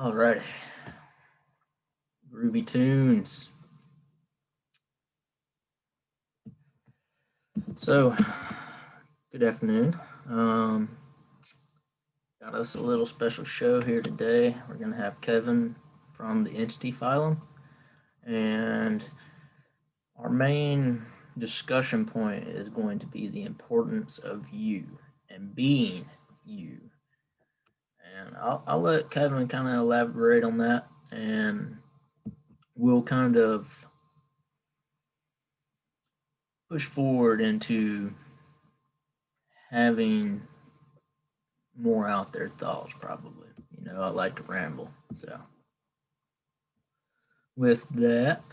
Alrighty, groovy tunes. So, good afternoon. Got us a little special show here today. We're gonna have Kevin from the TheEntityPhylum, and our main discussion point is going to be the importance of you and being you. And I'll let Kevin kind of elaborate on that, and we'll kind of push forward into having more out there thoughts, probably. I like to ramble. So, with that,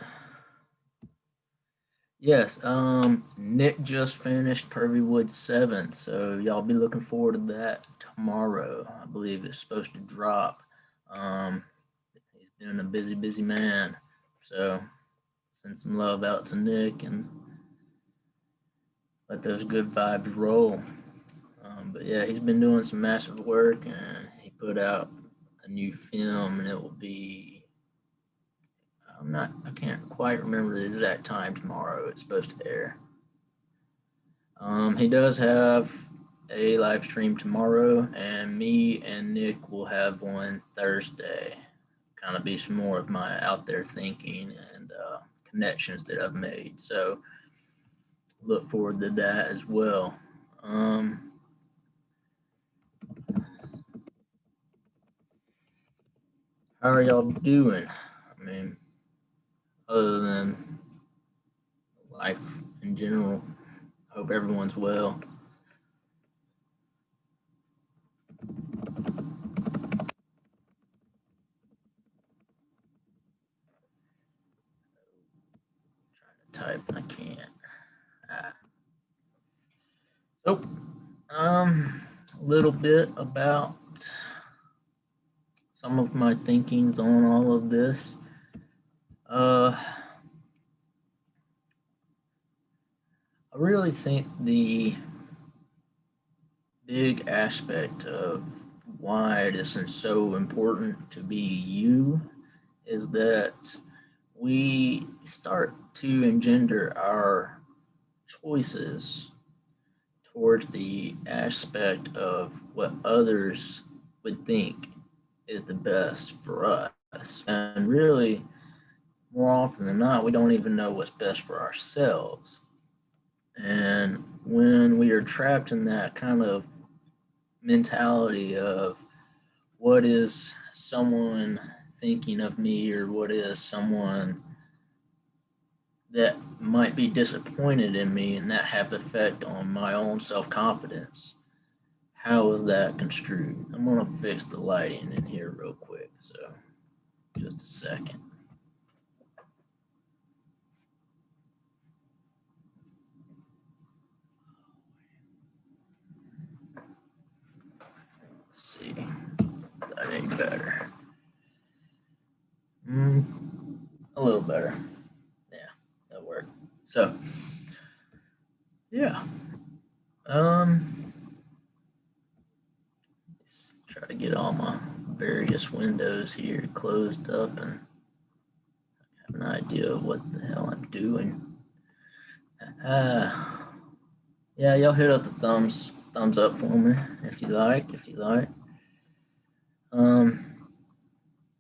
yes, Nick just finished Pervywood 7, so y'all be looking forward to that tomorrow. I believe it's supposed to drop. He's been a busy man, so send some love out to Nick and let those good vibes roll. But yeah, he's been doing some massive work, and he put out a new film, and it will be. I can't quite remember the exact time tomorrow it's supposed to air. He does have a live stream tomorrow, and me and Nick will have one Thursday. Kind of be some more of my out there thinking and connections that I've made. So look forward to that as well. How are y'all doing? I mean, other than life in general, I hope everyone's well. Trying to type, I can't. So, a little bit about some of my thinkings on all of this. I really think the big aspect of why it isn't so important to be you is that we start to engender our choices towards the aspect of what others would think is the best for us. And really, more often than not, we don't even know what's best for ourselves. And when we are trapped in that kind of mentality of what is someone thinking of me, or what is someone that might be disappointed in me, and that have effect on my own self-confidence, how is that construed? I'm going to fix the lighting in here real quick, so just a second. Let's see. That ain't better. A little better. Yeah, that'll work. So, yeah. Let's try to get all my various windows here closed up and have an idea of what the hell I'm doing. Yeah, y'all hit up the thumbs up for me if you like.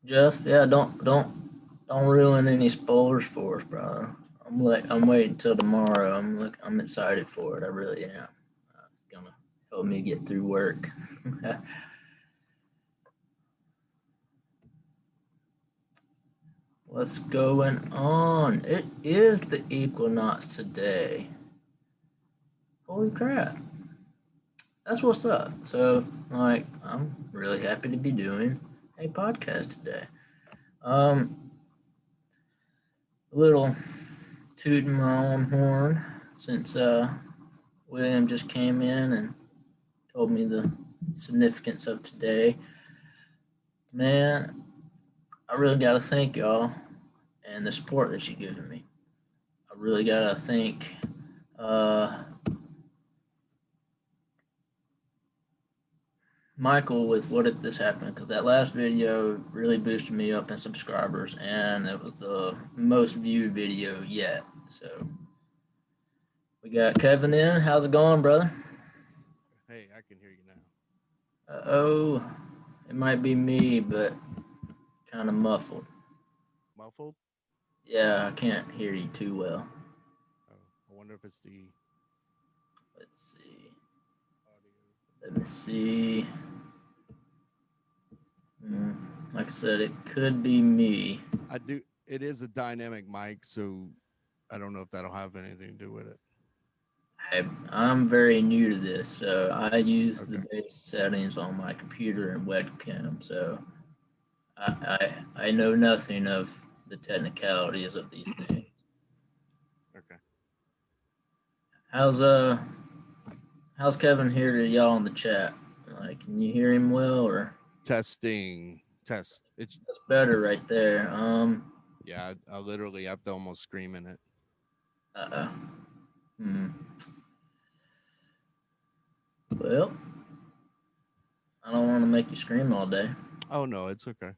Jeff, yeah, don't ruin any spoilers for us, bro. I'm waiting till tomorrow. I'm excited for it. I really am. It's gonna help me get through work. What's going on? It is the equinox today. Holy crap. That's what's up. So, I'm really happy to be doing a podcast today. A little tooting my own horn, since William just came in and told me the significance of today. Man, I really got to thank y'all and the support that you've given me. I really got to thank Michael with what if this happened, because that last video really boosted me up in subscribers, and it was the most viewed video yet. So we got Kevin in. How's it going, brother? Hey, I can hear you now. Oh, it might be me, but kind of muffled. Muffled? Yeah, I can't hear you too well. Oh, I wonder if it's the Let's see. audio. Let me see. Like I said, it could be me. I do. It is a dynamic mic, so I don't know if that'll have anything to do with it. I'm very new to this, so I use the Okay. base settings on my computer and webcam. So I know nothing of the technicalities of these things. Okay. How's how's Kevin here to y'all in the chat? Like, can you hear him well, or Testing. Test. It's that's better right there. yeah. I literally have to almost scream in it. Uh, hmm. Well, I don't want to make you scream all day. Oh no, it's okay.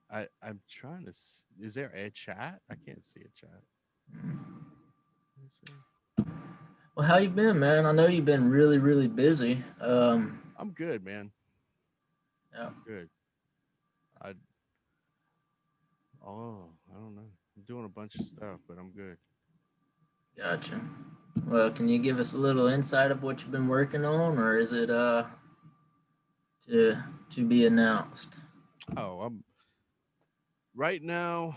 I'm trying to. Is there a chat? I can't see a chat. Hmm. Let me see. Well, how you been, man? I know you've been really, really busy. I'm good, man. Yeah, I'm good. I I don't know. I'm doing a bunch of stuff, but I'm good. gotcha. Well, can you give us a little insight of what you've been working on, or is it to be announced? Oh, I'm right now.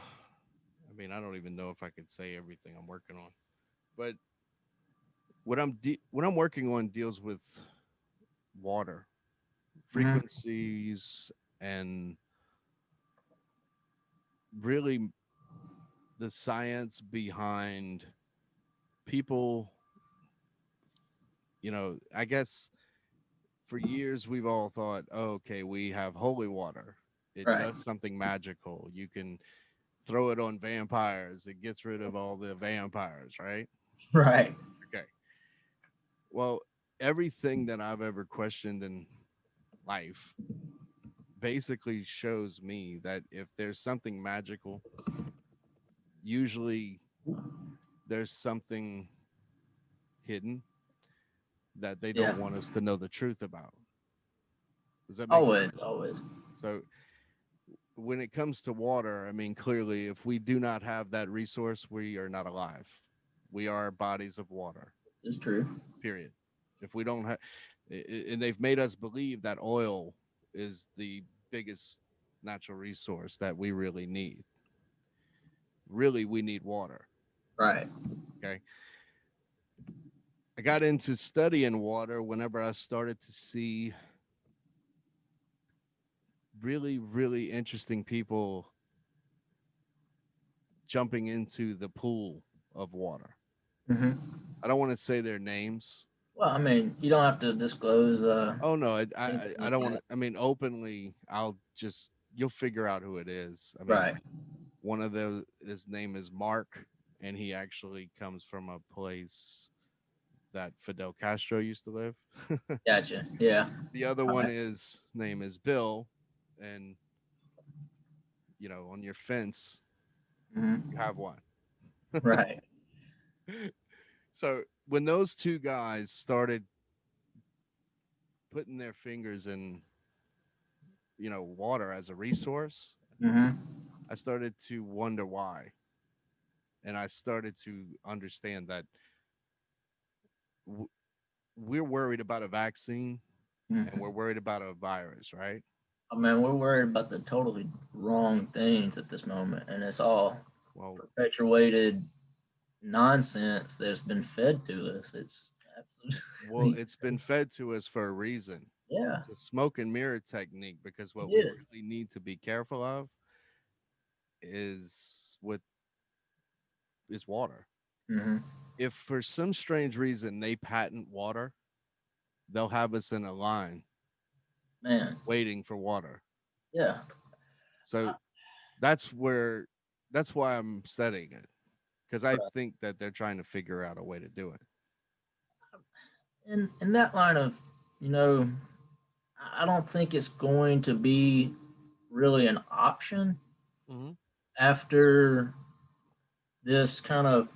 I mean, I don't even know if I could say everything I'm working on, but what I'm working on deals with water Hmm. frequencies and really the science behind people. I guess for years we've all thought, oh, okay, we have holy water. It Right, does something magical. You can throw it on vampires. It gets rid of all the vampires, right? right. Okay. Well, everything that I've ever questioned in life basically shows me that if there's something magical, usually there's something hidden that they Yeah, don't want us to know the truth about. Does that make always, sense? always. So, when it comes to water, I mean, clearly, if we do not have that resource, we are not alive. We are bodies of water, It's true. period. If we don't have, and they've made us believe that oil is the biggest natural resource that we really need. Really, we need water. Right. Okay. I got into studying water whenever I started to see really, really interesting people jumping into the pool of water. Hmm. I don't want to say their names. Well, I mean, you don't have to disclose Oh no, anything I like don't want that. to. I mean, openly, I'll just you'll figure out who it is. I mean, Right. one of those, his name is Mark, and he actually comes from a place that Fidel Castro used to live. Gotcha. Yeah. The other All one right. is name is Bill, and on your fence you Hmm. have one. Right. So when those two guys started putting their fingers in water as a resource, Hmm. I started to wonder why, and I started to understand that w- we're worried about a vaccine and we're Hmm. worried about a virus, right? I mean, we're worried about the totally wrong things at this moment, and it's all Well, perpetuated nonsense that's been fed to us. It's well, absolutely it's been fed to us for a reason. yeah, It's a smoke and mirror technique because it what we is. really need to be careful of is what is water. Mm-hmm. If for some strange reason they patent water, they'll have us in a line Man, waiting for water. yeah. So that's where that's why I'm studying it because I Right. think that they're trying to figure out a way to do it. in that line of, you know, I don't think it's going to be really an option Hmm. after this kind of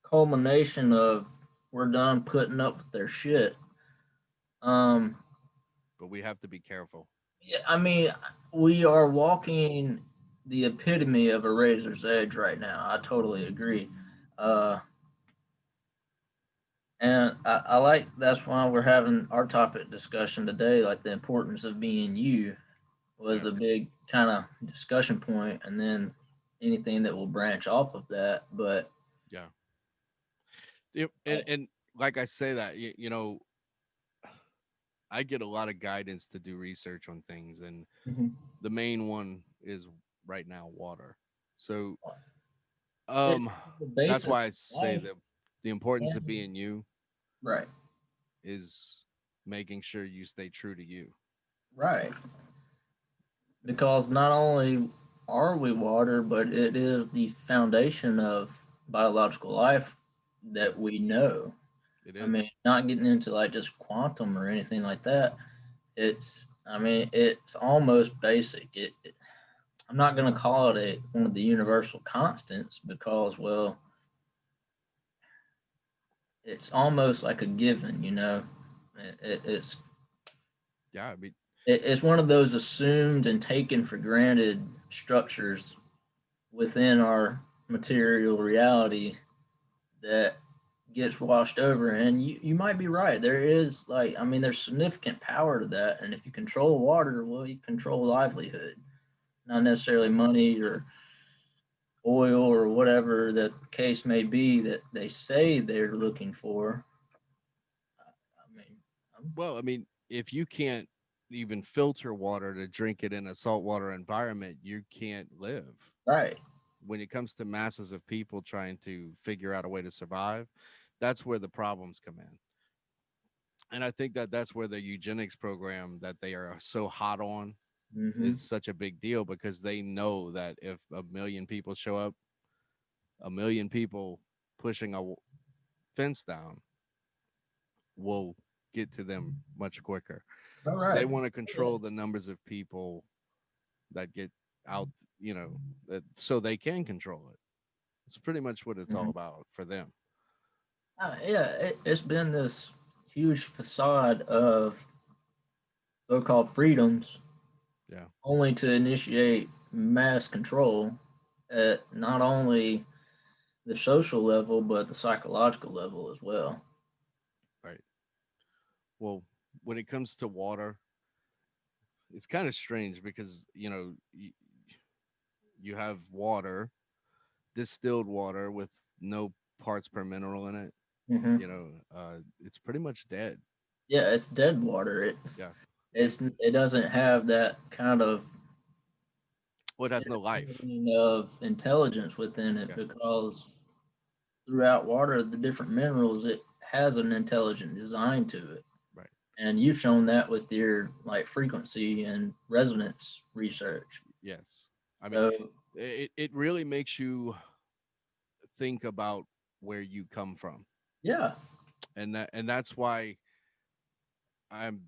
culmination of we're done putting up with their shit. Um, But we have to be careful. yeah, I mean, we are walking the epitome of a razor's edge right now. I totally agree. Uh, and I like that's why we're having our topic discussion today, like the importance of being you was Yeah, the big kind of discussion point, and then anything that will branch off of that. But yeah. And like I say that, I get a lot of guidance to do research on things, and mhm. the main one is right now water. So, It's um, the that's basis why I of say life, that the importance of and being you right, is making sure you stay true to you. right, because not only are we water, but it is the foundation of biological life that we Yes, know. it I mean, is. not getting into like just quantum or anything like that. I mean, it's almost basic. I'm not going to call it one of the universal constants because, well, it's almost like a given, you know. It, it, it's Yeah, I mean, it's one of those assumed and taken for granted structures within our material reality that gets washed over. And you might be right. There is like, I mean, there's significant power to that. And if you control water, well, you control livelihood, not necessarily money or oil or whatever the case may be that they say they're looking for. I mean, I'm well, I mean, if you can't even filter water to drink it in a saltwater environment, you can't live. right. When it comes to masses of people trying to figure out a way to survive, that's where the problems come in. And I think that that's where the eugenics program that they are so hot on Mm-hmm. is such a big deal, because they know that if a million people show up, a million people pushing a fence down will get to them much quicker. All So they right. want to Yeah. control the numbers of people that get out, so they can control it. It's pretty much what it's all Mm-hmm. about for them. Yeah. It's been this huge facade of so-called freedoms, Yeah, only to initiate mass control at not only the social level but the psychological level as well. right. Well, when it comes to water, it's kind of strange because you have water, distilled water with no parts per mineral in it. Mm-hmm. It's pretty much dead. Yeah, it's dead water. Yeah, it It doesn't have that kind of well, it has no life. of intelligence within it Yeah, because throughout water, the different minerals, it has an intelligent design to it. right. And you've shown that with your like frequency and resonance research. Yes, I mean, So it really makes you think about where you come from, yeah. and that's why I'm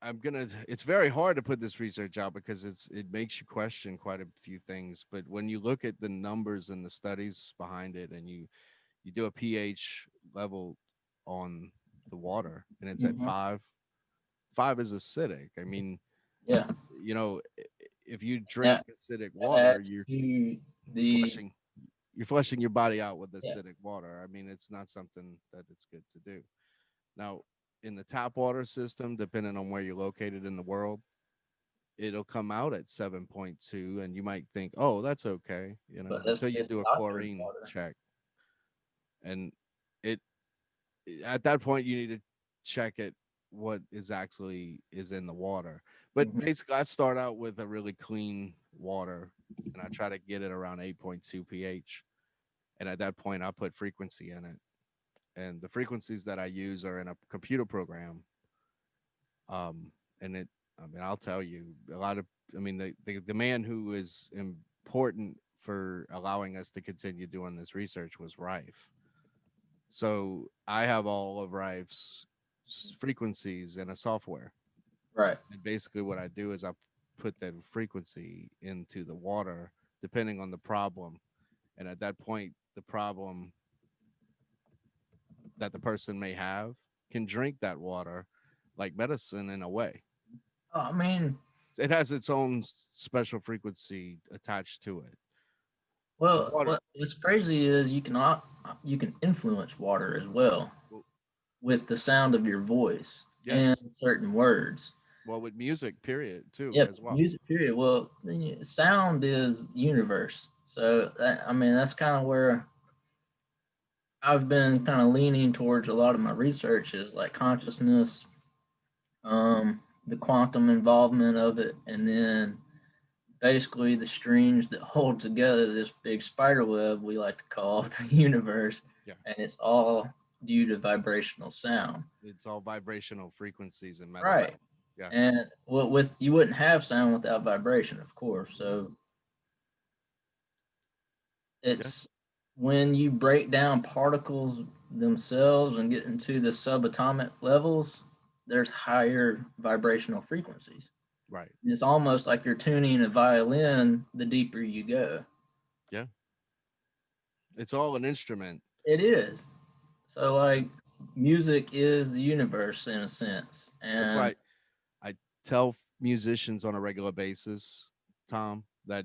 I'm gonna. It's very hard to put this research out because it makes you question quite a few things. But when you look at the numbers and the studies behind it, and you do a pH level on the water, and it's at Hmm. 5, 5 is acidic. I mean, Yeah. if you drink That acidic water, adds to the flushing you're flushing your body out with yeah. acidic water. I mean, it's not something that it's good to do. Now, in the tap water system, depending on where you're located in the world, it'll come out at 7.2, and you might think, "Oh, that's okay," But until you it's do a doctored chlorine water. check. And it at that point you need to check it what is actually is in the water. But Hmm. basically I start out with a really clean water, and I try to get it around 8.2 pH. And at that point I put frequency in it. And the frequencies that I use are in a computer program. And I mean, I'll tell you, a lot of, I mean, the man who is important for allowing us to continue doing this research was Rife. So I have all of Rife's. frequencies in a software. Right. And basically, what I do is I put that frequency into the water, depending on the problem. And at that point, the problem that the person may have can drink that water like medicine in a way. I mean, It has its own special frequency attached to it. The well, water, what's crazy is you can influence water as well well, with the sound of your voice and yes. certain words. Well, with music, period, too, Yep, as well. music period. Well, sound is universe. So I mean, that's kind of where I've been kind of leaning towards a lot of my research is like consciousness, the quantum involvement of it, and then basically the strings that hold together this big spider web we like to call the universe, Yeah. and it's all due to vibrational sound. It's all vibrational frequencies in Right. medicine. Yeah. And with you wouldn't have sound without vibration, of course. So Yeah. it's when you break down particles themselves and get into the subatomic levels, there's higher vibrational frequencies. Right. It's almost like you're tuning a violin the deeper you go. Yeah. It's all an instrument. It is. So like music is the universe in a sense. That's And why I tell musicians on a regular basis, Tom, that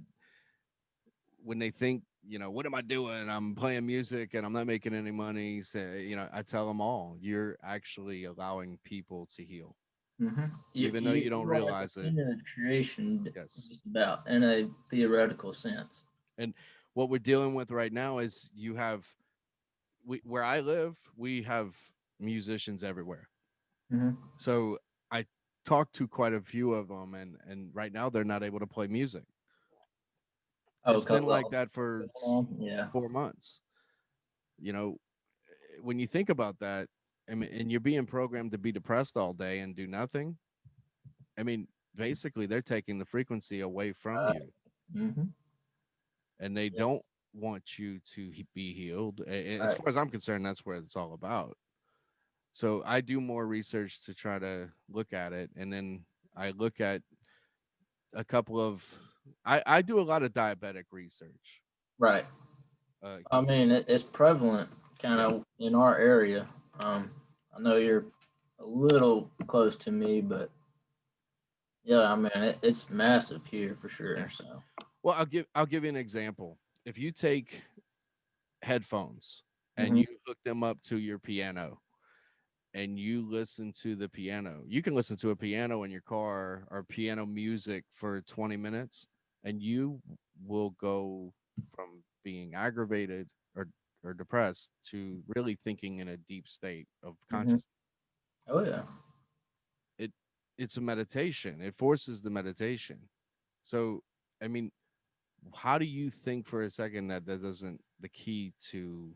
when they think, what am I doing? I'm playing music and I'm not making any money. Say, I tell them all, you're actually allowing people to heal, even though you don't you are the realize it. king of creation Yes. just about in a theoretical sense. And what we're dealing with right now is where I live, we have musicians everywhere. Mm-hmm. So I talked to quite a few of them, and right now they're not able to play music. Oh, It's because been like well, that for yeah, 4 months. You know, when you think about that, I mean, and you're being programmed to be depressed all day and do nothing. I mean, basically, they're taking the frequency away from you, mm-hmm. and they don't Yes, want you to be healed. As right, far as I'm concerned, that's what it's all about. So I do more research to try to look at it, and then I look at a couple of. I do a lot of diabetic research. right. Uh, I mean, it's prevalent kind yeah, of in our area. Um, I know you're a little close to me, but yeah, I mean, it's massive here for yeah. sure. So, Well, I'll give you an example. If you take headphones and mm-hmm. you hook them up to your piano and you listen to the piano, you can listen to a piano in your car or piano music for 20 minutes, and you will go from being aggravated or depressed to really thinking in a deep state of Mm-hmm. consciousness. Oh yeah, it it's a meditation. It forces the meditation. So I mean, how do you think for a second that that doesn't the key to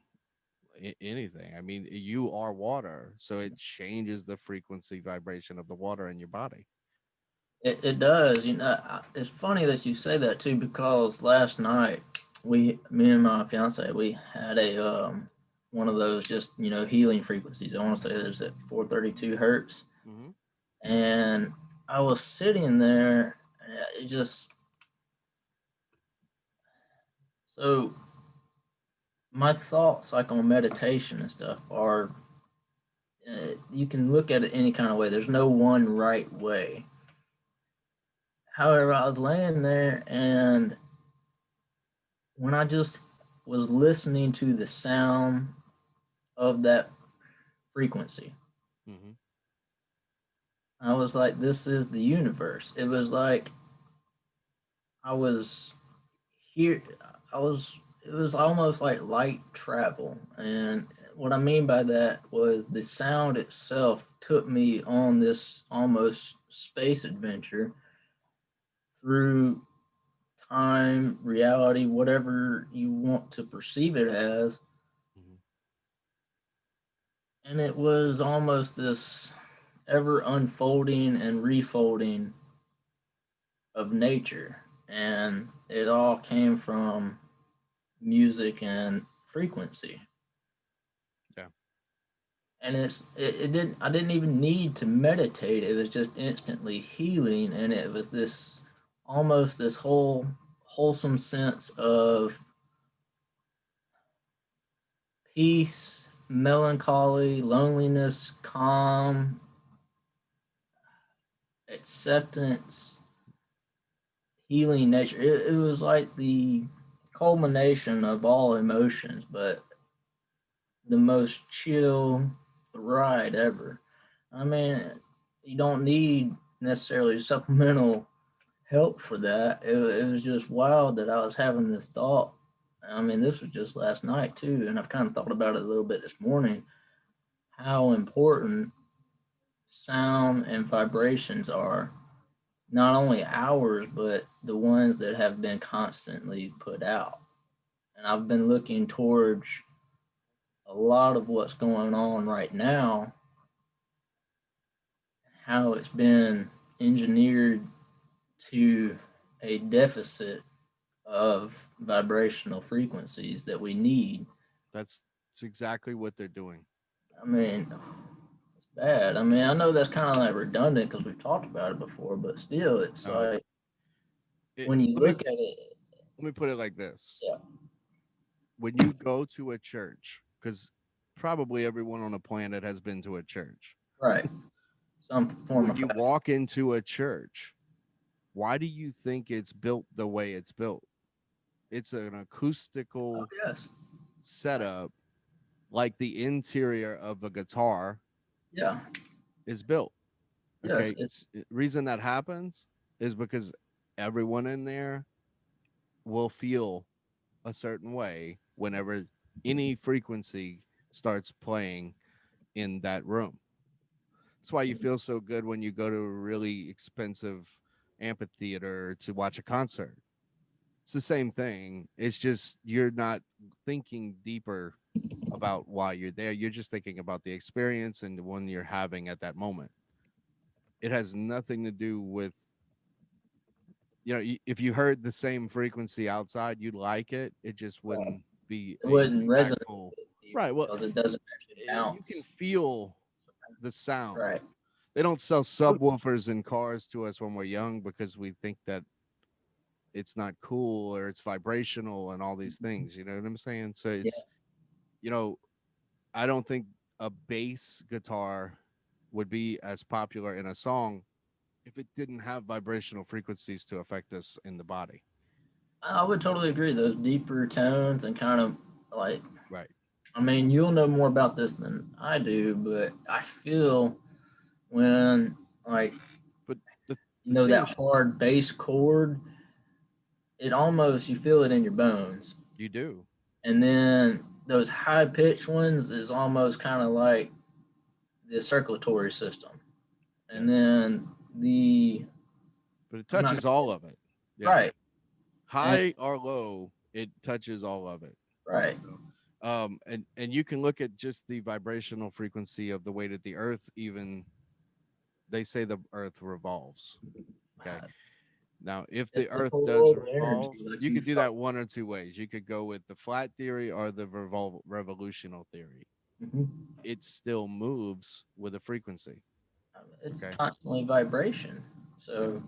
anything? I mean, you are water, so it changes the frequency vibration of the water in your body. it does. It's funny that you say that too because last night me and my fiance, we had a one of those just healing frequencies. I want to say there's at 432 hertz, Mm-hmm. and I was sitting there, and it just so my thoughts like on meditation and stuff are you can look at it any kind of way. There's no one right way. However, I was laying there and when I just was listening to the sound of that frequency, Mm-hmm. I was like, this is the universe. It was like I was here, I was, it was almost like light travel. And what I mean by that was the sound itself took me on this almost space adventure through time, reality, whatever you want to perceive it as. Mm-hmm. And it was almost this ever unfolding and refolding of nature. And it all came from music and frequency. Yeah. and it didn't I didn't even need to meditate. It was just instantly healing, and it was this almost this whole wholesome sense of peace, melancholy, loneliness, calm, acceptance, healing nature. It was like the culmination of all emotions, but the most chill ride ever. I mean, you don't need necessarily supplemental help for that. It was just wild that I was having this thought. I mean, this was just last night too, and I've kind of thought about it a little bit this morning. How important sound and vibrations are, not only ours, but the ones that have been constantly put out. And I've been looking towards a lot of what's going on right now, how it's been engineered to a deficit of vibrational frequencies that we need. That's exactly what they're doing. I mean, it's bad. I mean, I know that's kind of like redundant because we've talked about it before, but still, it's No, like when you let me look at it, put it like this: yeah, when you go to a church, because probably everyone on the planet has been to a church. right, some form When of you fact. walk into a church, why do you think it's built the way it's built? It's an Oh, acoustical yes, setup, like the interior of a guitar yeah, is built. yes, Okay, reason that happens is because everyone in there will feel a certain way whenever any frequency starts playing in that room. That's why you feel so good when you go to a really expensive amphitheater to watch a concert. It's the same thing. It's just you're not thinking deeper about why you're there. You're just thinking about the experience and the one you're having at that moment. It has nothing to do with, if you heard the same frequency outside, you'd like it. It just right. wouldn't be It a wouldn't resonate impactful. with you Right. Well, because it doesn't actually you can bounce. feel the sound. Right. They don't sell subwoofers in cars to us when we're young because we think that it's not cool or it's vibrational and all these things. You know what I'm saying? So Yeah. you know, I don't think a bass guitar would be as popular in a song if it didn't have vibrational frequencies to affect us in the body. I would totally agree. Those deeper tones and kind of like, Right. I mean, you'll know more about this than I do, but I feel when, like, But the you the know, thing that is, hard bass chord, it almost, you feel it in your bones. you do, And then those high pitched ones is almost kind of like the circulatory system. And yes, then the, but it I'm not, touches all of it. Yeah, right. And, high or low, it touches all of it. right. And you can look at just the vibrational frequency of the way that the Earth even they say the Earth revolves. Okay. Now, if It's the the Earth does total revolve, energy, like you could you've do talked that one or two ways. You could go with the flat theory or the revolutional theory. about. Mhm. It still moves with a frequency. It's Okay. constantly vibration. Yeah. So,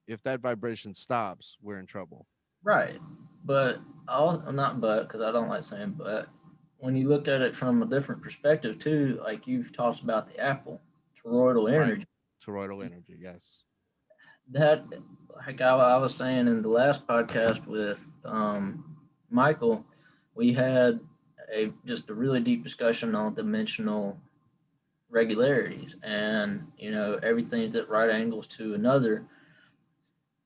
If that vibration stops, we're in trouble. right. But I'll not but because I don't like saying but. When you look at it from a different perspective too, like you've talked about the apple, toroidal Right. energy. Toroidal energy. Yes. That, like I was saying in the last podcast with Michael, we had a just a really deep discussion on dimensional regularities, and everything's at right angles to another.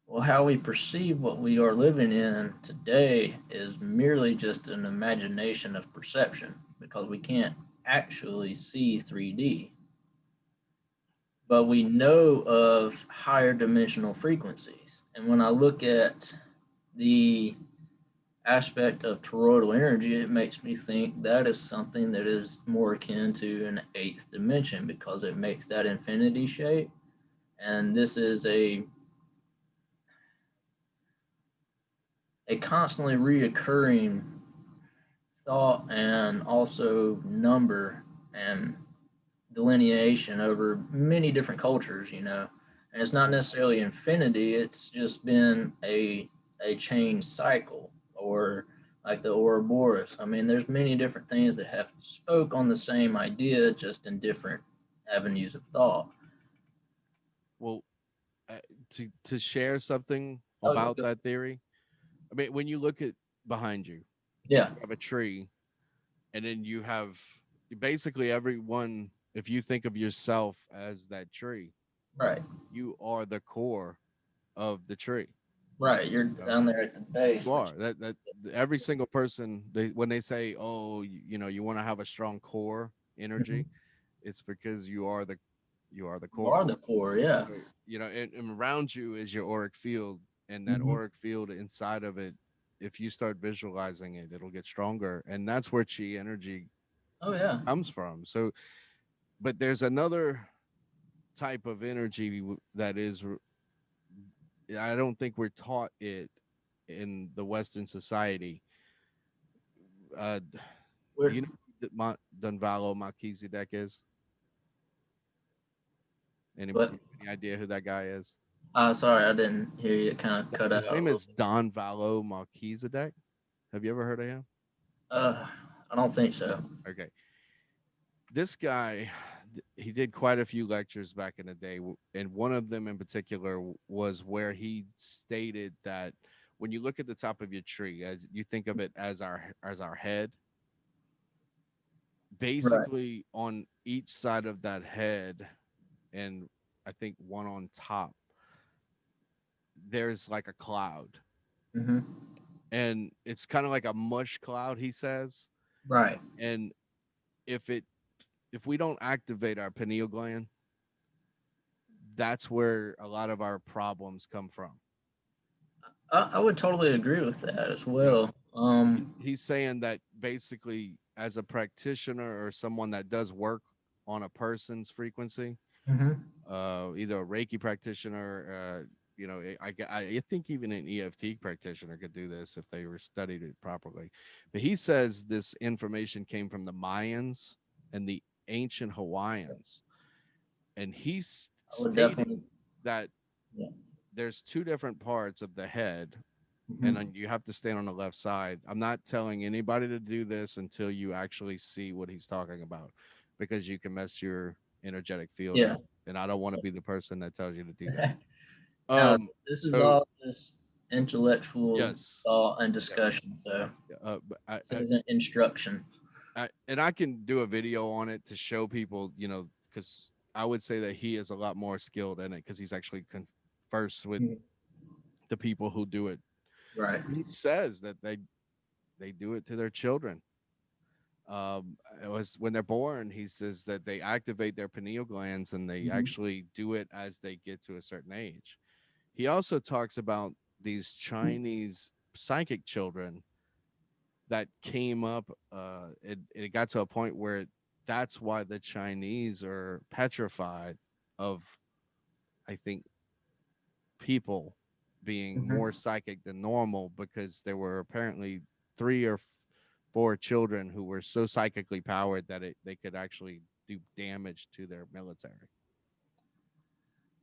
Well, how we perceive what we are living in today is merely just an imagination of perception because we can't actually see 3D. But we know of higher dimensional frequencies. And when I look at the aspect of toroidal energy, it makes me think that is something that is more akin to an eighth dimension because it makes that infinity shape. And this is a constantly reoccurring thought and also number and delineation over many different cultures, you know. And it's not necessarily infinity, it's just been a change cycle or like the Ouroboros. I mean, there's many different things that have spoke on the same idea just in different avenues of thought. Well, uh, to share something Oh, about that theory, I mean, when you look at behind you, yeah, you have a tree, and then you have basically everyone. If you think of yourself as that tree, right, you are the core of the tree. right. You're You know, down there at the base, you which are that every single person. They when they say, "Oh, you know, you want to have a strong core energy," Mhm. it's because you are the You core. are the core. Yeah. You know, and around you is your auric field, and that Hmm. auric field inside of it, if you start visualizing it, it'll get stronger, and that's where chi energy Oh yeah. comes from. So, but there's another type of energy that is, I don't think we're taught it in the Western society. Uh, do We're you know who Dunvalo Melchizedek is? Any but any idea who that guy is? sorry, I didn't hear you. It kind of cut out His a name little. is Don Valo Melchizedek. Have you ever heard of him? Uh, I don't think so. Okay, this guy, he did quite a few lectures back in the day, and one of them in particular was where he stated that when you look at the top of your tree, as you think of it as our head, Right. basically on each side of that head, and I think one on top, there's like a cloud, Hmm. and it's kind of like a mush cloud, he says. Right. And if it if we don't activate our pineal gland, that's where a lot of our problems come from. I would totally agree with that as You know, well. he's saying that basically, as a practitioner or someone that does work on a person's frequency, Hmm. either a Reiki practitioner, you know, I think even an EFT practitioner could do this if they were studied it properly. But he says this information came from the Mayans and the ancient Hawaiians, and I would stated definitely. that Yeah. there's two different parts of the head, and Hmm. then you have to stand on the left side. I'm not telling anybody to do this until you actually see what he's talking about, because you can mess your energetic field Yeah. up, and I don't want to be the person that tells you to do that. Now, this is So all just intellectual yes, thought and yes, discussion, so but this isn't instruction. and I can do a video on it to show people, you know, because I would say that he is a lot more skilled in it because he's actually conversed with Mhm. the people who do it. Right. He says that they do it to their children. It was when they're born. He says that they activate their pineal glands and they Hmm. actually do it as they get to a certain age. He also talks about these Chinese psychic children that came up. It got to a point where that's why the Chinese are petrified of, I think, people being Hmm. more psychic than normal, because there were apparently three or four children who were so psychically powered that they could actually do damage to their military.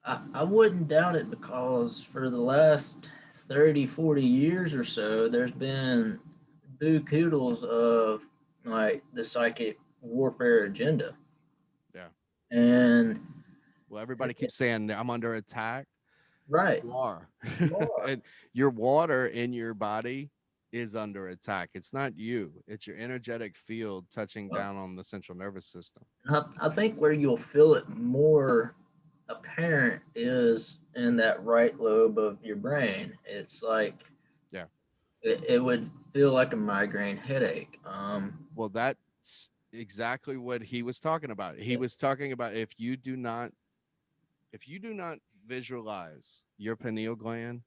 I wouldn't doubt it because for the last 30, 40 years or so, there's been boo koodles of like the psychic warfare agenda. Yeah. And Well, everybody keeps saying I'm under attack. right, You are. you are. And your water in your body is under attack. It's not you, it's your energetic field touching Uh, down on the central nervous system. I think where you'll feel it more apparent is in that right lobe of your brain. It's like Yeah. it would feel like a migraine headache. Well, that's exactly what he was talking about. He was talking about if you do not visualize your pineal gland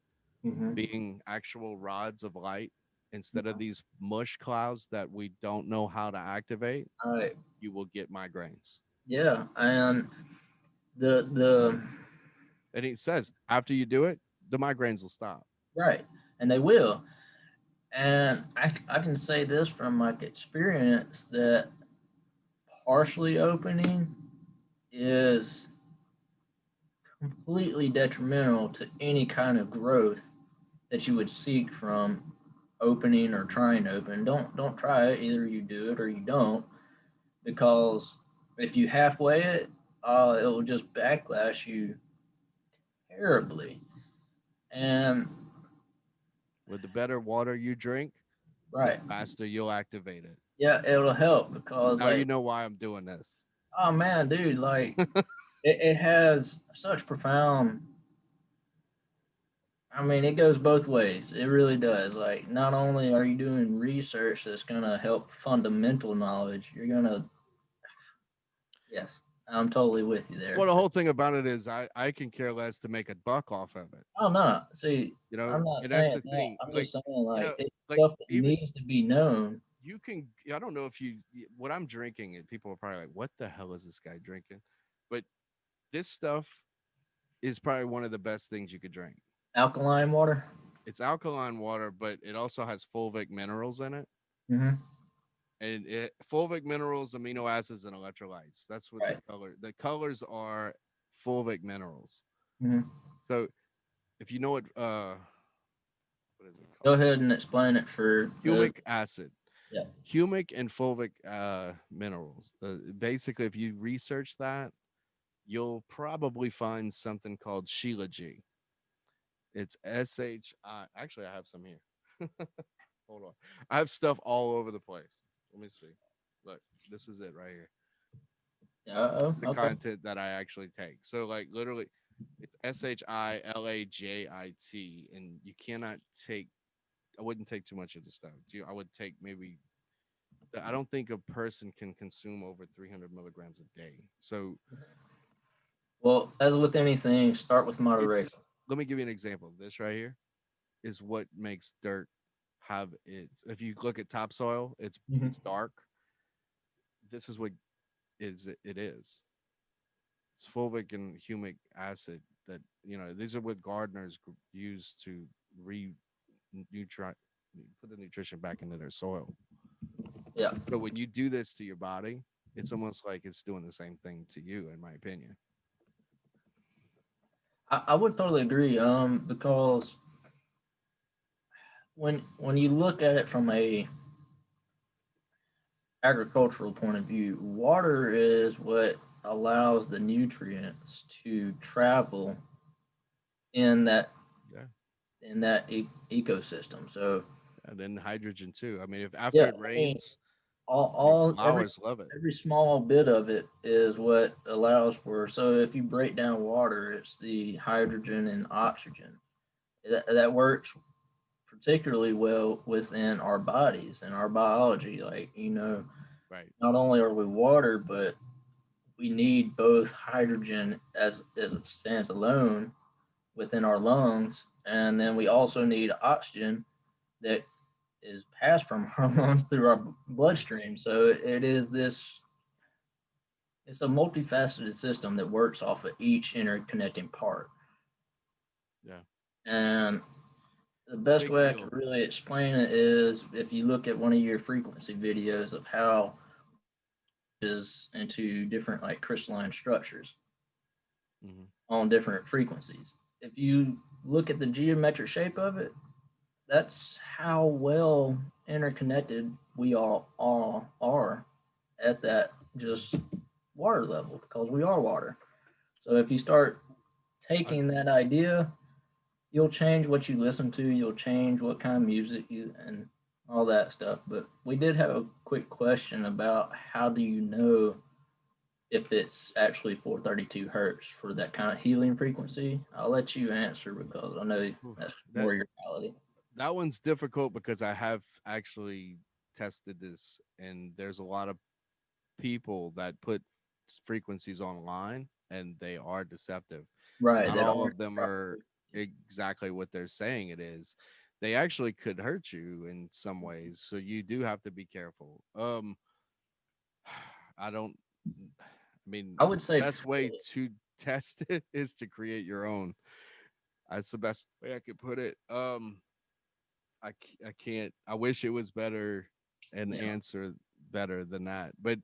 Mm-hmm. being actual rods of light instead of these mush clouds that we don't know how to activate, All right. you will get migraines. Yeah, and the And he says after you do it, the migraines will stop. right, and they will. And I can say this from my experience that partially opening is completely detrimental to any kind of growth that you would seek from opening or trying to open. Don't try it. Either you do it or you don't, because if you halfway it, it will just backlash you terribly. And With the better water you drink, the right, faster you'll activate it. yeah, it'll help because Now you like, know why I'm doing this. oh man, dude, like it has such profound. I mean, it goes both ways. It really does. Like, not only are you doing research that's gonna help fundamental knowledge, you're gonna, yes, I'm totally with you Well, there. the whole thing about it is I can care less to make a buck off of it. Oh no, see, You know, I'm not and that's saying the that. thing. I'm Like, just saying you like know, it's like stuff that even needs to be known. you can. I don't know if what I'm drinking, and people are probably like, "What the hell is this guy drinking?" But this stuff is probably one of the best things you could drink. Alkaline water. It's alkaline water, but it also has fulvic minerals in it. Mm-hmm. And fulvic minerals, amino acids, and electrolytes. That's what Right. the colors are fulvic minerals. Mm-hmm. So if you know what is it Go called? ahead and explain it for those. Humic acid. Yeah. Humic and fulvic minerals. Basically, if you research that, you'll probably find something called Shilajit. It's SHI. Actually, I have some here. Hold on. I have stuff all over the place. Let me see. Look, this is it right here. Yeah. This is Oh. the Okay. content that I actually take. So, like, literally, it's SHILAJIT, and you cannot take. I wouldn't take too much of the stuff. I would take maybe. I don't think a person can consume over 300 milligrams a day. So Well, as with anything, start with it's. moderation. Let me give you an example. This right here is what makes dirt have its. If you look at topsoil, it's Mm-hmm. dark. This is what it is. It's fulvic and humic acid that these are what gardeners use to re nutri put the nutrition back into their soil. Yeah. So when you do this to your body, it's almost like it's doing the same thing to you, in my opinion. I would totally agree. Because when you look at it from a agricultural point of view, water is what allows the nutrients to travel in Yeah. that ecosystem. So And then hydrogen too. I mean, if after yeah, it I mean, rains, your all flowers love it. every small bit of it is what allows for. So if you break down water, it's the hydrogen and oxygen that works particularly well within our bodies and our biology. Like, Right. not only are we water, but we need both hydrogen as it stands alone within our lungs, and then we also need oxygen that is passed from our lungs through our bloodstream. So it is this. It's a multifaceted system that works off of each interconnecting part. Yeah. And the It's a best big way I can deal. really explain it is if you look at one of your frequency videos of how is into different like crystalline structures Hmm. on different frequencies. If you look at the geometric shape of it, that's how well interconnected we all are at that just water level because we are water. So if you start I, taking that idea, you'll change what you listen to, you'll change what kind of music you and all that stuff. But we did have a quick question about how do you know if it's actually 432 hertz for that kind of healing frequency? I'll let you answer because I know that's that more your reality. that one's difficult because I have actually tested this, and there's a lot of people that put frequencies online, and they are deceptive. Right, Not that all aren't of them are proper. exactly what they're saying it is. They actually could hurt you in some ways, so you do have to be careful. I don't. I mean, I would the say best way to test it is to create your own. That's the best way I could put it. I can't. I wish it was better and Yeah. answer better than that. But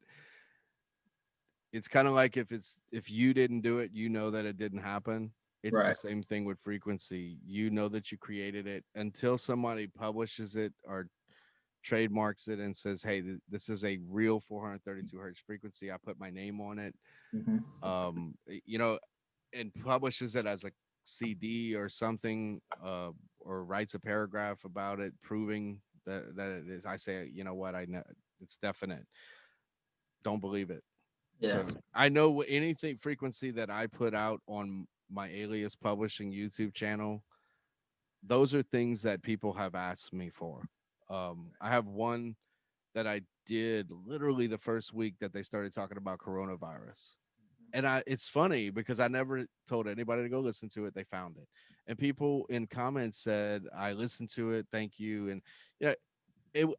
it's kind of like if you didn't do it, you know that it didn't happen. It's the Right. same thing with frequency. You know that you created it until somebody publishes it or trademarks it and says, "Hey, this is a real 432 hertz frequency. I put my name on it." Hmm. You know, and publishes it as a CD or something, or writes a paragraph about it, proving that it is. I say, you know what? I know it's definite. Don't believe it. Yeah. So I know anything frequency that I put out on my Alias Publishing YouTube channel. Those are things that people have asked me for. I have one that I did literally the first week that they started talking about coronavirus. And it's funny because I never told anybody to go listen to it. They found it. And people in comments said, I listened to it, thank you. And yeah,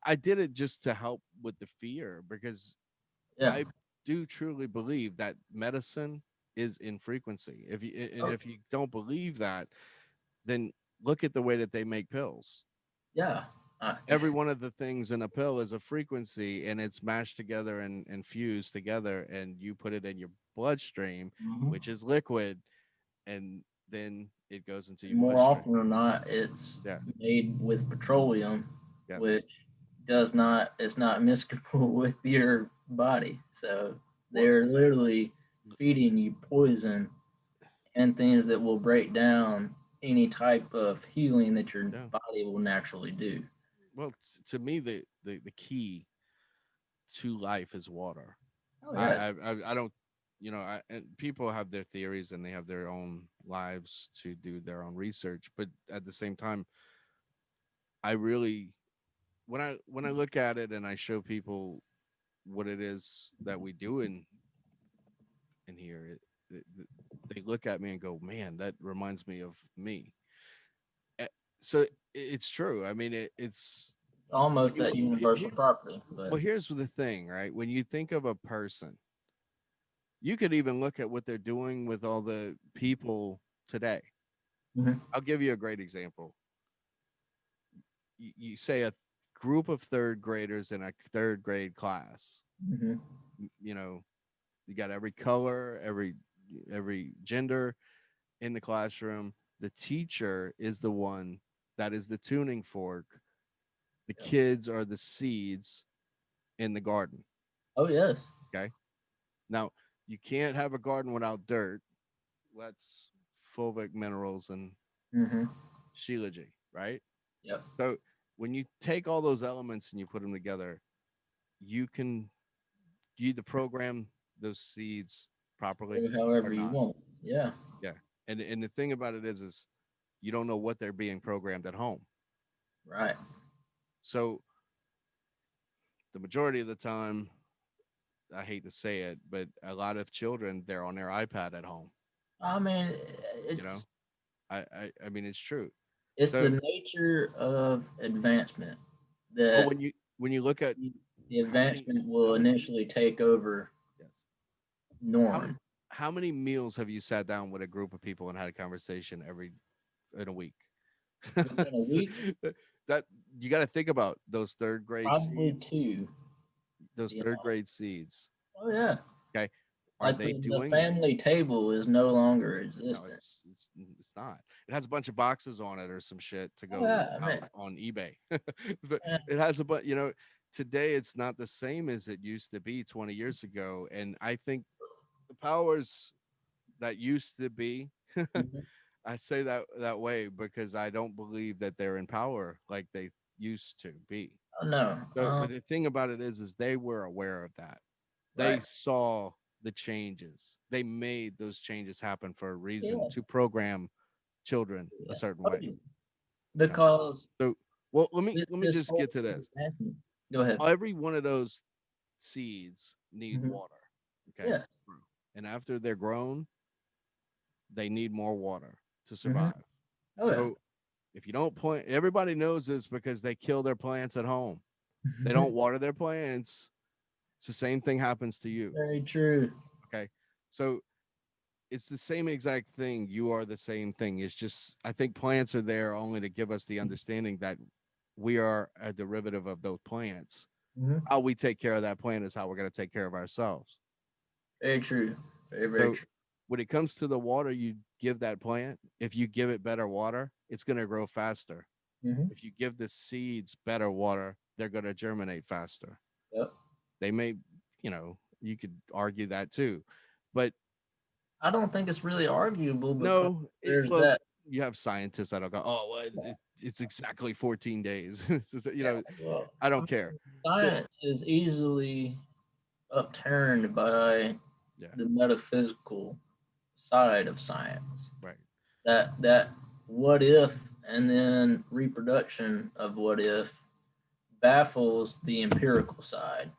I did it just to help with the fear because Yeah. I do truly believe that medicine is in frequency. And Oh, if you don't believe that, then look at the way that they make pills. yeah. Every one of the things in a pill is a frequency and it's mashed together and fused together and you put it in your bloodstream, Mhm. which is liquid, and then it goes into your More bloodstream. often than not, it's Yeah. made with petroleum, Yes. which does not, it's not miscible with your body. So Well, they're literally feeding you poison and things that will break down any type of healing that your yeah. body will naturally do. Well, to me, the key to life is water. Oh yes. I don't, and people have their theories and they have their own lives to do their own research, but at the same time, I really when I look at it and I show people what it is that we do in here, they look at me and go, "Man, that reminds me of me." Eh, So it's true. I mean, It's almost you that universal here. property, but Well, here's the thing, right? When you think of a person, you could even look at what they're doing with all the people today. mhm, I'll give you a great example. You say a group of third graders in a third grade class. mhm, You know, you got every color, every gender in the classroom. The teacher is the one that is the tuning fork. The yeah. kids are the seeds in the garden. Oh yes. Okay. Now, you can't have a garden without dirt. That's fulvic minerals and Hmm. shilajit, right? Yep. So when you take all those elements and you put them together, you can you either program those seeds properly Go or however you not. want. Yeah. Yeah. And the thing about it is you don't know what they're being programmed at home. Right. So the majority of the time, I hate to say it, but a lot of children they're on their iPad at home. I mean, You know, it's I mean it's true. it's So, the nature of advancement well, that when you look at the how many advancement how will many initially take over yes how norm. how many meals have you sat down with a group of people and had a conversation every in a week? Within a So, week, that you got to think about probably two. those You third know. grade seeds. Oh yeah. Okay, are Like they the doing family table is no longer no, existent. it's not. It has a bunch of boxes on it or some shit to Oh go yeah. I out mean, on eBay. But eh, it has a but today it's not the same as it used to be 20 years ago. And I think the powers that used to be, mhm. I say that way because I don't believe that they're in power like they used to be. Oh no. So, but the thing about it is they were aware of that. They Right. saw the changes. They made those changes happen for a reason Yeah. to program children a Yeah. certain Oh, way. yeah. You know. Because So, well, let me this, let me this just whole get to this. advancement. Go ahead. Every one of those seeds need Hmm. water. Okay. Yeah. And after they're grown, they need more water to Hmm. survive. Oh yeah. So if you don't plant, everybody knows this because they kill their plants at home. They don't water their plants. It's the same thing happens to you. Very true. Okay. So it's the same exact thing. You are the same thing. It's just, I think plants are there only to give us the understanding that we are a derivative of those plants. Hmm. How we take care of that plant is how we're going to take care of ourselves. Very true. Very, very So true. when it comes to the water you give that plant, if you give it better water, it's going to grow faster. Hmm. If you give the seeds better water, they're going to germinate faster. Yep. They may, you could argue that too. But I don't think it's really arguable because no, there's well, that. you have scientists that'll go, oh, well, it's exactly 14 days. It's just, Yeah. Well, I I don't care. mean, So, science is easily upturned by yeah, the metaphysical side of science. right. That what if and then reproduction of what if baffles the empirical side.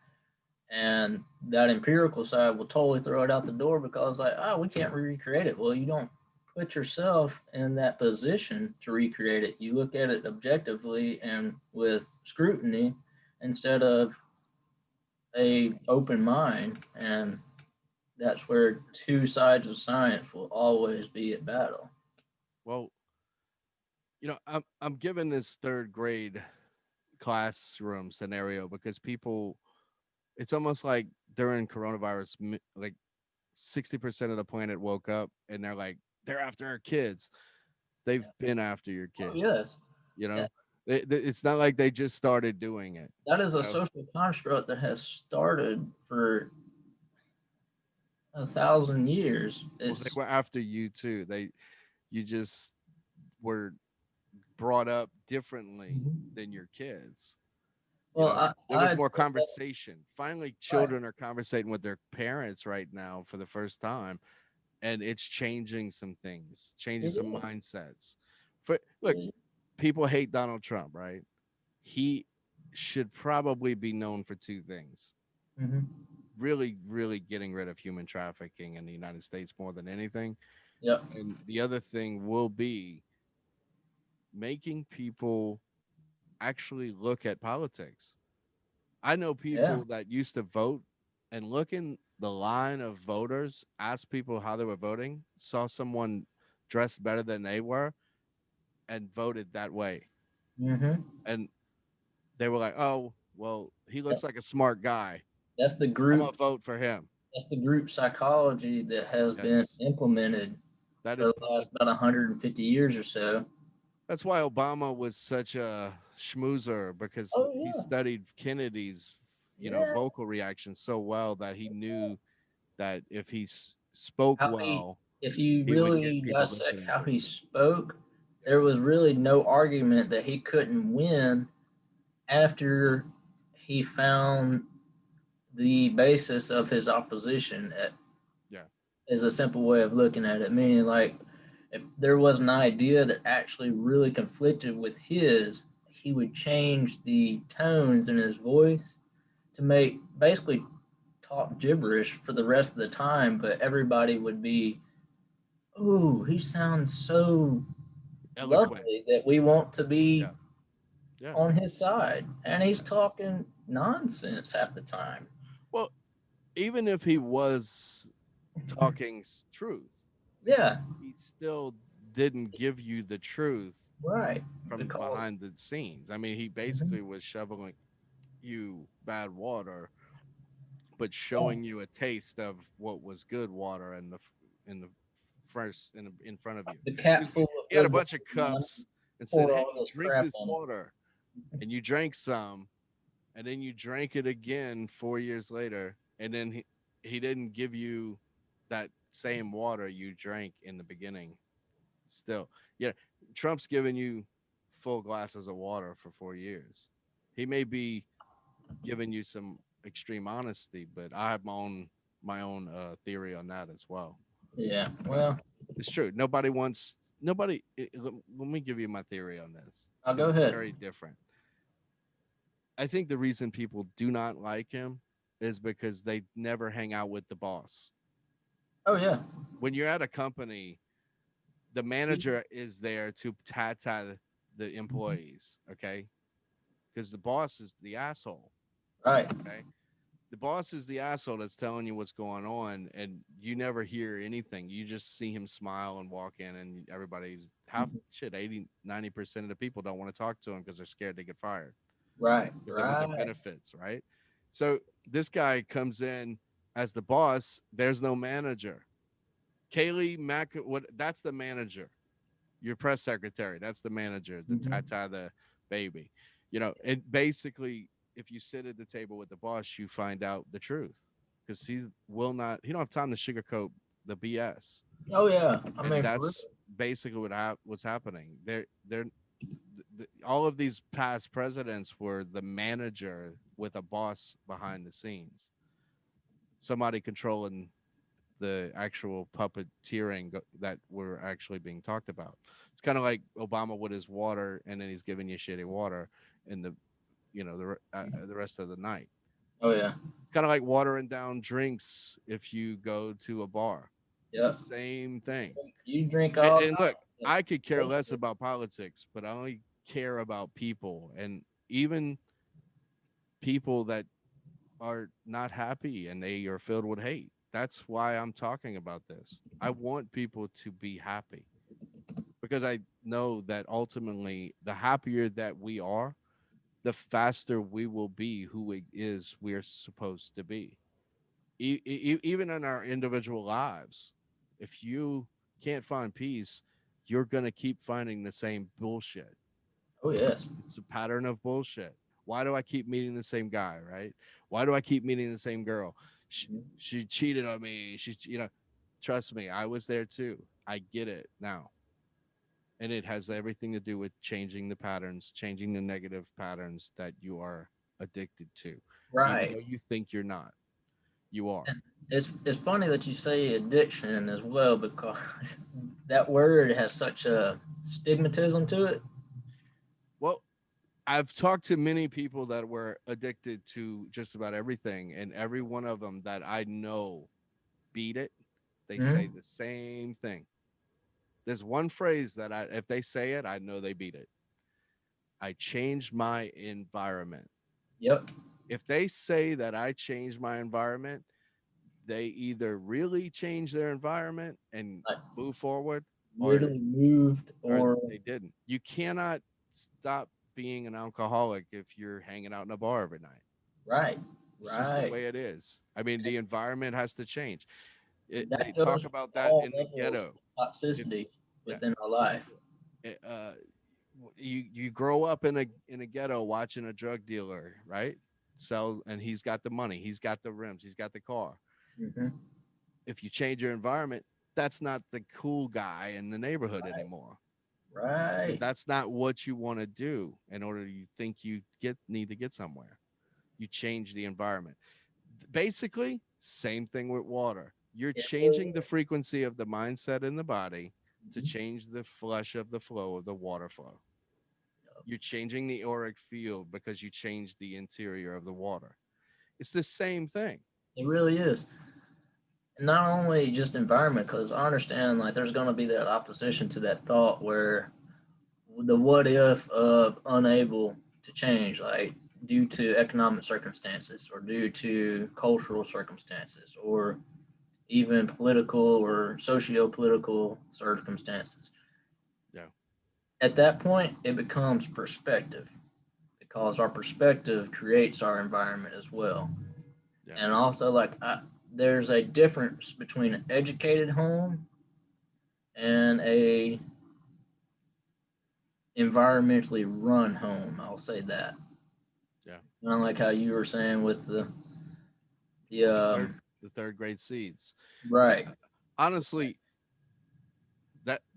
And that empirical side will totally throw it out the door because like, oh, we can't recreate it. Well, you don't put yourself in that position to recreate it. You look at it objectively and with scrutiny instead of a open mind, and that's where two sides of science will always be at battle. Well, I'm given this third grade classroom scenario because people, it's almost like during coronavirus, like 60% of the planet woke up and they're like, they're after our kids. They've Yeah. been after your Oh kids. yes. You Yeah. know, it's not like they just started doing it. That is You a know, social construct that has started for 1,000 years. well, they It's were after you too. You just were brought up differently Mhm. than your kids. You Well, know, there I was more think that conversation. Finally, right. children are conversating with their parents right now for the first time, and it's changing some things, changing It some is. mindsets. For look, It people hate Donald Trump, right? He should probably be known for two things. is. Hmm. Really, really getting rid of human trafficking in the United States more than anything. Yep. And the other thing will be making people actually look at politics. I know Yeah. people that used to vote and look in the line of voters, ask people how they were voting, saw someone dressed better than they were, and voted that way. Hmm. And they were like, oh, well, he looks That, like a smart guy. that's the I'm going group. to vote for him. That's the group psychology that has been Yes. implemented That for is the last about 150 years or so. that's why Obama was such a schmoozer because Oh he yeah. studied Kennedy's, Yeah. vocal reactions so well that he knew that if he spoke How he, well, if you he would get really people dissect listening how to he him. spoke, Yeah. there was really no argument that he couldn't win after he found the basis of his opposition at, Yeah. is a simple way of looking at it. Meaning, like, if there was an idea that actually really conflicted with his, he would change the tones in his voice to make basically talk gibberish for the rest of the time, but everybody would be, ooh, he sounds so Eloquent. lovely that we want to be Yeah. Yeah. on his side. And he's Yeah. talking nonsense half the time. Well, even if he was talking truth, Yeah, he still didn't give you the truth right. from Because behind the scenes. I mean, he mhm, basically was shoveling you bad water, but yeah, showing you a taste of what was good water in the first in front of you. the cap Because full of he had a good water, bunch of man. cups and said, Pour "Hey, all this drink crap this in it. water," and you drank some, and then you drank it again 4 years later, and then he didn't give you that same water you drank in the beginning. Still, yeah, Trump's giving you full glasses of water for 4 years. He may be giving you some extreme honesty, but I have my own theory on that as well. Yeah, But well, it's true. Nobody wants nobody. Let me give you my theory on this I'll because go it's ahead. very different. I think the reason people do not like him is because they never hang out with the boss. Oh, yeah. When you're at a company, the manager is there to tata the employees, okay? Because the boss is the asshole, Right. okay? The boss is the asshole that's telling you what's going on, and you never hear anything. You just see him smile and walk in, and everybody's half Mhm. shit 80-90% of the people don't want to talk to him because they're scared they get fired Right, because they want their right. benefits, right? So this guy comes in as the boss. There's no manager. Kaylee Mac, what? That's the manager. Your press secretary. That's the manager. The Mhm. tata, the baby. And basically, if you sit at the table with the boss, you find out the truth because he will not. He don't have time to sugarcoat the BS, Oh yeah, I and mean for real. that's basically what's happening. All of these past presidents were the manager with a boss behind the scenes, somebody controlling the actual puppeteering that were actually being talked about. It's kind of like Obama with his water, and then he's giving you shitty water in the rest of the night. Oh yeah, It's kind of like watering down drinks if you go to a bar. It's the yep. same thing. You drink And, all and look, night. I could care less about politics, but I only care about people, and even people that are not happy and they are filled with hate. That's why I'm talking about this. I want people to be happy because I know that ultimately, the happier that we are, the faster we will be who it is we're supposed to be. Even in our individual lives, if you can't find peace, you're going to keep finding the same bullshit. Oh yes. It's a pattern of bullshit. Why do I keep meeting the same guy, right? Why do I keep meeting the same girl? She cheated on me. Trust me, I was there too. I get it now. And it has everything to do with changing the patterns, changing the negative patterns that you are addicted to, even Right. though you think you're not. You are. And it's funny that you say addiction as well because that word has such a stigmatism to it. Well, I've talked to many people that were addicted to just about everything, and every one of them that I know beat it. They say Hmm. the same thing. There's one phrase that if they say it, I know they beat it. I changed my environment. Yep. If they say that I changed my environment, they either really change their environment and Like move forward, or really moved or or they didn't. You cannot stop being an alcoholic if you're hanging out in a bar every night. right. It's just the Right. way it is. I mean, the environment has to change. They That talk goes for about that all in the levels ghetto. of If toxicity yeah, within our life. eh, you grow up in a ghetto watching a drug dealer, right? And he's got the money, he's got the rims, he's got the car. Hmm. If you change your environment, that's not the cool guy in the neighborhood anymore. Because Right. that's not what you want to do in order you think you get need to get somewhere. You change the environment. Basically, same thing with water. You're It really changing the frequency of the mindset in the body to is. change the flush of the flow of the water flow. You're changing the auric field because you change the interior of the water. It's the same thing. It really is. And not only just environment, because I understand like there's going to be that opposition to that thought where the what if of unable to change, like due to economic circumstances or due to cultural circumstances or even political or socio-political circumstances. Yeah. At that point, it becomes perspective because our perspective creates our environment as well. Yeah. And also, there's a difference between an educated home and a environmentally run home. I'll say that. Yeah. Kind of like how you were saying with the The third grade seeds. Yeah. right. Honestly,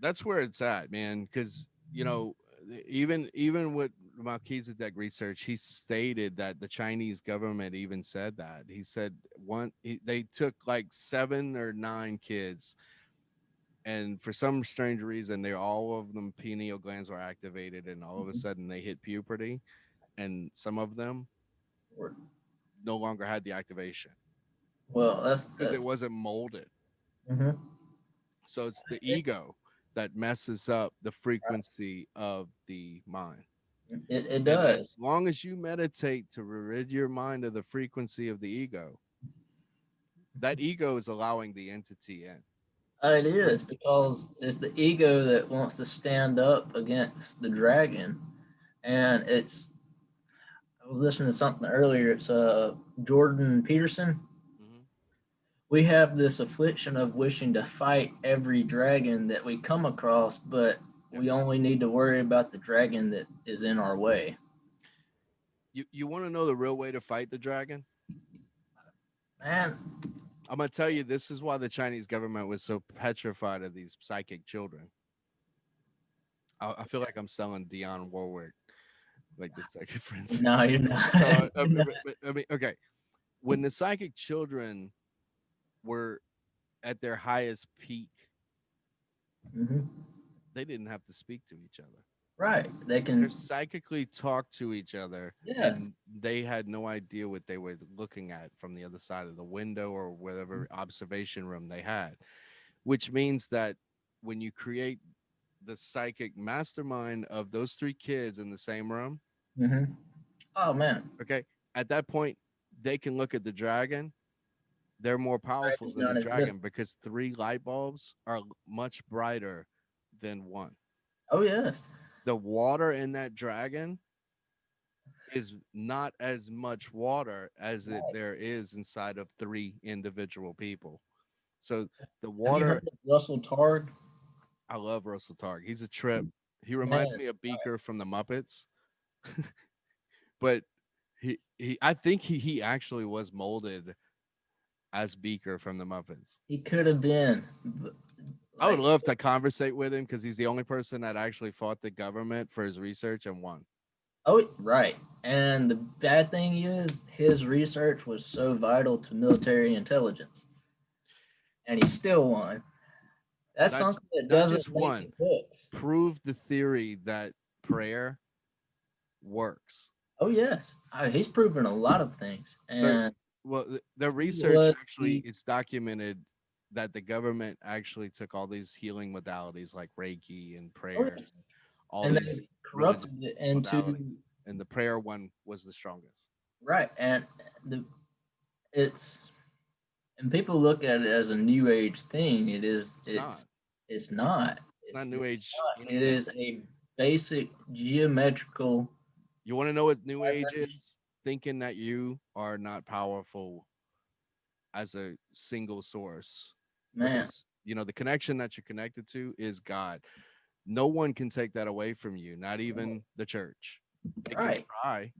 that's where it's at, man. Because even with Melchizedek research, he stated that the Chinese government even said that. He said they took like 7 or 9 kids, and for some strange reason, they all of them pineal glands were activated, and all of a sudden they hit puberty, and some of them no longer had the activation Well, because it that's wasn't molded. mhm. So it's the It's ego that messes up the frequency of the mind. It And does. as long as you meditate to rid your mind of the frequency of the ego, that ego is allowing the entity in. It But is because it's the ego that wants to stand up against the dragon, and it's. I was listening to something earlier. It's Jordan Peterson. mhm, We have this affliction of wishing to fight every dragon that we come across, but yep. we only need to worry about the dragon that is in our way. You want to know the real way to fight the dragon? Man, I'm gonna tell you, this is why the Chinese government was so petrified of these psychic children. I feel like I'm selling Dionne Warwick like the psychic no, princess. you're not. So You're not. I mean, okay, when the psychic children were at their highest peak, Mhm. they didn't have to speak to each other. Right. They They can. psychically talk to each other, Yeah. and they had no idea what they were looking at from the other side of the window or whatever observation room they had, which means that when you create the psychic mastermind of those three kids in the same room, Hmm. Oh man, okay, at that point, they can look at the dragon. They're more powerful dragon's than the non-existent. dragon because three light bulbs are much brighter than one. Oh yes. The water in that dragon is not as much water as it Right. there is inside of three individual people. So the Have you water, heard of Russell Targ? I love Russell Targ. He's a trip. He reminds Man, me of Beaker from the Muppets, but I think he actually was molded as Beaker from the Muppets. he could have been I would like. love to conversate with him because he's the only person that actually fought the government for his research and won. Oh, right. And the bad thing is, his research was so vital to military intelligence, and he still won. That's Not something that not doesn't just make one. the books. Proved the theory that prayer works. Oh yes, he's proven a lot of things, So, and well, the he research was actually the. it's documented that the government actually took all these healing modalities like Reiki and Oh prayer, yes, all and these they religious corrupted it into. modalities, and the prayer one was the strongest. Right, and the it's and people look at it as a new age thing. It is. It's not. It's It's not. it's It's not new really age not. It anything. is a basic geometrical. You want to know what new age is? Thinking that you are not powerful as a single source Man. because the connection that you're connected to is God. No one can take that away from you, not even the church. They can Right. try,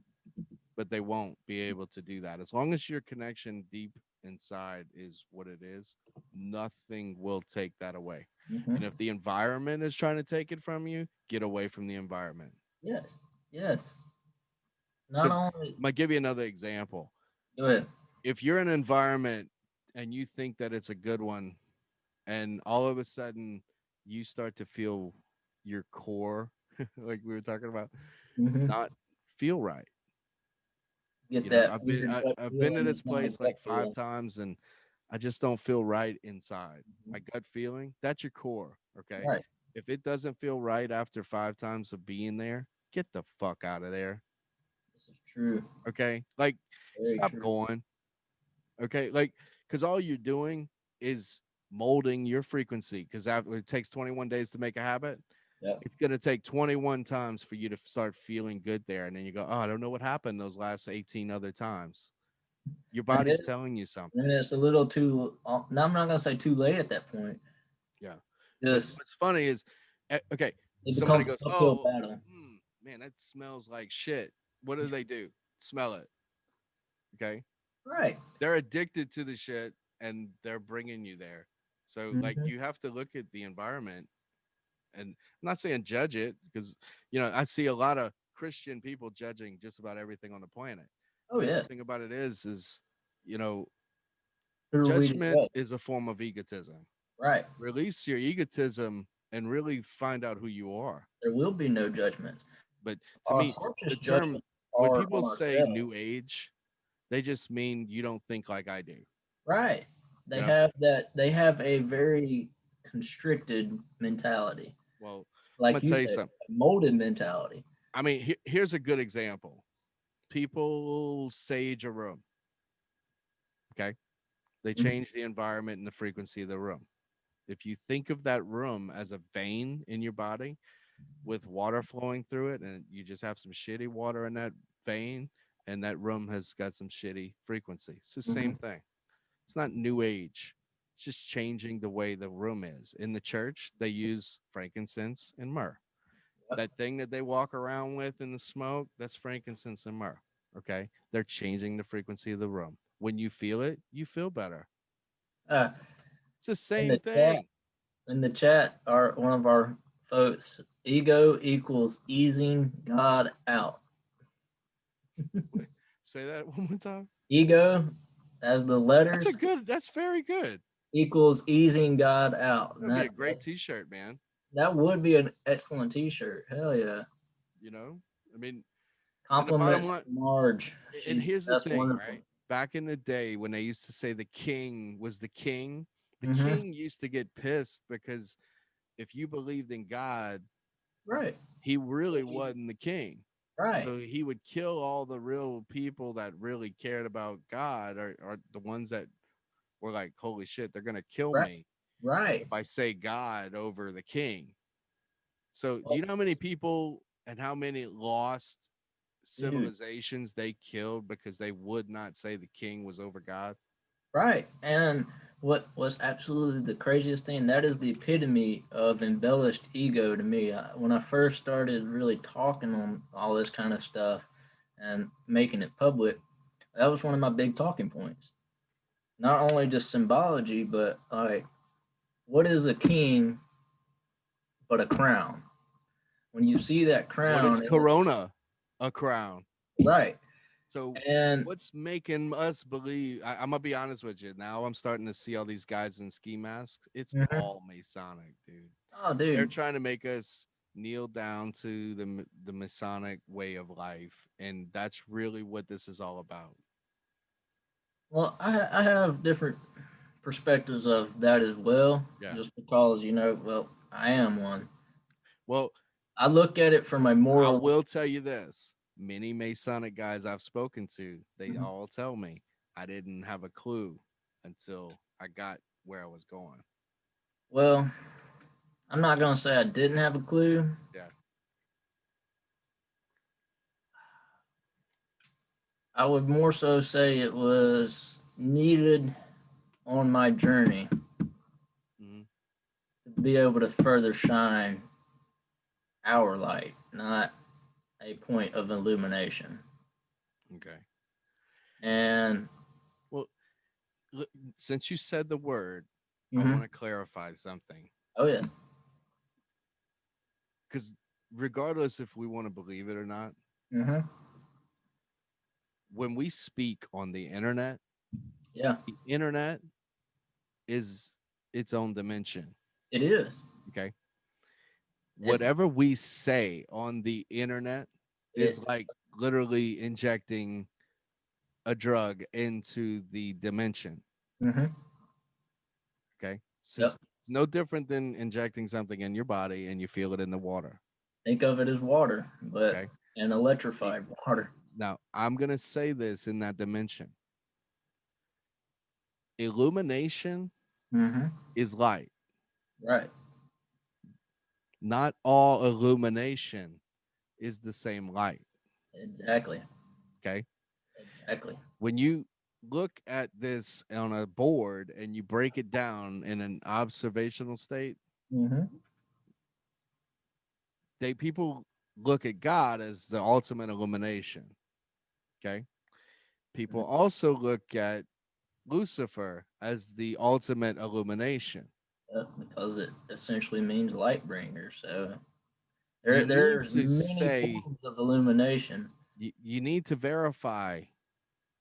but they won't be able to do that. As long as your connection deep inside is what it is, nothing will take that away. Hmm. And if the environment is trying to take it from you, get away from the environment. Yes. Yes. Not Because only. I'm gonna give you another example. Go ahead. If you're in an environment and you think that it's a good one, and all of a sudden you start to feel your core, like we were talking about, Hmm. not feel right. Get that Been weird gut I've been to feeling. this It's not a place gut like five feeling. times, and I just don't feel right inside. Mhm. My gut feeling, that's your core. Okay. Right. If it doesn't feel right after five times of being there, get the fuck out of there. This is true. Okay. Like, Very stop true. going. Okay. Like, because all you're doing is molding your frequency. Because after it takes 21 days to make a habit, Yep. it's going to take 21 times for you to start feeling good there. And then you go, oh, I don't know what happened those last 18 other times. Your And body's telling you something. then it's a little too. Now I'm not gonna say too late at that point. Yeah. But Just what's funny is, okay, it somebody becomes goes, an uphill oh, battle. man, that smells like shit. What do they do? Smell it. Okay. Right. They're addicted to the shit and they're bringing you there. So, like, Hmm. you have to look at the environment, and I'm not saying judge it because, I see a lot of Christian people judging just about everything on the planet. Oh And the yeah. thing about it is, you know, Who are we to judgment judge? is a form of egotism. Right. Release your egotism and really find out who you are. There will be no judgments. But to Our me, the harshest term judgments when are people on say ourselves. new age, they just mean you don't think like I do. Right. You They know, have that. They have a very constricted mentality, well, I'm like gonna you tell you said, something. a molded mentality. I mean, here's a good example. People sage a room. Okay. They Mhm. change the environment and the frequency of the room. If you think of that room as a vein in your body with water flowing through it, and you just have some shitty water in that vein, and that room has got some shitty frequency, it's the same Mhm. thing. It's not new age. It's just changing the way the room is. In the church, they use frankincense and myrrh. Yep. That thing that they walk around with in the smoke, that's frankincense and myrrh. Okay. They're changing the frequency of the room. When you feel it, you feel better. Uh, It's the in same the chat, thing. our one of our folks, ego equals easing God out. Wait, say that one more time. Ego, as the letters, That's very good. equals easing God out, and That'd be a great t shirt, man. that would be an excellent T-shirt. Hell yeah! You know, I mean, and the bottom Compliments line, to Marge. and She here's the that's thing, wonderful. right? Back in the day when they used to say the king was the Mm-hmm. king used to get pissed because if you believed in God, Right. he really wasn't the king. Right. So he would kill all the real people that really cared about God, or the ones that were like, holy shit, they're going to kill Right. me Right. if I say God over the king. So do Well, you know how many people and how many lost dude. civilizations they killed because they would not say the king was over God? Right. And what was absolutely the craziest thing, that is the epitome of embellished ego to me. When I first started really talking on all this kind of stuff and making it public, that was one of my big talking points. Not only just symbology, but like, what is a king but a crown? When you see that What is crown, Corona? A crown. right. So And what's making us believe? I'm gonna be honest with you. Now I'm starting to see all these guys in ski masks. It's mhm. all Masonic, dude. Oh, They're dude. trying to make us kneel down to the Masonic way of life, and that's really what this is all about. Well, I have different perspectives of that as well, Yeah. just because, well, I am one. Well, I look at it from a I moral. will tell you this: many Masonic guys I've spoken to, they Mhm. all tell me I didn't have a clue until I got where I was going. Well, I'm not going to say I didn't have a clue. Yeah. I would more so say it was needed on my journey Hmm. to be able to further shine our light, not a point of illumination. Okay. And, Well, l- since you said the word, I want mhm. to clarify something Oh, yes. because regardless if we want to believe it or not, Hmm. when we speak on Yeah, the internet is its own dimension. it is. Okay. It, Whatever we say on the internet is it, like literally injecting a drug into the dimension. hmm. Okay. So Yep. it's no different than injecting something in your body and you feel it in the water. Think of it as water, but Okay. an E- electrified water. Now, I'm going to say this in that dimension: illumination Hmm. is light. Right. Not all illumination is the same light. Exactly. Okay. Exactly. When you look at this on a board and you break it down in an observational state, Hmm. people look at God as the ultimate illumination. Okay. People also look at Lucifer as the ultimate illumination. Because it essentially means light bringer. So You need there's to many say, forms of illumination. you need to verify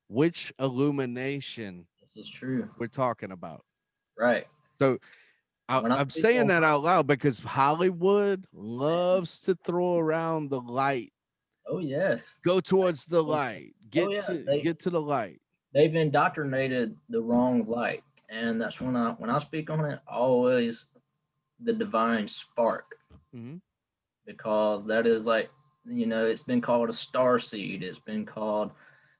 which illumination This is true. we're talking about. Right. So When I I'm speak saying on that my, out loud because Hollywood loves to throw around the light. oh yes. Go towards the light. Oh yeah. Get to the light. They've indoctrinated the wrong light. And that's when I speak on it, always the divine spark, Hmm. because that is like It's been called a star seed. It's been called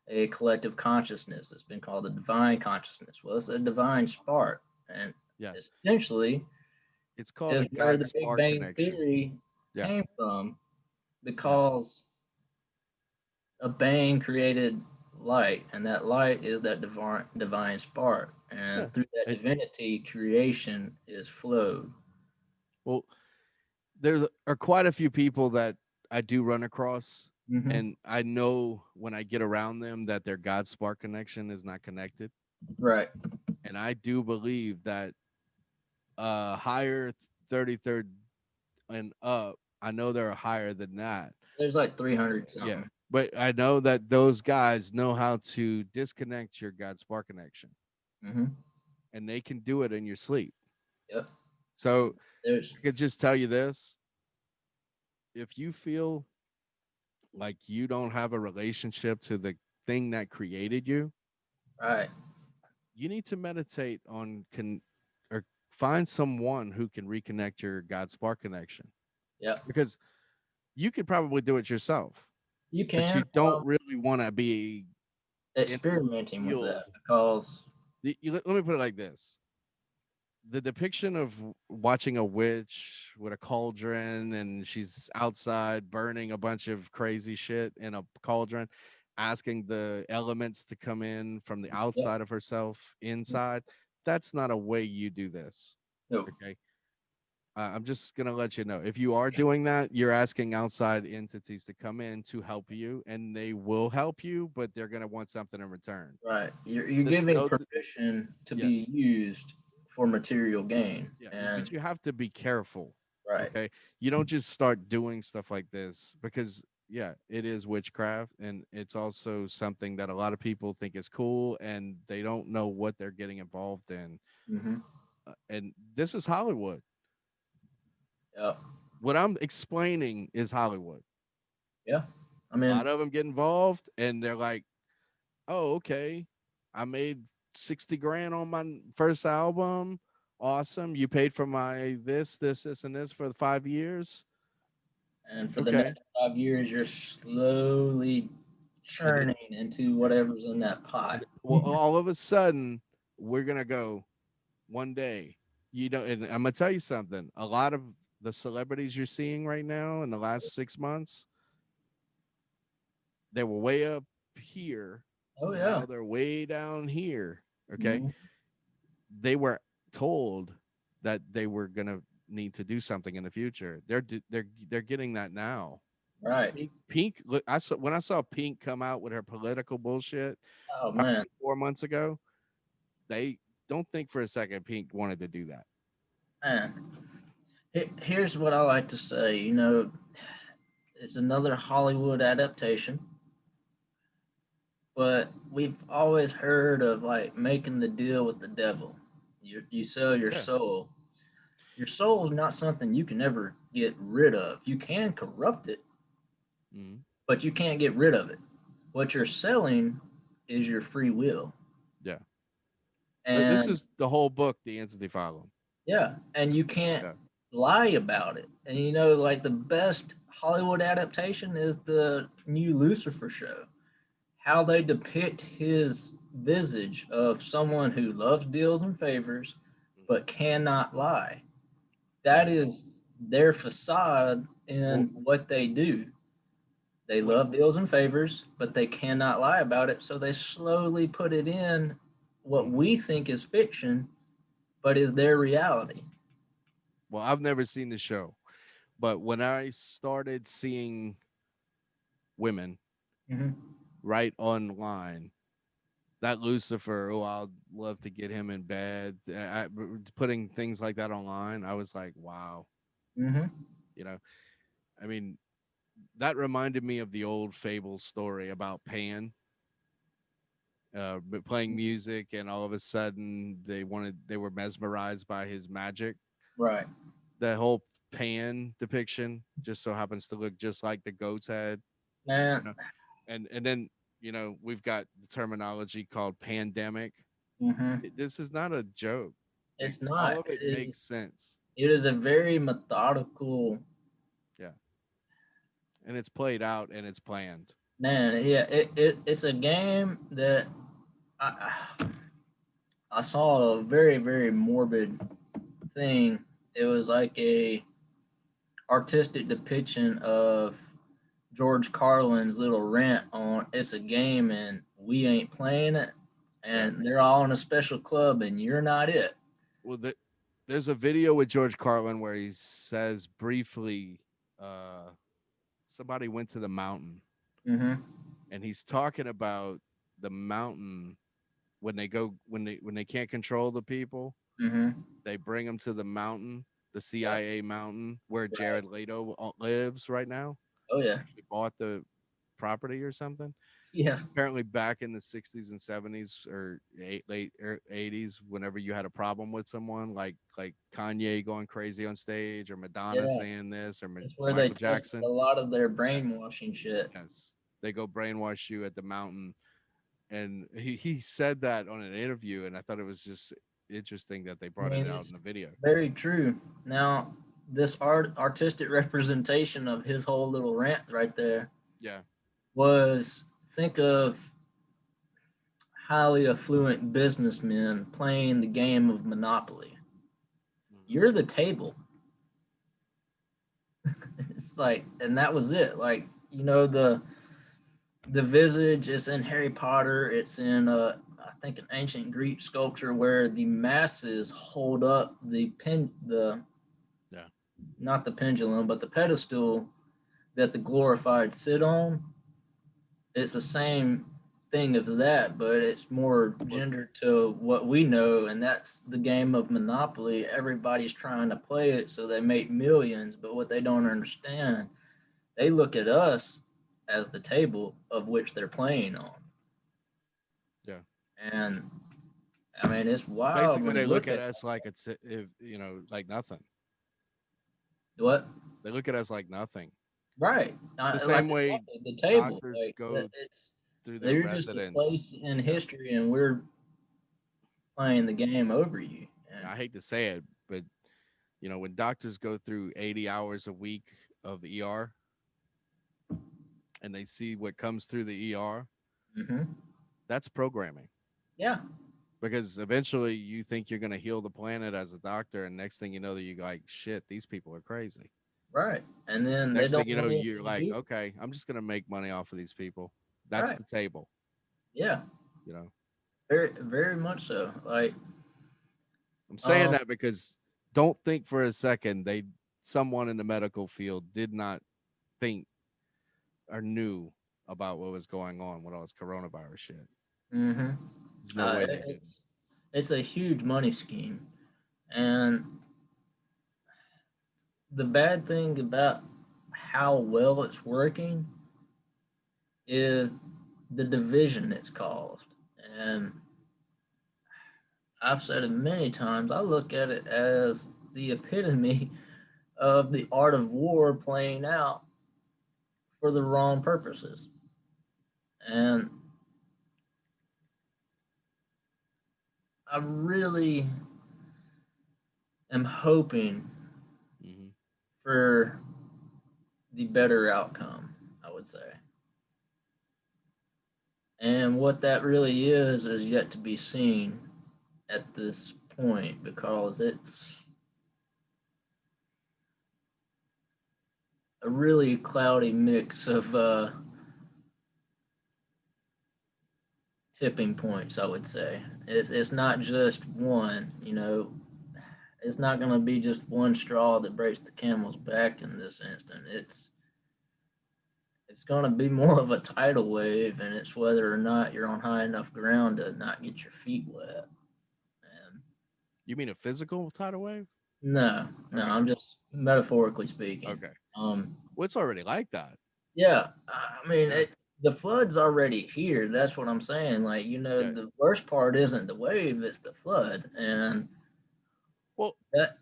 a collective consciousness. It's been called the divine consciousness. Well, it's a divine spark, and Yes. essentially It's called a is where God the Big spark Bang connection. Theory Yeah. came from, Yeah. because a bang created light, and that light is that divine spark, Yeah. and through that And divinity, creation is flowed. well, there are quite a few people that I do run across, Hmm. and I know when I get around them that their God spark connection is not connected. Right. And I do believe that higher 33rd and up, I know they're higher than that. There's like 300 Yeah. something. But I know that those guys know how to disconnect your God spark connection, Hmm. and they can do it in your sleep. Yep. So There's I could just tell you this: if you feel like you don't have a relationship to the thing that created you, right. you need to meditate on or find someone who can reconnect your God spark connection, Yep. because you could probably do it yourself, You but can you don't really want to be in a experimenting with that field. because Let me put it like this: the depiction of watching a witch with a cauldron and she's outside burning a bunch of crazy shit in a cauldron, asking the elements to come in from the yep. outside of herself inside, that's not a way you do this. No. Okay. I'm just going to let you know, if you are doing that, you're asking outside entities to come in to help you, and they will help you, but they're going to want something in return. Right. You're Just giving know permission to be yes. used for material gain. Yeah, And but you have to be careful. right. Okay, you don't just start doing stuff like this, because yeah, it is witchcraft, and it's also something that a lot of people think is cool, and they don't know what they're getting involved in. Hmm. And this is Hollywood. Yep. What I'm explaining is Hollywood. Yeah. I A mean, lot of them get involved, and they're like, "Oh, okay, I made 60 grand on my first album. Awesome. You paid for my this, and this for the 5 years. and for the Okay." next 5 years, you're slowly And churning into yeah, whatever's in that pot. well, all of a sudden, we're gonna go one day. You know, and I'm gonna tell you something. A lot of the celebrities you're seeing right now in the last 6 months, they were way up here. Oh yeah. Now they're way down here. Okay, Hmm. they were told that they were gonna need to do something in the future. They're getting that now. Right. Pink. Look, I saw when I saw Pink come out with her political bullshit Oh man. probably 4 months ago. They don't think for a second Pink wanted to do that. Man. Here's what I like to say. It's another Hollywood adaptation, but we've always heard of like making the deal with the devil. You sell your Yeah. soul. Your soul is not something you can ever get rid of. You can corrupt it, Mhm. but you can't get rid of it. What you're selling is your free will. Yeah. This And is the whole book, The Phylum. yeah, and you can't Yeah. lie about it. And like the best Hollywood adaptation is the new Lucifer show. How they depict his visage of someone who loves deals and favors Mhm. but cannot lie. That Yeah. is their facade Well, in what they do. They what? love deals and favors, but they cannot lie about it. So they slowly put it in what Mhm. we think is fiction, but is their reality. Well, I've never seen the show, but when I started seeing women Hmm. write online that Lucifer, oh, I'd love to get him in bed, putting things like that online, I was like, wow. Hmm. You know, I mean, that reminded me of the old fable story about Pan playing music, and all of a sudden they were mesmerized by his magic. Right. The whole Pan depiction just so happens to look just like the goat's head, Man. you know? And then we've got the terminology called pandemic. Hmm. This is not a joke. Like It's not. all of it makes sense. It is a very methodical Yeah. and it's played out and it's planned. Man, yeah, it's a game that I I saw a very very morbid thing. It was like a artistic depiction of George Carlin's little rant on it's a game and we ain't playing it, Yeah. and they're all in a special club and you're not it. Well, there's a video with George Carlin where he says briefly, somebody went to the mountain, Mm-hmm. and he's talking about the mountain when they go when they can't control the people, Mm-hmm. they bring them to the mountain, the Yep. CIA mountain where Right. Jared Leto lives right now. Oh yeah. Actually bought the property or something. Yeah. Apparently, back in the '60s and '70s or late '80s, whenever you had a problem with someone, like Kanye going crazy on stage, or Madonna Yeah. saying this, or It's where they Michael tested a Jackson, lot of their yeah, brainwashing shit. yes, they go brainwash you at the mountain. And he said that on an interview, and I thought it was just interesting that they I brought it mean, out in it's the video. very true. Now, this artistic representation of his whole little rant right there Yeah. was think of highly affluent businessmen playing the game of Monopoly. Hmm. You're the table. It's like, and that was it. Like, the visage is in Harry Potter. It's in I think an ancient Greek sculpture where the masses hold up the Yeah. not the pendulum, but the pedestal that the glorified sit on. It's the same thing as that, but it's more Well, gendered to what we know, and that's the game of Monopoly. Everybody's trying to play it so they make millions, but what they don't understand, they look at us as the table of which they're playing on. yeah. And I mean, it's wild Basically, when they you look look at at us like it's if like nothing. what, They look at us like nothing. right? The Like same way the table, doctors like go it's through their they're just a residence. place in Yeah. history, and we're playing the game over you. And I hate to say it, but when doctors go through 80 hours a week of ER, and they see what comes through the ER, hmm that's programming. yeah, Because eventually you think you're going to heal the planet as a doctor, and next thing you know, that you're like, shit, these people are crazy. right. And then they Next thing don't you want know, anything you're to like, do. okay, I'm just going to make money off of these people. That's Right. the table, Yeah. you know. Very, very much so. Like, I'm saying um, that because don't think for a second someone in the medical field did not think or knew about what was going on with all this coronavirus shit. hmm There's no way they didn't. it's a huge money scheme, and the bad thing about how well it's working is the division it's caused. And I've said it many times. I look at it as the epitome of the art of war playing out for the wrong purposes. And I really am hoping Hmm. for the better outcome, I would say. And what that really is yet to be seen at this point because it's a really cloudy mix of tipping points, I would say. It's not just one, it's not going to be just one straw that breaks the camel's back in this instant. It's going to be more of a tidal wave, and it's whether or not you're on high enough ground to not get your feet wet. And You mean a physical tidal wave? no, no, Okay. I'm just metaphorically speaking. Okay. Um, Well, it's already like that. yeah, I mean, Yeah. the flood's already here. That's what I'm saying. Like, Yeah. the worst part isn't the wave; it's the flood, and Well, that.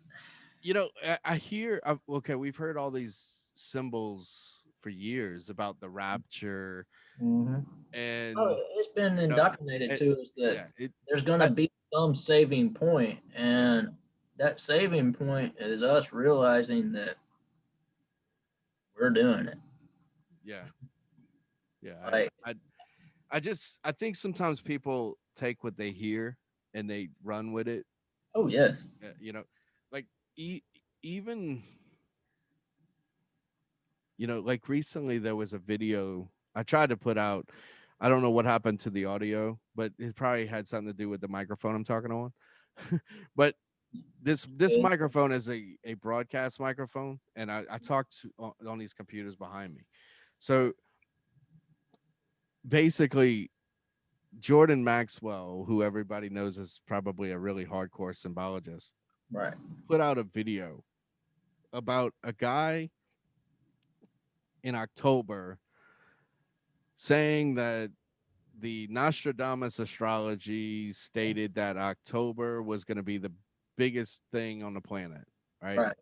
I hear. Okay, we've heard all these symbols for years about the rapture, Mhm. Oh, and it's been you know, indoctrinated it, to us that yeah, it there's going to that be some saving point, yeah. and that saving point is us realizing that we're doing it. Yeah, yeah. Like, I think sometimes people take what they hear and they run with it. oh yes, You know, like e- even like recently there was a video I tried to put out. I don't know what happened to the audio, but it probably had something to do with the microphone I'm talking on. But this good, microphone is a broadcast microphone, and I talk to on these computers behind me. So basically, Jordan Maxwell, who everybody knows is probably a really hardcore symbologist, right, put out a video about a guy in October saying that the Nostradamus astrology stated that October was going to be the biggest thing on the planet, right? right,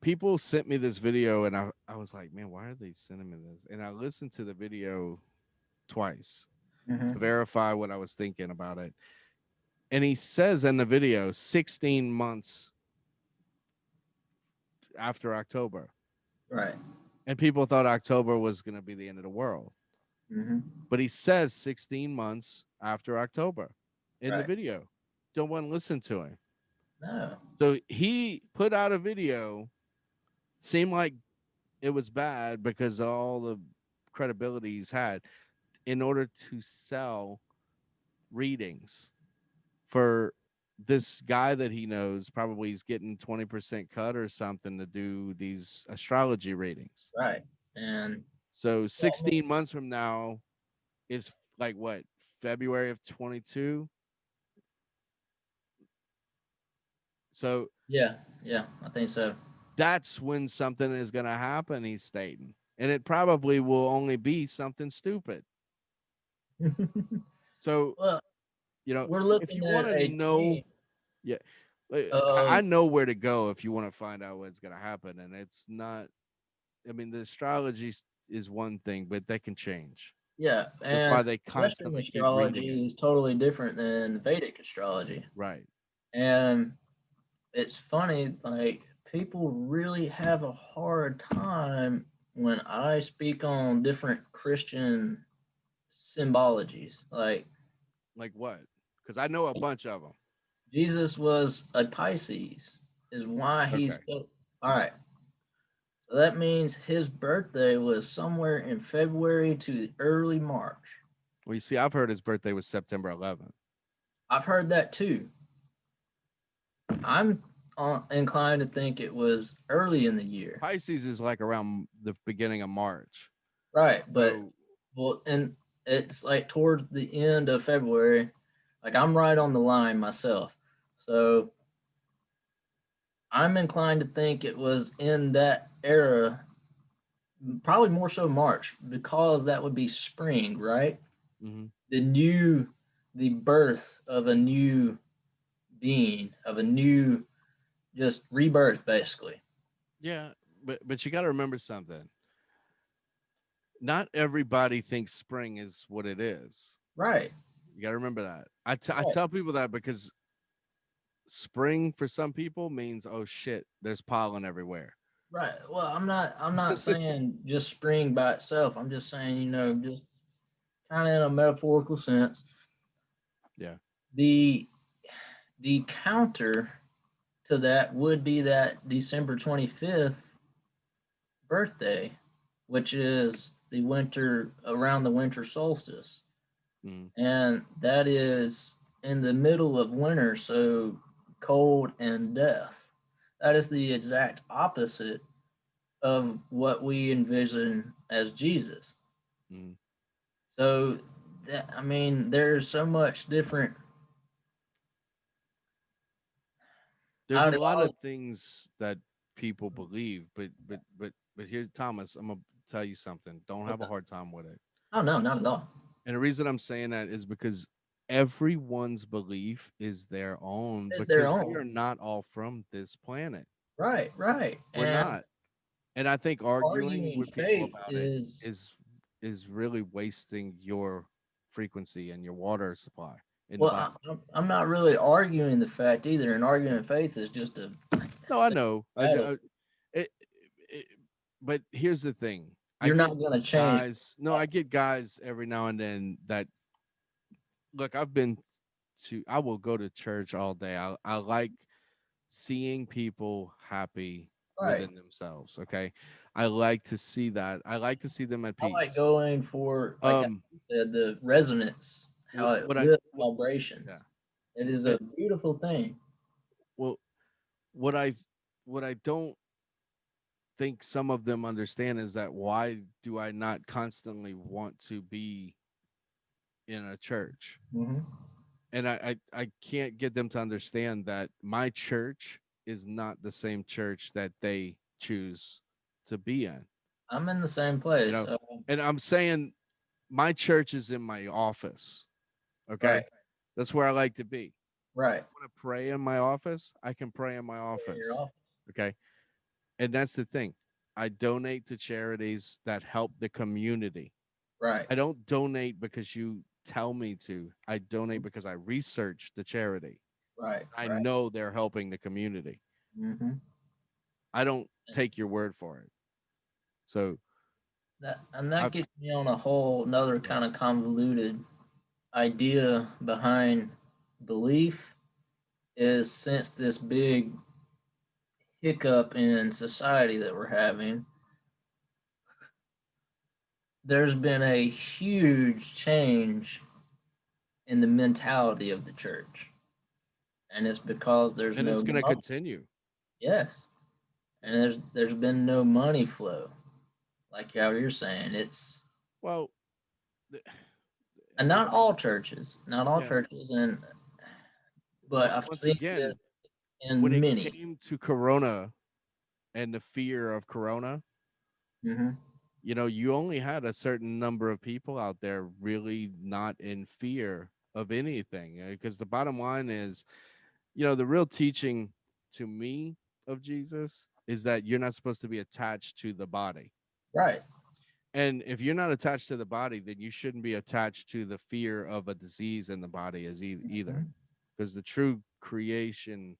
People sent me this video, and I was like, man, why are they sending me this? And I listened to the video twice to hmm, verify what I was thinking about it. And he says in the video 16 months after October. right, And people thought October was going to be the end of the world. hmm, But he says 16 months after October in the right. video. Don't want to listen to him. No, So he put out a video, seemed like it was bad because of all the credibility he's had in order to sell readings for this guy that he knows. Probably he's getting 20% cut or something to do these astrology readings. right, and So well, I mean, 16 months from now is like what, February of 22. So yeah, yeah, I think so. that's when something is going to happen, he's stating. And it probably will only be something stupid. So, Well, we're if looking you want at to a know, change yeah, I of know where to go if you want to find out what's going to happen. And it's not, I mean, the astrology is one thing, but they can change. yeah, That's and why they Western constantly keep reading it. astrology is totally different than Vedic astrology, Right. and it's funny, like people really have a hard time when I speak on different Christian symbologies. Like Like what? Because I know a bunch of them. Jesus was a Pisces, is why Okay. he's so. All right. So that means his birthday was somewhere in February to early March. Well, you see, I've heard his birthday was September 11th. I've heard that too. I'm inclined to think it was early in the year. Pisces is like around the beginning of March. Right, but So, well, and it's like towards the end of February. Like I'm right on the line myself. So I'm inclined to think it was in that era, probably more so March, because that would be spring, right? mhm. The new, the birth of a new being, of a new, just rebirth, basically. Yeah, but you got to remember something. Not everybody thinks spring is what it is. Right, You got to remember that. I right, tell people that because spring for some people means, oh shit, there's pollen everywhere. right. Well, I'm not saying just spring by itself. I'm just saying, just kind of in a metaphorical sense. Yeah. The the counter to that would be that December 25th birthday, which is the winter around the winter solstice. Mm. And that is in the middle of winter, so cold and death. That is the exact opposite of what we envision as Jesus. Mm. So, I mean, there's so much different There's a lot ideology. of things that people believe, but here, Thomas, I'm gonna tell you something. Don't have a Okay. hard time with it. Oh no, not at all. And the reason I'm saying that is because everyone's belief is their own, It's their because we own. are not all from this planet. Right, right. We're And not. And I think arguing arguing with people faith about it is is really wasting your frequency and your water supply in the well, Bible. I'm not really arguing the fact either. And arguing faith is just a No, I sad know. battle. It, it, but here's the thing. I You're get not going to change. guys. No, I get guys every now and then that look. I've been to. I will go to church all day. I like seeing people happy Right. within themselves. Okay, I like to see that. I like to see them at I like peace. going for, like I Um, said, the resonance, how it what I with what vibration. yeah. It is a It, beautiful thing. well, what I what I don't think some of them understand is that why do I not constantly want to be in a church? Hmm. And I can't get them to understand that my church is not the same church that they choose to be in. I'm in the same You place. know, and I'm saying my church is in my office. Right. Okay. That's where I like to be. Right. Want to pray in my office? I can pray in my In your office. office. Okay. And that's the thing. I donate to charities that help the community. Right. I don't donate because you tell me to. I donate because I research the charity. Right. I Right. know they're helping the community. Hmm. I don't take your word for it. So That I gets me on a whole another yeah. kind of convoluted idea behind belief is since this big hiccup in society that we're having, there's been a huge change in the mentality of the church. And it's because there's And no it's going to money. continue. Yes. And there's been no money flow. Like how you're saying. It's Well, th- and not all churches. Not all yeah. churches and but I've Once seen this again, when in it many. came to Corona and the fear of Corona, Hmm. you only had a certain number of people out there really not in fear of anything. Because the bottom line is, the real teaching to me of Jesus is that you're not supposed to be attached to the body. Right. And if you're not attached to the body, then you shouldn't be attached to the fear of a disease in the body as either. Mhm. Because the true creation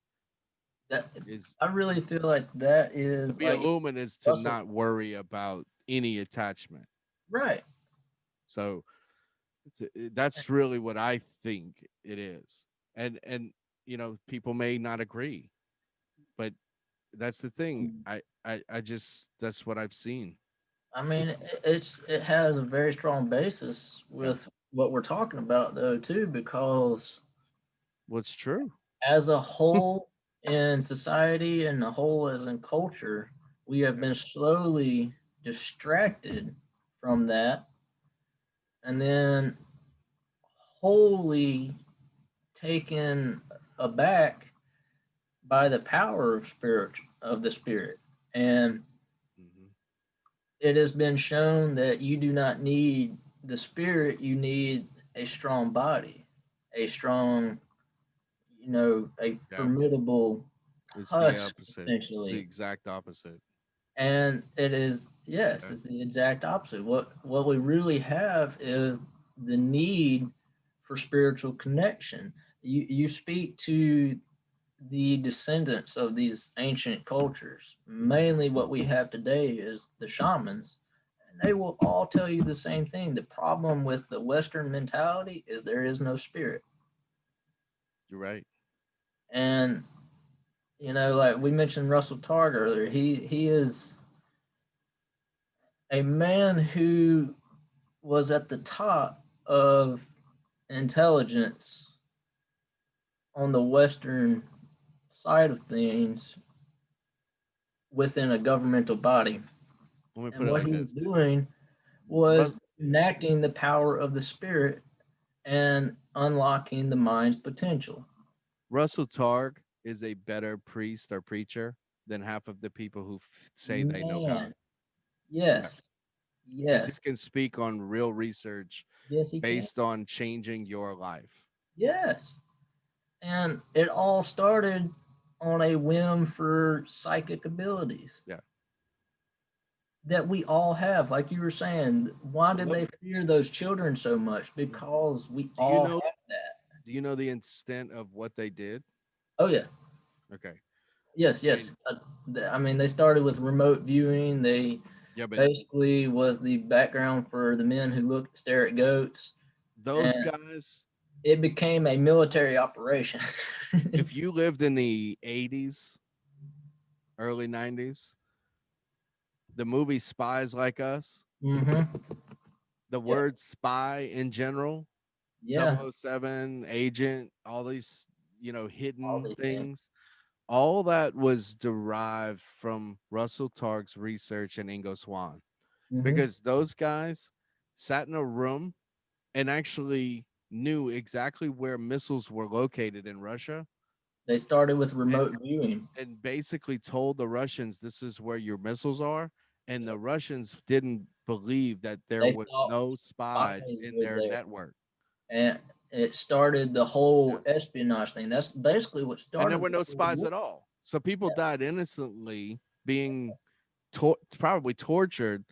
That is I really feel like that to is be a like lumen is to Russell. not worry about any attachment. Right. So that's really what I think it is. And people may not agree, but that's the thing. I just that's what I've seen. I mean, it has a very strong basis Yeah. with what we're talking about though too, because What's true? as a whole in society and the whole as in culture, we have Yeah. been slowly distracted from that, and then wholly taken aback by the power of the spirit. And Hmm. it has been shown that you do not need the spirit, you need a strong body, a strong, a Yeah. formidable It's the husk, opposite. It's the essentially. exact opposite. And it is, yes, Yeah. it's the exact opposite. What we really have is the need for spiritual connection. You speak to the descendants of these ancient cultures. Mainly what we have today is the shamans. And they will all tell you the same thing. The problem with the Western mentality is there is no spirit. You're right. And, like we mentioned Russell Targ earlier, he is a man who was at the top of intelligence on the Western side of things within a governmental body. Let me And put it what like he was this. doing Rus- was enacting the power of the spirit and unlocking the mind's potential. Russell Targ is a better priest or preacher than half of the people who say they know God. Man, yes, Because he yes, can speak on real research yes, he can. based on changing your life. Yes. And it all started on a whim for psychic abilities Yeah. that we all have. Like you were saying, why did Look, they fear those children so much? Because we do you all know have that. the extent of what they did? Oh, yeah. Okay. Yes, I yes. mean, I mean, they started with remote viewing. They Yeah, but basically was the background for the men who stare at goats, those and guys, it became a military operation. if It's, you lived in the 80s, early 90s, the movie Spies Like Us, mm-hmm. the Yeah, word spy in general, yeah, 007, agent, all these, all hidden these things. things, all that was derived from Russell Targ's research and Ingo Swann, Hmm. because those guys sat in a room and actually knew exactly where missiles were located in Russia, They started with and remote viewing. basically told the Russians this is where your missiles are, and the Yep. Russians didn't believe that there They was thought no spies spies in were their there, network. and it started the Yeah. whole espionage thing. That's basically what And there started were the no Cold spies War. at all. So people Yeah, died innocently, being probably tortured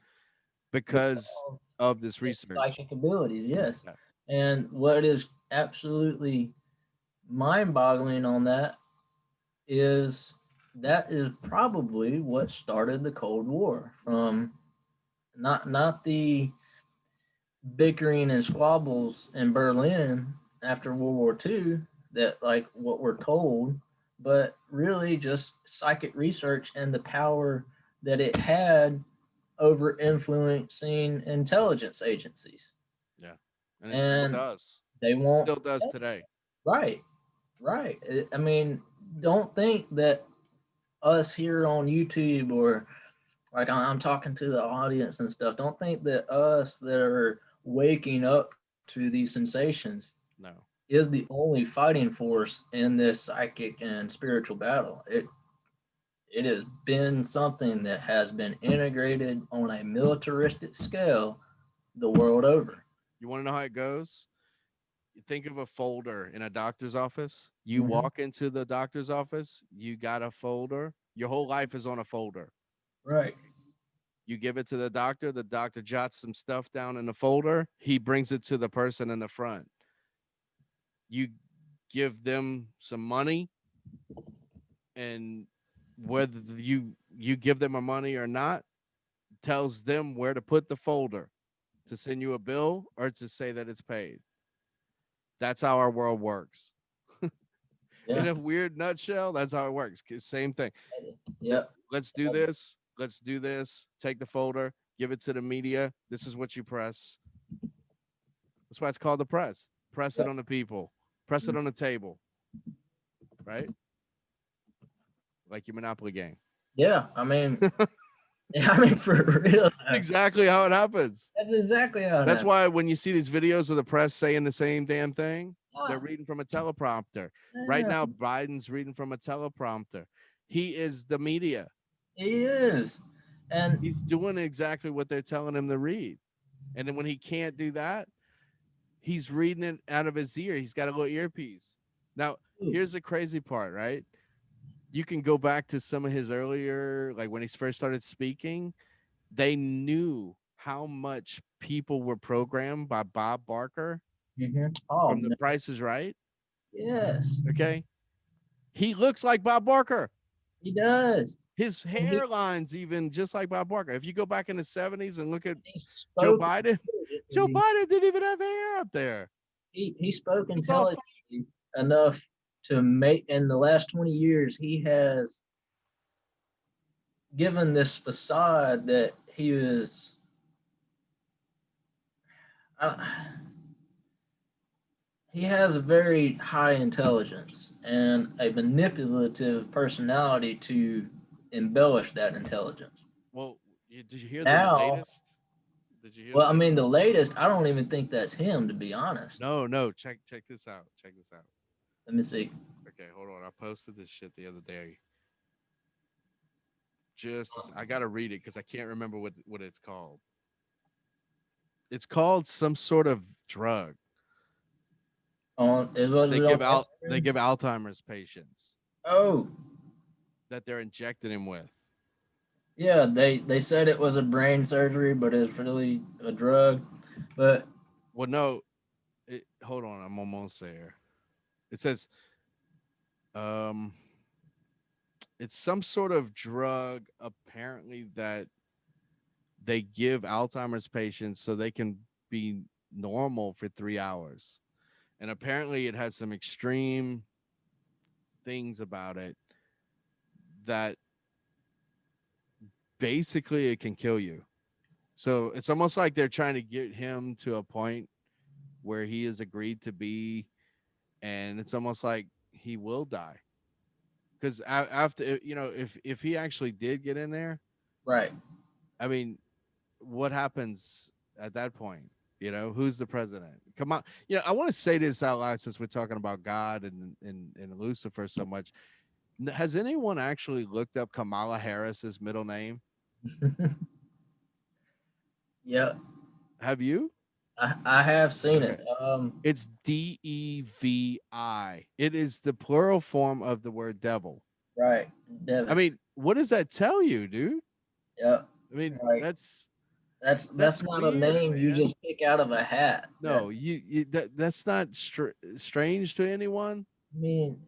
because because of this the research. psychic abilities, yes. Yeah. And what is absolutely mind-boggling on that is that is probably what started the Cold War from not the bickering and squabbles in Berlin after World War II that like what we're told, but really just psychic research and the power that it had over influencing intelligence agencies. Yeah. And it still And does. they won't. Still does today. Right, right. I mean, don't think that us here on YouTube or like I'm talking to the audience and stuff, don't think that us that are waking up to these sensations No. is the only fighting force in this psychic and spiritual battle. It has been something that has been integrated on a militaristic scale the world over. You want to know how it goes? You think of a folder in a doctor's office. You Hmm. walk into the doctor's office, you got a folder. Your whole life is on a folder. Right. You give it to the doctor jots some stuff down in the folder, he brings it to the person in the front. You give them some money, and whether you give them a money or not tells them where to put the folder, to send you a bill or to say that it's paid. That's how our world works. In Yeah. a weird nutshell, that's how it works. Same thing. Yep. Let's do this. Let's do this. Take the folder, give it to the media. This is what you press. That's why it's called the press. Press it Yep. on the people. Press it on the table, right? Like your Monopoly game. Yeah. I mean, I mean for It's real. exactly how it happens. That's exactly how it That's happened. why when you see these videos of the press saying the same damn thing, they're Yeah. reading from a teleprompter. Right Yeah. now, Biden's reading from a teleprompter. He is the media. He is. And He's doing exactly what they're telling him to read. And then when he can't do that, he's reading it out of his ear. He's got a little earpiece. Now, here's the crazy part, right? You can go back to some of his earlier, like when he first started speaking, they knew how much people were programmed by Bob Barker oh from The man, Price is Right. yes, Okay. He looks like Bob Barker. he does. His And hairline's even just like Bob Barker. If you go back in the 70s and look at he Joe spoke Biden, Joe intelligently. Biden didn't even have hair up there. He spoke It's all fake. intelligently enough to make. In the last 20 years, he has given this facade that he is. Uh, he has a very high intelligence and a manipulative personality to embellish that intelligence. Well, did you hear the Now, latest? Did you hear the well, I latest? mean, the latest, I don't even think that's him, to be honest. No, no. Check this out. Check this out. Let me see. Okay, hold on. I posted this shit the other day. I gotta read it because I can't remember what it's called. It's called some sort of drug Was it on they Instagram? give Alzheimer's patients Oh, that they're injecting him with. yeah. They said it was a brain surgery, but it's really a drug. But Well, no. Hold on. I'm almost there. It says um, it's some sort of drug apparently that they give Alzheimer's patients so they can be normal for 3 hours. And apparently, it has some extreme things about it that basically it can kill you. So it's almost like they're trying to get him to a point where he has agreed to be, and it's almost like he will die. Because after, if he actually did get in there, Right. I mean, what happens at that point? Who's the president? Come on. I want to say this out loud since we're talking about God and Lucifer so much. Has anyone actually looked up Kamala Harris's middle name? Yeah, Have you? I have seen Okay. it. It's Devi. It is the plural form of the word devil. Right, I Devin. mean, what does that tell you, dude? Yeah, I mean, right. that's That's that's not a weird, name you man. just pick out of a hat. That No, that's not strange to anyone. I mean,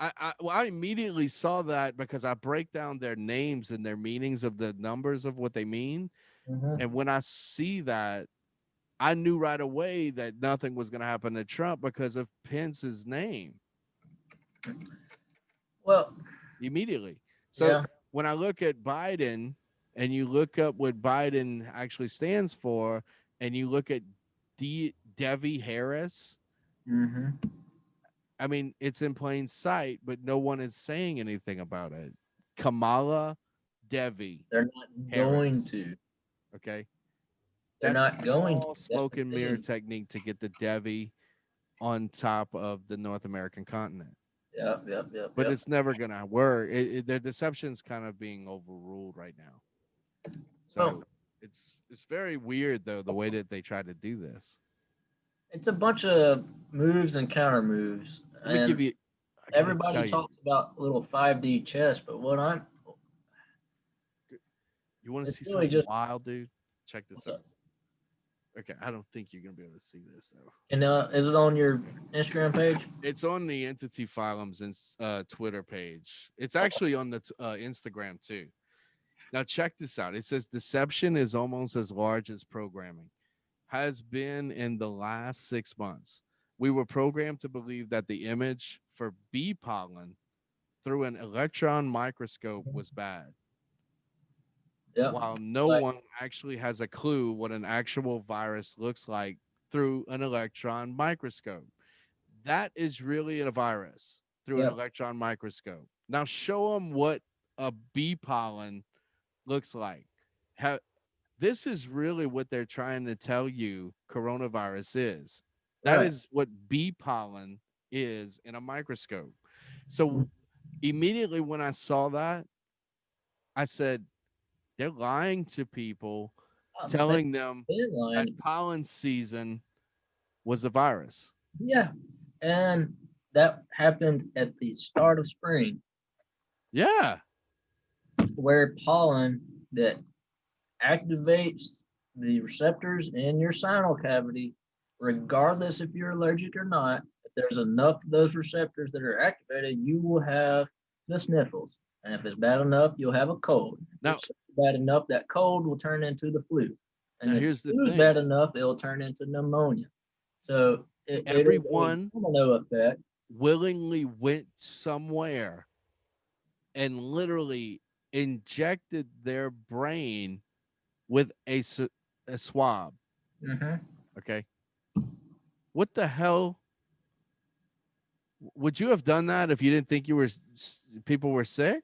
I immediately saw that because I break down their names and their meanings of the numbers of what they mean. mhm. And when I see that, I knew right away that nothing was going to happen to Trump because of Pence's name Well, immediately. So yeah. when I look at Biden and you look up what Biden actually stands for, and you look at Devi Harris, Hmm. I mean, it's in plain sight, but no one is saying anything about it. Kamala Devi They're not going Harris. to. Okay. They're That's not going to. all That's smoke the and mirror thing. technique to get the Devi on top of the North American continent. Yep, yep, yep, But yep. it's never going to work. Their deception's kind of being overruled right now. Well, So it's very weird, though, the way that they try to do this. it's a bunch of moves and counter moves, Let me give and you, I got to everybody tell you, talks about little 5D chess, but what I'm you want to it's see really something just wild, dude? Check this what's out. up. Okay. I don't think you're going to be able to see this, though. And is it on your Instagram page? It's on the Entity Phylum's Twitter page. It's Oh, actually on the Instagram too. Now check this out. It says deception is almost as large as programming. Has been in the last 6 months. We were programmed to believe that the image for bee pollen through an electron microscope was bad, yep. while no Like, one actually has a clue what an actual virus looks like through an electron microscope. That is really a virus through an yep. electron microscope. Now show them what a bee pollen looks like. Ha- this is really what they're trying to tell you coronavirus is. That Right. is what bee pollen is in a microscope. So immediately when I saw that, I said, they're lying to people, They've telling them been that lying. pollen season was a virus. Yeah. And that happened at the start of spring, Yeah. where pollen that activates the receptors in your sinal cavity, regardless if you're allergic or not. If there's enough of those receptors that are activated, you will have the sniffles. And if it's bad enough, you'll have a cold. If Now, it's bad enough, that cold will turn into the flu. And now if the here's the flu is thing. bad enough, it'll turn into pneumonia. So it is a Everyone domino effect. willingly went somewhere and literally injected their brain with a swab. Hmm. Okay. What the hell? Would you have done that if you didn't think people were sick?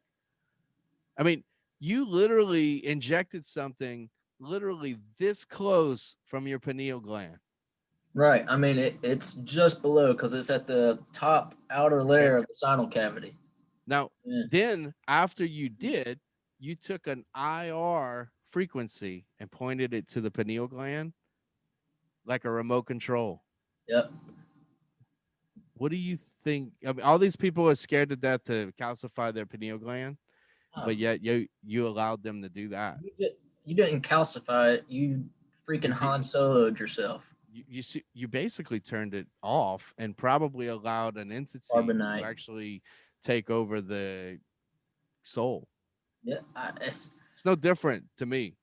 I mean, you literally injected something literally this close from your pineal gland. Right. I mean, it's just below because it's at the top outer Okay. layer of the sinal cavity. Now, Yeah. then after you did, you took an IR frequency and pointed it to the pineal gland like a remote control. Yep. What do you think? I mean, all these people are scared to death to calcify their pineal gland, but Um, yet you allowed them to do that. you didn't calcify it. You freaking You did. Han Soloed yourself. You basically turned it off and probably allowed an entity to Carbonite. actually take over the soul. Yeah. It's no different to me.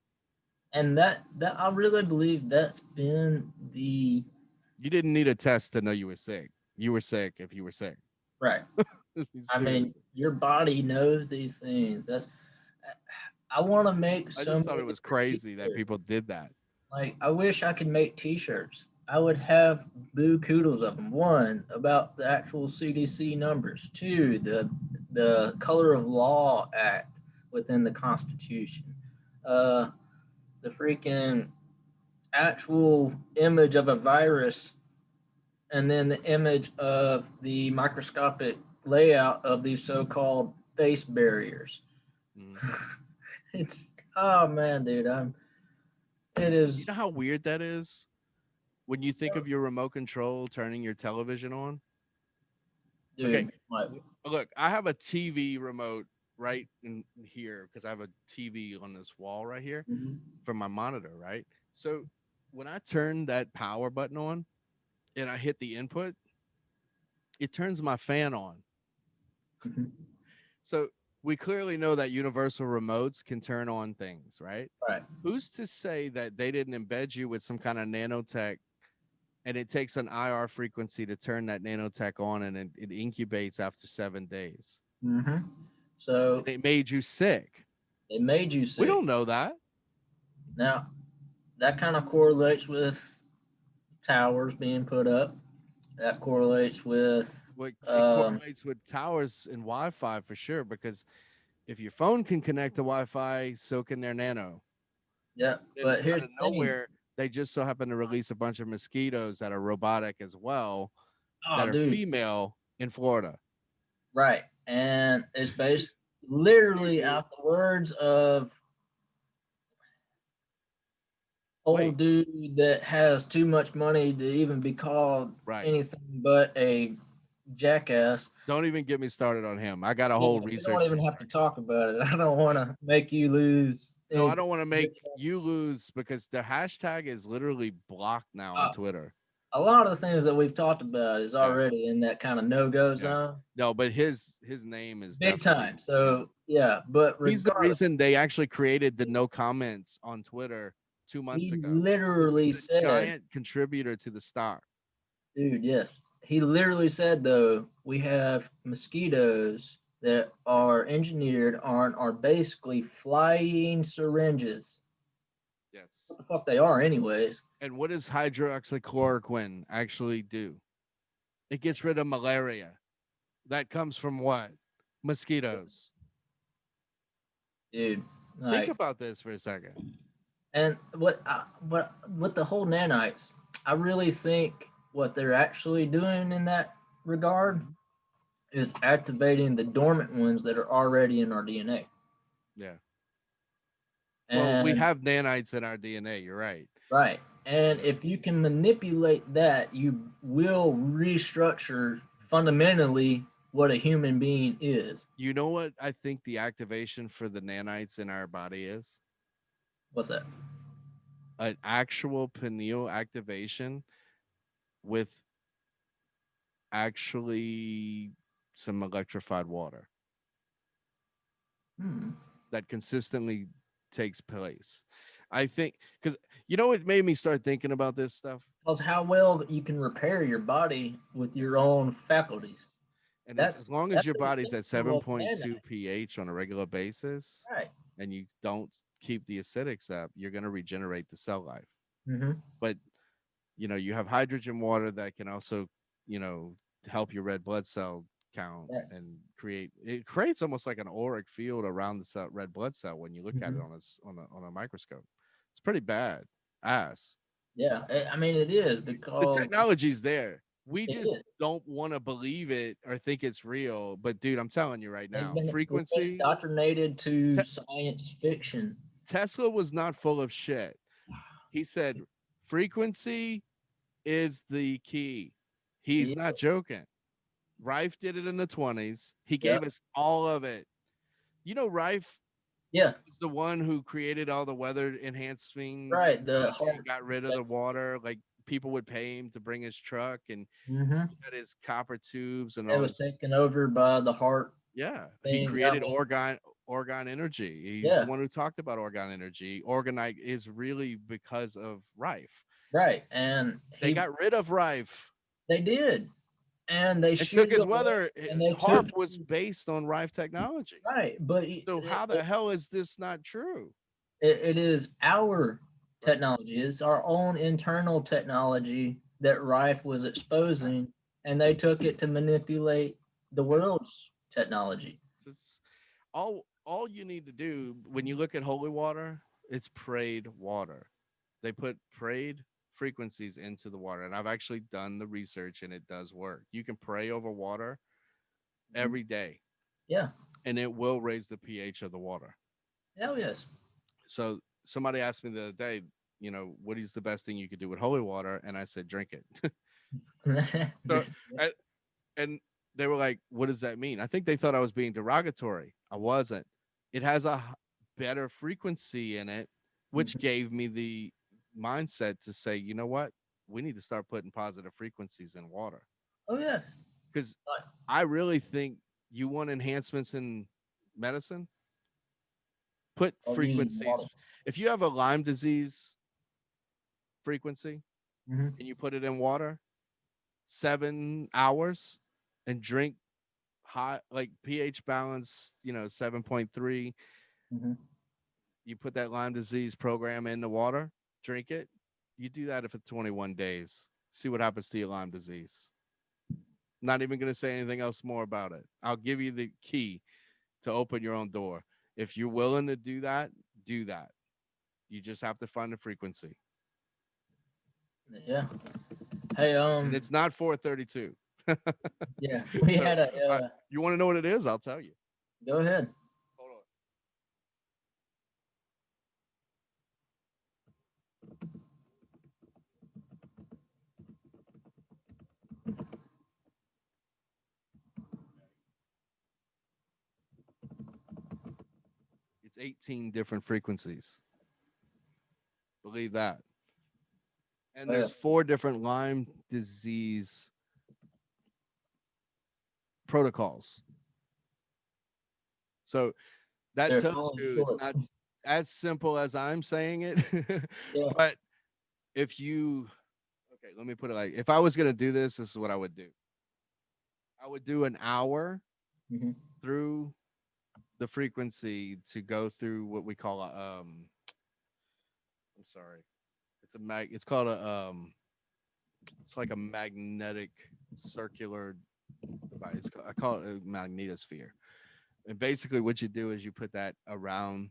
And that I really believe that's been the You didn't need a test to know you were sick. You were sick if you were sick. right. I mean, Seriously. your body knows these things. That's I want to make I so just thought many it was different crazy that t-shirts. people did that. Like, I wish I could make t-shirts. I would have boo koodles of them. One, about the actual CDC numbers. Two, the Color of Law Act within the Constitution. Uh, the freaking actual image of a virus, and then the image of the microscopic layout of these so-called face barriers. Mhm. It's oh man, dude, it You is know how weird that is when you think so, of your remote control turning your television on? Okay. dude, like Look, I have a TV remote right in here because I have a TV on this wall right here mhm, for my monitor, right? So when I turn that power button on and I hit the input, it turns my fan on. mhm, So we clearly know that universal remotes can turn on things, right? right. Who's to say that they didn't embed you with some kind of nanotech and it takes an IR frequency to turn that nanotech on and it incubates after 7 days? Hmm. So And it made you sick. it made you We sick. don't know that. Now that kind of correlates with towers being put up. That correlates with What it correlates with towers and Wi-Fi for sure, because if your phone can connect to Wi-Fi, so can their nano. yeah. Then But here's out of the thing. nowhere, they just so happen to release a bunch of mosquitoes that are robotic as well, that Oh, are dude, female in Florida. right. And it's based It's weird, literally dude. out the words of old Wait, dude that has too much money to even be called right. anything but a jackass. Don't even get me started on him. I got a Yeah, whole we don't research even have paper. to talk about it. I don't want to make you lose No, I anything. don't want to make you lose because the hashtag is literally blocked now on Uh, Twitter. a lot of the things that we've talked about is Yeah, already in that kind of no-go yeah. zone, No, but his name is big time. definitely, yeah. So yeah, but He's the regardless, reason they actually created the no comments on Twitter 2 months he ago because literally he's a said, giant contributor to the stock. dude, yes, he literally said though we have mosquitoes that are engineered on are basically flying syringes. Yes. What the fuck they are, anyways. And what does hydroxychloroquine actually do? It gets rid of malaria. That comes from what? Mosquitoes. Dude. Think Like, about this for a second. and what with the whole nanites, I really think what they're actually doing in that regard Mhm. is activating the dormant ones that are already in our DNA. Yeah. Well, we And have nanites in our DNA. You're right. right. And Yeah. if you can manipulate that, you will restructure fundamentally what a human being is. You know what I think the activation for the nanites in our body is? What's that? An actual pineal activation with actually some electrified water Hmm. that consistently takes place. I think because you know what made me start thinking about this stuff? Because how well you can repair your body with your Yes. own faculties. Yes. And That's as long as that's your the body's at principle of nanite. 7.2 pH on a regular basis Right. and you don't keep the acidics up, you're going to regenerate the cell life. Mm-hmm. But you have hydrogen water that can also, you know, help your red blood cell count Yeah. and it creates almost like an auric field around the red blood cell when you look at it Mm-hmm. on a microscope. It's pretty bad ass. Yeah. I mean, it is The because technology's there. We it just is. don't want to believe it or think it's real. But dude, I'm telling you right now, We've been frequency. indoctrinated to Te- science fiction. Tesla was not full of shit. He said frequency is the key. He's Yeah. not joking. Rife did it in the 20s. He Yeah. gave us all of it. You know, Rife Yeah. was the one who created all the weather enhancing Right. The technology heart. and got rid of the water. Like people would pay him to bring his truck and Mm-hmm. he had his copper tubes and It all was his. taken over by the heart Yeah. He thing. I created mean, Orgone Energy. He's the Yeah, one who talked about Orgone Energy. Orgonite is really because of Rife. right. And They got rid of Rife they did, and they and took shooed it his away, weather. and they took HARP was based on Rife technology. right, but So how the hell is this not true? it is our Right. technology. It's our own internal technology that Rife was exposing, and they took it to manipulate the Yeah. world's technology. It's all you need to do when you look at holy water, it's prayed water. They put prayed frequencies into the water. And I've actually done the research and it does work. You can pray over water Mhm. every day Yeah. and it will raise the pH of the water. Hell yes. So somebody asked me the other day, what is the best thing you could do with holy water? And I said, drink it. So, This- and, and they were like, what does that mean? I think they thought I was being derogatory. I wasn't. It has a better frequency in it, which Mhm. gave me the mindset to say, you know what? We need to start putting positive frequencies in water. Oh yes. Because Right. I really think you want enhancements in medicine, put Or using water. frequencies. If you have a Lyme disease frequency Hmm. and you put it in water 7 hours and drink high, like pH balance, 7.3, Hmm. you put that Lyme disease program in the water, drink it. You do that for 21 days. See what happens to your Lyme disease. Not even going to say anything else more about it. I'll give you the key to open your own door. If you're willing to do that, do that. You just have to find the frequency. Yeah. Hey, And it's not 432. yeah, we So had a. you want to know what it is? I'll tell you. Go ahead. Hold on. It's 18 different frequencies. Believe that. And Oh, yeah. there's 4 different Lyme disease protocols. So that They're tells falling you it's short. not as simple as I'm saying it. Yeah. But if you, okay, let me put it like, if I was going to do this, this is what I would do. I would do an hour Hmm. through the frequency to go through what we call a, I'm sorry. It's called a, it's like a magnetic circular device. I call it a magnetosphere. And basically what you do is you put that around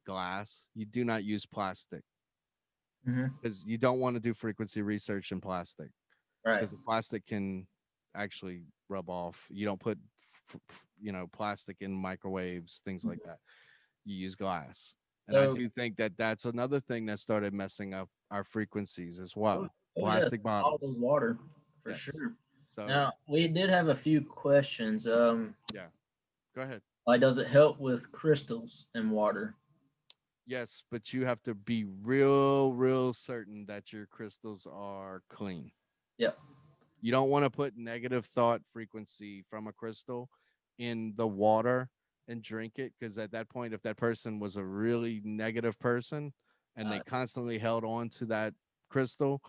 glass. You do not use plastic Hmm. because you don't want to do frequency research in plastic Right. because the plastic can actually rub off. You don't put, plastic in microwaves, things like that. You use glass. And I So, do think that that's another thing that started messing up our frequencies as oh, well. oh yes, Plastic all the bottles. water for Yes. sure. So, Now we did have a few questions. yeah, go ahead. Like, does it help with crystals in water? Yes, but you have to be real, real certain that your crystals are clean. Yep. You don't want to put negative thought frequency from a crystal in the water and drink it because at that point, if that person was a really negative person and they Uh, constantly held on to that crystal,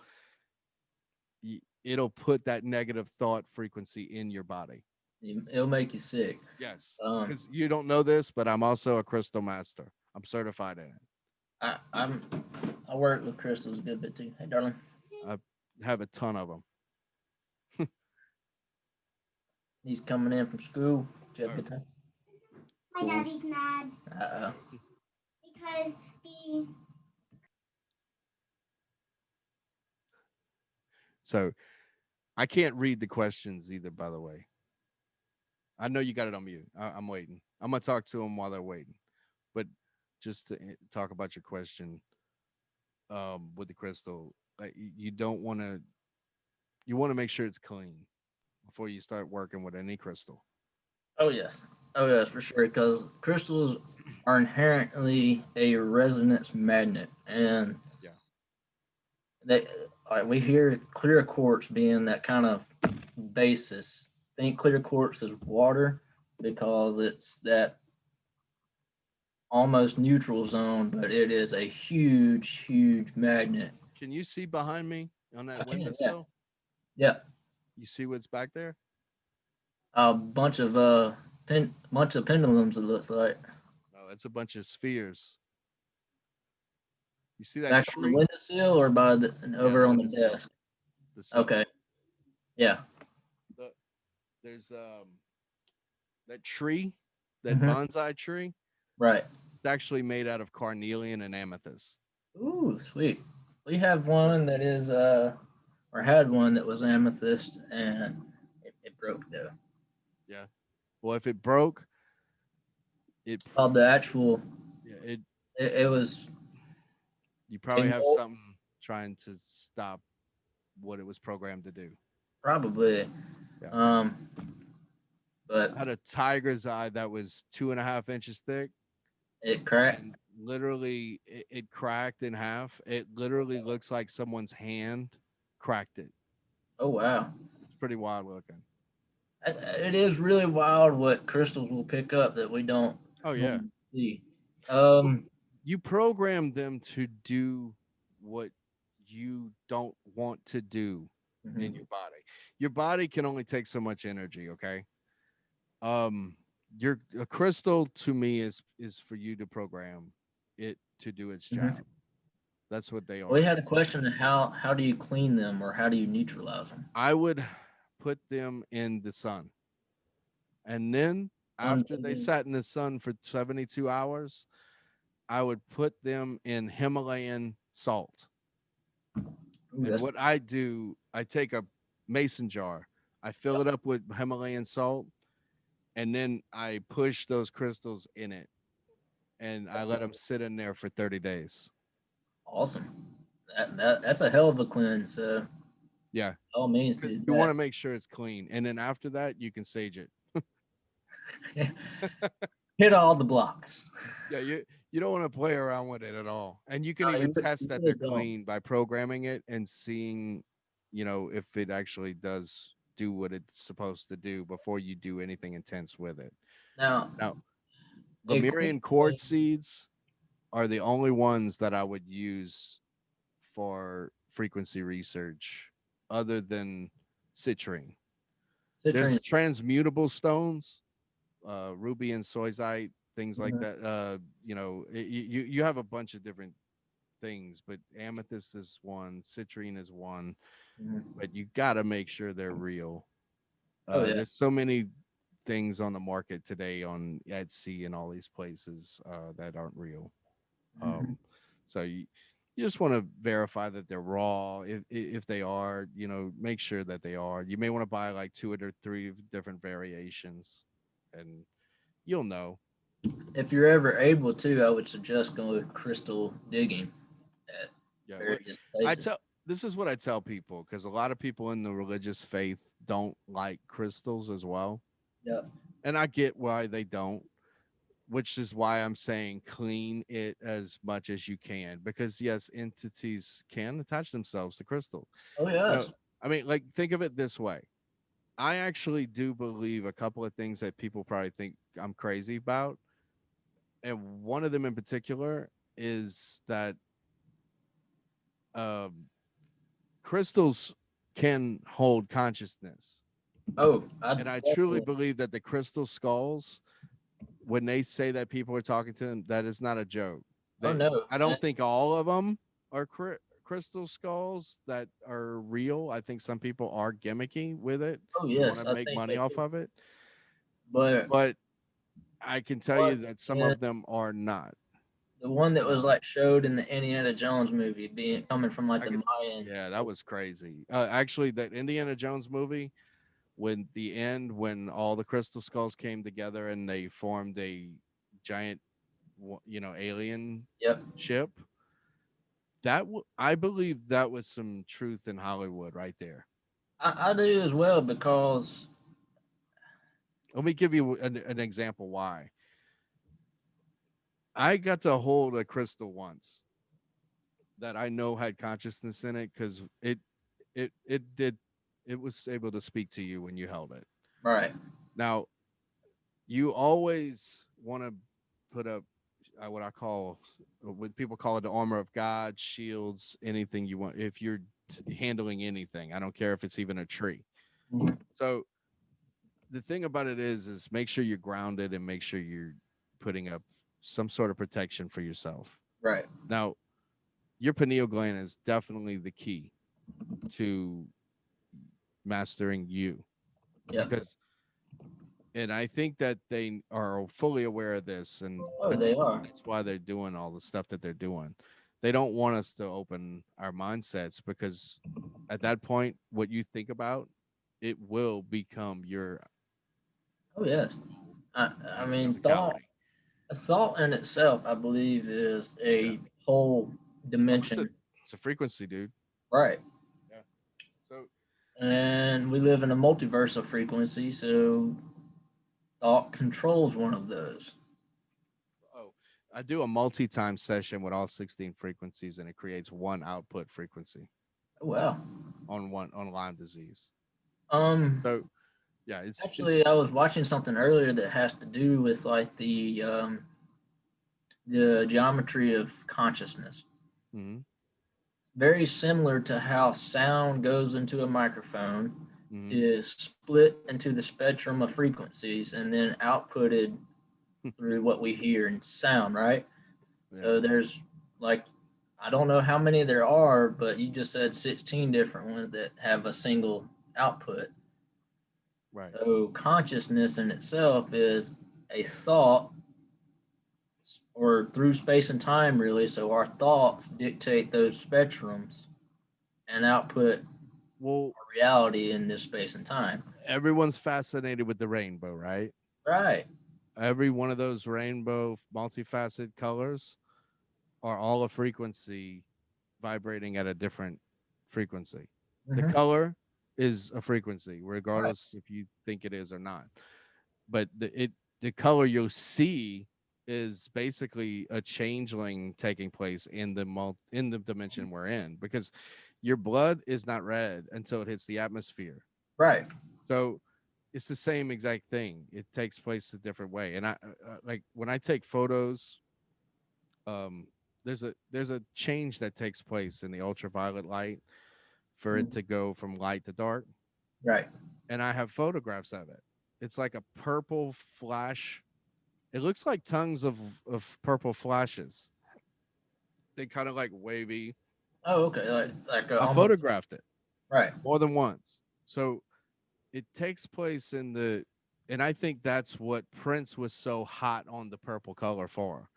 it'll put that negative thought frequency in your body. it'll make you sick. Yes, Um, because you don't know this, but I'm also a crystal master. I'm certified in it. I'm I work with crystals a good bit too. Hey, darling. I have a ton of them. He's coming in from school. Did you have a Oh, good time? My daddy's mad Uh-oh. because the so I can't read the questions either, by the way. I know you got it on mute. I'm waiting. I'm gonna talk to them while they're waiting. But just to talk about your question, with the crystal, you don't want to. You want to make sure it's clean before you start working with any crystal. Oh yes. Oh yes, for sure. Because crystals are inherently a resonance magnet, and Yeah. they we hear clear quartz being that kind of basis. Think clear quartz is water because it's that almost neutral zone, but it is a huge, huge magnet. Can you see behind me on I that can, yeah, windowsill? yeah. You see what's back there? A bunch of pendulums. It looks like Oh, it's a bunch of spheres. You see that back on the tree? windowsill or by the Yeah, the over on the windowsill, desk. the sill. Okay, yeah. The, there's that tree, that Hmm. bonsai tree. Right. It's actually made out of carnelian and amethyst. Ooh, sweet. We have So one that is or had one that was amethyst, and it broke though. yeah. Well, if it broke, it Called the actual. yeah, it It was you probably have pinged something trying to stop what it was programmed to do. probably. Yeah. Um, but I had a tiger's eye that was 2.5 inches thick, it cracked. and literally it cracked in half. It literally looks like someone's hand cracked it. Oh wow. It's pretty wild looking. It is really wild what crystals will pick up that we don't Oh yeah. normally see. Well, Um, you program them to do what you don't want to do in mhm, your body. Your body can only take so much energy, okay? Um your a crystal to me is for you to program it to do its mhm. job. That's what they We are. had a question of how do you clean them or how do you neutralize them? I would put them in the sun. And then after they Unbending. sat in the sun for 72 hours, I would put them in Himalayan salt. Ooh, And that's what I do, I take a mason jar, I fill yep, it up with Himalayan salt, and then I push those crystals in it and I let them sit in there for 30 days. awesome. That's a hell of a cleanse. So Yeah. all means Because do you want that. to make sure it's clean. And then after that, you can sage it. Hit all the blocks. Yeah, you don't want to play around with it at all. And you can No, even test you that really they're don't. clean by programming it and seeing, if it actually does do what it's supposed to do before you do anything intense with it. Now, Now, a quick Lemurian thing. quartz seeds are the only ones that I would use for frequency research other than citrine. Citrine. There's transmutable stones, ruby and soisite, things like Mhm, that. You have a bunch of different things, but amethyst is one, citrine is one, mhm. but you got to make sure they're real. Oh yeah. There's so many things on the market today on Etsy and all these places that aren't real. Mhm. So you just want to verify that they're raw. If they are, make sure that they are. You may want to buy like two or three different variations, and you'll know. If you're ever able to, I would suggest going crystal digging at Yeah, what various I places. tell this is what I tell people because a lot of people in the religious faith don't like crystals as well, Yeah. and I get why they don't. Which is why I'm saying clean it as much as you can because yes, entities can attach themselves to crystals. Oh You know, yes. I mean, like think of it this way. I actually do believe a couple of things that people probably think I'm crazy about, and one of them in particular is that um, crystals can hold consciousness, Oh, I and I truly definitely. believe that the crystal skulls, when they say that people are talking to them, that is not a joke. Oh They, no. I And, don't think all of them are crystal skulls that are real. I think some people are gimmicky with it oh and want yes, to I make think money they off do. of it. But But I can tell you what that some in of them are not. the one that was Um, like showed in the Indiana Jones movie, being coming from like I the could, Mayan. yeah, that was crazy. Actually, that Indiana Jones movie, when the end, when all the crystal skulls came together and they formed a giant, alien Yep. ship, I believe that was some truth in Hollywood right there. I do as well because Let me give you an example why. I got to hold a crystal once that I know had consciousness in it because it was able to speak to you when you held it. right. Now you always want to put up what I call, what people call it, the armor of God, shields, anything you want. If you're handling anything, I don't care if it's even a tree. Mhm. So the thing about it is make sure you're grounded and make sure you're putting up some sort of protection for yourself. Right. Now, your pineal gland is definitely the key to mastering you Yep. because, and I think that they are fully aware of this, and Oh, they are. that's why they're doing all the stuff that they're doing. They don't want us to open our mindsets because at that point, what you think about, it will become your Oh, yes. I mean, thought. physicality. A thought in itself, I believe, is Yeah. a whole Oh, dimension. it's a frequency, dude. Right. Yeah. So And we live in a multiverse of frequency, so thought controls one of those. oh, I do a multi-time session with all 16 frequencies, and it creates one output frequency Oh, wow. on Lyme disease. Um, So yeah, it's Actually, I was watching something earlier that has to do with like the geometry of consciousness. mm-hmm, Very similar to how sound goes into a microphone, mm-hmm. is split into the spectrum of frequencies and then outputted through what we hear in sound, right? Yeah, So there's like, I don't know how many there are, but you just said 16 different ones that have a single output. right. So consciousness in itself is a thought or through space and time, really. So our thoughts dictate those spectrums and output Well, our reality in this space and time. everyone's fascinated with the rainbow, right? Right. Every one of those rainbow multifaceted colors are all a frequency vibrating at a different frequency. The Mm-hmm. color is a frequency, Right. regardless if you think it is or not. But the color you'll see is basically a changeling taking place in in the dimension we're in because your blood is not red until it hits the atmosphere. Right. So it's the same exact thing. It takes place a different way. And I like when I take photos, um, there's a change that takes place in the ultraviolet light for it to go from light to dark. Right. And I have photographs of it. It's like a purple flash. It looks like tongues of purple flashes. They kind of like wavy. Oh, okay. Like I almost. photographed it Right. more than once. So it takes place in the, and I think that's what Prince was so hot on the purple color for,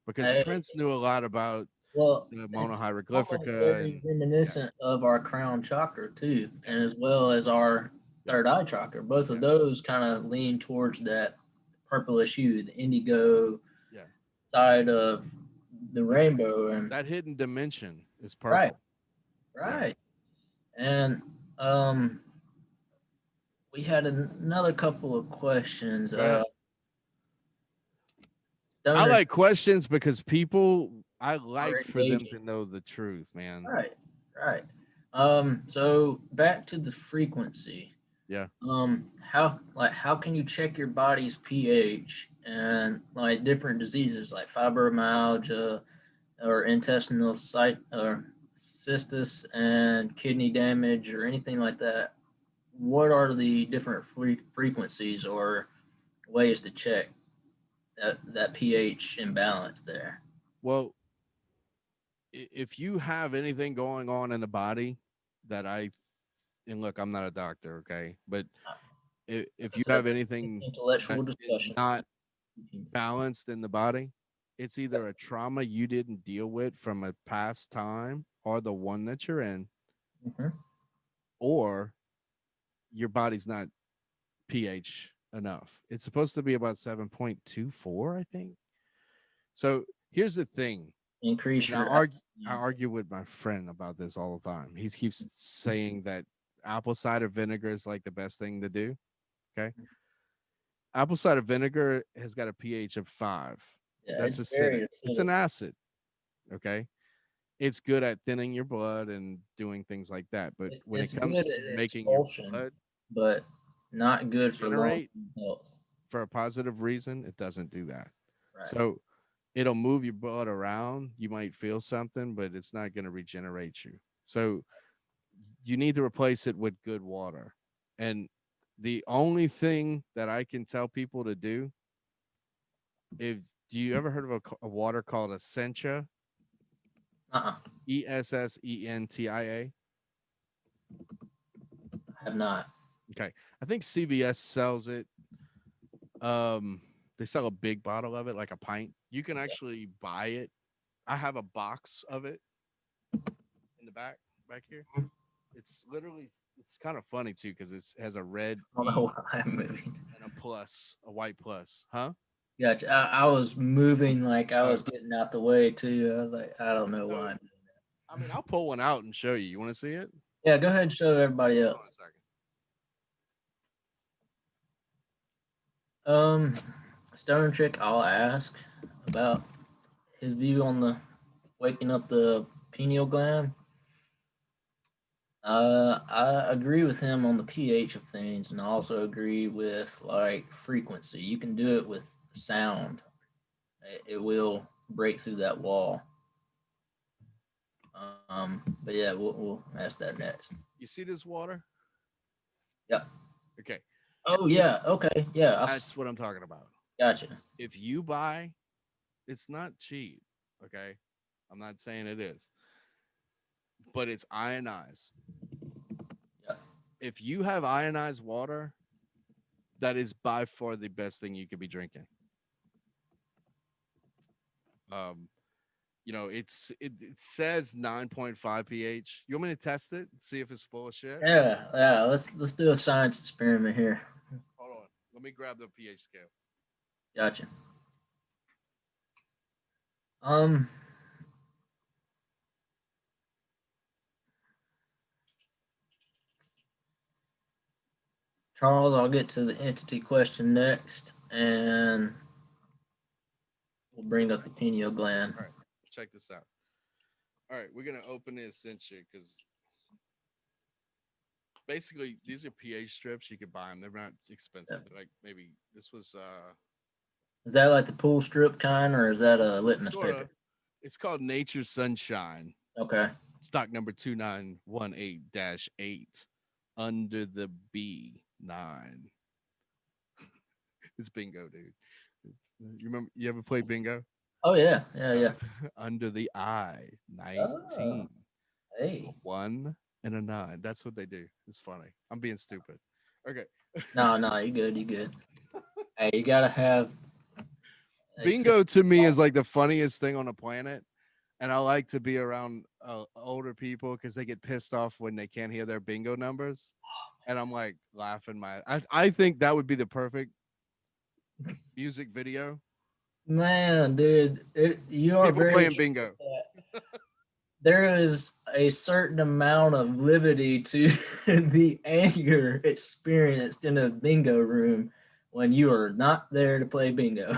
because I, Prince knew a lot about well, the it's almost monohieroglyphica very and yeah, reminiscent of our crown chakra too, and as yes, well as our yeah, third eye chakra. Both of yeah, those kind of lean towards that purplish hue, the indigo yeah. side of the That rainbow. And that hidden dimension is right, purple. Yeah. right. And we had another couple of questions. Go ahead. I Stoner like questions because people, I are like for them engaging. to know the truth, man. Right, right. So back to the frequency. Yeah. How can you check your body's pH and like different diseases like fibromyalgia or intestinal site or cystis and kidney damage or anything like that? What are the different frequencies or ways to check that pH imbalance there? Well, if you have anything going on in the body that and look, I'm not a doctor, okay, but Like if I you said, have anything that intellectual is discussion. not balanced in the body, it's either a trauma you didn't deal with from a past time or the one that you're in, Mhm. or your body's not pH enough. It's supposed to be about 7.24, I think. So here's the thing, Increase and your I argue with my friend about this all the time. He keeps saying that apple cider vinegar is like the best thing to do. Okay. Apple cider vinegar has got a pH of 5. yeah, That's it's acidic. very It's acidic. an acid. Okay. It's good at thinning your blood and doing things like that. But when it It's comes good to at making your expulsion, blood but not good for long regenerate term health. for a positive reason, it doesn't do that. Right. So it'll move your blood around. You might feel something, but it's not going to regenerate you. So you need to replace it with good water. And the only thing that I can tell people to do, if do you ever heard of a water called Essentia? Uh-uh. Essentia. I have not. Okay. I think CVS sells it. They sell a big bottle of it, like a pint. You can actually buy it. I have a box of it in the back here. It's literally it's kind of funny too because it has a red I don't E know why I'm moving. and a plus, a white plus, huh? Gotcha. I was moving like I Oh, was getting out the way too. I was like, I don't know so why. I mean, I'll pull one out and show you. You want to see it? Yeah, go ahead and show everybody Hold on else. a second. Stone Trick, I'll ask about his view on the waking up the pineal gland. I agree with him on the pH of things, and I also agree with like frequency. You can do it with sound. It will break through that wall. But yeah, we'll ask that next. You see this water? Yep. Okay, Oh yeah. Okay. Yeah. that's what I'm talking about. Gotcha. If you buy, it's not cheap. Okay, I'm not saying it is, but it's ionized. Yep. If you have ionized water, that is by far the best thing you could be drinking. Um, it says 9.5 pH. You want me to test it? See if it's full of shit? Yeah. Yeah. Let's do a science experiment here. Hold on. Let me grab the pH scale. Gotcha. Um. Charles, I'll get to the entity question next, and we'll bring up the pineal gland. All right, check this out. All right, we're gonna open the Essentia because basically these are pH strips. You could buy them. They're not expensive. They're like maybe this was Is that like the pool strip kind, or is that a litmus sorta. paper? It's called Nature Sunshine. Okay. Stock number 2918-8 under the B9. It's bingo, dude. You remember you ever played bingo? Oh yeah, yeah, yeah. Under the I Oh, 19. hey. 1 and a 9. That's what they do. It's funny. I'm being stupid. Okay. No, no, you good, you good. Hey, you gotta have a Bingo to me is like the funniest thing on the planet. And I like to be around older people because they get pissed off when they can't hear their bingo numbers. And I'm like laughing I think that would be the perfect music video. man, dude. You are People very playing true bingo. with that. There is a certain amount of levity to the anger experienced in a bingo room when you are not there to play bingo.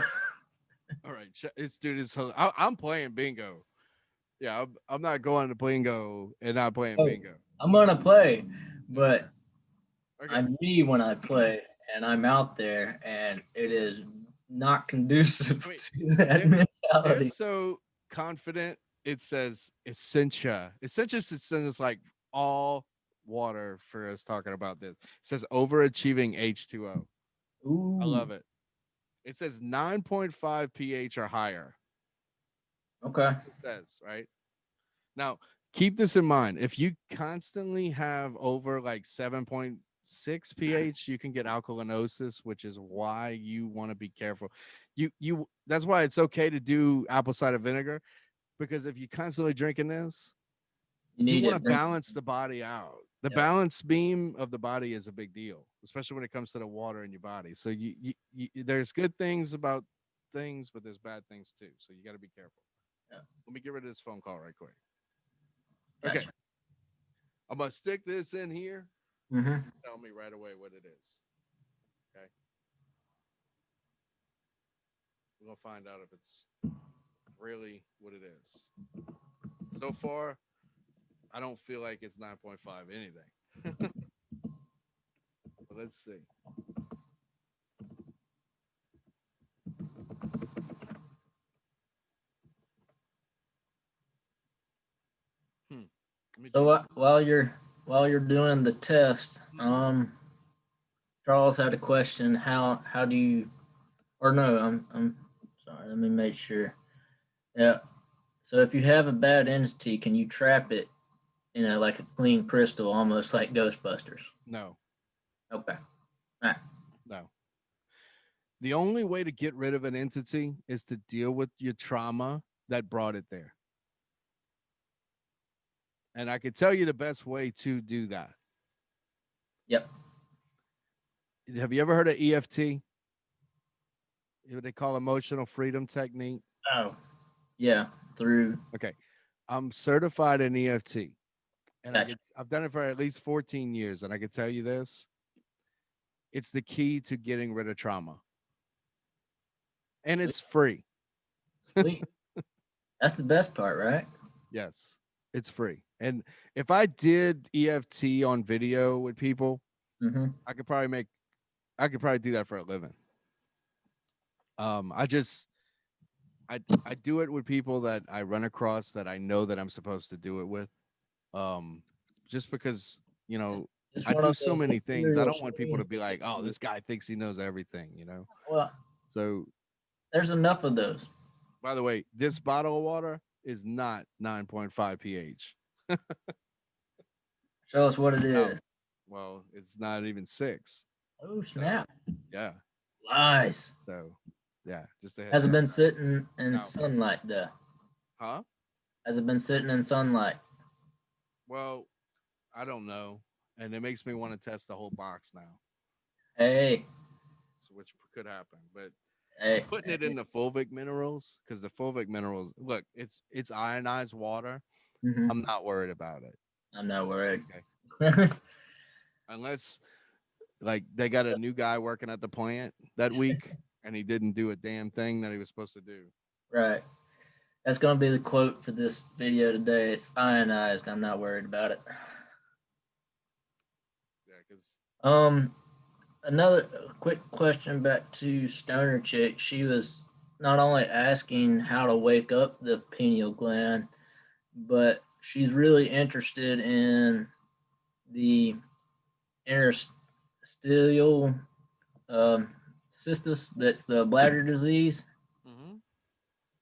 All right, it's dude. I'm playing bingo. Yeah, I'm not going to bingo and not playing Oh, bingo. I'm gonna play, but Okay. I'm me when I play, and I'm out there, and it is not conducive Wait, to that they're mentality. so confident. It says Essentia. Essentia is like all water for us talking about this. It says overachieving H2O. I Ooh, love it. It says 9.5 pH or higher. okay. It says, right? Now, keep this in mind. If you constantly have over like 7.6 pH, you can get alkalinosis, which is why you want to be careful. You that's why it's okay to do apple cider vinegar because if you're constantly drinking this, You you need want to to bring. balance the body out. The Yep. balance beam of the body is a big deal, especially when it comes to the water in your body. So there's good things about things, but there's bad things too. So you got to be careful. Yep. Let me get rid of this phone call right quick. Okay, Gotcha. I'm gonna stick this in here. Mm-hmm. Tell me right away what it is. Okay, we're gonna find out if it's really what it is. So far, I don't feel like it's 9.5 anything. But let's see. So while you're doing the test, Charles had a question. How do you? Or no, I'm sorry. Let me make sure. Yeah. So if you have a bad entity, can you trap it? Like a clean crystal, almost like Ghostbusters. No, Okay. All right. no. The only way to get rid of an entity is to deal with your trauma that brought it there. And I can tell you the best way to do that. Yep. Have you ever heard of EFT? What they call emotional freedom technique? Oh. Yeah. Through. Okay. I'm certified in EFT. And Gotcha. I've done it for at least 14 years. And I can tell you this, it's the key to getting rid of trauma. And Sweet. it's free. Sweet. That's the best part, right? Yes, it's free. And if I did EFT on video with people, Mm-hmm. I could probably do that for a living. I just I do it with people that I run across that I know that I'm supposed to do it with. Um, just because, It's I one do of so those many things. I material don't want people to streams be that like, "Oh, you- this guy thinks he knows everything." Well, So, there's enough of those. by the way, this bottle of water is not 9.5 pH. Show us what it No, is. well, it's not even 6. Oh So, snap! yeah. Lies. So, yeah, just a heads Has it up. been sitting in Now, sunlight though? huh? Has it been sitting in sunlight? Well, I don't know, and it makes me want to test the whole box now, Hey, so which could happen. But I'm hey. putting it in the fulvic minerals because the fulvic minerals, look, it's ionized water. Mm-hmm. I'm not worried about it. I'm not worried. Okay, unless like they got a new guy working at the plant that week and he didn't do a damn thing that he was supposed to do. Right. That's gonna be the quote for this video today. It's ionized. I'm not worried about it. Yeah, because Um, another quick question back to Stoner Chick. She was not only asking how to wake up the pineal gland, but she's really interested in the interstitial cystis. That's the bladder disease.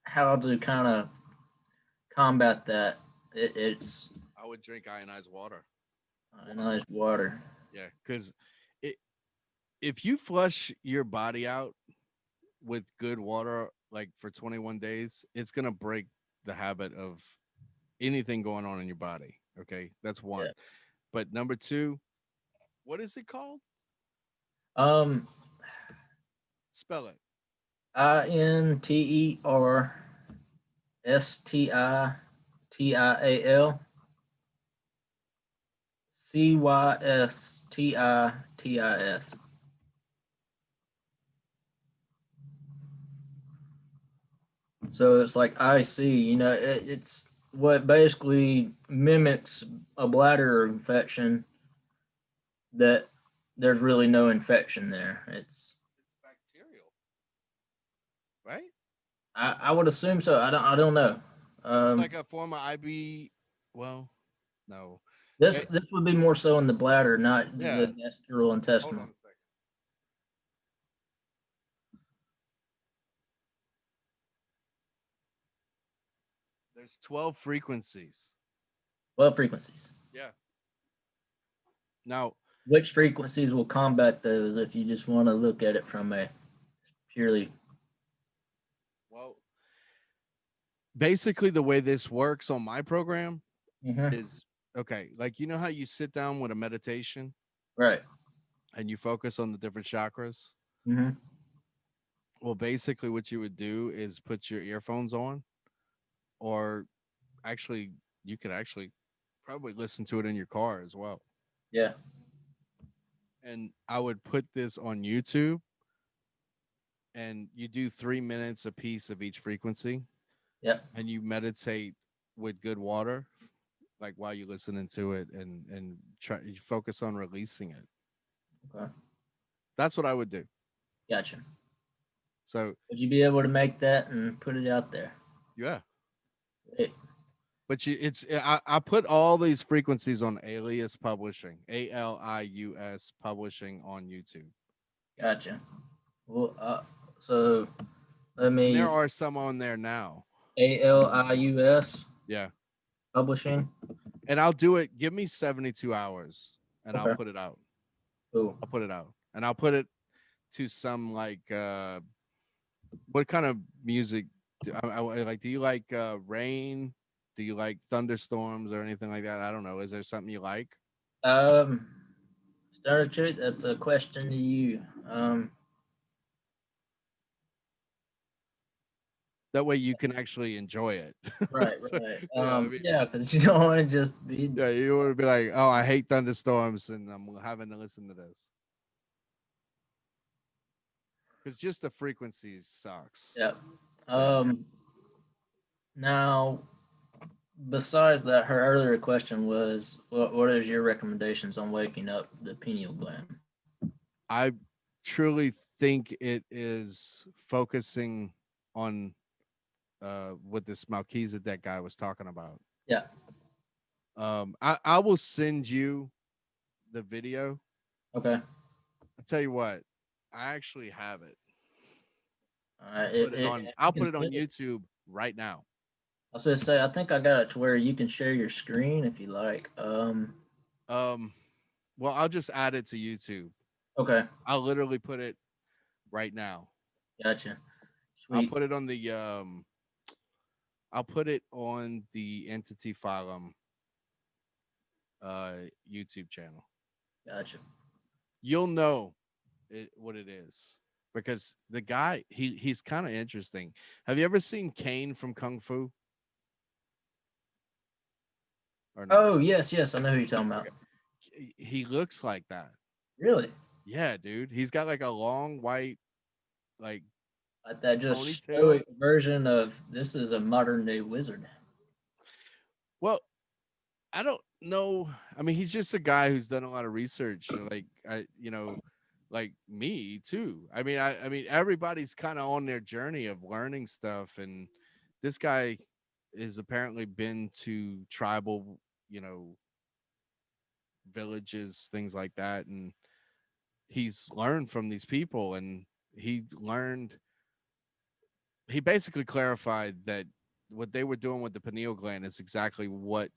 How to kind of combat that? It's I would drink ionized water. ionized water. Yeah, because if you flush your body out with good water like for 21 days, it's gonna break the habit of anything going on in your body. Okay, that's one. Yeah. But number two, what is it called? Um, Spell it. Interstitialcystis. So it's like IC, it's what basically mimics a bladder infection that there's really no infection there. It's bacterial, right? I would assume so. I don't know. It's Um, like a form of IB. Well, no. this Eh, this would be more so in the bladder, not yeah. the Hold on gastrointestinal. a second. There's 12 frequencies. Well, frequencies. Yeah. Now, Which frequencies will combat those if you just want to look at it from a purely well, basically the way this works on my program Mhm. is okay. Like how you sit down with a meditation Right. and you focus on the different chakras. Hmm. Well, basically, what you would do is put your earphones on, or actually, you could actually probably listen to it in your car as well. Yeah. And I would put this on YouTube, and you do 3 minutes a piece of each frequency, Yeah. and you meditate with good water, like while you're listening to it, and try you focus on releasing it. Okay. That's what I would do. Gotcha. So Would you be able to make that and put it out there? yeah, Great. But I put all these frequencies on Alias Publishing, ALIUS Publishing on YouTube. Gotcha. Well, so let And there me are some on there now. ALIUS Yeah. publishing. And I'll do it. Give me 72 hours and I'll Okay. put it out. Cool. I'll put it out. And I'll put it to some like what kind of music like do you like rain? Do you like thunderstorms or anything like that? I don't know. Is there something you like? Um, Star Trek. That's a question to you. That way you can actually enjoy it. Right, So, right. yeah, I mean, Yeah, because you don't want to just be. yeah, you want to be like, oh, I hate thunderstorms, and I'm having to listen to this because just the frequencies sucks. Yeah. Yeah. Now, besides that, her earlier question was, what is your recommendations on waking up the pineal gland? I truly think it is focusing on what this Melchizedek guy was talking about. Yeah. I will send you the video. Okay. I'll tell you what, I actually have it. All right. I'll You put can it on send it. YouTube right now. I was gonna say, I think I got it to where you can share your screen if you like. Um, well, I'll just add it to YouTube. Okay. I'll literally put it right now. Gotcha. I'll Sweet. put it on the I'll put it on the Entity Phylum YouTube channel. Gotcha. You'll know what it is because the guy he's kind of interesting. Have you ever seen Kane from Kung Fu or no? Oh, yes, yes. I know who you're talking about. Okay. He looks like that. Really? Yeah, dude. He's got like a long white like Like that just ponytail. stoic version of this is a modern day wizard. Well, I don't know. I mean, he's just a guy who's done a lot of research, like like me too. I mean, everybody's kind of on their journey of learning stuff, and this guy has apparently been to tribal, villages, things like that, and he's learned from these people, and he learned. He basically clarified that what they were doing with the pineal gland is exactly what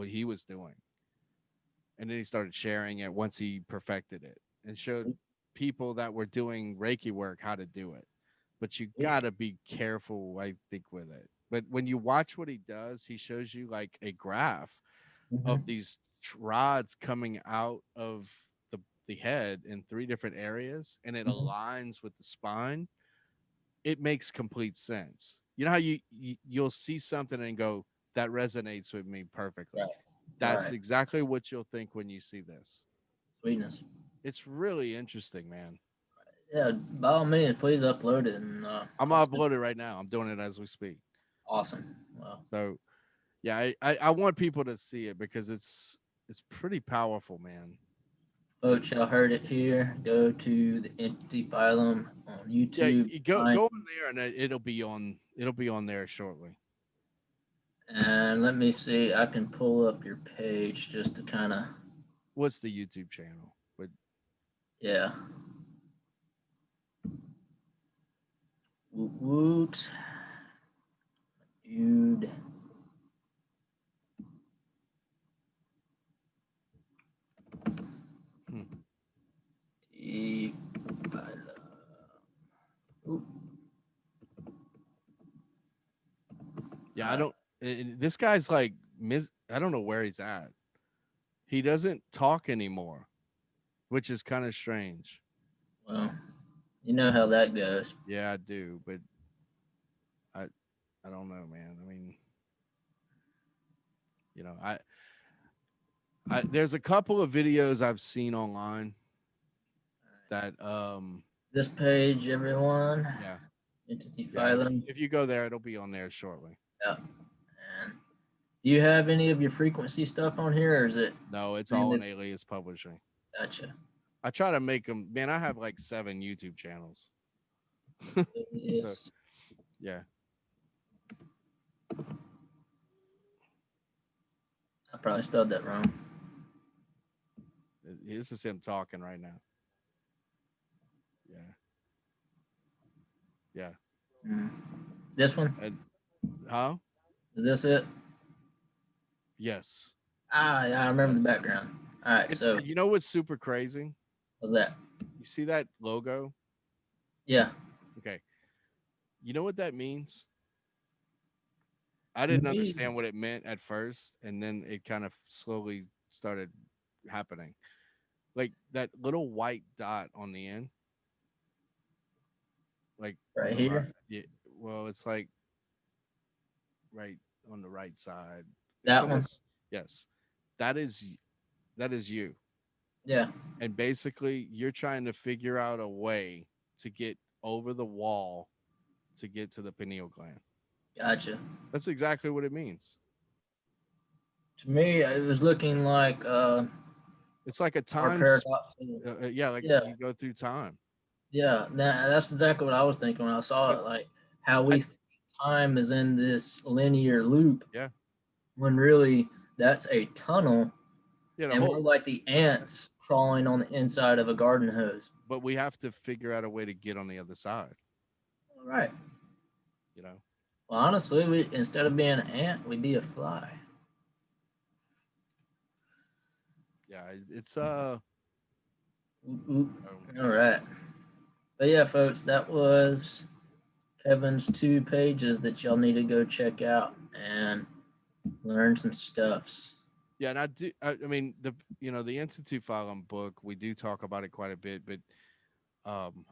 he was doing, and then he started sharing it once he perfected it and showed people that were doing Reiki work how to do it. But you gotta be careful, I think, with it. But when you watch what he does, he shows you like a graph Mhm. of these rods coming out of the head in three different areas, and it Mhm. aligns with the spine. It makes complete sense. You know how you'll see something and go, that resonates with me perfectly. Right. That's Right. exactly what you'll think when you see this. Sweetness. It's really interesting, man. Yeah, by all means, please upload it and I'm I'll send. uploaded right now. I'm doing it as we speak. Awesome. Well, So yeah, I want people to see it because it's pretty powerful, man. folks, y'all heard it here. Go to the Entity Phylum on Yeah, YouTube. go on there and it'll be on there shortly. And let me see. I can pull up your page just to kind of, What's the YouTube channel? But yeah. Woot woot. Dude. hmm, Entity Phylum. Oop. yeah, I don't. This guy's like I don't know where he's at. He doesn't talk anymore, which is kind of strange. Well, you know how that goes. Yeah, I do, but I I don't know, man. I mean, you know, I there's a couple of videos I've seen online that This page, everyone. yeah, Entity yeah, Phylum. if you go there, it'll be on there shortly. Yeah. And do you have any of your frequency stuff on here, or is it No, it's all in mainly? Alias Publishing. Gotcha. I try to make them. Man, I have like 7 YouTube channels. So Yes. yeah, I probably spelled that wrong. This is him talking right now. Yeah, yeah. Mm. This one? And huh? Is this it? Yes, Ah, yeah, I remember the yes. background. All right, And so you know what's super crazy? what's that? You see that logo? Yeah, Okay. You know what that means? I to didn't me, understand what it meant at first, and then it kind of slowly started happening. Like that little white dot on the end, like on right the right. here, Yeah, well, it's like right on the right side. It's that one. almost yes. That is that is you. Yeah, And basically you're trying to figure out a way to get over the wall to get to the pineal gland. gotcha. That's exactly what it means. To me, it was looking like It's like a our times paradoxical. yeah, like Yeah, you go through time. yeah. That's exactly what I was thinking when I saw it. Because Like how I we think time is in this linear loop, yeah, when really that's a tunnel, yeah, the and we're whole like the ants crawling on the inside of a garden hose. but we have to figure out a way to get on the other side, All right. you know. Well, honestly, we instead of being an ant, we'd be a fly. Yeah, it's Oop, oop. um, All right. But yeah, folks, that was Kevin's 2 pages that y'all need to go check out and learn some stuffs. yeah, and I mean the the Entity Phylum book, we do talk about it quite a bit, but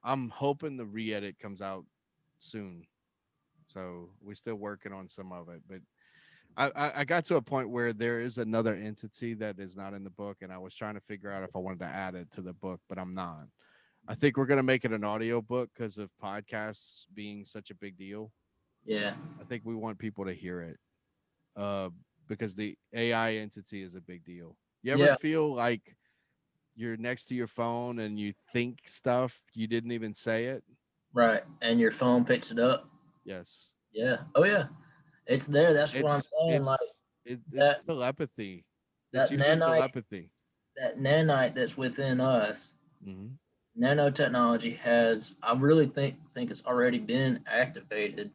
I'm hoping the re-edit comes out soon. So we're still working on some of it, but I got to a point where there is another entity that is not in the book, and I was trying to figure out if I wanted to add it to the book, but I'm not. I think we're gonna make it an audio book because of podcasts being such a big deal. Yeah. I think we want people to hear it, uh, because the AI entity is a big deal. You ever Yeah. feel like you're next to your phone and you think stuff you didn't even say it? Right. And your phone picks it up. Yes, Yeah. Oh yeah. It's there. That's what I'm saying. Like it's that telepathy. It's that using nanite telepathy. that nanite that's within us, Hmm. nanotechnology has, I really think it's already been activated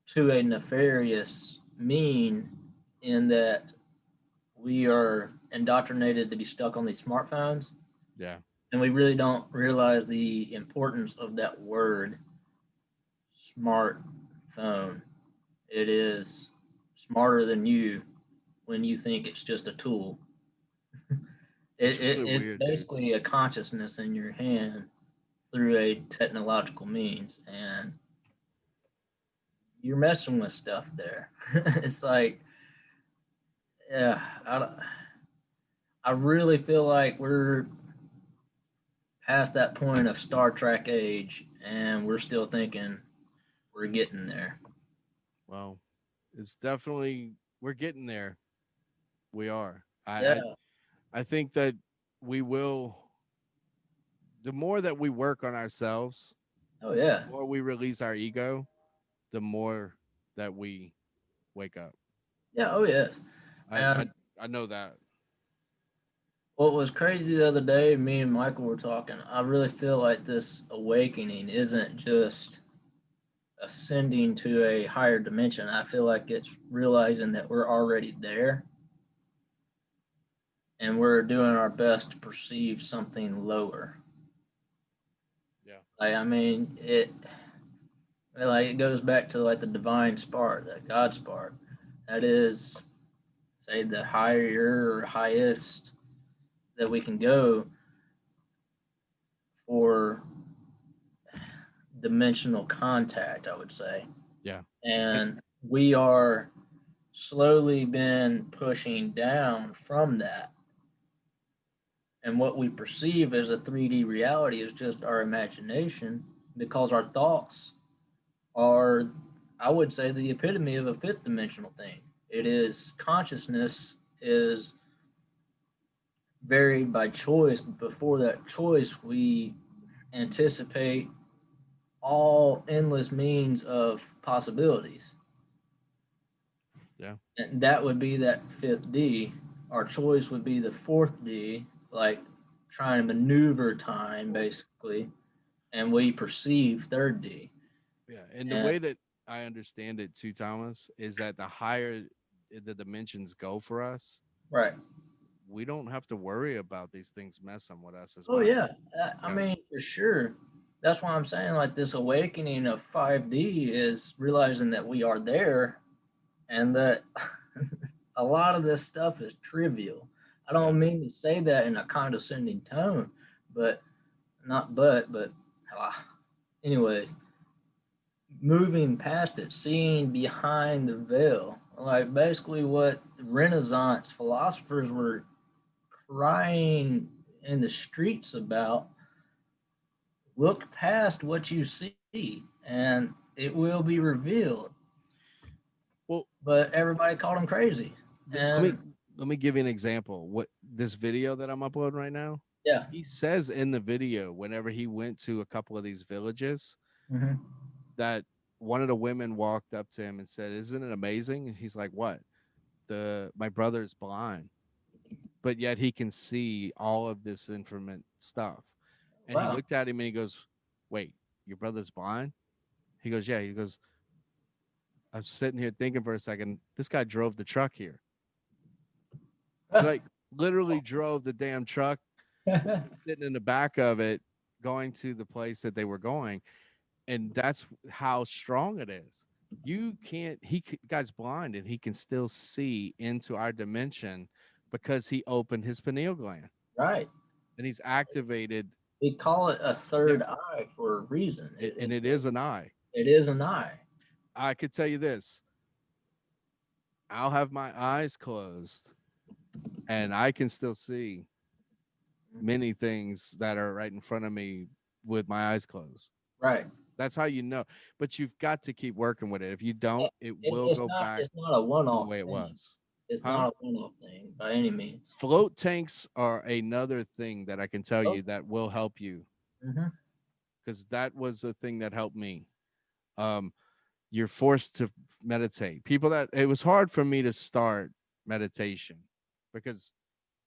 to a nefarious mean, in that we are indoctrinated to be stuck on these smartphones, Yeah. and we really don't realize the importance of that word smartphone. It is smarter than you when you think it's just a tool. It's really It's weird, dude. basically a consciousness in your hand through a technological means, and you're messing with stuff there. It's like, yeah, I really feel like we're past that point of Star Trek age, and we're still thinking we're getting there. Well, it's definitely we're getting there. We are. Yeah. I think that we will. The more that we work on ourselves, Oh the yeah. more we release our ego, the more that we wake up. Yeah. Oh yes. I I, And I know that. what was crazy the other day, me and Michael were talking. I really feel like this awakening isn't just ascending to a higher dimension. I feel like it's realizing that we're already there, and we're doing our best to perceive something lower. Yeah. Like, I mean, it goes back to like the divine spark, that God spark. That is, say, the higher or highest that we can go for dimensional contact, I would say. Yeah. And And we are slowly been pushing down from that. And what we perceive as a 3D reality is just our imagination, because our thoughts are, I would say, the epitome of a fifth dimensional thing. It is, consciousness is varied by choice, but before that choice, we anticipate all endless means of possibilities. yeah. And that would be that fifth D. Our choice would be the fourth D, like trying to maneuver time basically, and we perceive third D. Yeah, and the And way that I understand it too, Thomas, is that the higher the dimensions go for us, right. we don't have to worry about these things messing with us as Oh much. yeah, I Yeah, mean for sure. That's why I'm saying like this awakening of 5D is realizing that we are there and that a lot of this stuff is trivial. I yeah. don't mean to say that in a condescending tone, but but ah, anyways, moving past it, seeing behind the veil, like basically what Renaissance philosophers were crying in the streets about. Look past what you see, and it will be revealed. Well, But everybody called him crazy, let me and give you an example. What this video that I'm uploading right now, yeah, he says in the video, whenever he went to a couple of these villages, hmm that one of the women walked up to him and said, "Isn't it amazing?" And he's like, "What?" The my brother's blind, but yet he can see all of this informant stuff. And he wow, looked at him and he goes, "Wait, your brother's blind?" He goes, "Yeah." He goes, "I'm sitting here thinking for a second. This guy drove the truck here. Like literally drove the damn truck. He was sitting in the back of it, going to the place that they were going, and that's how strong it is. You can't. Guy's blind, and he can still see into our dimension because he opened his pineal gland right. and he's activated. We call it a Yeah, third eye for a reason. and it is an eye. It is an eye. I could tell you this: I'll have my eyes closed, and I can still see many things that are right in front of me with my eyes closed. Right. That's how you know. But you've got to keep working with it. If you don't, it will It's go not. back It's not a to the one-off way it thing. was. It's Huh? not a one-off thing by any means. Float tanks are another thing that I can tell Oh, you that will help you, hmm because that was a thing that helped me. Um, you're forced to meditate. People that it was hard for me to start meditation because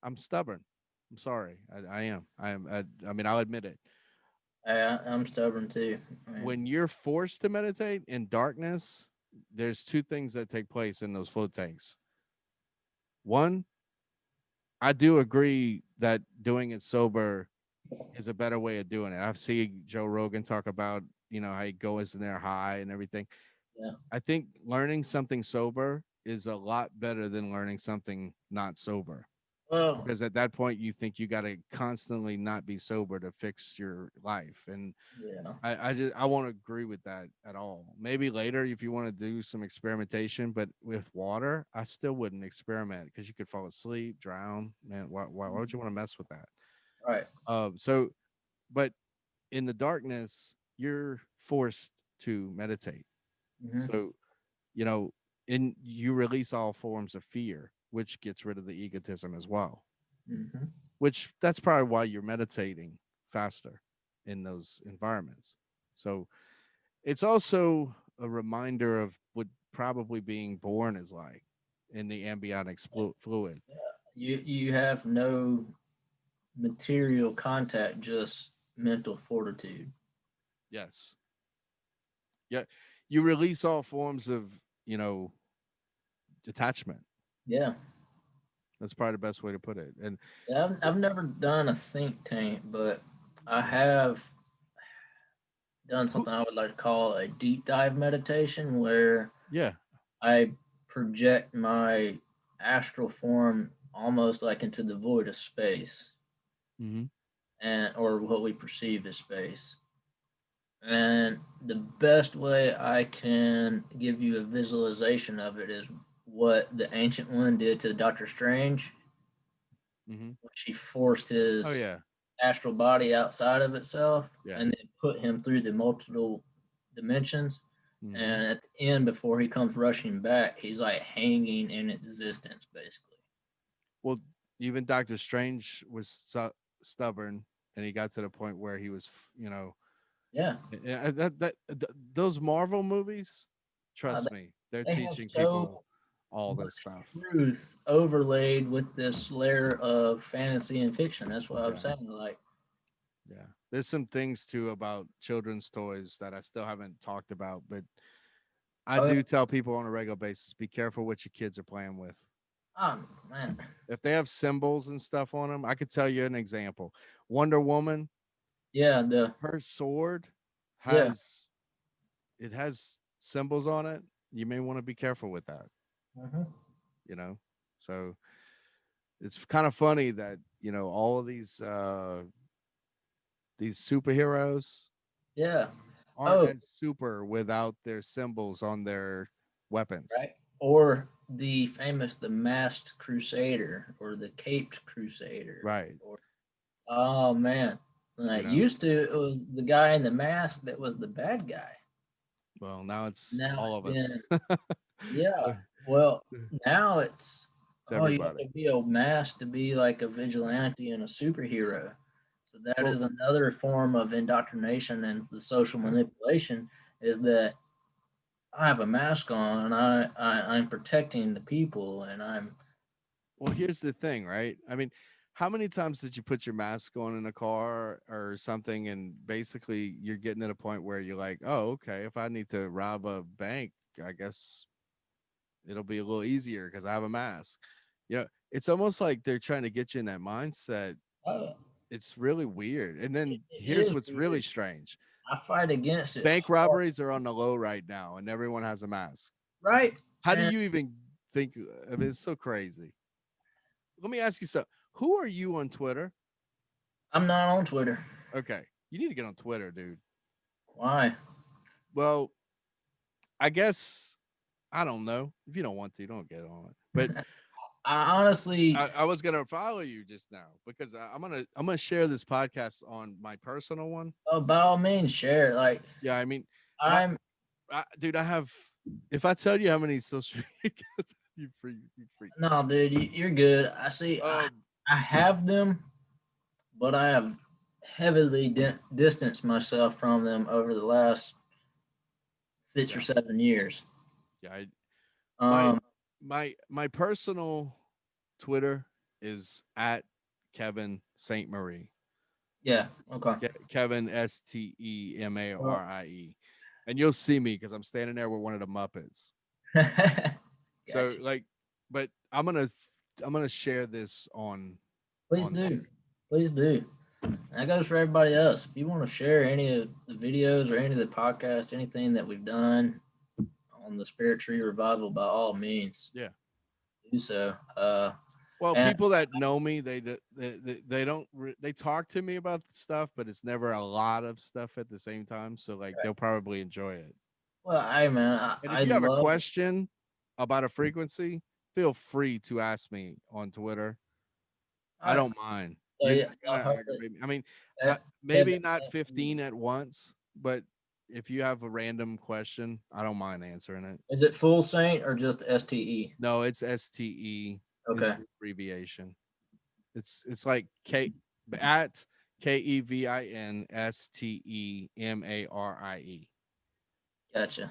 I'm stubborn. I'm sorry. I am. I am. I mean, I'll admit it. I'm stubborn too. I mean, When you're forced to meditate in darkness, there's two things that take place in those float tanks. One, I do agree that doing it sober is a better way of doing it. I've seen Joe Rogan talk about, how he goes in there high and everything. yeah. I think learning something sober is a lot better than learning something not sober. Well, Because at that point you think you got to constantly not be sober to fix your life. And yeah. I won't agree with that at all. Maybe later if you want to do some experimentation, but with water, I still wouldn't experiment because you could fall asleep, drown. Man, why would you want to mess with that? Right. So, but in the darkness, you're forced to meditate. hmm So, you know, and you release all forms of fear, which gets rid of the egotism as well. hmm Which that's probably why you're meditating faster in those environments. So it's also a reminder of what probably being born is like in the amniotic fluid. You have no material contact, just mental fortitude. Yes. Yeah. You release all forms of, detachment. Yeah. That's probably the best way to put it. And Yeah, I've never done a think tank, but I have done who, something I would like to call a deep dive meditation where yeah. I project my astral form almost like into the void of space Hmm. and or what we perceive as space. And the best way I can give you a visualization of it is what the ancient one did to Doctor Strange Hmm. when she forced Oh his yeah. astral body outside of itself Yeah. and then put him through the multiple dimensions. Hmm. And at the end, before he comes rushing back, he's like hanging in existence, basically. Well, even Doctor Strange was stubborn, and he got to the point where he was, Yeah. those Marvel movies. Uh, Trust me, they're they have teaching people so all this stuff. Truth overlaid with this layer of fantasy and fiction. That's what I'm Yeah. saying. Like, Yeah. There's some things too about children's toys that I still haven't talked about, but I oh, do tell people on a regular basis, be careful what your kids are playing with. man, If they have symbols and stuff on them, I could tell you an example. Wonder Woman, yeah, her sword yeah, has symbols on it. You may want to be careful with that, mhm, you know. So it's kind of funny that, all of these superheroes yeah. aren't Oh, as super without their symbols on their weapons. right. Or the masked crusader or the caped crusader. Right. Or oh man, You like know. used to it was the guy in the mask that was the bad guy. Well, now it's Now all it's of us. been yeah. Well, now it's It's oh, you have everybody. to be a mask to be like a vigilante and a superhero. So that Well, is another form of indoctrination and the social yeah. manipulation is that I have a mask on and I'm protecting the people and I'm Well, here's the thing, right? I mean, how many times did you put your mask on in a car or something, and basically you're getting to the point where you're like, oh, okay, if I need to rob a bank, I guess it'll be a little easier because I have a mask. It's almost like they're trying to get you in that mindset. oh, It's really weird. And then it here's is what's really weird. strange. I fight against it Bank hard, robberies are on the low right now, and everyone has a mask. right? How do And you even think? I mean, it's so crazy. Let me ask you something. Who are you on Twitter? I'm not on Twitter. Okay, you need to get on Twitter, dude. Why? Well, I guess I don't know. If you don't want to, don't get on it. But I honestly, I was gonna follow you just now because I'm gonna share this podcast on my personal one. by all means, share. Like Yeah, I mean, my I'm dude, I have. If I tell you how many social media, you freak. no, dude, you're good. I see. Um, I have them, but I have heavily distanced myself from them over the last 6 or yeah, 7 years. yeah. My Um, my personal Twitter is at Kevin Saint Marie. yeah, It's okay. Kevin Well, Stemarie, and you'll see me because I'm standing there with one of the Muppets. So gotcha. like, but I'm gonna share this Please on. do, please do. And that goes for everybody else. If you want to share any of the videos or any of the podcasts, anything that we've done on the Spirit Tree Revival, by all means, Yeah. do so. Well, And people that know me, they don't they talk to me about stuff, but it's never a lot of stuff at the same time. So like they'll probably enjoy it. well, hey man, And if I you have a love. question about a frequency, feel free to ask me on Twitter. I I, don't mind. so You're yeah, not I gonna heard it. aggravate me. I mean, That Kevin maybe not sent me. 15 at once, but if you have a random question, I don't mind answering it. Is it Full Saint or just STE? No, it's STE is Okay, the abbreviation. It's like at KEVINSTEMARIE. gotcha.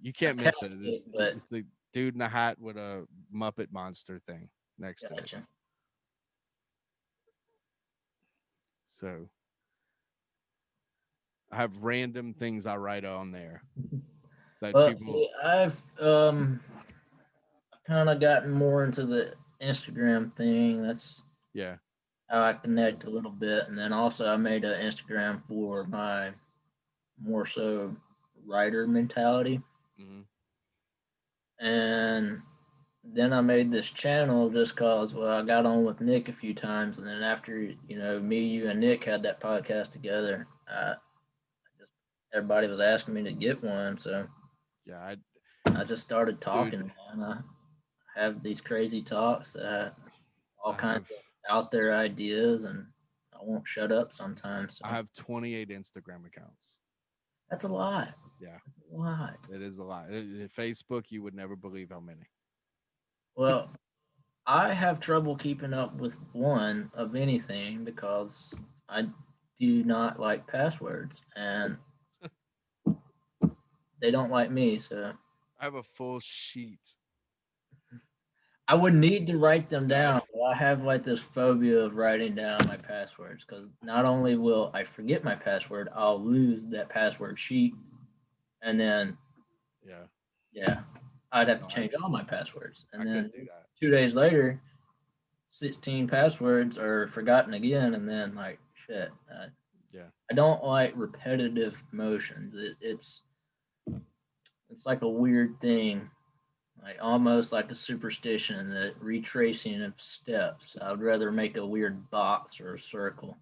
You I can't miss it. calculated it, but It's a dude in a hat with a Muppet monster thing next to it. gotcha. So I have random things I write on there that Well, people. see, I've kind of gotten more into the Instagram thing. That's Yeah. how I connect a little bit, and then also I made an Instagram for my more so writer mentality, Hmm. and then I made this channel just cause well I got on with Nick a few times, and then after me, you, and Nick had that podcast together, just everybody was asking me to get one, so Yeah. I just started Dude, talking, and I have these crazy talks, all I kinds have of out there ideas, and I won't shut up sometimes. I So have 28 Instagram accounts. that's a lot. Yeah, That's a lot. it is a lot. Facebook, you would never believe how many. Well, I have trouble keeping up with one of anything because I do not like passwords, and they don't like me. So I have a full sheet I would need to write them down. But I have like this phobia of writing down my passwords because not only will I forget my password, I'll lose that password sheet, and then Yeah. yeah, I'd have No, to change all my passwords, I and then couldn't do that. 2 days later, 16 passwords are forgotten again, and then like shit. Yeah. I don't like repetitive motions. It's like a weird thing, like almost like a superstition that retracing of steps. I would rather make a weird box or a circle.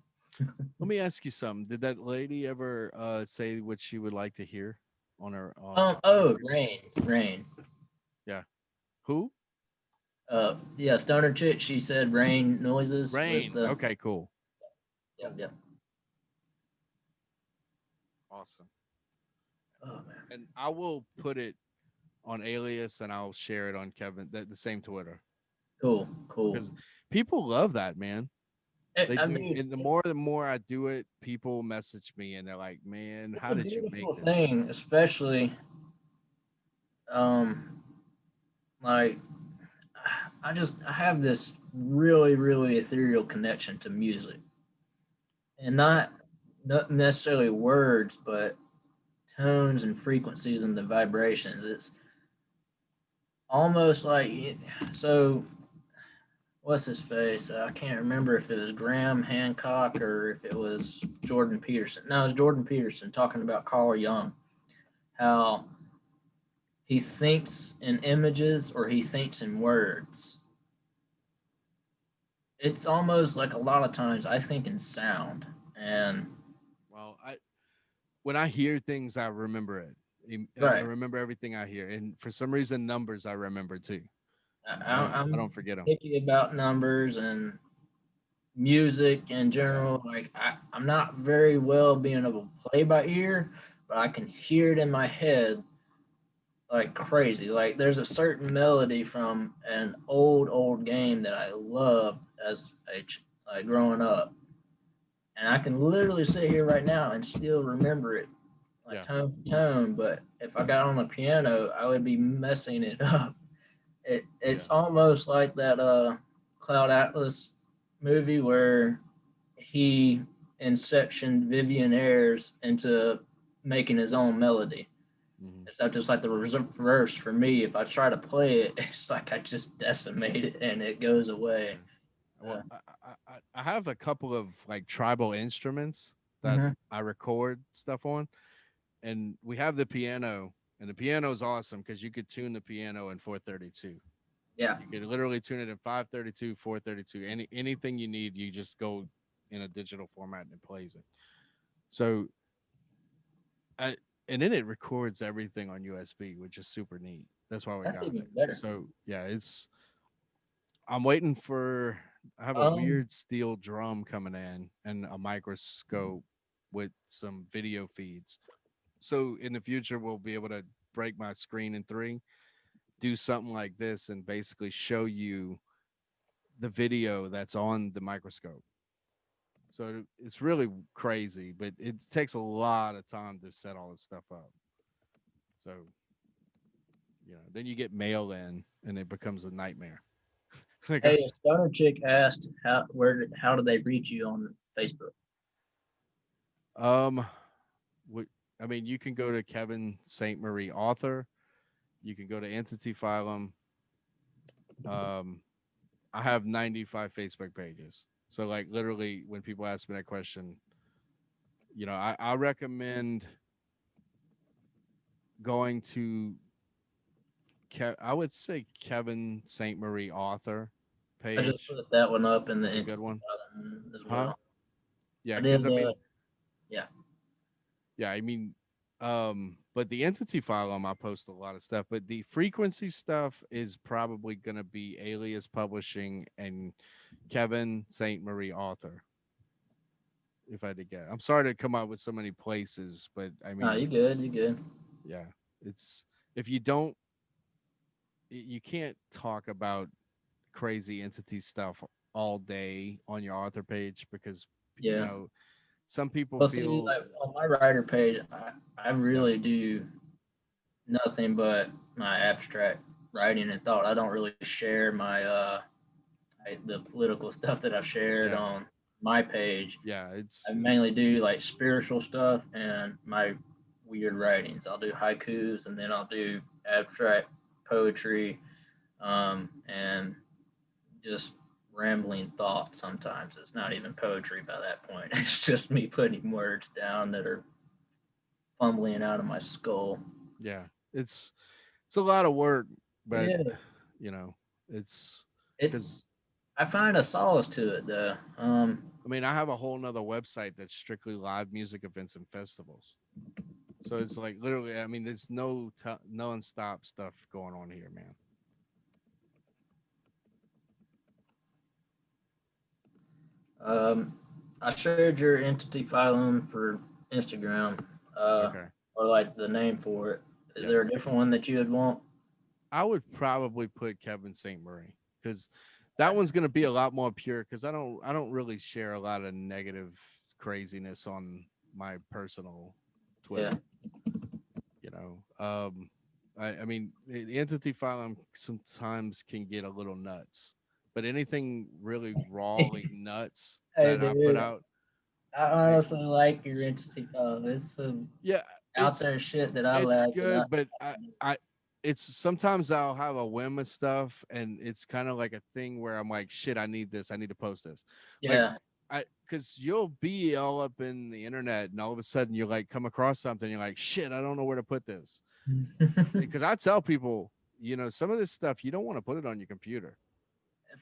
Let me ask you something. Did that lady ever say what she would like to hear on her on her Oh, reading? rain. Yeah. Who? Yeah, Stoner chick. She said rain noises with Rain. the. Okay, cool. Yep. Awesome. Oh man, And I will put it on Alias and I'll share it on Kevin the same Twitter cool. because people love that, man. They I do. mean, And the more I do it, people message me and they're like, "Man, it's how a did you make beautiful this?" thing, especially um like I have this really ethereal connection to music, and not necessarily words, but tones and frequencies and the vibrations. It's almost like so. What's his face? I can't remember if it was Graham Hancock or if it was Jordan Peterson. No, it was Jordan Peterson talking about Carl Jung, how he thinks in images or he thinks in words. It's almost like a lot of times I think in sound, and Well, I when I hear things, I remember it. I right. remember everything I hear, and for some reason, numbers I remember too. I I'm don't forget them. picky about numbers and music in general. Like I'm not very well being able to play by ear, but I can hear it in my head like crazy. Like there's a certain melody from an old game that I loved as like growing up, and I can literally sit here right now and still remember it like Yeah, tone for tone. But if I got on a piano, I would be messing it up. It's yeah. almost like that Cloud Atlas movie where he inceptioned Vivian Ayres into making his own melody. Hmm. It's not just like the reverse for me. If I try to play it, it's like I just decimate it and it goes away. Yeah. Well, Uh, I have a couple of like tribal instruments that mhm. I record stuff on, and we have the piano, and the piano is awesome because you could tune the piano in 432. Yeah, You could literally tune it in 532, 432. Anything you need, you just go in a digital format and it plays it. So I and then it records everything on USB, which is super neat. That's why we that's got even it. better. So yeah, it's I'm waiting for I have a Um, weird steel drum coming in and a microscope with some video feeds. So in the future we'll be able to break my screen in three, do something like this and basically show you the video that's on the microscope. So it's really crazy, but it takes a lot of time to set all this stuff up. So, then you get mail in and it becomes a nightmare. like, hey, a stoner chick asked how do they reach you on Facebook? um, what, I mean, you can go to Kevin St. Marie author. You can go to Entity Phylum. Um, I have 95 Facebook pages. So, like, literally, when people ask me that question, I recommend going to I would say Kevin St. Marie author I just page put that one up in the is a good entity one. as Huh? well. Yeah, I because did. I mean, Yeah. yeah, I mean, but the entity file I post a lot of stuff, but the frequency stuff is probably gonna be Alias Publishing and Kevin St. Marie author. If I had to get, I'm sorry to come out with so many places, but I No, mean, you good. You good. yeah, it's if you don't, you can't talk about crazy entity stuff all day on your author page because you Yeah. know some people Well, see, feel like on my writer page, I yeah really do nothing but my abstract. writing and thought. I don't really share the political stuff that I've shared Yeah, on my page. yeah. I mainly It's do like spiritual stuff and my weird writings. I'll do haikus and then I'll do abstract poetry, and just rambling thoughts. Sometimes it's not even poetry by that point. It's just me putting words down that are fumbling out of my skull. yeah. It's a lot of work, It but is. you know, it's It's. because I find a solace to it though. I mean, I have a whole nother website that's strictly live music events and festivals. So it's like literally, I mean, there's no non-stop stuff going on here, man. Um, I shared your entity phylum for Instagram, uh, Okay. or like the name for it. Is Yeah. there a different one that you would want? I would probably put Kevin St. Marie because that one's gonna be a lot more pure because I don't really share a lot of negative craziness on my personal Yeah. Twitter. You know, I mean the entity file sometimes can get a little nuts, but anything really rawly nuts Hey, that I put dude, out, I it, honestly like your entity phylum. It's some yeah, out it's there shit that I it's like, and good, but I it's sometimes I'll have a whim of stuff and it's kind of like a thing where I'm like, shit, I need this, I need to post this. Like yeah. I because you'll be all up in the internet and all of a sudden you like come across something, you're like, shit, I don't know where to put this. Because I tell people, some of this stuff you don't want to put it on your computer,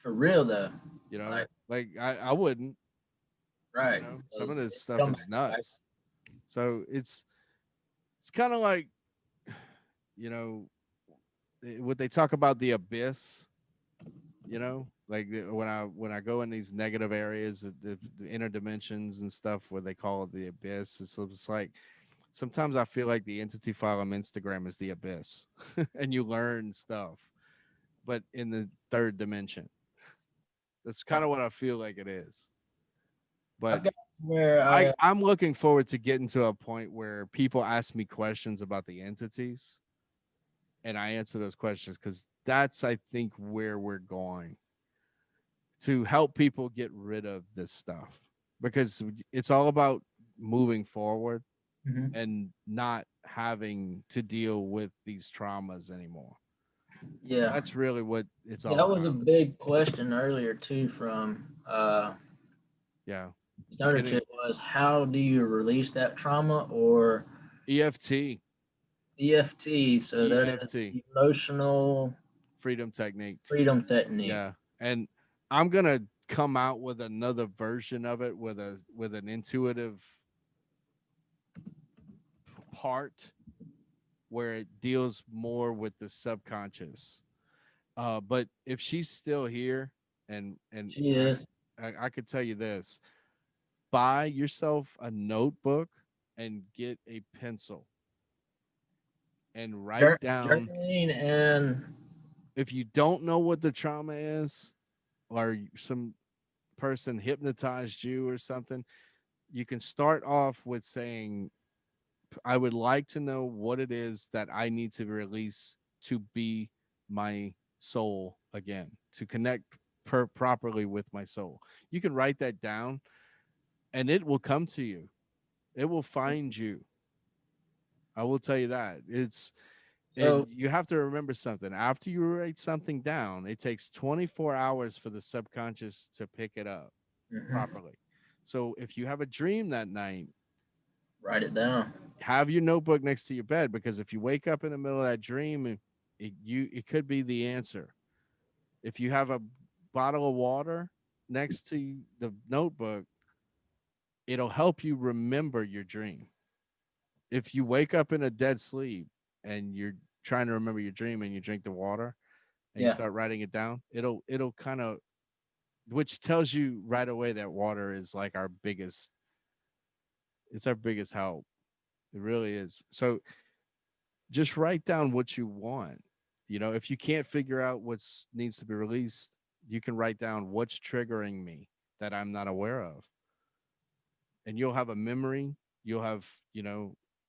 For real though, like like I wouldn't, right, some of because this it's stuff coming is back. nuts. So it's kind of like, you know, what they talk about the abyss, like when I go in these negative areas, the inner dimensions and stuff, where they call it the abyss. It's like sometimes I feel like the entity file on Instagram is the abyss, and you learn stuff, but in the third dimension. That's kind of what I feel like it is. But I've got where I'm looking forward to getting to a point where people ask me questions about the entities and I answer those questions because that's, I think, where we're going to help people get rid of this stuff because it's all about moving forward Mhm. and not having to deal with these traumas anymore. Yeah, That's really what it's all that was a about. big question earlier too from Yeah. Stoner Getting Chick was how do you release that trauma or EFT, EFT? So that EFT, is emotional freedom technique. freedom technique. Yeah. And I'm going to come out with another version of it with an intuitive part where it deals more with the subconscious. But if she's still here, and She is. I could tell you this: buy yourself a notebook and get a pencil and write down. Journaling and If you don't know what the trauma is, or some person hypnotized you or something, you can start off with saying, I would like to know what it is that I need to release to be my soul again, to connect properly with my soul. You can write that down and it will come to you. It will find you. I will tell you that. And so you have to remember something. After you write something down, it takes 24 hours for the subconscious to pick it up mhm, properly. So if you have a dream that night, write it down. have your notebook next to your bed, because if you wake up in the middle of that dream, it could be the answer. If you have a bottle of water next to the notebook, it'll help you remember your dream. If you wake up in a dead sleep and you're trying to remember your dream and you drink the water and you Yeah. start writing it down, it'll kind of, which tells you right away that water is like it's our biggest help. It really is. So just write down what you want. If you can't figure out what needs to be released, you can write down what's triggering me that I'm not aware of. And you'll have a memory. You'll have,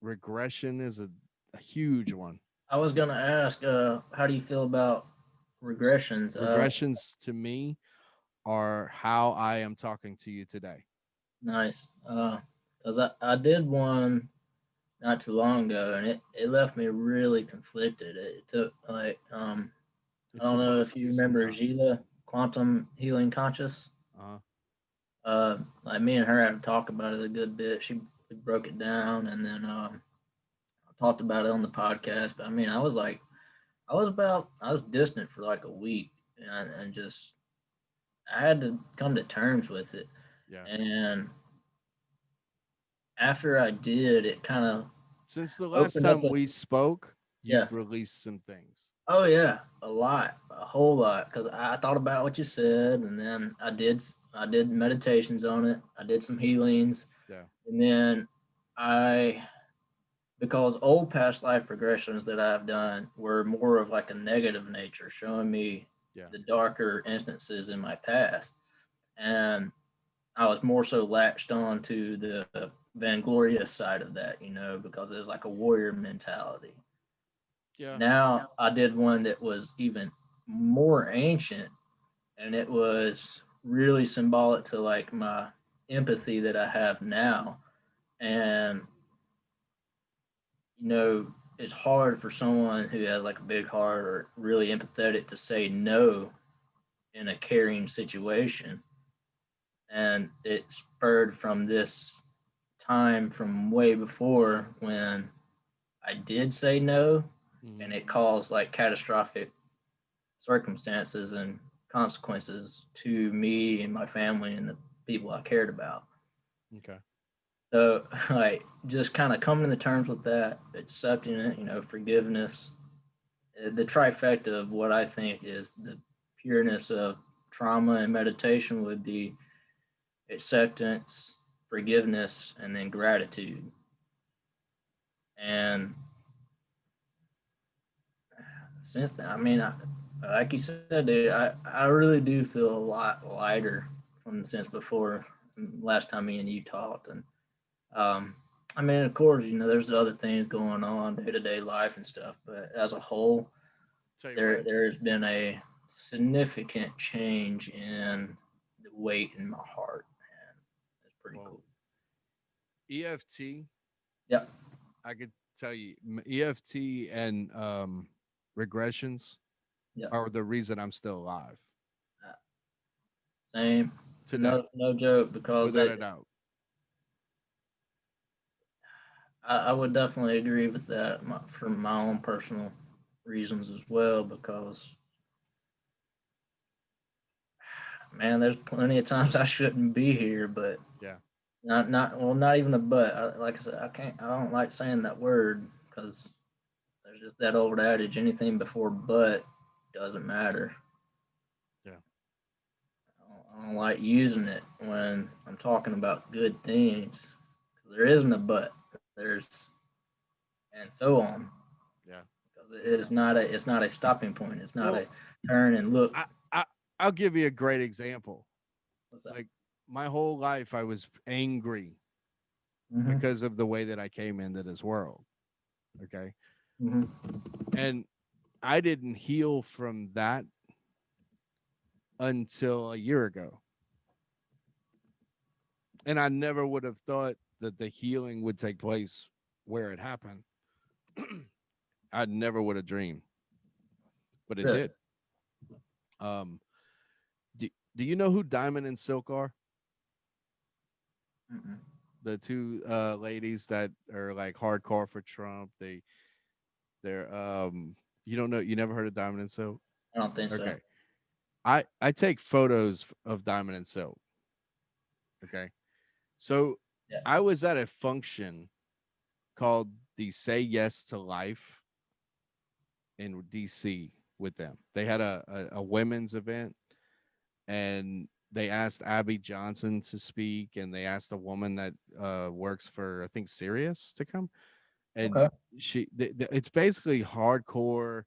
regression is a huge one. I was gonna ask, how do you feel about regressions? Regressions to me are how I am talking to you today. Nice. Cause I did one not too long ago, and it left me really conflicted. It took like I It's don't know supposed if you to remember sometimes. Gila, Quantum Healing Conscious. Uh-huh. Like me and her had to talk about it a good bit. She broke it down, and then I talked about it on the podcast. But I mean, I was distant for like a week, and just I had to come to terms with it. Yeah. And after I did, it kind of Since the last opened up time a we spoke, yeah. you've released some things. Oh yeah, a lot, a whole lot. Because I thought about what you said, and then I did meditations on it. I did some healings, Yeah. and then I because old past life regressions that I've done were more of like a negative nature, showing me Yeah. the darker instances in my past, and I was more so latched on to the vainglorious side of that, because it was like a warrior mentality. Yeah. Now I did one that was even more ancient, and it was really symbolic to like my empathy that I have now. And you know, it's hard for someone who has like a big heart or really empathetic to say no in a caring situation. And it spurred from this time from way before when I did say no, Hmm. and it caused like catastrophic circumstances and consequences to me and my family and the people I cared about. Okay. So, like, just kind of coming to terms with that, accepting it, forgiveness, the trifecta of what I think is the pureness of trauma and meditation would be acceptance, forgiveness, and then gratitude. And since then, I mean, like you said, dude, I really do feel a lot lighter from since before last time me and you talked. And um, I mean, of course, there's other things going on day to day life and stuff, but as a whole, Tell you what, there has been a significant change in the weight in my heart, and it's pretty well, cool. EFT, Yep. I could tell you, EFT and regressions Yep. are the reason I'm still alive Uh, Same. today, No joke, because without a doubt. I would definitely agree with that for my own personal reasons as well. Because man, there's plenty of times I shouldn't be here, but Yeah. not even a but. Like I said, I don't like saying that word because there's just that old adage: anything before but doesn't matter. Yeah. I don't like using it when I'm talking about good things. There isn't a but. There's and so on. Yeah. Because It's it's not a stopping point. It's not a well, turn and look. I I'll give you a great example. What's that? Like my whole life, I was angry Mm-hmm. because of the way that I came into this world. Okay. Mm-hmm. And I didn't heal from that until a year ago. And I never would have thought that the healing would take place where it happened. I never would have dreamed, but it Really? did. Um, do you know who Diamond and Silk are? Mm-mm. The two ladies that are like hardcore for Trump. They're you don't know, you never heard of Diamond and Silk? I don't think so. Okay. I take photos of Diamond and Silk. Okay. So Yeah. I was at a function called the Say Yes to Life in DC with them. They had a women's event, and they asked Abby Johnson to speak, and they asked a woman that works for, I think, Sirius to come. And Okay. it's basically hardcore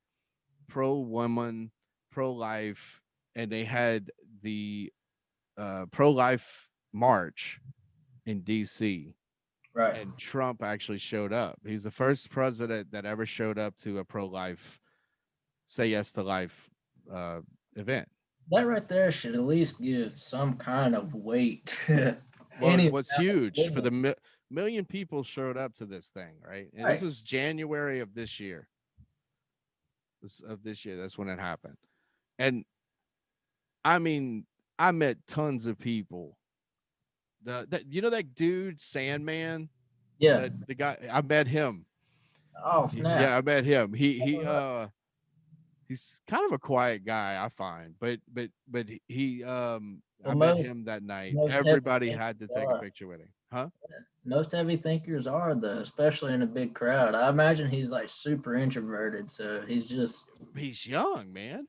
pro woman, pro life, and they had the pro life march in DC, Right. and Trump actually showed up. He was the first president that ever showed up to a pro-life, say yes to life uh, event. That right there should at least give some kind of weight to Well, any it amount was of huge for the witness. million people showed up to this thing, right? And this Right. was January of this year. This year, that's when it happened. And I mean, I met tons of people. That dude Sandman, Yeah. the guy, I met him. Oh snap. Yeah, I met him. He's kind of a quiet guy, I find, but he Well, I met most him that night. most heavy Everybody thinkers had to take a are. picture with him, huh? Most heavy thinkers are though, especially in a big crowd. I imagine he's like super introverted, so he's just He's young, man.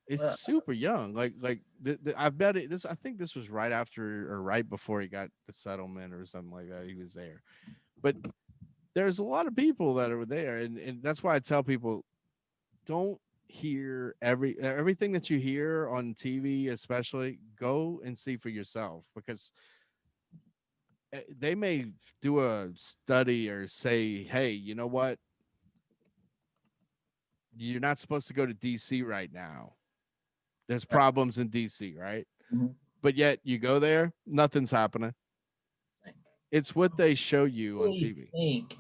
It's well, super young. I bet it. This I think this was right after or right before he got the settlement or something like that. He was there, but there's a lot of people that are there, and that's why I tell people don't hear everything that you hear on TV, especially go and see for yourself because they may do a study or say, hey, you know what? You're not supposed to go to DC right now. There's problems in DC, right? mhm. But yet you go there, nothing's happening. It's what they show you on Really TV. think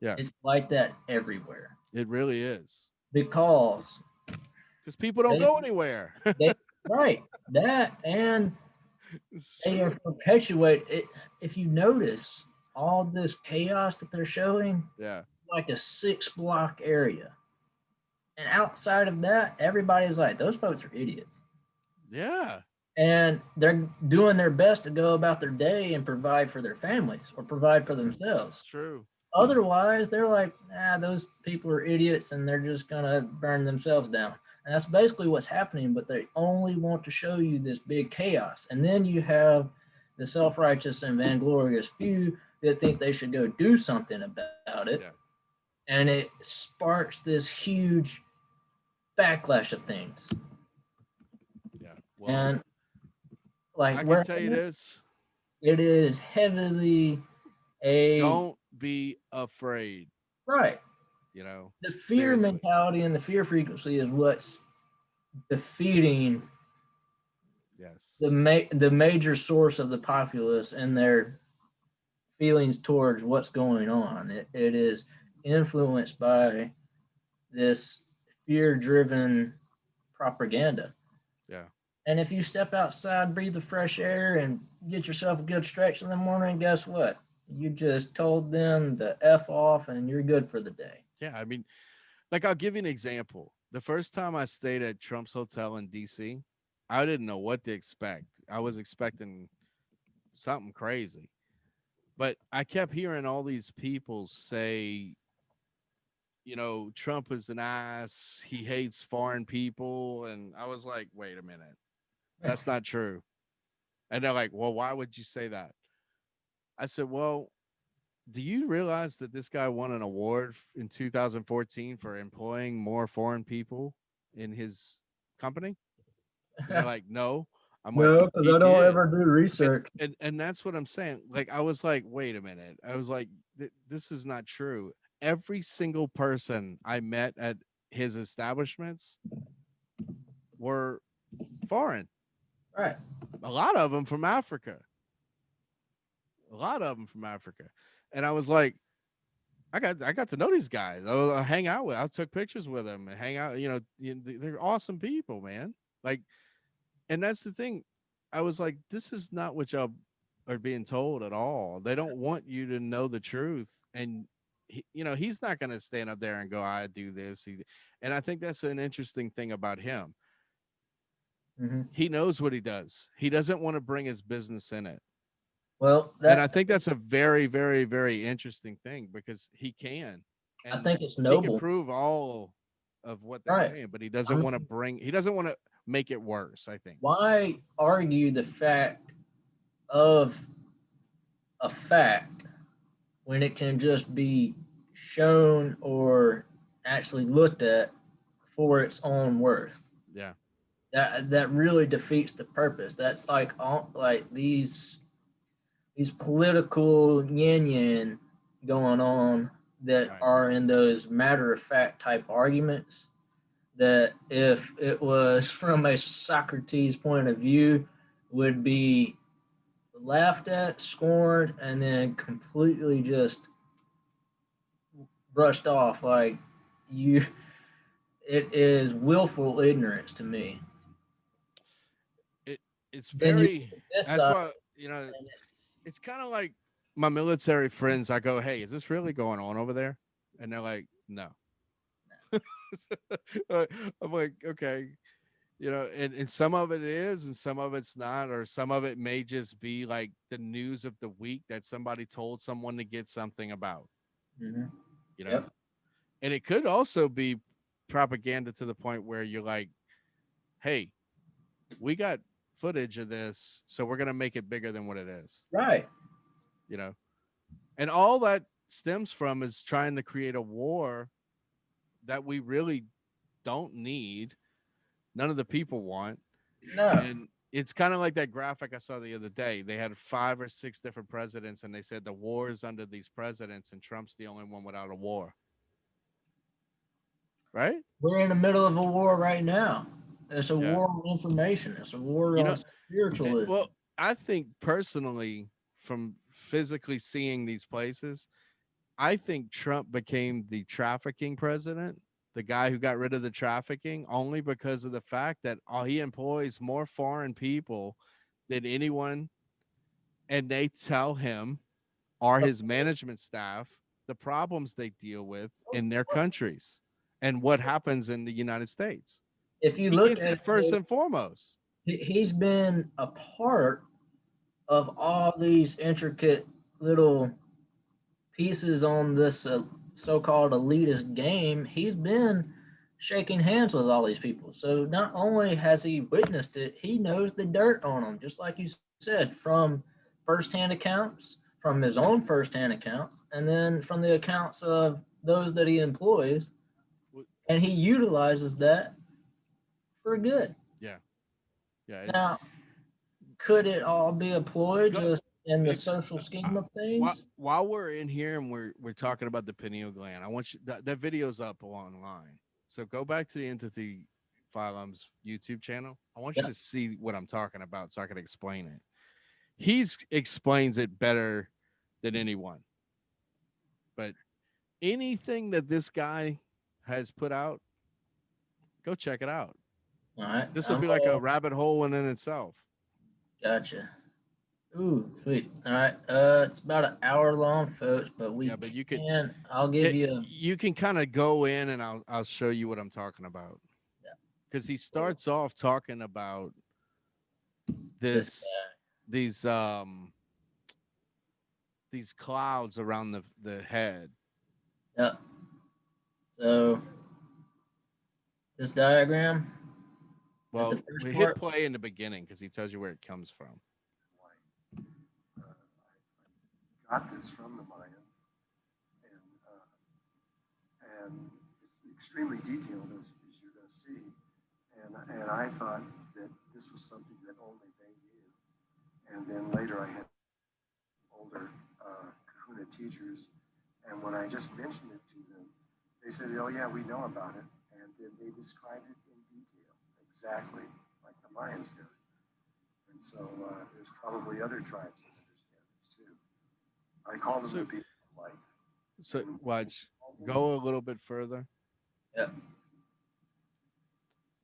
Yeah, it's like that everywhere it really is. because Because people don't they go anywhere. they right that and It's they are true. perpetuate it. If you notice all this chaos that they're showing, Yeah. like a 6 block area, and outside of that, everybody's like, those folks are idiots. Yeah. And they're doing their best to go about their day and provide for their families or provide for That's themselves. true. Otherwise, they're like, those people are idiots and they're just going to burn themselves down. And that's basically what's happening, but they only want to show you this big chaos. And then you have the self righteous and vainglorious few that think they should go do something about it. Yeah. And it sparks this huge backlash of things. Yeah. Well, And like, I can where tell you this. it is heavily a Don't be afraid. right. You know, The fear seriously. mentality and the fear frequency is what's defeating Yes. the major source of the populace and their feelings towards what's going on. It is influenced by this fear driven propaganda. Yeah. And if you step outside, breathe the fresh air, and get yourself a good stretch in the morning, guess what? You just told them to F off and you're good for the day. Yeah. I mean, like, I'll give you an example. The first time I stayed at Trump's Hotel in DC, I didn't know what to expect. I was expecting something crazy. But I kept hearing all these people say, Trump is an ass. He hates foreign people. And I was like, wait a minute. That's not true. And they're like, well, why would you say that? I said, well, do you realize that this guy won an award in 2014 for employing more foreign people in his company? And they're like, no. I'm like, No, because he I don't did. ever do And, research. and that's what I'm saying. Like, I was like, wait a minute. I was like, this is not true. Every single person I met at his establishments were foreign. Right. A lot of them from Africa. A lot of them from Africa. And I was like, I got to know these guys. I hang out with. I took pictures with them and hang out. They're awesome people, man. Like, and that's the thing. I was like, this is not what y'all are being told at all. They don't want you to know the truth. And he's not going to stand up there and go, I do this. And I think that's an interesting thing about him. Hmm. He knows what he does. He doesn't want to bring his business in it. Well, And I think that's a very, very, very interesting thing because he can, I and think it's he can noble. prove all of what they're Right. saying, but he I doesn't want to mean, bring, he doesn't want to make it worse. I think. why argue the fact of a fact when it can just be shown or actually looked at for its own worth? Yeah. That really defeats the purpose. That's like these these political yin yang going on that Right. are in those matter of fact type arguments that if it was from a Socrates point of view would be laughed at, scorned, and then completely just brushed off like you it is willful ignorance to me. It it's Then you look very at this that's side why and it's it's kind of like my military friends. I go, hey, is this really going on over there? And they're like, no. I'm like, okay, and some of it is and some of it's not, or some of it may just be like the news of the week that somebody told someone to get something about, mhm. you know, Yep. and it could also be propaganda to the point where you're like, hey, we got footage of this, so we're going to make it bigger than what it is, Right. you know, and all that stems from is trying to create a war that we really don't need, none of the people want. No. And it's kind of like that graphic I saw the other day. They had 5 or 6 different presidents, and they said the war is under these presidents, and Trump's the only one without a war. Right? We're in the middle of a war right now. It's a Yeah. war on information. It's a war You on know, spiritualism. well, I think personally, from physically seeing these places, I think Trump became the trafficking president, the guy who got rid of the trafficking, only because of the fact that he employs more foreign people than anyone, and they tell him, are his management staff, the problems they deal with in their countries and what happens in the United States. If you He look gets at it first it, and foremost. he's been a part of all these intricate little pieces on this so-called elitist game. He's been shaking hands with all these people. So not only has he witnessed it, he knows the dirt on them, just like you said, from firsthand accounts, from his own firsthand accounts, and then from the accounts of those that he employs, and he utilizes that for good. Yeah, yeah. It's Now, could it all be a ploy go just in the if social uh, scheme of while things? while we're in here and we're talking about the pineal gland. I want you that video's up online. So go back to the Entity Phylum's YouTube channel. I want you Yeah. to see what I'm talking about so I can explain it. He's explains it better than anyone. But anything that this guy has put out, go check it out. All right. This will be like a rabbit hole in itself. Gotcha. Ooh, sweet. All right. It's about an hour long, folks, but we Yeah, but you could can. I'll give it, you. A, you can kind of go in and I'll show you what I'm talking about. yeah, Because he cool. starts off talking about This this these clouds around the head. guy. Yeah. So this diagram at the Well, first we hit part. play in the beginning because he tells you where it comes from. I got this from the Mayans, and it's extremely detailed as you're going to see. And I thought that this was something that only they knew. And then later I had older Kahuna teachers, and when I just mentioned it to them, they said, "Oh yeah, we know about it," and then they described it in detail, exactly like the Mayans did. And so there's probably other tribes that understand this too. I call them So, the people of light. so watch, go a little bit further, Yeah.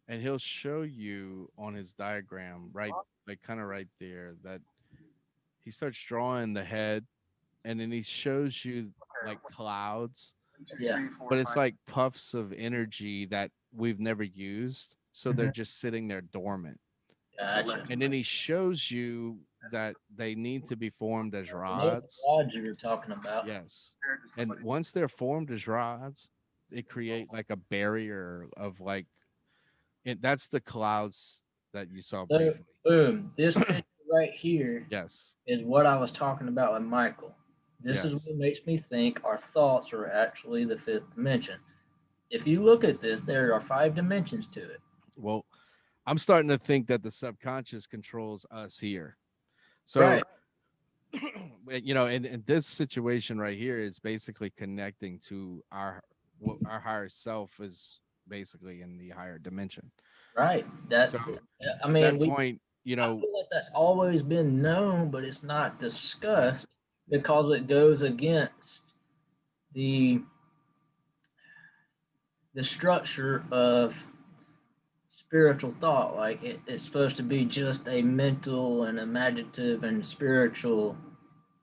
and he'll show you on his diagram, right, like kind of right there, that he starts drawing the head, and then he shows you like clouds, Yeah. but it's like puffs of energy that we've never used. So they're Mhm. just sitting there dormant. Gotcha. And then he shows you that they need to be formed as I know the rods. rods you were talking about. Yes. And once they're formed as rods, they create like a barrier of like that's the clouds that you saw So, briefly. boom, this picture right here Yes. is what I was talking about with Michael. This is Yes. what makes me think our thoughts are actually the fifth dimension. If you look at this, there are five dimensions to it. Well, I'm starting to think that the subconscious controls us here. So Right. you know, and this situation right here is basically connecting to our what our higher self is basically in the higher dimension. Right. That So I at mean, that we point, you I know, feel like that's always been known, but it's not yeah, discussed yeah, because it goes against the the structure of spiritual thought. Like it's supposed to be just a mental and imaginative and spiritual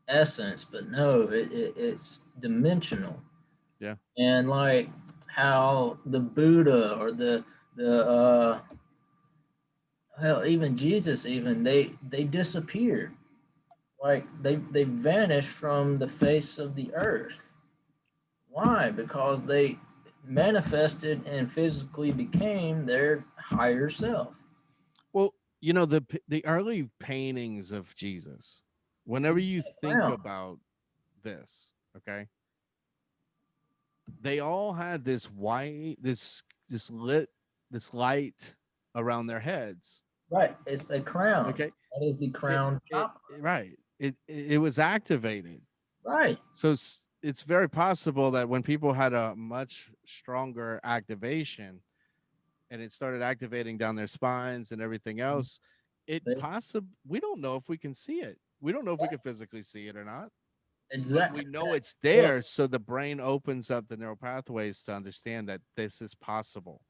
essence, but no, it's dimensional. yeah. And like how the Buddha or the hell, even Jesus, even they disappeared. Like they vanished from the face of the earth. Why? Because they manifested and physically became their higher self. Well, you know, the early paintings of Jesus, whenever you think Crown. about this, okay, they all had this white, this lit, this light around their heads. Right. It's a crown. Okay, That is the crown chakra. right. It was activated. Right. So it's very possible that when people had a much stronger activation and it started activating down their spines and everything else, it They- possibly, we don't know if we can see it. We don't know if we can physically see it or not, but we Exactly. know it's Well, there. So the brain opens up the neural pathways to understand that this is possible.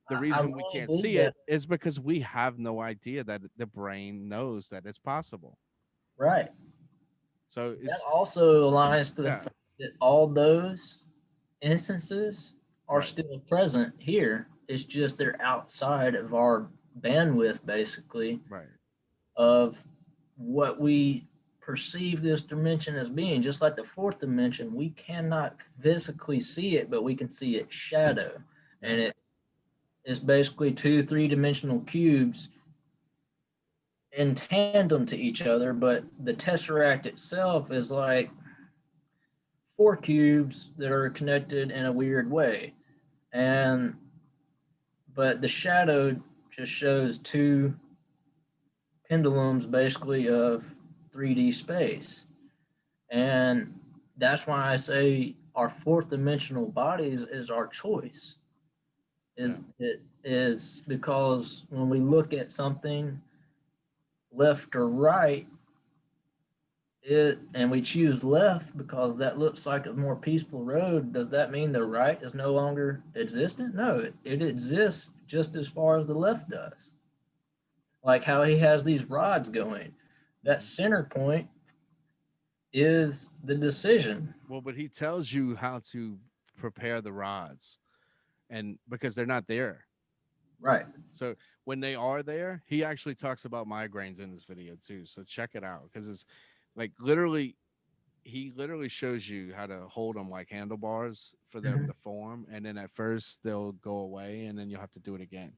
The I reason we really can't believe see that. it is because we have no idea that the brain knows that it's possible. Right. So That it's, also aligns to the yeah, fact that all those instances are right, still present here. It's just they're outside of our bandwidth, basically, right. of what we perceive this dimension as being. Just like the fourth dimension, we cannot physically see it, but we can see its shadow. Yeah. And it's basically two three-dimensional cubes in tandem to each other, but the tesseract itself is like four cubes that are connected in a weird way. And but the shadow just shows two pendulums basically of 3D space. And that's why I say our fourth dimensional bodies is our choice. Yeah. Is it is because when we look at something left or right, it and we choose left because that looks like a more peaceful road, does that mean the right is no longer existent? No, it exists just as far as the left does. Like how he has these rods going. That Mhm. center point is the decision. Well, but he tells you how to prepare the rods, and because they're not there. Right. So when they are there, he actually talks about migraines in this video too. So check it out because it's like literally, he literally shows you how to hold them like handlebars for them Mhm. to form, and then at first they'll go away, and then you'll have to do it again.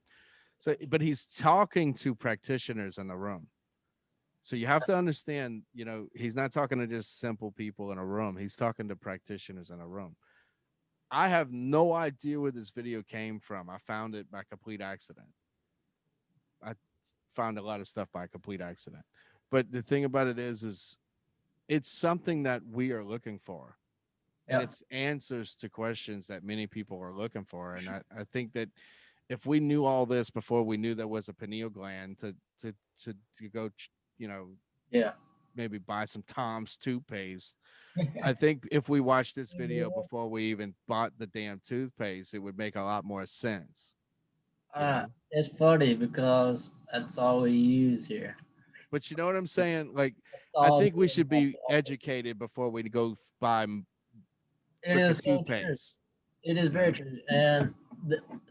So, but he's talking to practitioners in the room. So you have to understand, you know, he's not talking to just simple people in a room. He's talking to practitioners in a room. I have no idea where this video came from. I found it by complete accident. I found a lot of stuff by complete accident. But the thing about it is it's something that we are looking for. And Yeah. it's answers to questions that many people are looking for. And I think that if we knew all this before we knew there was a pineal gland to go, you know, Yeah. maybe buy some Tom's toothpaste. I think if we watched this video Yeah. before we even bought the damn toothpaste, it would make a lot more sense, you know? It's funny because that's all we use here. But you know what I'm saying? Like, That's I all think me we and should my be boss do. educated before we go buy It freaking is so true. toothpaste, It is you very know? true. And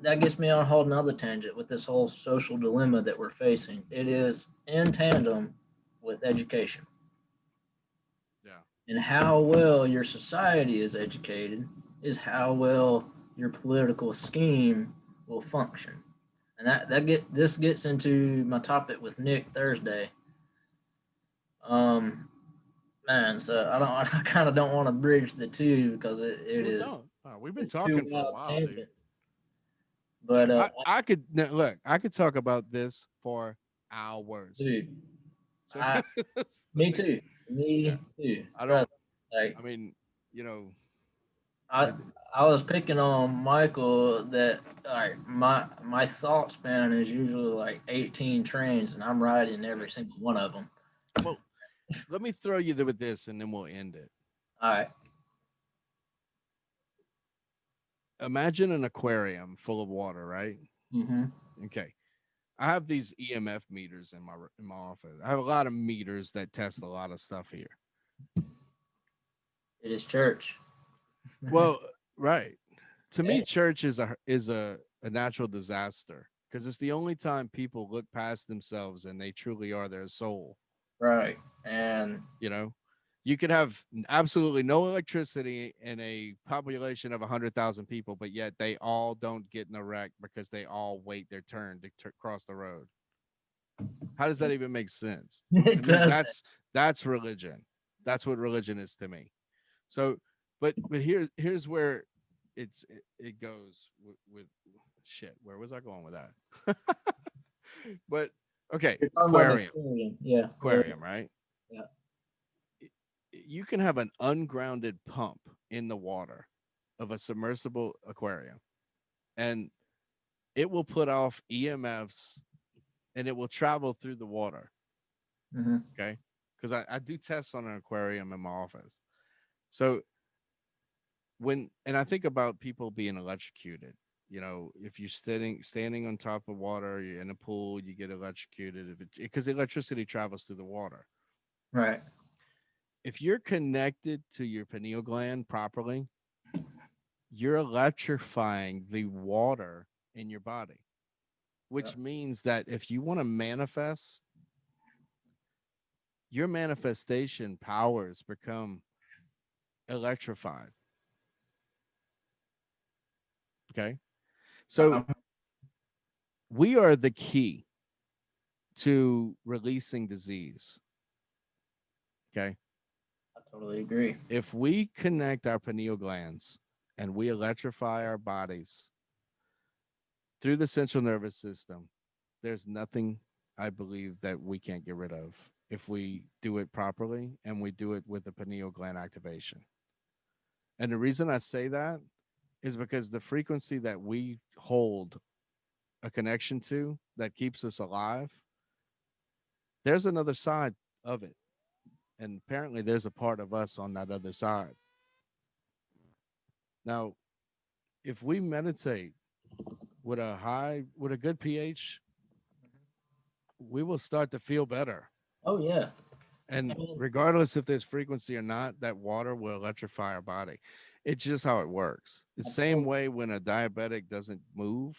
that gets me on a whole nother tangent with this whole social dilemma that we're facing. It is in tandem with education. Yeah. And how well your society is educated is how well your political scheme will function. And this gets into my topic with Nick Thursday. Um, man, so I don't I kind of don't want to bridge the two because it Well, is don't. We've been it's two talking for a wild while, dude. tangents. But I could look. I could talk about this for hours. dude, So I me too. Me Yeah. too. I Trust don't. me. Like I mean, you know, I it, I was picking on Michael that like my thought span is usually like 18 trains and I'm riding yeah. every single one of them. Well, let me throw you with this, and then we'll end it. All right. Imagine an aquarium full of water, right? Mm-hmm. Okay. I have these EMF meters in my office. I have a lot of meters that test a lot of stuff here. It is church. Well, right. To Yeah, me, church is a natural disaster because it's the only time people look past themselves and they truly are their soul. right. And You know, you could have absolutely no electricity in a population of 100,000 people, but yet they all don't get in a wreck because they all wait their turn to cross the road. How does that even make sense? To it me, does. that's religion. That's what religion is to me. So, but here's where it goes with shit. Where was I going with that? But okay, You're talking about aquarium, aquarium. Yeah. Yeah. aquarium, right? Yeah. You can have an ungrounded pump in the water of a submersible aquarium, and it will put off EMFs and it will travel through the water. Mm-hmm. Okay, because I do tests on an aquarium in my office. So and I think about people being electrocuted. You know, if you're standing on top of water, you're in a pool, you get electrocuted because electricity travels through the water. Right. If you're connected to your pineal gland properly, you're electrifying the water in your body, Yeah. which means that if you want to manifest, your manifestation powers become electrified. Okay. So I'm, we are the key to releasing disease. Okay. I totally agree. If we connect our pineal glands and we electrify our bodies through the central nervous system, there's nothing I believe that we can't get rid of if we do it properly and we do it with the pineal gland activation. And the reason I say that is because the frequency that we hold a connection to that keeps us alive, there's another side of it. And apparently there's a part of us on that other side. Now, if we meditate with a good pH, we will start to feel better. Oh yeah. And And, regardless if there's frequency or not, that water will electrify our body. It's just how it works. The same way when a diabetic doesn't move,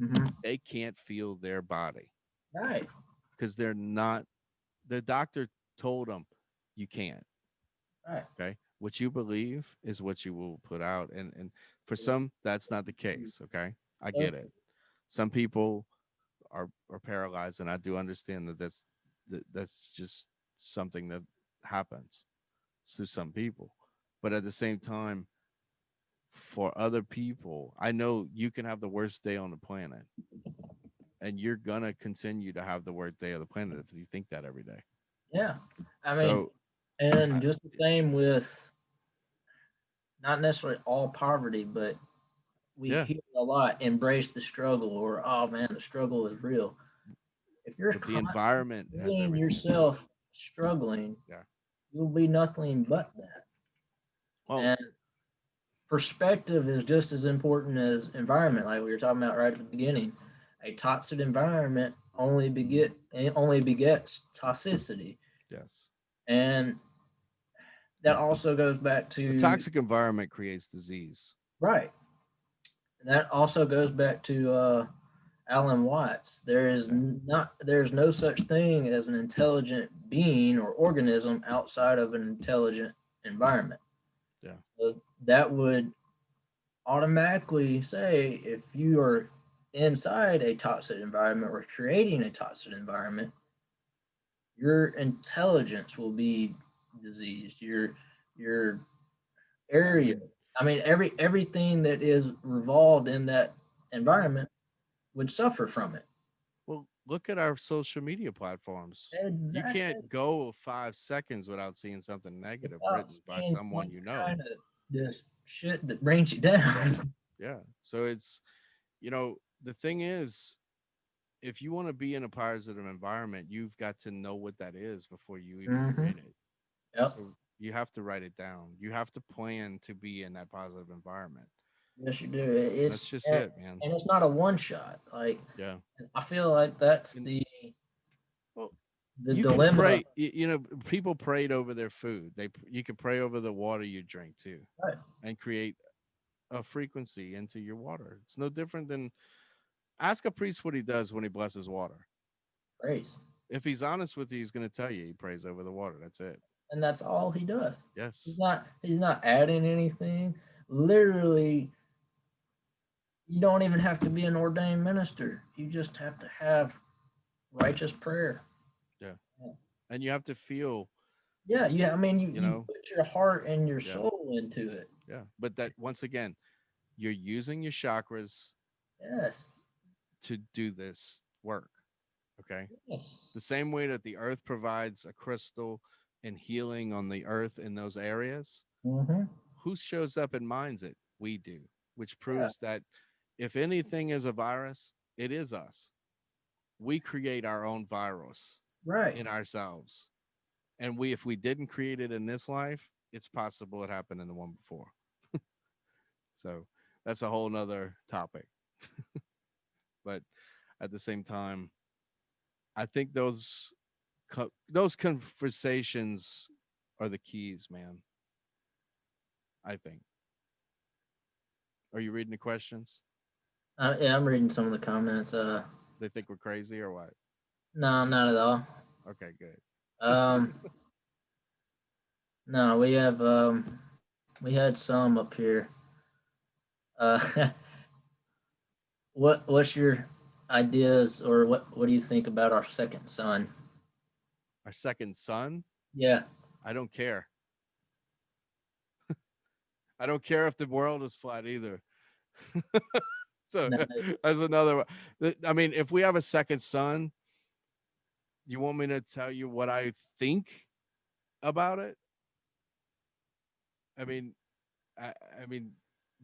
mm-hmm. they can't feel their body Right. because they're not, the doctor told them you can't. Right. Okay. What you believe is what you will put out. And for some, that's not the case. Okay. I So, get it. Some people are paralyzed, and I do understand that's just something that happens to some people. But at the same time, for other people, I know you can have the worst day on the planet, and you're gonna continue to have the worst day of the planet if you think that every day. yeah. I mean, So, and I, just the same with not necessarily all poverty, but we yeah, hear a lot embrace the struggle or oh man, the struggle is real. If you're but the constantly environment has seeing everything to do with it. yourself struggling, Yeah. you'll be nothing but that. Well, And perspective is just as important as environment, like we were talking about right at the beginning. A toxic environment only begets toxicity. yes. And that also goes back A to toxic environment creates disease. right. That also goes back to Alan Watts. Yeah. There's no such thing as an intelligent being or organism outside of an intelligent environment. Yeah. So that would automatically say if you are inside a toxic environment or creating a toxic environment, your intelligence will be diseased. Your area. I mean, everything that is revolved in that environment would suffer from it. Well, Look at our social media platforms. You Exactly. can't go 5 seconds without seeing something negative Without written by seeing someone some you know. kind of just shit that brings you down. Yeah. So it's, the thing is, if you want to be in a positive environment, you've got to know what that is before you even Hmm. create it. Yep. So you have to write it down. You have to plan to be in that positive environment. Yes, you do. That's just it, man. And it's not a one shot. Like Yeah. I feel like that's And well, the you can dilemma. pray. People prayed over their food. You can pray over the water you drink too, Right. and create a frequency into your water. It's no different than ask a priest what he does when he blesses water. Praise. If he's honest with you, he's going to tell you he prays over the water. That's it. And that's all he does. Yes. He's not adding anything. Literally, you don't even have to be an ordained minister. You just have to have righteous prayer. Yeah. And you have to feel, Yeah, yeah. I mean, you you know, put your heart and your yeah, soul into it. yeah. But that once again, you're using your chakras Yes, to do this work. Okay. yes. The same way that the earth provides a crystal and healing on the earth in those areas, Mm-hmm. who shows up and mines it? We do, which Yeah, proves that if anything is a virus, it is us. We create our own virus right. in ourselves. And if we didn't create it in this life, it's possible it happened in the one before. So that's a whole nother topic. But at the same time, I think those conversations are the keys, man. I think. Are you reading the questions? Yeah, I'm reading some of the comments. They think we're crazy or what? No, not at all. Okay, good. Um, no, we had some up here. Uh, what's your ideas or what do you think about our second son? Our second son, Yeah. I don't care. I don't care if the world is flat either. So No, that's another one. I mean, if we have a second son, you want me to tell you what I think about it? I mean, I, I mean,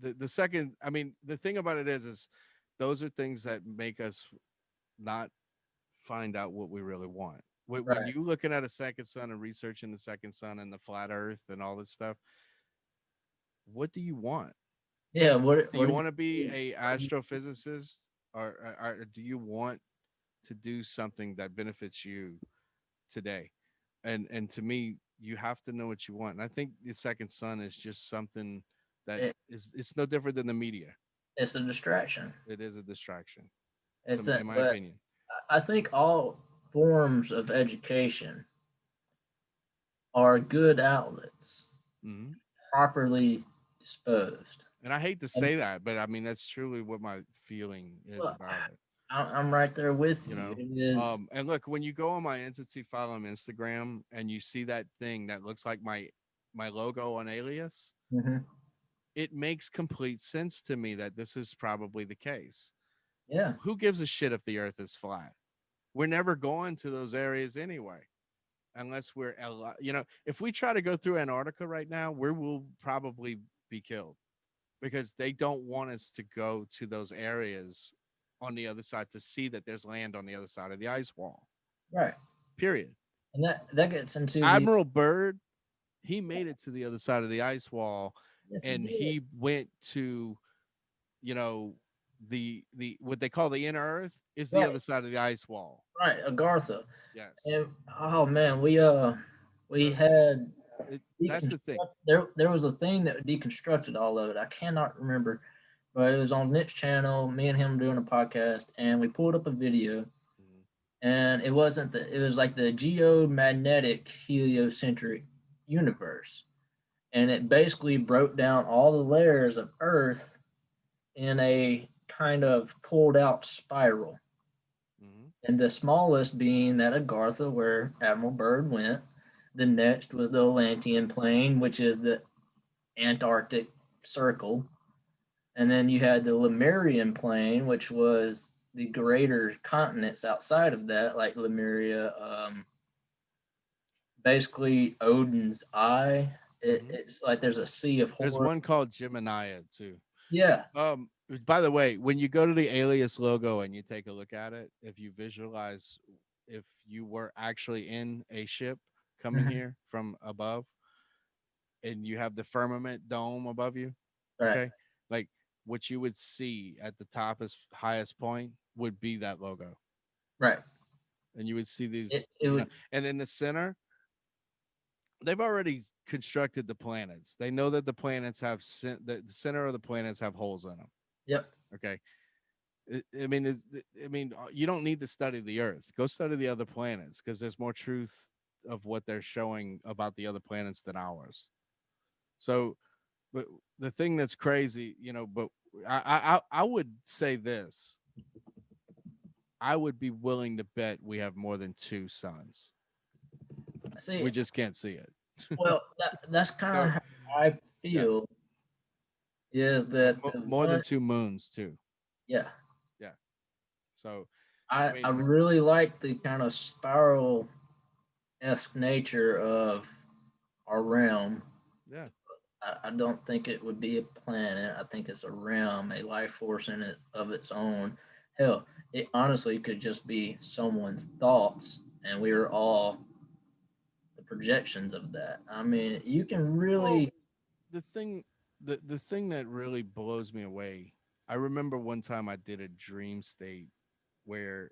the second. I mean, the thing about it is those are things that make us not find out what we really want. When right. you looking at a second son and researching the second son and the flat Earth and all this stuff, what do you want? Yeah. Do What you do want to be you? a What do you astrophysicist, or do you want to do something that benefits you today? And to me, you have to know what you want. And I think the second son is just something that it, it's no different than the media. it's a distraction. It is a distraction, It's a, in my but opinion. I think all forms of education are good outlets, Hmm. properly disposed. And I hate to And say that, but I mean that's truly what my feeling is well, about it. I'm right there with You you. know, It is. and look, when you go on my entity file on Instagram and you see that thing that looks like my logo on Alias, Mhm. it makes complete sense to me that this is probably the case. Yeah. Who gives a shit if the Earth is flat? We're never going to those areas anyway, unless if we try to go through Antarctica right now, we will probably be killed because they don't want us to go to those areas on the other side to see that there's land on the other side of the ice wall. Right. Period. And that gets into the. Admiral Byrd, he made it to the other side of the ice wall, Yes, he and did. he went to, you know, the what they call the inner Earth is the Right. other side of the ice wall. Right. Agartha. Yes, And oh man, we but had that's the thing. there was a thing that deconstructed all of it. I cannot remember, but it was on Nick's channel. Me and him doing a podcast, and we pulled up a video, Mhm. and it wasn't the. It was like the geomagnetic heliocentric universe, and it basically broke down all the layers of Earth in a kind of pulled out spiral. Mhm. And the smallest being that Agartha, where Admiral Byrd went. The next was the Atlantean Plain, which is the Antarctic Circle. And then you had the Lemurian Plain, which was the greater continents outside of that, like Lemuria, basically Odin's Eye. Mhm. It's like there's a sea of There's horror. one called Gemini too. Yeah, By the way, when you go to the Alias logo and you take a look at it, if you visualize if you were actually in a ship coming mhm, here from above and you have the firmament dome above you, right, okay? Like what you would see at the top as highest point would be that logo. right. And you would see It these, it would, and in the center, they've already constructed the planets. They know that the planets have the center of the planets have holes in them. yep. Okay. You don't need to study the Earth. Go study the other planets because there's more truth of what they're showing about the other planets than ours. So, but the thing that's crazy, but I would say this. I would be willing to bet we have more than two suns. See, We just can't see it. well, that's kind So of how I yeah, feel. Is that the more than one? two moons too. Yeah, Yeah. So I I mean, really like the kind of spiral esque nature of our realm. yeah. I don't think it would be a planet. I think it's a realm, a life force in it of its own. Hell, it honestly could just be someone's thoughts, and we are all the projections of that. I mean, you can Well, really, the thing the thing that really blows me away. I remember one time I did a dream state where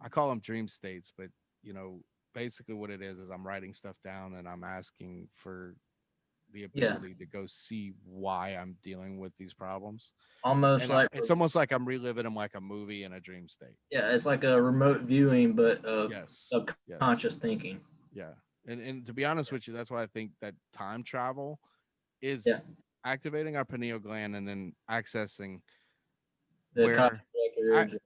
I call them dream states, but you know, basically what it is I'm writing stuff down and I'm asking for the yeah, ability to go see why I'm dealing with these problems. almost And like, it's almost like I'm reliving them like a movie in a dream state. yeah, it's like a remote viewing, but of Yes. Yes. subconscious thinking. Yeah. And to be honest with you, that's why I think that time travel Yeah, is activating our pineal gland and then accessing the cosmic where a- record.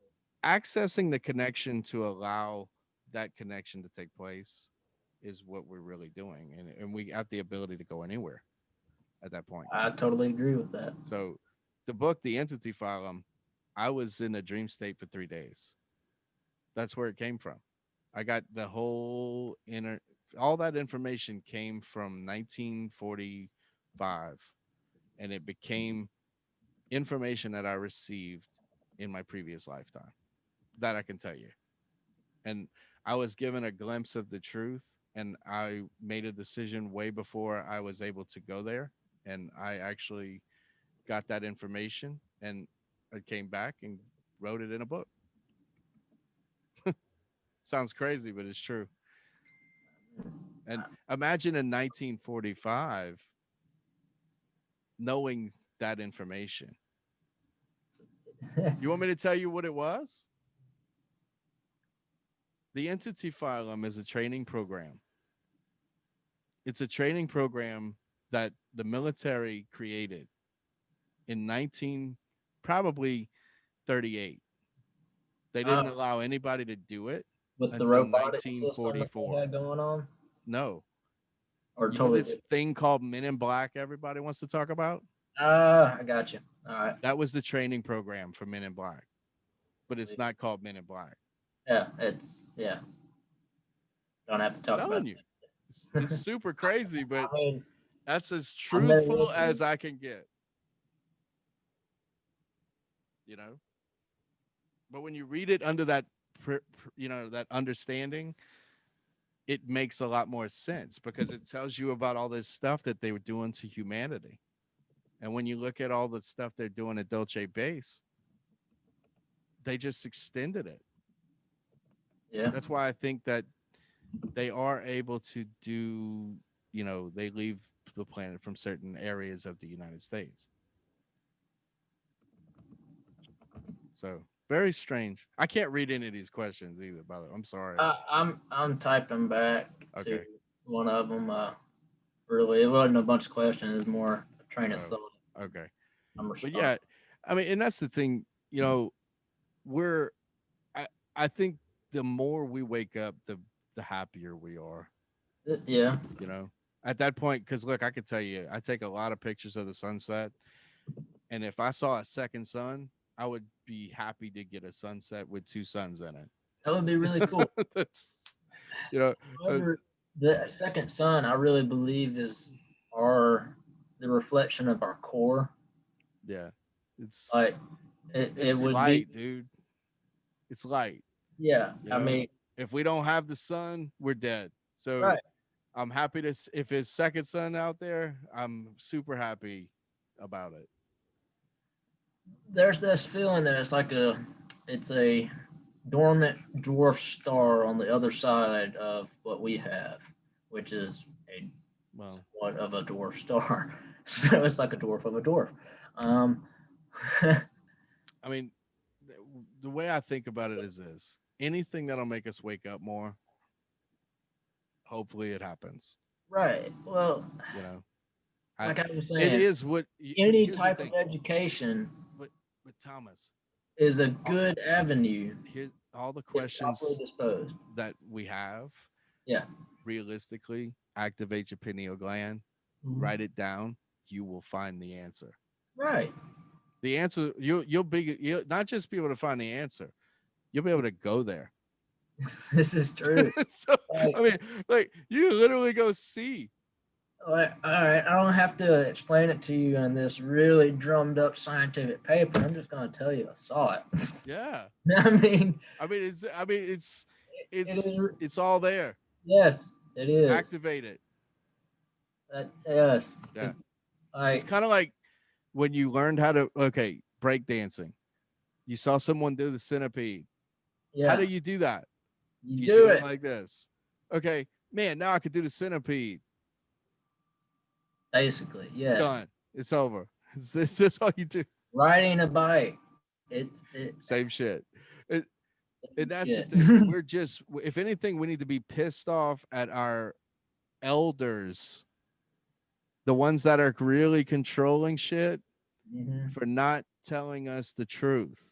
accessing the connection to allow that connection to take place is what we're really doing. And we have the ability to go anywhere at that point. I totally agree with that. So the book, The Entity Phylum, I was in a dream state for 3 days. That's where it came from. I got the whole all that information came from 1945 and it became information that I received in my previous lifetime. That I can tell you. And I was given a glimpse of the truth and I made a decision way before I was able to go there and I actually got that information and I came back and wrote it in a book. Sounds crazy, but it's true. And imagine in 1945 knowing that information. You want me to tell you what it was? The Entity Phylum is a training program. It's a training program that the military created in 19 probably 38. They uh, didn't allow anybody to do it with the until robotic system that they 1944. had going on, No. or You know totally this different. thing called Men in Black everybody wants to talk about? I got you. All right. That was the training program for Men in Black, but it's not called Men in Black. Yeah, yeah. Don't have to talk about Telling it. you. It's super crazy, but I mean, that's as I've never truthful listened. as I can get, you know? But when you read it under that, that understanding, it makes a lot more sense because it tells you about all this stuff that they were doing to humanity. And when you look at all the stuff they're doing at Dolce Base, they just extended it. Yeah, That's why I think that they are able to do, they leave the planet from certain areas of the United States. So very strange. I can't read any of these questions either, by the way. I'm sorry. I'm typing back to Okay. one of them. Really, it wasn't a bunch of questions. It was more a train of Oh, thought. okay. I'm But responding. yeah, I mean, and that's the thing, we're I I think the more we wake up, the happier we are, Yeah, you know. At that point, because look, I could tell you, I take a lot of pictures of the sunset, and if I saw a second sun, I would be happy to get a sunset with 2 suns in it. That would be really cool. That's, you know, uh, However, the second sun, I really believe, is the reflection of our core. yeah, it's Like it it's would light, be, dude. It's light. yeah. You I know, mean, if we don't have the sun, we're dead. So right. I'm happy to if it's second sun out there, I'm super happy about it. There's this feeling that it's a dormant dwarf star on the other side of what we have, which is a Well, somewhat of a dwarf star. So it's like a dwarf of a dwarf. Um, I mean, the way I think about it is this: anything that'll make us wake up more, hopefully it happens. right. Well, You know, like I was it saying, is but any here's the type of thing. education But Thomas, is a all, good avenue here's all the if properly questions disposed. that we have. Yeah. Realistically, activate your pineal gland, Mhm. write it down. You will find the answer. Right. The answer you'll not just be able to find the answer, you'll be able to go there. This is true. So Like, I mean, like you literally go see. all right, I don't have to explain it to you in this really drummed up scientific paper. I'm just going to tell you I saw it. Yeah. I mean, it is. It's all there. Yes, it is. Activate it. Yes. Yeah. It's Like, kind of like when you learned how to break dancing. You saw someone do the centipede. How yeah, do you do that? you You do do it it. like this. Okay, man, now I could do the centipede. Basically, yes. Done. It's over. That's all you do. Riding a bike. It Same shit. It, and that's the shit. thing. We're just, if anything, we need to be pissed off at our elders, the ones that are really controlling shit, Mhm. for not telling us the truth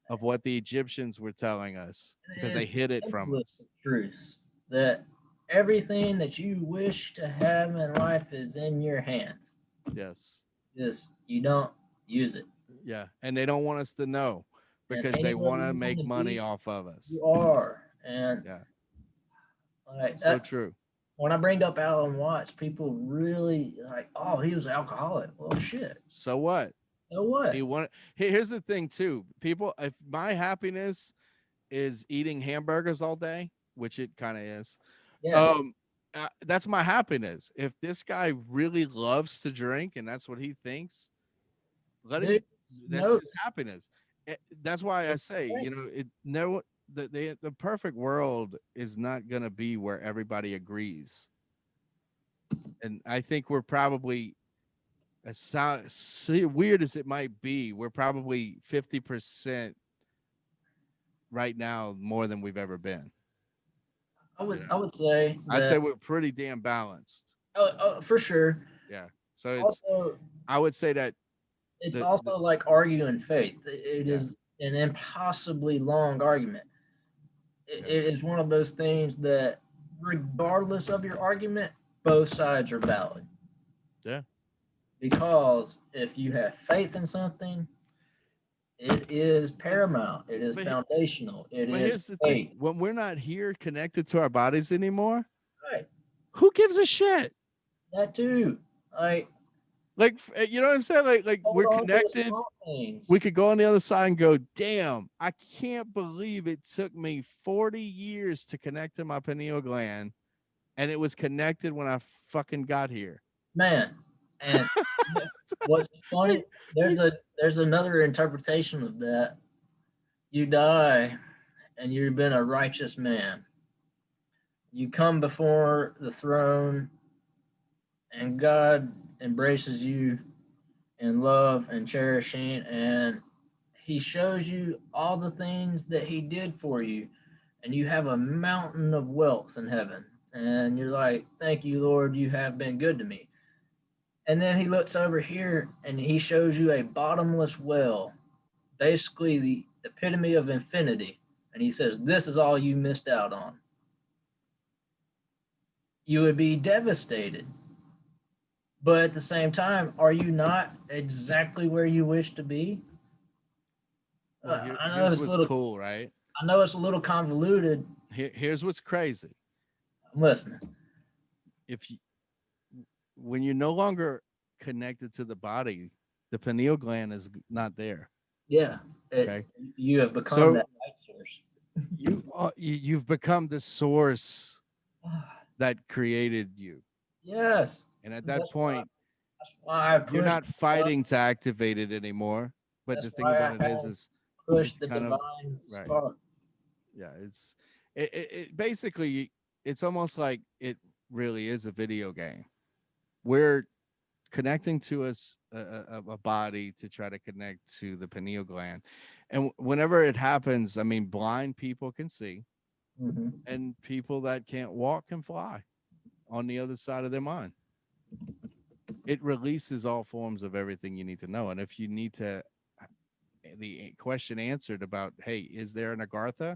of what the Egyptians were telling us It because is they hid it the from simplest us. of truths that everything that you wish to have in life is in your hands. Yes. Just you don't use it. Yeah. And they don't want us to know And because they anywhere want to you want make to money be, off of us. you are. And Yeah. like So that, true. when I bring up Alan Watts, people really like, oh, he was alcoholic. Well, shit. So what? So what? He wanted. Here's the thing, too. People, if my happiness is eating hamburgers all day, which it kind of is, Yeah. um, that's my happiness. If this guy really loves to drink and that's what he thinks, let Dude, him. That's no. his happiness. That's why I say, it no. The perfect world is not gonna be where everybody agrees, and I think we're probably weird as it might be, we're probably 50% right now more than we've ever been. I would say I'd say that, we're pretty damn balanced. for sure. Yeah. So it's Also, I would say that it's the also like arguing faith. It yeah, is an impossibly long argument. yeah. It is one of those things that, regardless of your argument, both sides are valid. Yeah. Because if you have faith in something, it is paramount. It is But foundational. It but is here's the thing. faith. When we're not here connected to our bodies anymore, Right. who gives a shit? That too. Like, Like you know what I'm saying? Like hold we're on to the connected. small things. We could go on the other side and go, damn, I can't believe it took me 40 years to connect to my pineal gland, and it was connected when I fucking got here. Man, and what's funny, there's another interpretation of that. You die and you've been a righteous man. You come before the throne and God embraces you in love and cherishing, and he shows you all the things that he did for you, and you have a mountain of wealth in heaven, and you're like, thank you, Lord, you have been good to me. And then he looks over here and he shows you a bottomless well, basically the epitome of infinity, and he says, this is all you missed out on. You would be devastated. But at the same time, are you not exactly where you wish to be? Well, I know here's it's a what's little. cool, right? I know it's a little convoluted. Here's what's crazy. I'm listening. If you, when you're no longer connected to the body, the pineal gland is not there. Yeah, Okay, you have become so that light source. you've become the source that created you, Yes, and at that that's why. point, That's why I you're pushed. not fighting to activate it anymore. But That's the thing why about I it had is it's pushed the kind of divine right. spark. Yeah, it basically it's almost like it really is a video game. We're connecting to us a body to try to connect to the pineal gland, and whenever it happens, I mean, blind people can see, Hmm. and people that can't walk can fly on the other side of their mind. It releases all forms of everything you need to know, and if you need to the question answered about, hey, is there an agartha,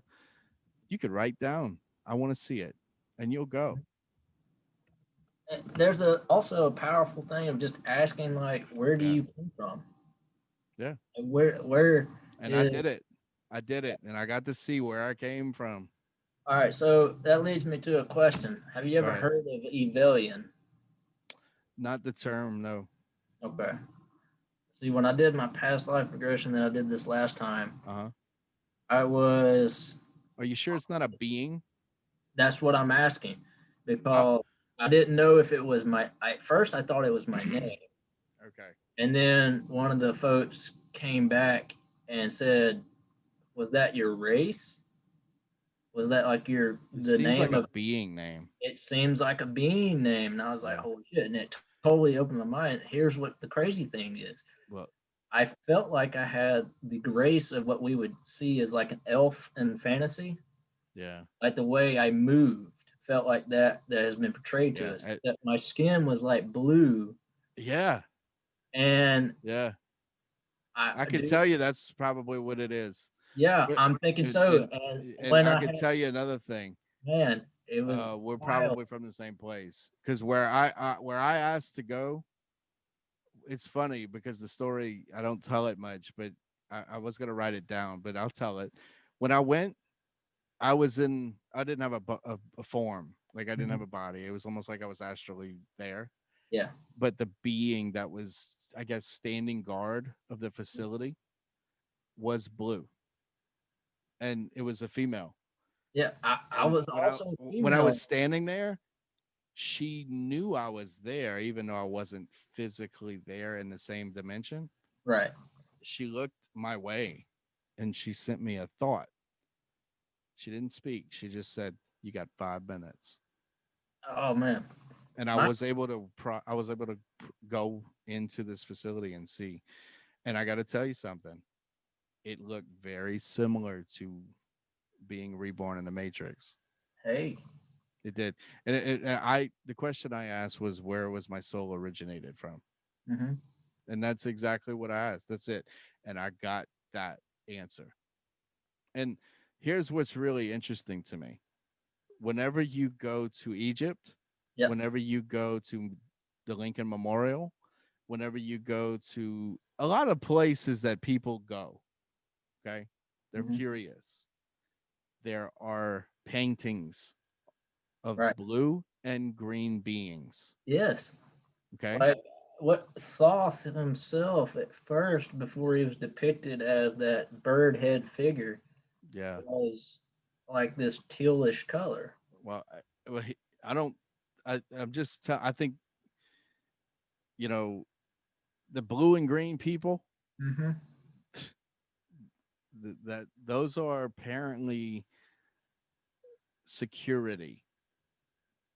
you could write down, I want to see it, and you'll go. There's also a powerful thing of just asking, like, where do Yeah, you come from? yeah. And where And I is did it. I did it, and I got to see where I came from. all right? So that leads me to a question. Have you Go ever ahead. heard of Evelian? Not the term, no. Okay. See, when I did my past life regression that I did this last time, Uh huh. I was. Are you sure it's not a being? That's what I'm asking Uh, because I didn't know if it was my. At first, I thought it was my name, okay. and then one of the folks came back and said, "Was that your race? Was that like It the seems like name a of?" being name. It seems like a being name, and I was like, Yeah. "Holy shit!" And it totally opened my mind. Here's what the crazy thing is: Well, I felt like I had the grace of what we would see as like an elf in fantasy, yeah. like the way I moved felt like that has been portrayed to Yeah. us. That my skin was like blue, Yeah. and Yeah. I I could do. tell you that's probably what it is. Yeah, But I'm thinking and so. and, And and when I I could had tell you another thing. man, it was We're wild. probably from the same place because where I asked to go, it's funny because the story I don't tell it much, but I was gonna write it down, but I'll tell it. When I went, I didn't have a form, like I didn't have Mhm. a body. It was almost like I was astrally there. Yeah, But the being that was, I guess, standing guard of the facility was blue, and it was a female. yeah. I And was also when I was female. standing there, she knew I was there, even though I wasn't physically there in the same dimension. Right. She looked my way, and she sent me a thought. She didn't speak. She just said, "You got 5 minutes." Oh man, And I my was able to go into this facility and see. And I got to tell you something. It looked very similar to being reborn in the Matrix. hey. It did. And the question I asked was, where was my soul originated from? Hmm. And that's exactly what I asked. That's it. And I got that answer. And here's what's really interesting to me. Whenever you go to Egypt, Yep. whenever you go to the Lincoln Memorial, whenever you go to a lot of places that people go, okay, they're Hmm. curious. There are paintings of Right. blue and green beings, Yes. okay? Like what Thoth himself at first, before he was depicted as that bird head figure, Yeah. was like this tealish color. Well, I don't, I'm just, I think, you know, the blue and green people, Mm-hmm. that those are apparently security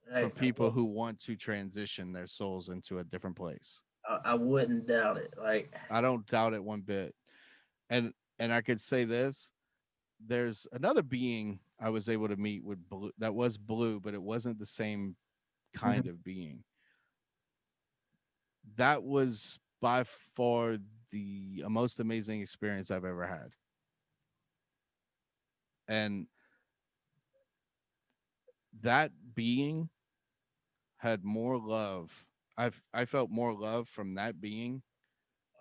for Hey, people who want to transition their souls into a different place. I wouldn't doubt it. Like, I don't doubt it one bit. And I could say this, there's another being I was able to meet with blue that was blue, but it wasn't the same kind mhm. of being. That was by far the most amazing experience I've ever had. And that being had more love. I felt more love from that being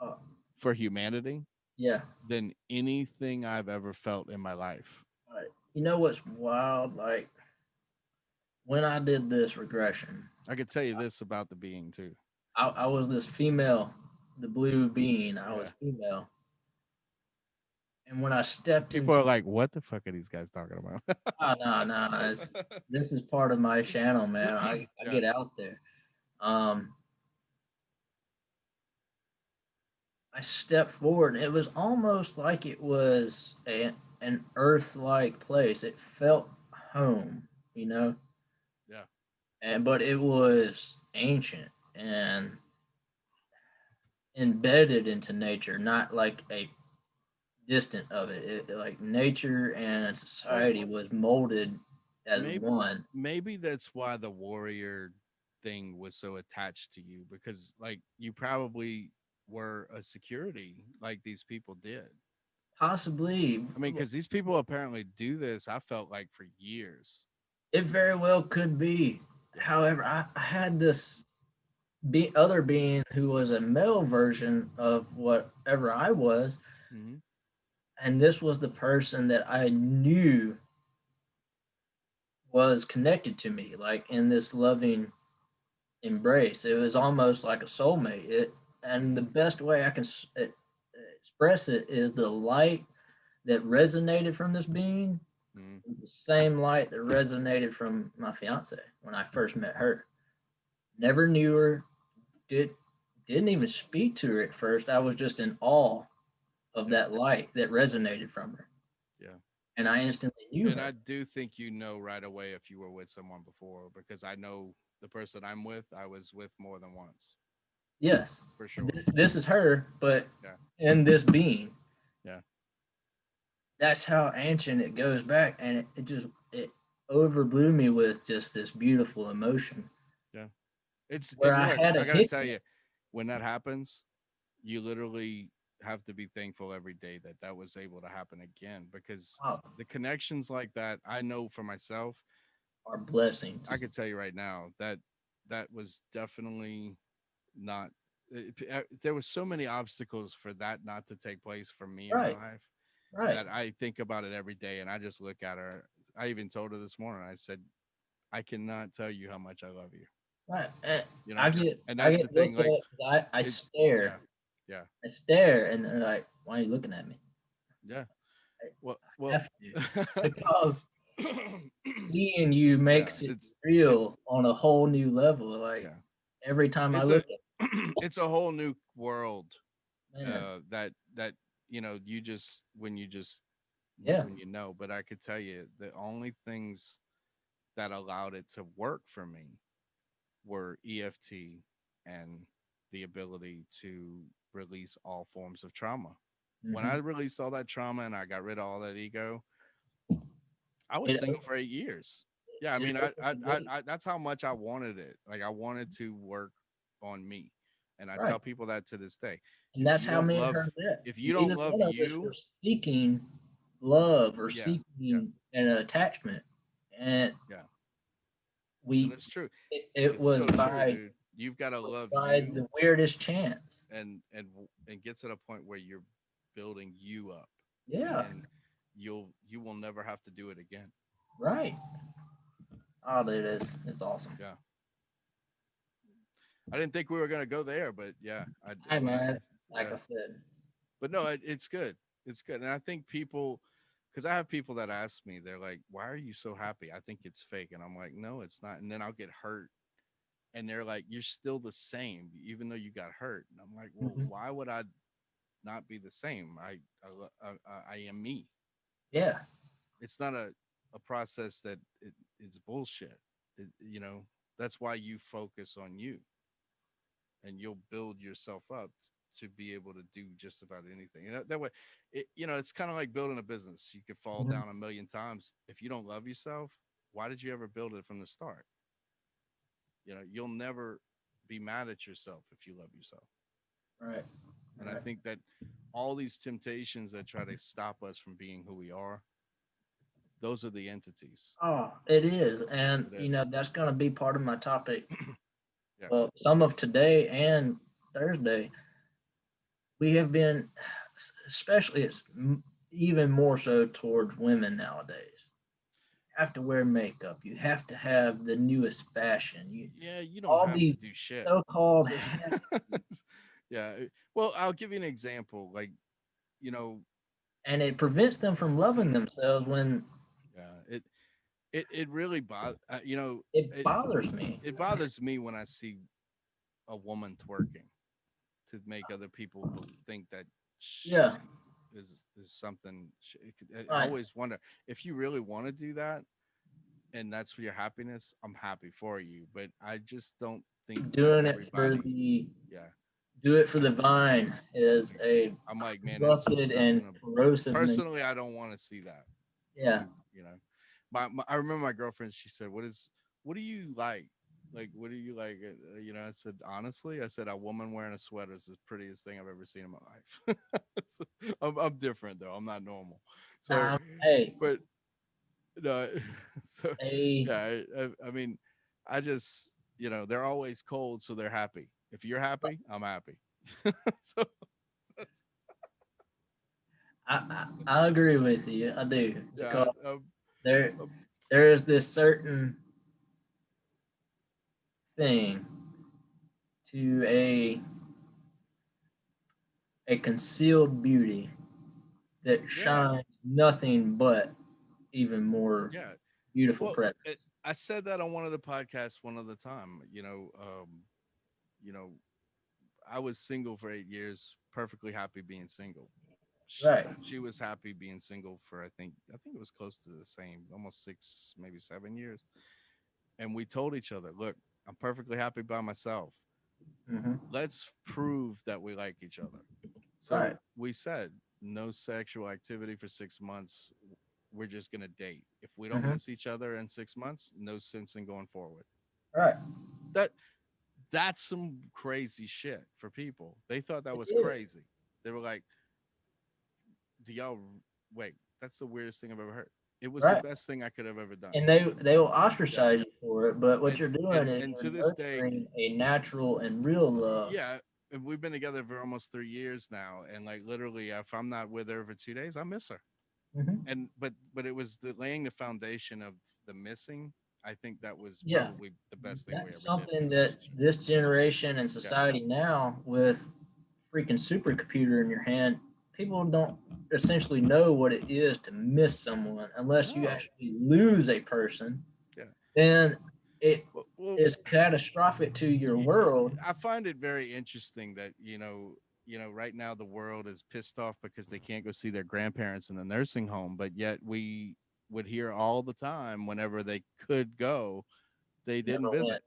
uh, for humanity Yeah. than anything I've ever felt in my life. Right. You know what's wild? Like when I did this regression, I could tell you this about the being too. I was this female, the blue being. I was Yeah. female, and when I stepped People are into, like, what the fuck are these guys talking about? oh no, no, this is part of my channel, man. I Yeah. get out there. Um, I stepped forward, and it was almost like it was an Earth-like place. It felt home, you know, Yeah. and but it was ancient and embedded into nature, not like a distant of it. Like nature and Well, society was molded as maybe one. maybe that's why the warrior thing was so attached to you, because like you probably were a security like these people did. Possibly, I mean, because these people apparently do this, I felt like for years. it very well could be. Yeah. However, I had this other being who was a male version of whatever I was, Hmm. and this was the person that I knew was connected to me, like in this loving embrace. It was almost like a soulmate. And the Hmm. best way I can express it is the light that resonated from this being, Hmm. the same light that resonated from my fiance when I first met her. Never knew her, did didn't even speak to her at first. I was just in awe of Yeah. that light that resonated from her, Yeah. and I instantly knew And her. I do think you know right away if you were with someone before, because I know the person I'm with, I was with more than once, Yes, for sure. this is her, but Yeah. in this being, Yeah. that's how ancient it goes back, and it just it overblew me with just this beautiful emotion Yeah. It's where I look, had a I gotta hit. tell you, when that happens, you literally have to be thankful every day that that was able to happen again, because Wow, the connections like that, I know for myself, are blessings. I could tell you right now that that was definitely not. There was so many obstacles for that not to take place for me in my Right, life right, that I think about it every day, and I just look at her. I even told her this morning. I said, "I cannot tell you how much I love you." right. And You I know, get and I that's the get thing. looked Like at. I it, stare. yeah, yeah, I stare, and they're like, "Why are you looking at me?" yeah. Well, I have to well. because seeing you Yeah, makes it it's real on a whole new level. Like yeah, every time I it's a look at, it's a whole new world, man, that you just when you just yeah, when you know. But I could tell you the only things that allowed it to work for me were EFT and the ability to release all forms of trauma. When I hmm released all that trauma and I got rid of all that ego, I was it, single for 8 years. Yeah, I it mean, opened the gate. that's how much I wanted it. Like I wanted to work on me, and I Right. tell people that to this day. And If that's you how don't me and love, her met. if you don't Neither love one of us you, were seeking love or yeah, yeah, seeking an attachment, and yeah, and we it's true. it It's was so true, dude. You've got to love by you, the weirdest chance. and get to the point where you're building you up, and Yeah, then you will never have to do it again. right. Oh, dude, it's awesome. Yeah, I didn't think we were gonna go there, but yeah, I Hey, when I man, like yeah. I said, But no, it's good. It's good. And I think people, because I have people that ask me, they're like, why are you so happy? I think it's fake. And I'm like, no, it's not. And then I'll get hurt. And they're like, you're still the same, even though you got hurt. And I'm like, well, mhm, why would I not be the same? I am me. yeah, It's not a process that it's bullshit. That's why you focus on you, and you'll build yourself up to be able to do just about anything. And that way, it's kind of like building a business. You could fall mhm, down a million times. If you don't love yourself, why did you ever build it from the start? You'll never be mad at yourself if you love yourself. right, And I right. think that all these temptations that try to stop us from being who we are, those are the entities. Oh, it is, and It is. that's going to be part of my topic. Yeah. Well, some of today and Thursday, we have been. especially even more so towards women nowadays. You have to wear makeup. You have to have the newest fashion. You Yeah, you don't all have to these do shit. so-called So, yeah. Well, I'll give you an example. Like, you know, and it prevents them from loving themselves when yeah, it really bothers. it It bothers me. it bothers me when I see a woman twerking to make other people think that she Yeah, is something. I right. always wonder if you really want to do that and that's for your happiness. I'm happy for you, but I just don't think that Doing it for everybody. the Yeah, do it for the vine is a I'm like, man, it's just corrupted and nothing. corrosive Personally, mentality. I don't want to see that. Yeah. And I remember my girlfriend. She said, What do you like? Like, what do you like? I said, honestly, I said, a woman wearing a sweater is the prettiest thing I've ever seen in my life. So, I'm different though. I'm not normal. So, Hey, but no, so a yeah, I mean, I just, they're always cold, so they're happy. If you're happy, I'm happy. So, that's, I agree with you. I do yeah, because there there is this certain thing to a concealed beauty that yeah, shines nothing but even more yeah. beautiful Well, presence. I said that on one of the podcasts one other time. You know, I was single for 8 years, perfectly happy being single. Right. She was happy being single for I think it was close to the same, almost 6, maybe 7 years. And we told each other, look, I'm perfectly happy by myself. Hmm. Let's prove that we like each other. So Right. we said no sexual activity for 6 months. We're just gonna date. If we don't Hmm. miss each other in 6 months, no sense in going forward. Right. That that's some crazy shit for people. They thought that It was is. crazy. They were like, "Do y'all wait? That's the weirdest thing I've ever heard." It was the Right. best thing I could have ever done. And they will Yeah, ostracize you for it, but what and you're doing and is and you're to this day, nurturing a natural and real love. yeah, and we've been together for almost 3 years now, and like literally, if I'm not with her for 2 days, I miss her. Hmm. And but it was the laying the foundation of the missing. I think that was Yeah, probably the best thing we that's ever did in something our that relationship. this generation and Yeah, society now, with freaking supercomputer in your hand, people don't essentially know what it is to miss someone unless you no, actually lose a person. yeah. Then it Well, is catastrophic to your world. I find it very interesting that right now the world is pissed off because they can't go see their grandparents in the nursing home, but yet we would hear all the time whenever they could go, they didn't Never went. visit.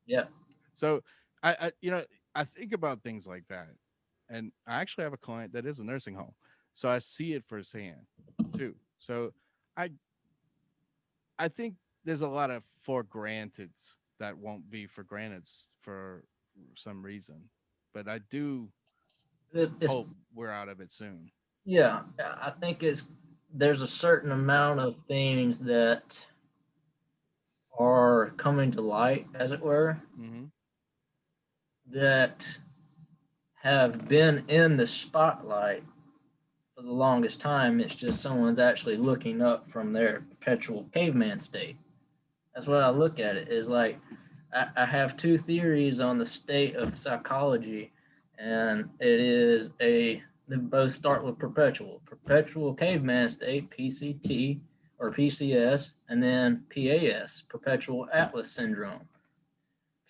Yeah. So I think about things like that, and I actually have a client that is a nursing home, so I see it firsthand too. So I I think there's a lot of for granteds that won't be for granteds for some reason, but I do It's hope we're out of it soon. yeah. I think it's there's a certain amount of things that are coming to light, as it were, Mm-hmm. that have been in the spotlight for the longest time. It's just someone's actually looking up from their perpetual caveman state. That's what I look at it. Is like I have two theories on the state of psychology, and it is they both start with perpetual caveman state, PCT or PCS, and then PAS, perpetual Atlas syndrome.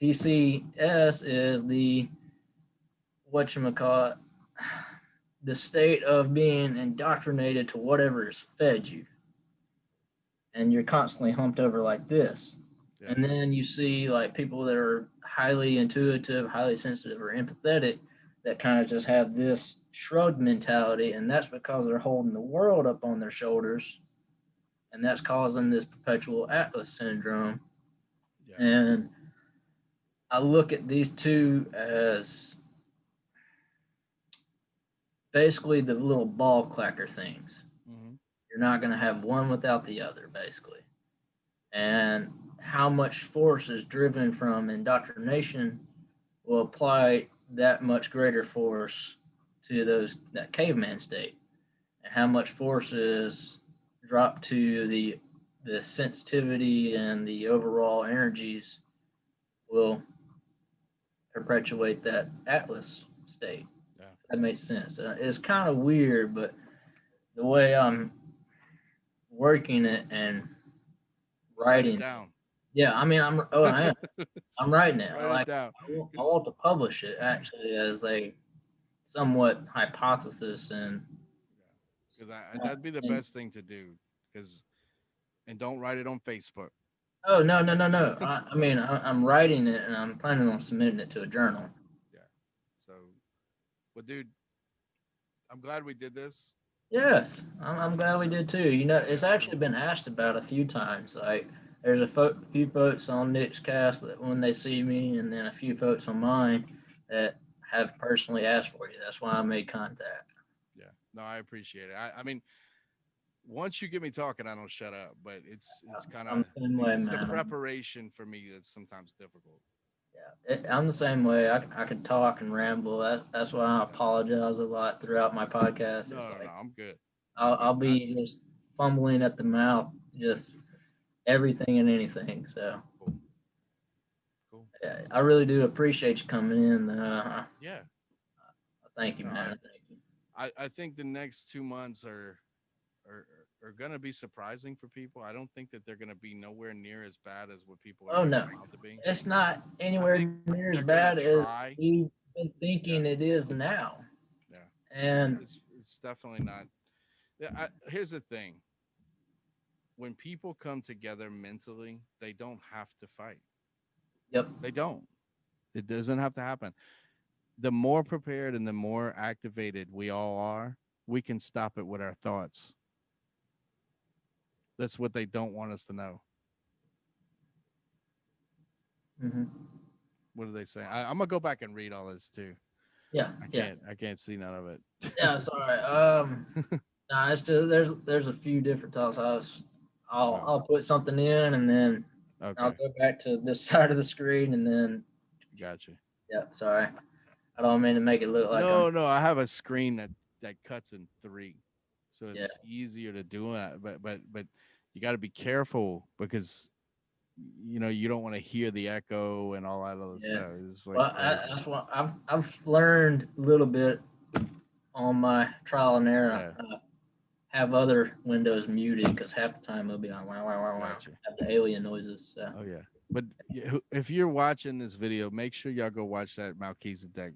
PCS is the whatchamacallit, the state of being indoctrinated to whatever is fed you. And you're constantly humped over like this. Yeah. And then you see like people that are highly intuitive, highly sensitive, or empathetic that kind of just have this shrug mentality. And that's because they're holding the world up on their shoulders. And that's causing this perpetual Atlas syndrome. Yeah. And I look at these two as basically the little ball clacker things. Mm-hmm. You're not going to have one without the other, basically. And how much force is driven from indoctrination will apply that much greater force to that caveman state, and how much force is dropped to the sensitivity and the overall energies will perpetuate that Atlas state. Yeah. That makes sense. It's kind of weird, but the way I'm working it and Write it writing, down. yeah, I mean, I am. I'm writing it. Write it Like down. I want to publish it actually as a somewhat hypothesis and Because that'd be the best thing to do. Because and don't write it on Facebook. oh no. I mean, I'm writing it and I'm planning on submitting it to a journal. Yeah. So, but dude, I'm glad we did this. Yes, I'm glad we did too. It's actually been asked about a few times. Like, there's few folks on Nick's cast that when they see me, and then a few folks on mine that have personally asked for you. That's why I made contact. Yeah. No, I appreciate it. I mean, once you get me talking, I don't shut up. But it's kind I'm of the same way, it's the man. preparation for me that's sometimes difficult. I'm the same way. I can talk and ramble. That's why I apologize a lot throughout my podcast. No, It's no, no. like I'm good. I'll be just fumbling at the mouth, just everything and anything. So Cool. Cool. yeah, I really do appreciate you coming in. Yeah. Thank you, No, man. Thank you. I think the next 2 months are are gonna be surprising for people. I don't think that they're gonna be nowhere near as bad as what people are Oh making no, them out to be. it's not I anywhere think near as they're gonna bad as try. we've been Yeah. thinking it is now. Yeah. And It's definitely not. Yeah. Here's the thing: when people come together mentally, they don't have to fight. yep, They don't. It doesn't have to happen. The more prepared and the more activated we all are, we can stop it with our thoughts. That's what they don't want us to know. hmm What do they say? I'm gonna go back and read all this too. yeah, I yeah, can't. I can't see none of it. yeah. Sorry. Nah, it's just there's a few different times Oh, I'll put something in and then I'll okay, go back to this side of the screen and then gotcha. yeah. Sorry, I don't mean to make it look like I'm No, no, I have a screen that cuts in three, so yeah. it's easier to do it. But you got to be careful because you don't want to hear the echo and all that other Yeah. stuff. It's like Well, crazy. that's what I've learned a little bit on my trial and error. Yeah, Have other windows muted because half the time it'll be like wow wow wow wow. gotcha. Have the alien noises. So. Oh yeah, but if you're watching this video, make sure y'all go watch that Melchizedek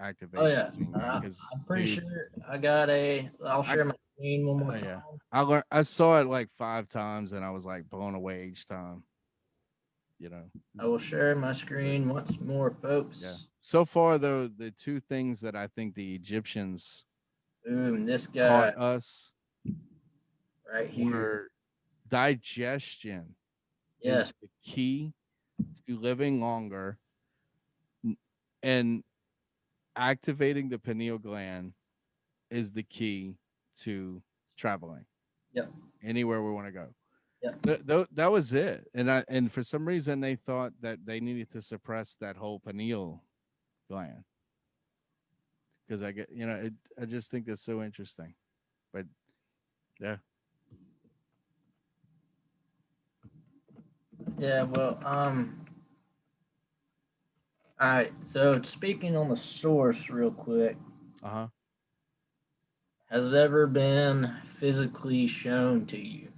Oh activation yeah, thing because I'm pretty dude, sure I got a. I'll I share my screen one more oh time. yeah, I saw it like 5 times and I was like blown away each time. You know, I will it's share my good. screen once more, Yeah. folks. So far, though, the two things that I think the Egyptians Boom, this guy taught us right here. were digestion is Yes. the key to living longer and activating the pineal gland is the key to traveling Yep. anywhere we want to go. Yep. That was it. And for some reason they thought that they needed to suppress that whole pineal gland because I just think that's so interesting. But yeah. Yeah. Well. All right. So speaking on the source, real quick, Uh-huh. has it ever been physically shown to you?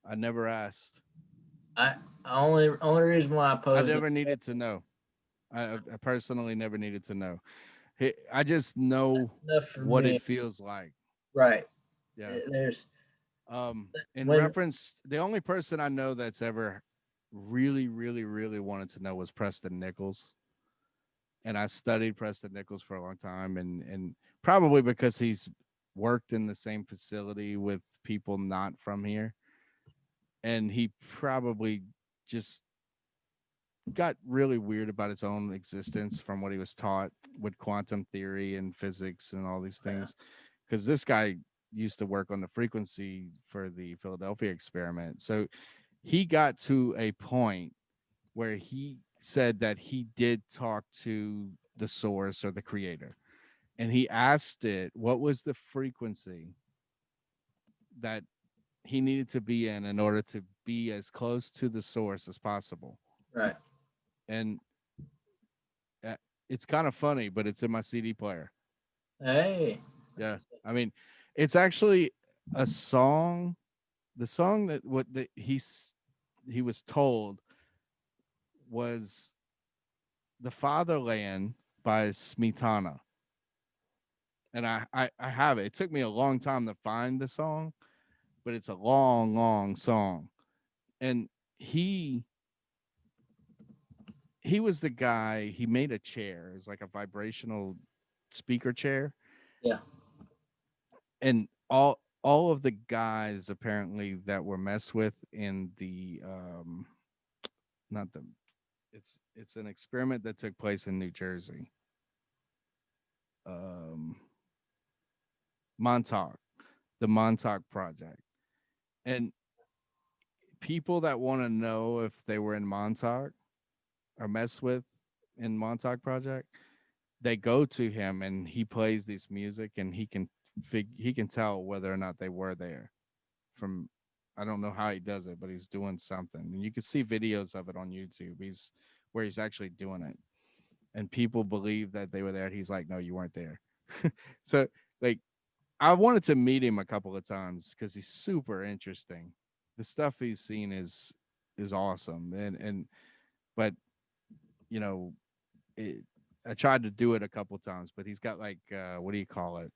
I never asked. I only reason why I I posed it never needed to know. I personally never needed to know. I just know enough for what me. it feels like. Right. Yeah. There's In when reference, the only person I know that's ever really, really, really wanted to know was Preston Nichols. And I studied Preston Nichols for a long time and probably because he's worked in the same facility with people not from here. And he probably just got really weird about his own existence from what he was taught with quantum theory and physics and all these things. Because this guy used to work on the frequency for the Philadelphia experiment. So he got to a point where he said that he did talk to the source or the creator, and he asked it what was the frequency that he needed to be in order to be as close to the source as possible. Right. And uh, it's kind of funny, but it's in my CD player. Hey. Yeah, I mean, it's actually a song. The song that he was told was "The Fatherland" by Smetana, and I have it. It took me a long time to find the song, but it's a long, long song. And he he was the guy. He made a chair. It's like a vibrational speaker chair, Yeah. and all of the guys apparently that were messed with in the not the it's an experiment that took place in New Jersey. Um, Montauk, the Montauk Project, and people that want to know if they were in Montauk or messed with in Montauk Project, they go to him and he plays this music and he can tell whether or not they were there from. I don't know how he does it, but he's doing something, and you can see videos of it on YouTube. He's where he's actually doing it, and people believe that they were there. He's like, "No, you weren't there." So, like, I wanted to meet him a couple of times because he's super interesting. The stuff he's seen is awesome, and but you know, it, I tried to do it a couple times, but he's got like what do you call it?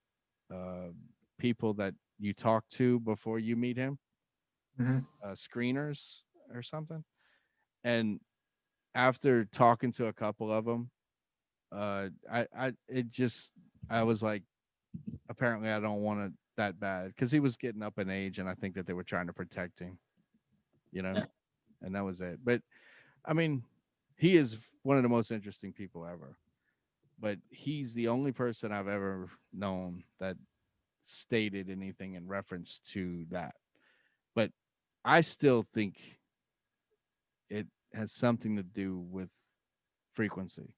Uh, People that you talk to before you meet him, Hmm. screeners or something. And after talking to a couple of them, it just I was like, apparently I don't want it that bad because he was getting up in age, and I think that they were trying to protect him, you know, Yeah. and that was it. But I mean, he is one of the most interesting people ever. But he's the only person I've ever known that stated anything in reference to that. But I still think it has something to do with frequency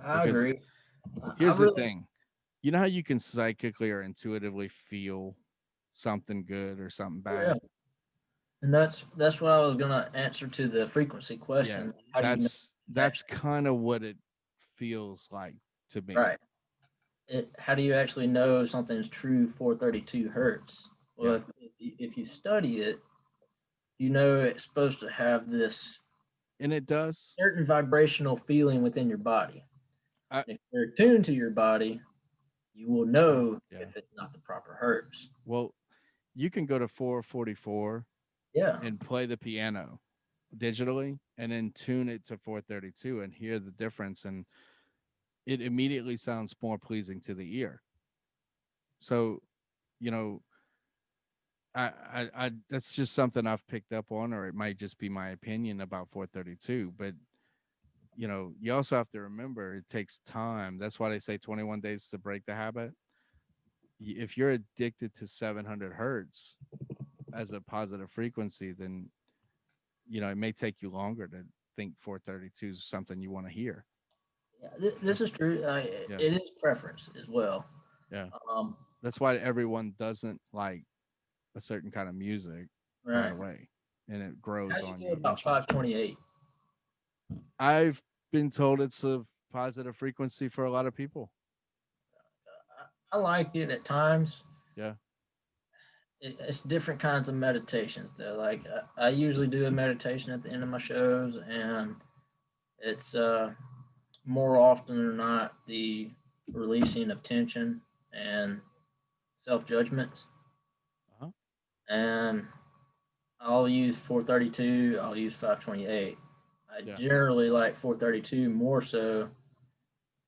I because agree. I here's the really, thing. You know how you can psychically or intuitively feel something good or something oh, yeah. bad? And that's what I was gonna answer to the frequency Yeah, question. How do you know it's that's actually kind of what it feels like to me. right? How do you actually know something's true 432 hertz? Well, Yeah. if you study it, you know it's supposed to have this And it does. certain vibrational feeling within your body. I And if you're attuned to your body, you will know yeah. if it's not the proper hertz. Well, you can go to 444 Yeah, and play the piano digitally and then tune it to 432 and hear the difference, and it immediately sounds more pleasing to the ear. So, you know, I that's just something I've picked up on, or it might just be my opinion about 432. But you also have to remember it takes time. That's why they say 21 days to break the habit. If you're addicted to 700 hertz as a positive frequency, then it may take you longer to think 432 is something you want to hear. yeah. This is true. Yeah, It is preference as well. yeah. Um, That's why everyone doesn't like a certain kind of music right right. away, and it How grows do you on feel you about eventually. 528? I've been told it's a positive frequency for a lot of people. I like it at times. Yeah. It's different kinds of meditations though. Like I usually do a meditation at the end of my shows, and it's more often than not the releasing of tension and self judgments. Uh-huh. And I'll use 432. I'll use 528. I Yeah. generally like 432 more so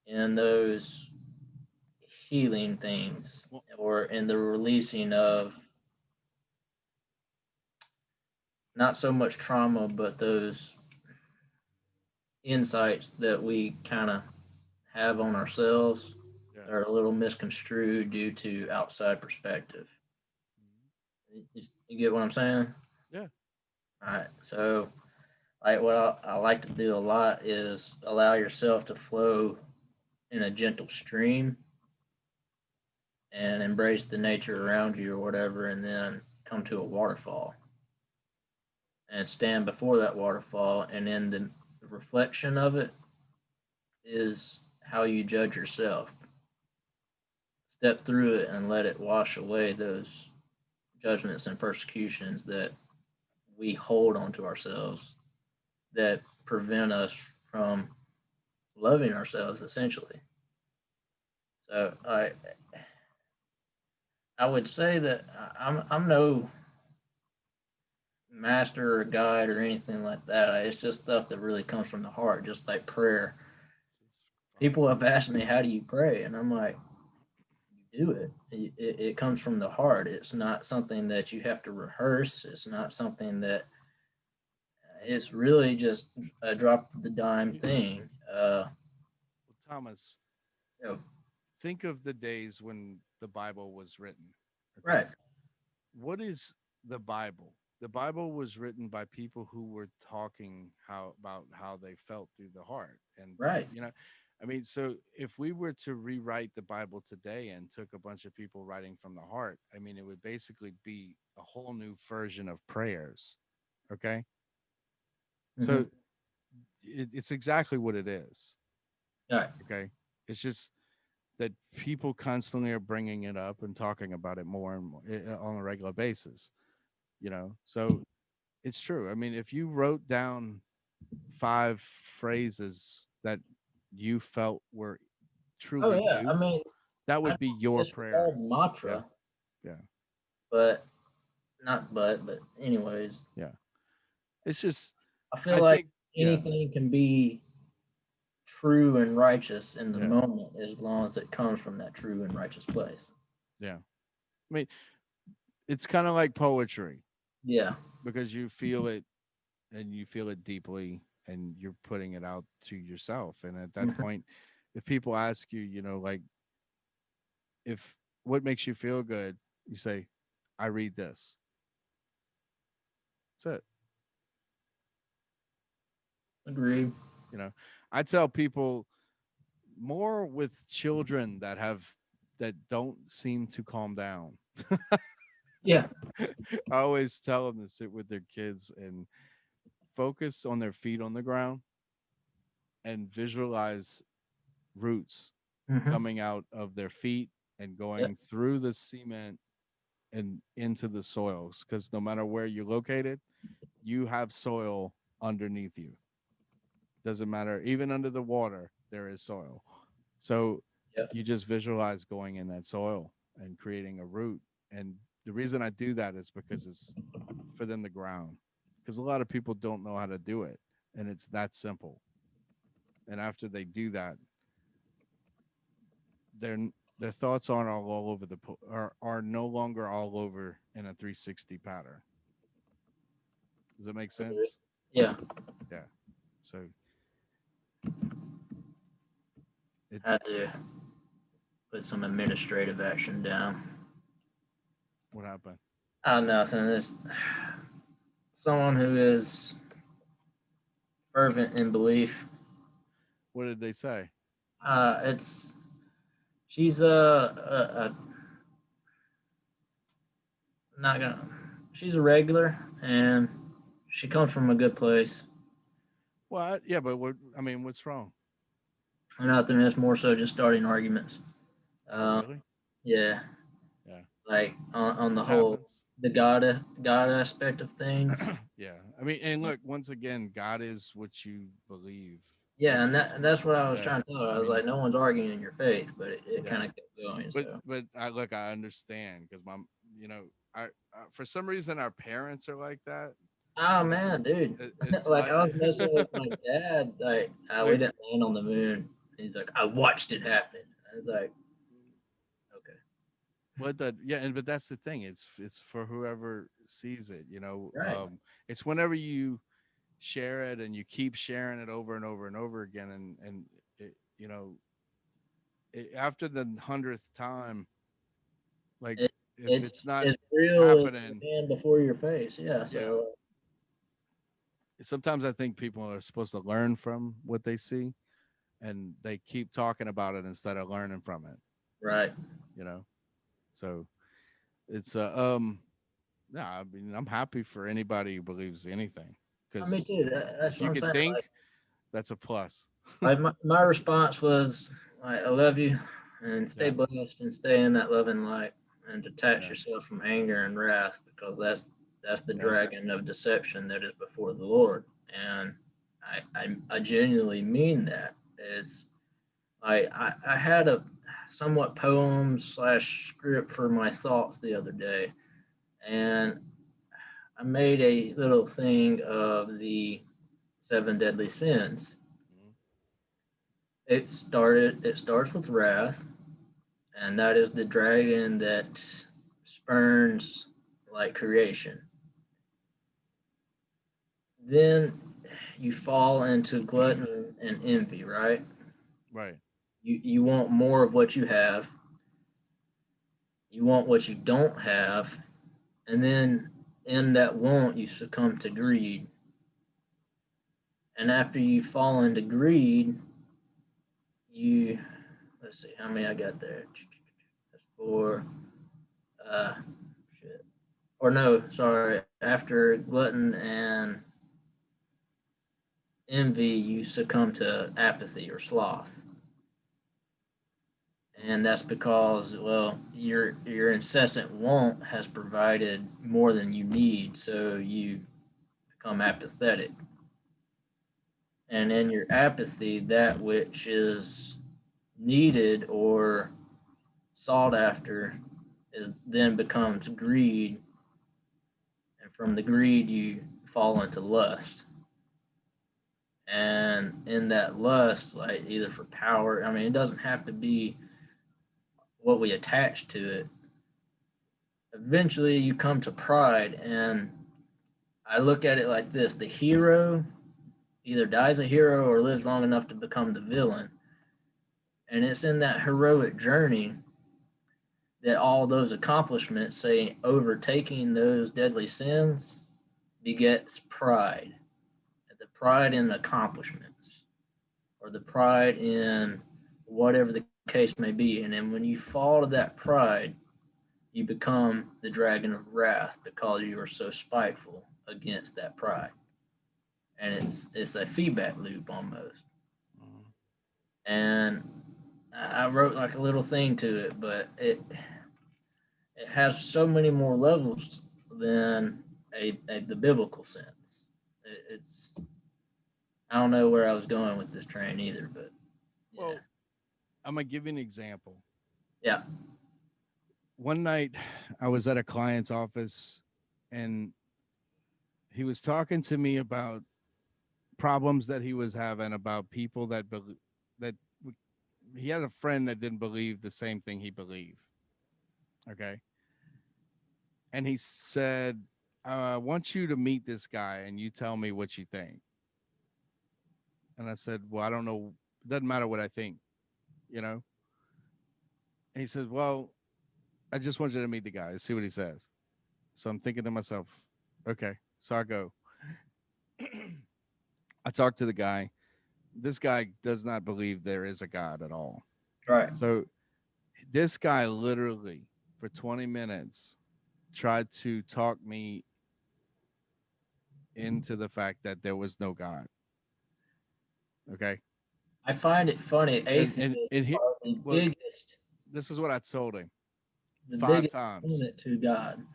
in those healing things Well, or in the releasing of not so much trauma, but those insights that we kind of have on ourselves yeah. that are a little misconstrued due to outside perspective. Mhm. You get what I'm saying? Yeah. All right. So Like what I like to do a lot is allow yourself to flow in a gentle stream and embrace the nature around you or whatever, and then come to a waterfall and stand before that waterfall, and then the reflection of it is how you judge yourself. Step through it and let it wash away those judgments and persecutions that we hold onto ourselves that prevent us from loving ourselves essentially. So I would say that I'm no master or guide or anything like that. It's just stuff that really comes from the heart, just like prayer. People have asked me, "How do you pray?" And I'm like, "You do it. It comes from the heart. It's not something that you have to rehearse. It's not something that it's really just a drop of the dime thing." Thomas, You know, think of the days when the Bible was written. Okay. right, What is the Bible? The Bible was written by people who were talking how about how they felt through the heart. And right. I mean, so if we were to rewrite the Bible today and took a bunch of people writing from the heart, I mean, it would basically be a whole new version of prayers. Okay. Mm-hmm. So it's exactly what it is. All right. Okay. It's just that people constantly are bringing it up and talking about it more and more on a regular basis, So it's true. I mean, if you wrote down 5 phrases that you felt were Oh truly yeah. I you, mean, that I would be don't your prayer. disregard Yeah. mantra, Yeah. but not but anyways, Yeah. It's just, I feel I like think, yeah. anything can be true and righteous in the Yeah. moment as long as it comes from that true and righteous place. Yeah. I mean, it's kind of like poetry Yeah. because you feel it and you feel it deeply and you're putting it out to yourself. And at that Mhm. point, if people ask you, like, if what makes you feel good, you say, I read this. That's it. Agreed. You know, I tell people more with children that don't seem to calm down. Yeah. I always tell them to sit with their kids and focus on their feet on the ground and visualize roots Hmm. coming out of their feet and Yep. going through the cement and into the soils. Because no matter where you're located, you have soil underneath you. Doesn't matter. Even under the water, there is soil. So Yep. you just visualize going in that soil and creating a root. And the reason I do that is because it's for them to ground. Because a lot of people don't know how to do it. And it's that simple. And after they do that, their their thoughts aren't all over are no longer all over in a 360 pattern. Does that make Agreed. sense? Yeah. Yeah. So it Had to put some administrative action down. what happened? Oh, nothing. This someone who is fervent in belief. What did they say? It's she's not gonna. She's a regular, and she comes from a good place. Well, yeah, but what I mean, what's wrong? Nothing. It's more so just starting arguments. Oh, Um, really? yeah, Yeah, like on the it whole happens. the God aspect of things. Yeah, I mean, and look, once again, God is what you believe. Yeah, and that's what I was Yeah, trying to tell her. I I was mean, like, no one's arguing in your faith, but it yeah, kind of kept going. but So, I look, I understand because you know, for some reason our parents are like that, oh and man, dude, it's like like I was messing with my dad. Like we like didn't land on the moon. And he's like, I watched it happen. I was like, okay, what the yeah, and but that's the thing. It's for whoever sees it. right. It's whenever you share it and you keep sharing it over and over and over again, and it, after the 100th time, like It, if it's it's not it's real as the happening, hand before your face. Yeah. yeah, So sometimes I think people are supposed to learn from what they see, and they keep talking about it instead of learning from it. Right. You know, so it's yeah. I mean, I'm happy for anybody who believes anything, Me because too. if That's what you I'm can saying. think, that's a plus. My response was, like, I love you, and stay Yeah, blessed, and stay in that loving light, and detach yeah, yourself from anger and wrath, because that's the yeah. dragon of deception that is before the Lord. And I genuinely mean that. Is I had a somewhat poem slash script for my thoughts the other day, and I made a little thing of the seven deadly sins. Mhm. It starts with wrath, and that is the dragon that spurns like creation. Then you fall into gluttony and envy, right? Right. You want more of what you have, you want what you don't have, and then in that want you succumb to greed. And after you fall into greed, you, let's see how many I got there. That's four. Uh, shit. Or no, sorry. After glutton and envy, you succumb to apathy or sloth, and that's because, well, your incessant want has provided more than you need, so you become apathetic. And in your apathy, that which is needed or sought after is then becomes greed, and from the greed you fall into lust. And in that lust, like either for power, I mean, it doesn't have to be what we attach to it. Eventually you come to pride, and I look at it like this: the hero either dies a hero or lives long enough to become the villain. And it's in that heroic journey that all those accomplishments, say overtaking those deadly sins, begets pride. The pride in accomplishments, or the pride in whatever the case may be. And then when you fall to that pride, you become the dragon of wrath because you are so spiteful against that pride. And it's a feedback loop almost. Mhm. And I wrote like a little thing to it, but it has so many more levels than the biblical sense. It's I don't know where I was going with this train either, but yeah, Well, I'm gonna give you an example. yeah, One night, I was at a client's office, and he was talking to me about problems that he was having, about people that he had a friend that didn't believe the same thing he believed. Okay, and he said, "I want you to meet this guy, and you tell me what you think." And I said, "Well, I don't know. It doesn't matter what I think, you know." And he says, "Well, I just want you to meet the guy, see what he says." So I'm thinking to myself, okay. So I go, I talk to the guy. This guy does not believe there is a God at all. right. So this guy literally for 20 minutes tried to talk me into the fact that there was no God. Okay. I find it funny. Atheists And he, are well, this is what I told him the five biggest times. opponent to God.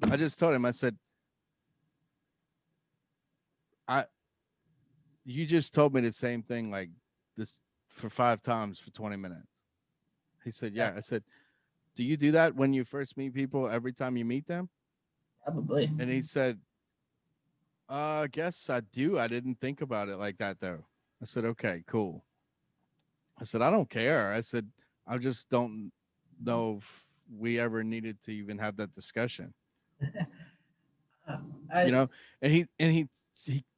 I just told him, I said, I you just told me the same thing like this for 5 times for 20 minutes. He said, Yeah, yeah. I said, do you do that when you first meet people every time you meet them? probably. And he said, I guess I do. I didn't think about it like that though. I said, okay, cool. I said, I don't care. I said, I just don't know if we ever needed to even have that discussion. You I know, he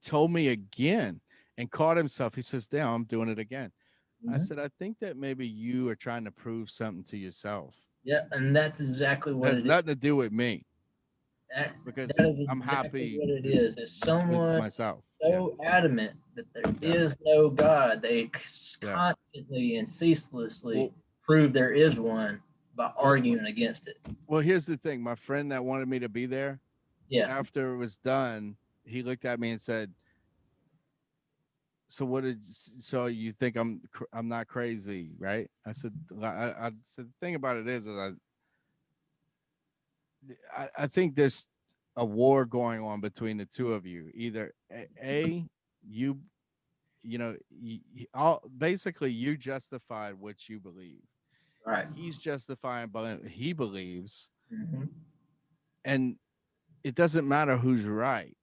told me again and caught himself. He says, damn, I'm doing it again. I mhm. said, I think that maybe you are trying to prove something to yourself. Yeah, and that's exactly It what has it is. nothing to do with me. That, because that is I'm exactly happy what it is. If with someone myself. Yeah, so adamant that there yeah, is no God, they yeah. constantly and ceaselessly Well, prove there is one by well, arguing against it. well. Here's the thing. My friend that wanted me to be there, Yeah, after it was done, he looked at me and said, "So what did? So you think I'm not crazy, right?" I said, I said the thing about it is I think there's a war going on between the two of you. Either you all basically you justified what you believe. right. He's justifying what he believes, Hmm. and it doesn't matter who's right.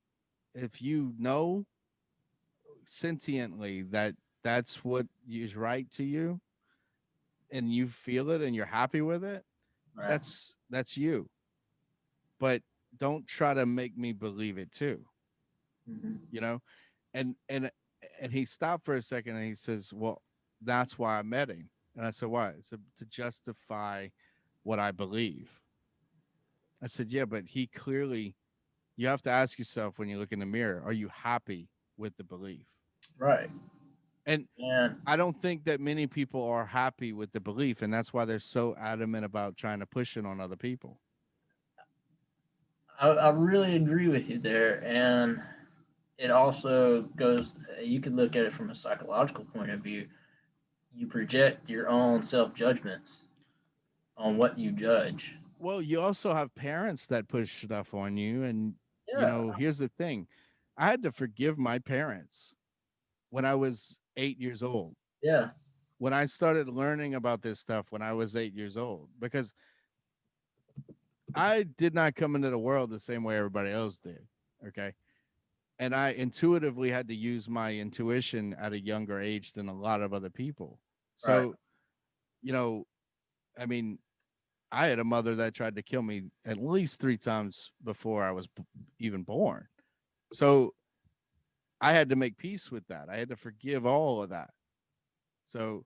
If you know sentiently that that's what is right to you, and you feel it, and you're happy with it, Right. that's you. But don't try to make me believe it too. Hmm. You know, and and and he stopped for a second and he says, "Well, that's why I met him." And I said, "Why?" So to justify what I believe. I said, "Yeah, but he clearly. You have to ask yourself when you look in the mirror: Are you happy with the belief?" Right. And And I don't think that many people are happy with the belief, and that's why they're so adamant about trying to push it on other people. I really agree with you there. And it also goes, you could look at it from a psychological point of view. You project your own self judgments on what you judge. Well, you also have parents that push stuff on you, and Yeah. here's the thing: I had to forgive my parents when I was 8 years old. Yeah. When I started learning about this stuff when I was 8 years old, because I did not come into the world the same way everybody else did. Okay. And I intuitively had to use my intuition at a younger age than a lot of other people. Right. So, you know, I mean, I had a mother that tried to kill me at least 3 times before I was even born. So I had to make peace with that. I had to forgive all of that. So,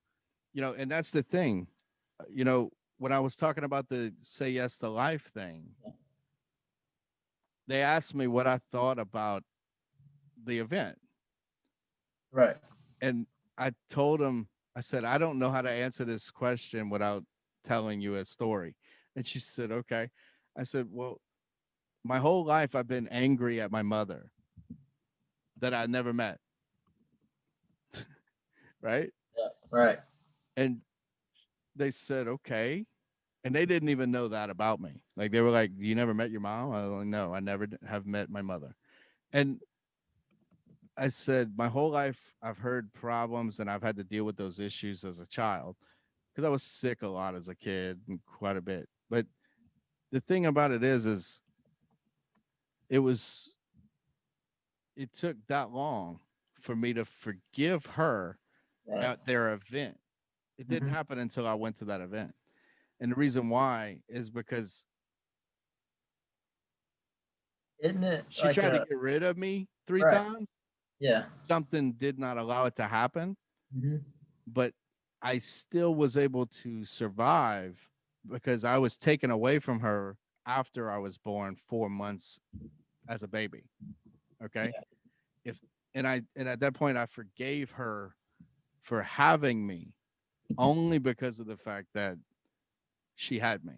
and that's the thing. When I was talking about the say yes to life thing, they asked me what I thought about the event. Right. And I told them, I said, I don't know how to answer this question without telling you a story. And she said, okay. I said, well, my whole life I've been angry at my mother that I never met. Right. Yeah. Right. And they said, okay. And they didn't even know that about me. Like they were like, you never met your mom? I was like, no, I never have met my mother. And I said, my whole life I've heard problems and I've had to deal with those issues as a child because I was sick a lot as a kid and quite a bit. But the thing about it is it was it took that long for me to forgive her Right. at their event. It didn't Hmm. happen until I went to that event. And the reason why is because Isn't it she like tried to a get rid of me three right? times. Yeah. Something did not allow it to happen, Hmm. but I still was able to survive because I was taken away from her after I was born 4 months as a baby. Okay. Yeah. If and at that point I forgave her for having me only because of the fact that she had me.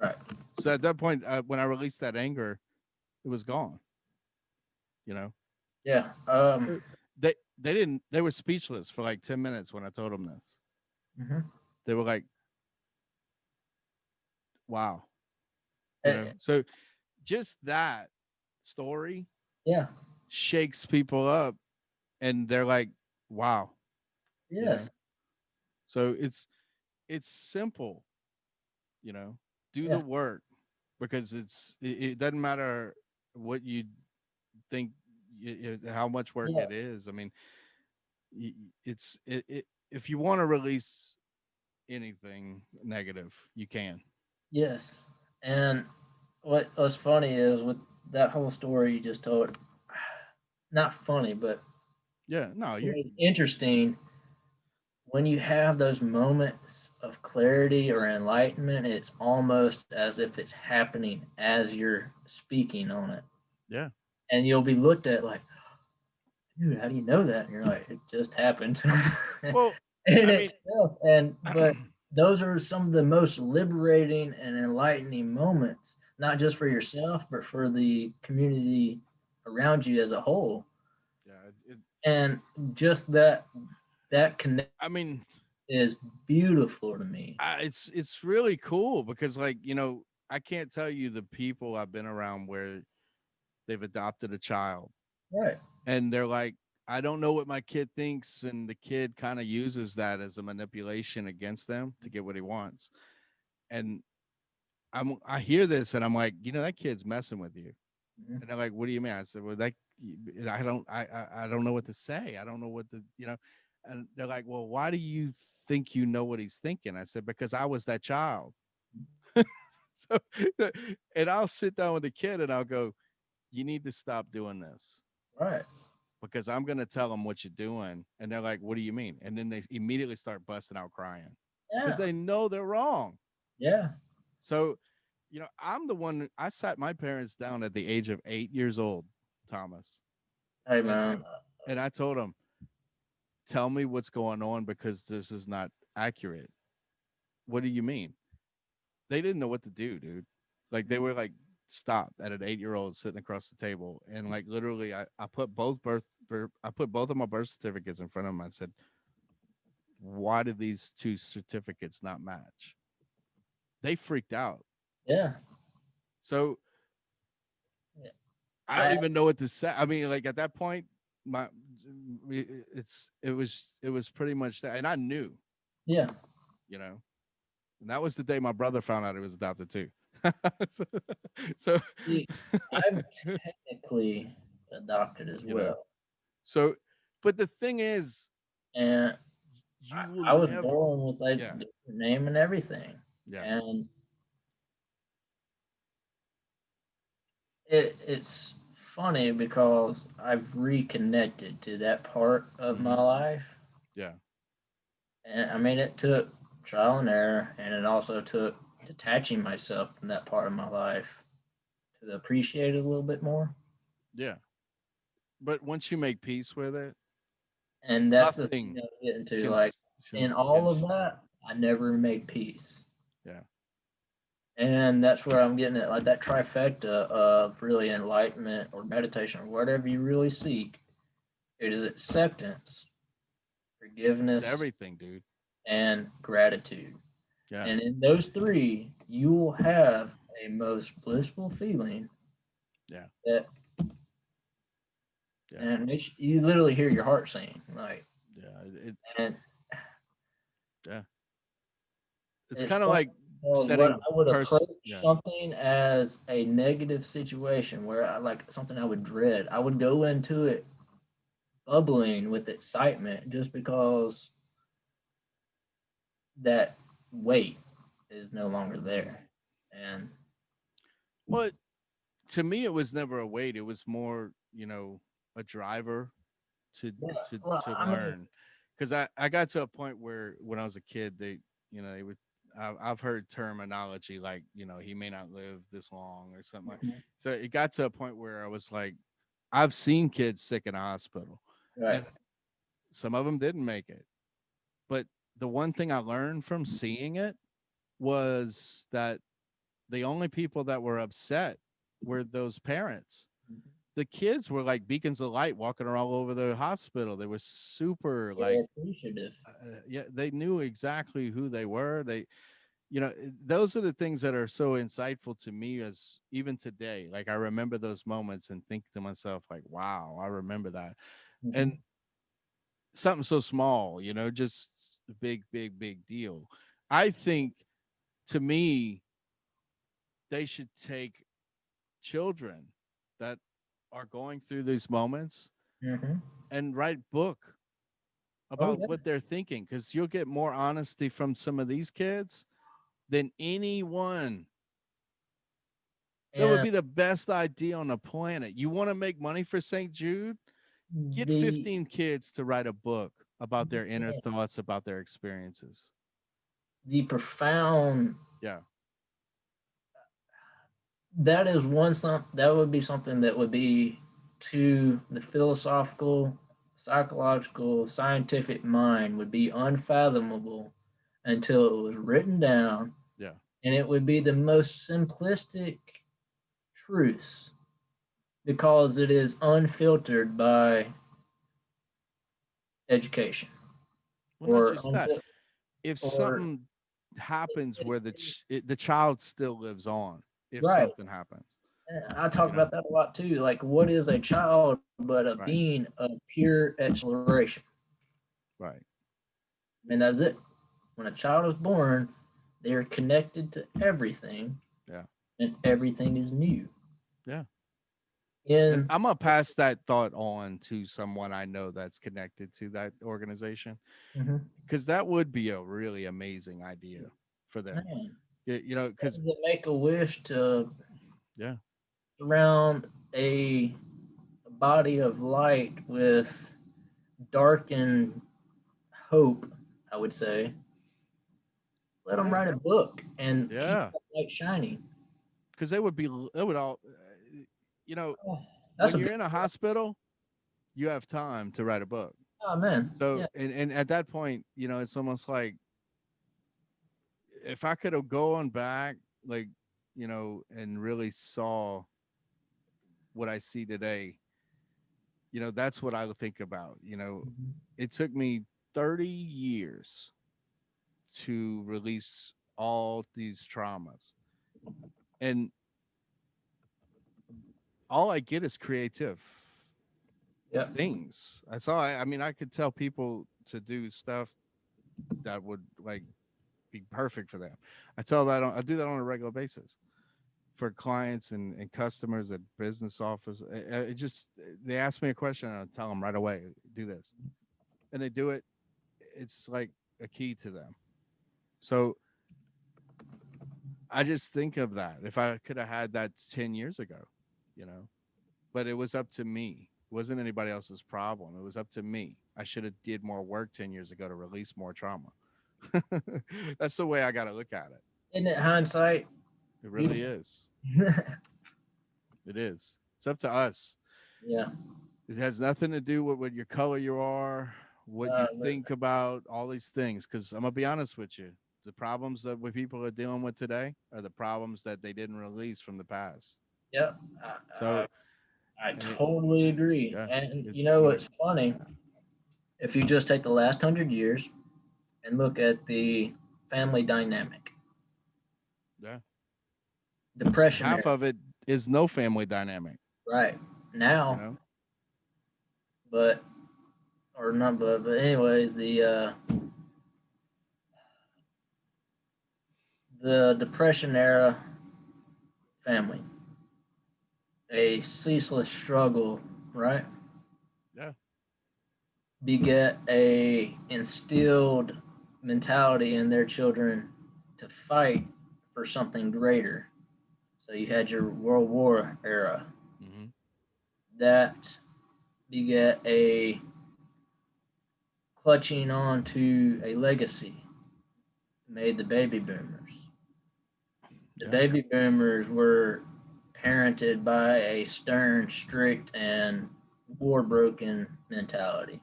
Right. So at that point, when I released that anger, it was gone. You know, Yeah. Uh, they were speechless for like 10 minutes when I told them this. Hmm. They were like, "Wow," Eh, So just that story yeah. shakes people up, and they're like, "Wow," you know. Yes. So it's simple, you know. Do the Yeah. work because it doesn't matter what you think how much work Yeah. it is. I mean, if you want to release anything negative, you can. Yes. And what's funny is with that whole story you just told, not funny, but Yeah, no, it you're was interesting when you have those moments of clarity or enlightenment, it's almost as if it's happening as you're speaking on it. Yeah. And you'll be looked at like, dude, how do you know that? And you're like, it just happened. Well, And I mean, itself. And but those are some of the most liberating and enlightening moments, not just for yourself, but for the community around you as a whole. yeah, And just that connect I mean, is beautiful to me. it's really cool because, like, I can't tell you the people I've been around where they've adopted a child Right. and they're like, I don't know what my kid thinks, and the kid kind of uses that as a manipulation against them to get what he wants. And I hear this and I'm like, that kid's messing with you. Mhm. And they're like, what do you mean? I said, well, that I don't know what to say. I don't know what to. And they're like, well, why do you think you know what he's thinking? I said, because I was that child. So, and I'll sit down with the kid and I'll go, you need to stop doing this Right. because I'm going to tell them what you're doing. And they're like, what do you mean? And then they immediately start busting out crying because Yeah. they know they're wrong. Yeah. So, I'm the one, I sat my parents down at the age of 8 years old, Thomas. Hey And, man. and I told them, tell me what's going on because this is not accurate. What do you mean? They didn't know what to do, dude. Like they were like stopped at an 8 year old sitting across the table. And like literally I put I put both of my birth certificates in front of them. I said, why did these two certificates not match? They freaked out. Yeah. So Yeah. I don't I even know what to say. I mean, like at that point, my it was pretty much that, and I knew, yeah. you know, and that was the day my brother found out he was adopted too. so, so See, I'm technically adopted as you know, well. so, but the thing is, And you will I was never, born with a yeah, different name and everything. yeah, And it's funny because I've reconnected to that part of my hmm life. yeah, And I mean, it took trial and error, and it also took detaching myself from that part of my life to appreciate it a little bit more. yeah. But once you make peace with it, And that's the thing nothing I was getting to. can Like, in all can of that, I never made peace. yeah, And that's where I'm getting at. Like, that trifecta of really enlightenment or meditation or whatever you really seek, it is acceptance, it's forgiveness, everything, dude. and gratitude. Yeah, And in those three, you will have a most blissful feeling yeah, that, yeah, and it makes you literally hear your heart sing. Like, yeah. and Yeah, it's it's kind of fun like because what setting I would approach yeah, something as a negative situation where I like something I would dread, I would go into it bubbling with excitement just because that weight is no longer there. And well, to me it was never a weight. It was more, a driver to yeah, to well, to I mean, learn. Because I got to a point where when I was a kid, they would, I've heard terminology like, he may not live this long or something like. mhm, So it got to a point where I was like, I've seen kids sick in a hospital, right. and some of them didn't make it. But the one thing I learned from seeing it was that the only people that were upset were those parents. Mhm. The kids were like beacons of light walking around all over the hospital. They were super They like, were appreciative. yeah, they knew exactly who they were. Those are the things that are so insightful to me as even today. Like I remember those moments and think to myself, like, wow, I remember that. And Mhm. something so small, just a big, big, big deal. I think to me, they should take children that are going through these moments Mhm. and write book Oh about yeah. what they're thinking because you'll get more honesty from some of these kids than anyone. That would And be the best idea on the planet. You want to make money for St. Jude? Get the 15 kids to write a book about their inner thoughts, about their experiences. The profound, Yeah. that is one some that would be something that would be to the philosophical, psychological, scientific mind would be unfathomable until it was written down, Yeah. and it would be the most simplistic truths because it is unfiltered by education Well, not or just that. If or something happens where the child still lives on, if right. something happens, I talk you know, about that a lot too. Like, what is a child but a right, being of pure exploration? right, And that's it. When a child is born, they are connected to everything, yeah, and everything is new. yeah. And In I'm gonna pass that thought on to someone I know that's connected to that organization, Mhm. because that would be a really amazing idea for them. Man, You know, because the Make a Wish to yeah, surround a body of light with dark and hope, I would say. Let them yeah, write a book and keep yeah, that light shining. because they would all, you know, Oh, that's when a you're big, in a hospital, you have time to write a book. oh man, So, yeah, and at that point, you know, it's almost like if I could have gone back, like, you know, and really saw what I see today, you know, that's what I would think about. You know, Mhm. it took me 30 years to release all these traumas. And all I get is creative Yeah, things. That's all I mean, I could tell people to do stuff that would like be perfect for them. I do that on a regular basis for clients and customers at business office. It just they ask me a question and I tell them right away, do this, and they do it. It's like a key to them. So I just think of that. If I could have had that 10 years ago, you know, but it was up to me. It wasn't anybody else's problem. It was up to me. I should have did more work 10 years ago to release more trauma. That's the way I got to look at it. isn't it hindsight? It really Beautiful. is. It is. It's up to us. Yeah, It has nothing to do with what your color you are, what you but think about, all these things. Because I'm gonna be honest with you, the problems that we people are dealing with today are the problems that they didn't release from the past. yeah, So, I and it, totally agree. yeah, And you it's know, you, it's funny if you just take the last 100 years and look at the family dynamic, yeah. And depression half era, of it is no family dynamic. right You now, know, but or not, but anyways, the depression era family, a ceaseless struggle, right? yeah, Beget a instilled mentality in their children to fight for something greater. So you had your World War era hmm, that beget a clutching on to a legacy, made the baby boomers. The yeah, baby boomers were parented by a stern, strict, and war broken mentality.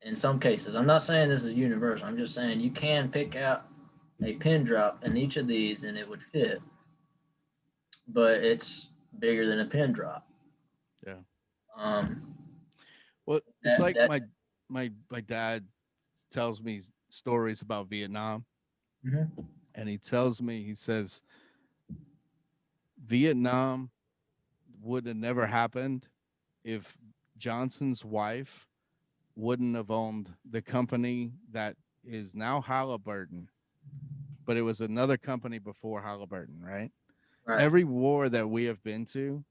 In some cases, I'm not saying this is universal. I'm just saying you can pick out a pin drop in each of these and it would fit, but it's bigger than a pin drop. yeah. Um, Well, it's that like that my dad tells me stories about Vietnam, mhm. and he tells me he says Vietnam would have never happened if Johnson's wife wouldn't have owned the company that is now Halliburton, but it was another company before Halliburton, right? Right. Every war that we have been to,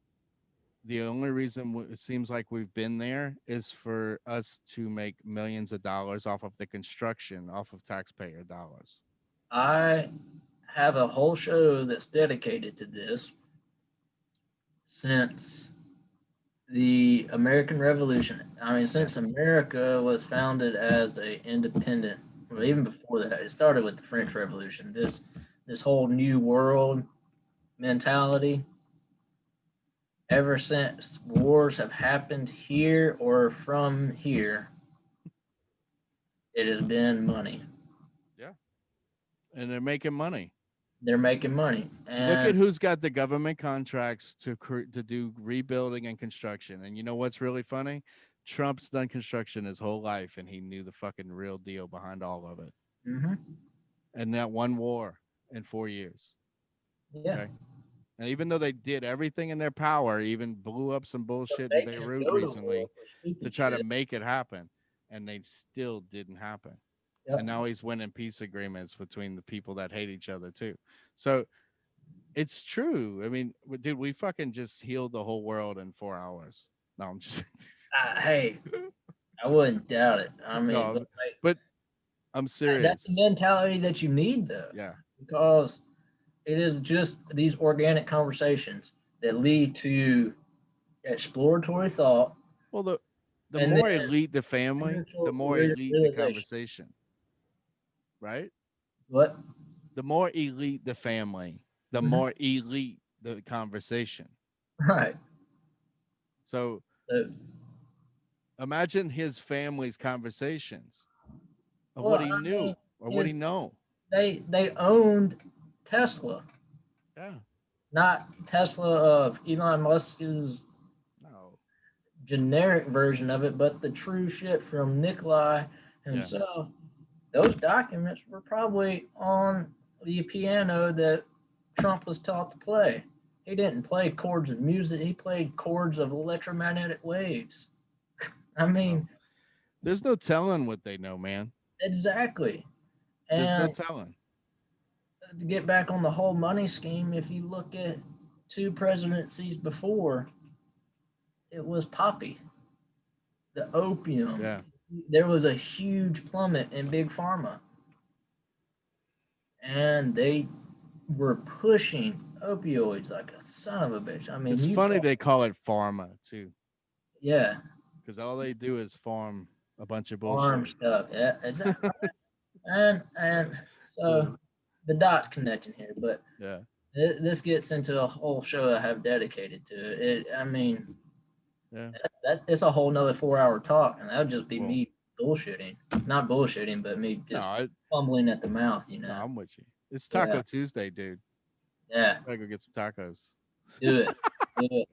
the only reason it seems like we've been there is for us to make millions of dollars off of the construction, off of taxpayer dollars. I have a whole show that's dedicated to this since the American Revolution. I mean, since America was founded as a independent, well, even before that, it started with the French Revolution. This whole new world mentality. Ever since wars have happened here or from here, it has been money. Yeah. And they're making money. They're making money, Look at and who's got the government contracts to do rebuilding and construction. And you know what's really funny? Trump's done construction his whole life, and he knew the fucking real deal behind all of it. mhm, And that one war in 4 years. yeah, Okay. And even though they did everything in their power, even blew up some so bullshit in make him Beirut go to war recently for to stupid try to shit. make it happen, and they still didn't happen. And Yep. now he's winning peace agreements between the people that hate each other too. So it's true. I mean, dude, we fucking just healed the whole world in 4 hours. No, I'm just Hey, I wouldn't doubt it. I no, mean, but like, but I'm that's the serious. mentality that you need, though, Yeah. because it is just these organic conversations that lead to exploratory thought Well, the and then more elite the family, the spiritual more elite the realization. conversation, right? What? The more elite the family, the Mhm. more elite the conversation. Right. So So, imagine his family's conversations of what well, he I mean, knew or what he is know. they owned Tesla, Yeah. not Tesla of Elon Musk's No. generic version of it, but the true shit from Nikolai Yeah. himself. Those documents were probably on the piano that Trump was taught to play. He didn't play chords of music, he played chords of electromagnetic waves. I Well, mean, there's no telling what they know, man. exactly. There's no And telling. to get back on the whole money scheme, if you look at two presidencies before, it was poppy, the opium. Yeah. There was a huge plummet in big pharma, and they were pushing opioids like a son of a bitch. I mean, It's you funny talk, they call it pharma too, yeah, because all they do is farm a bunch of farm bullshit. stuff, yeah, exactly. And So so the dots connecting here, but yeah, this gets into a whole show I have dedicated to it. I mean, yeah. that's it's a whole nother 4 hour talk, and that would just be Well, me bullshitting, not bullshitting, but me no, just fumbling at the mouth, no, I'm with you. It's Yeah, Taco Tuesday, dude. yeah, Gotta go get some tacos. do it, do it.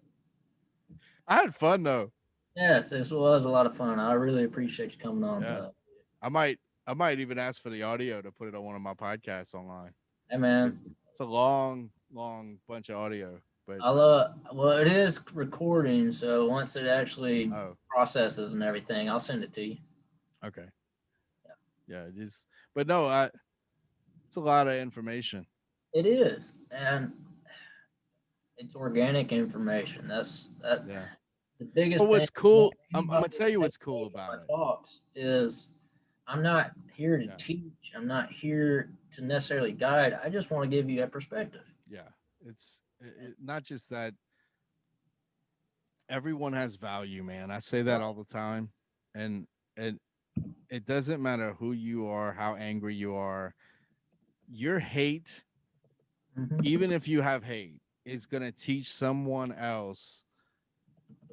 I had fun though. Yes, this was a lot of fun. I really appreciate you coming on. Yeah, I might, I might even ask for the audio to put it on one of my podcasts online. Hey 'Cause man, it's a long, long bunch of audio. But well, it is recording, so once it actually oh, processes and everything, I'll send it to you. okay, Yeah. yeah, just. But no, I. It's a lot of information. It is, and it's organic information. That Yeah. the But biggest thing what's I want cool? I'm gonna anybody to tell you take what's cool away from about my it. talks is I'm not here to Yeah. teach. I'm not here to necessarily guide. I just want to give you a perspective. Yeah. It's not just that everyone has value, man. I say that all the time. And and it doesn't matter who you are, how angry you are. Your hate, Mm-hmm. even if you have hate, is gonna teach someone else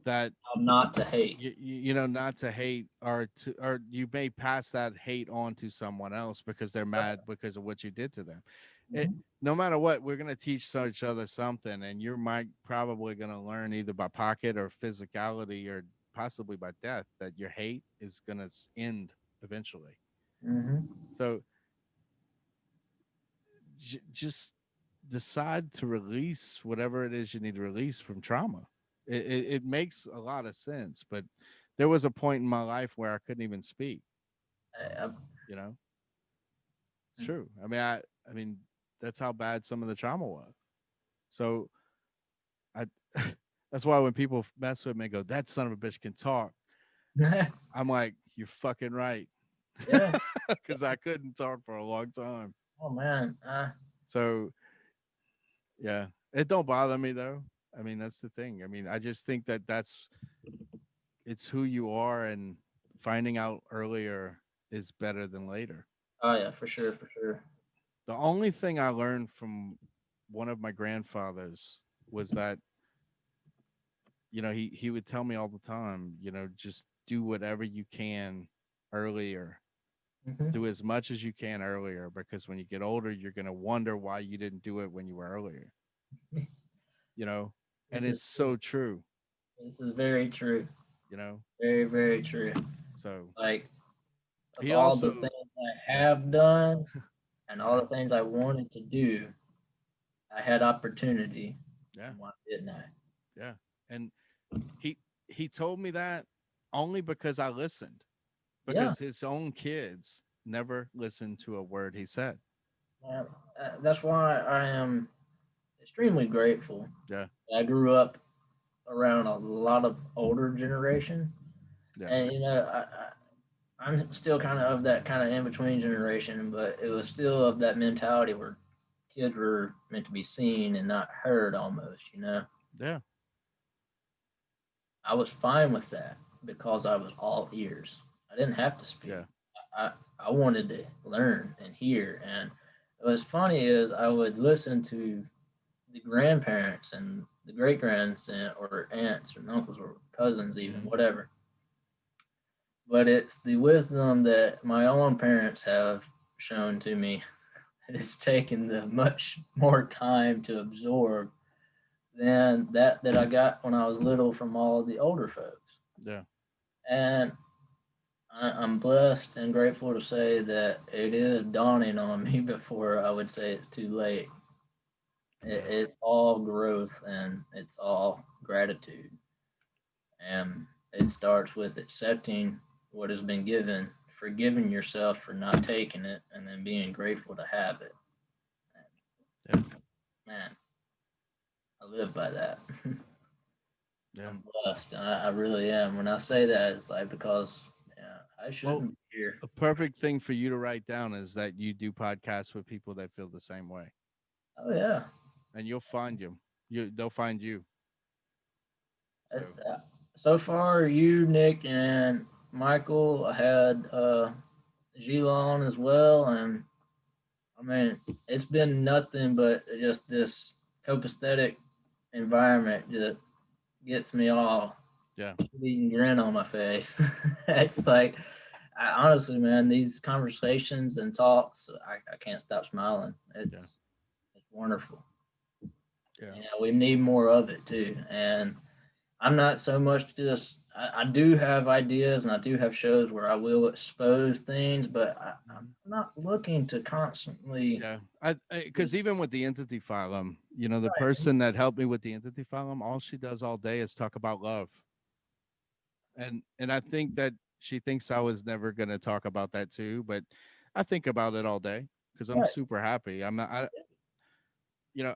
that How not to hate. you know not to hate or you may pass that hate on to someone else because they're mad because of what you did to them. It, Mhm. no matter what, we're going to teach each other something, and you're might probably going to learn either by pocket or physicality or possibly by death that your hate is going to end eventually. Mhm. So just decide to release whatever it is you need to release from trauma. It makes a lot of sense, but there was a point in my life where I couldn't even speak. I- You know, it's true. I mean, that's how bad some of the trauma was. So I, that's why when people mess with me, and go, "That son of a bitch can talk." I'm like, "You're fucking right," yeah. because I couldn't talk for a long time. Oh man. So yeah, it don't bother me though. I mean, that's the thing. I mean, I just think that it's who you are, and finding out earlier is better than later. Oh yeah, for sure, for sure. The only thing I learned from one of my grandfathers was that, he would tell me all the time, just do whatever you can earlier. Hmm. Do as much as you can earlier, because when you get older, you're going to wonder why you didn't do it when you were earlier, you know? And This is it's so true, this is very true. you know? Very, very true. So Like of he all the also, things I have done and all the yes, things I wanted to do, I had opportunity. yeah, And why didn't I? yeah. And he, he told me that only because I listened, Yeah. because his own kids never listened to a word he said. uh, that's why I am extremely grateful. Yeah, I grew up around a lot of older generation, yeah, and I'm still kind of that kind of in between generation, but it was still of that mentality where kids were meant to be seen and not heard almost. yeah, I was fine with that because I was all ears. I didn't have to speak. yeah. I I wanted to learn and hear. And what's funny is I would listen to the grandparents and the great grands or aunts or uncles or cousins, even Hmm. whatever. But it's the wisdom that my own parents have shown to me. It's taken the much more time to absorb than that I got when I was little from all the older folks. Yeah, And I'm blessed and grateful to say that it is dawning on me before I would say it's too late. yeah, It's all growth and it's all gratitude. And it starts with accepting what has been given, forgiving yourself for not taking it, and then being grateful to have it. yeah, Man, I live by that. yeah. I'm blessed. I really am. When I say that, it's like because yeah, I Well, shouldn't be here. a perfect thing for you to write down is that you do podcasts with people that feel the same way, Oh, yeah. and you'll find them. They'll find you. So Uh, So far, you, Nick, and Michael, I had Gila on as well, and I mean, it's been nothing but just this copacetic environment that gets me all yeah, eating grin on my face. It's like, honestly, man, these conversations and talks, I can't stop smiling. yeah, It's wonderful. yeah. Yeah, we need more of it too, and I'm not so much just I do have ideas and I do have shows where I will expose things, but I'm Mhm. not looking to constantly. Yeah, I because Just, even with the entity phylum, the right. person that helped me with the entity phylum, all she does all day is talk about love, and I think that she thinks I was never gonna talk about that too, but I think about it all day because I'm Right. super happy. I'm not, you know,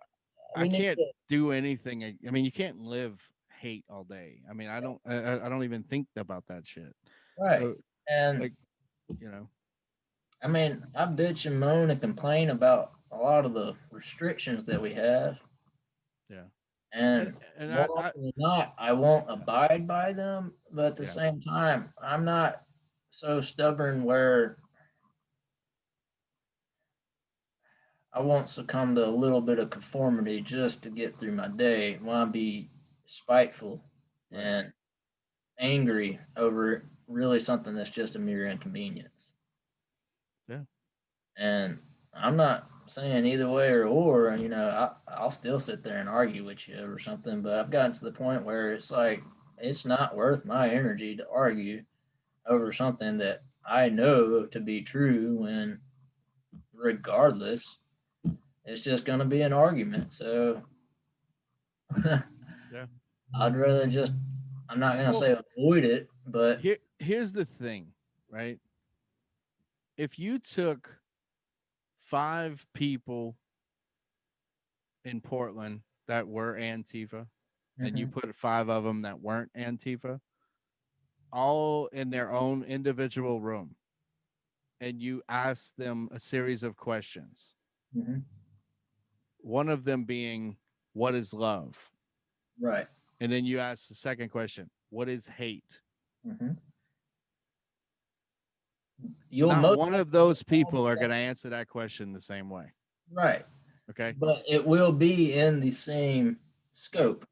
I We need can't to. do anything. I mean, you can't live hate all day. I mean, I don't even think about that shit. Right. So, And like, you know, I mean, I bitch and moan and complain about a lot of the restrictions that we have, yeah, and and and more I often than not, I won't abide by them. But at the yeah, same time, I'm not so stubborn where I won't succumb to a little bit of conformity just to get through my day. I want to be spiteful right, and angry over really something that's just a mere inconvenience. yeah, And I'm not saying either way or I'll still sit there and argue with you over something, but I've gotten to the point where it's like it's not worth my energy to argue over something that I know to be true when regardless it's just going to be an argument. So yeah. I'd rather just, I'm not going to Well, say avoid it, but here's the thing, right? If you took 5 people in Portland that were Antifa, and you mhm, put 5 of them that weren't Antifa, all in their own individual room, and you ask them a series of questions, mhm, one of them being, what is love? Right. And then you ask the second question, what is hate? Hmm. You'll Not most one of those people are going to answer that question the same way. right, Okay. but it will be in the same scope.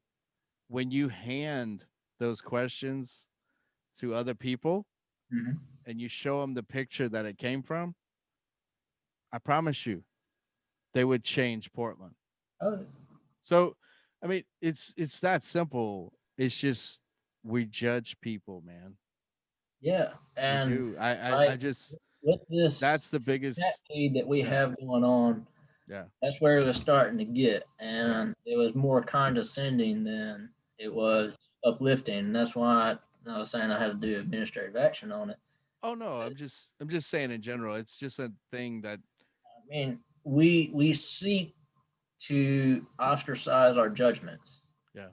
When you hand those questions to other people Hmm. and you show them the picture that it came from, I promise you, they would change Portland. Oh, So, I mean, it's that simple. It's just we judge people, man. yeah, We and do. I like just with this that's the chat biggest. feed that we Yeah, have going on, yeah, that's where it was starting to get, yeah. and it was more condescending than it was uplifting. And that's why I was saying I had to do administrative action on it. Oh no, I'm just saying in general. It's just a thing that I mean, we seek to ostracize our judgments, yeah.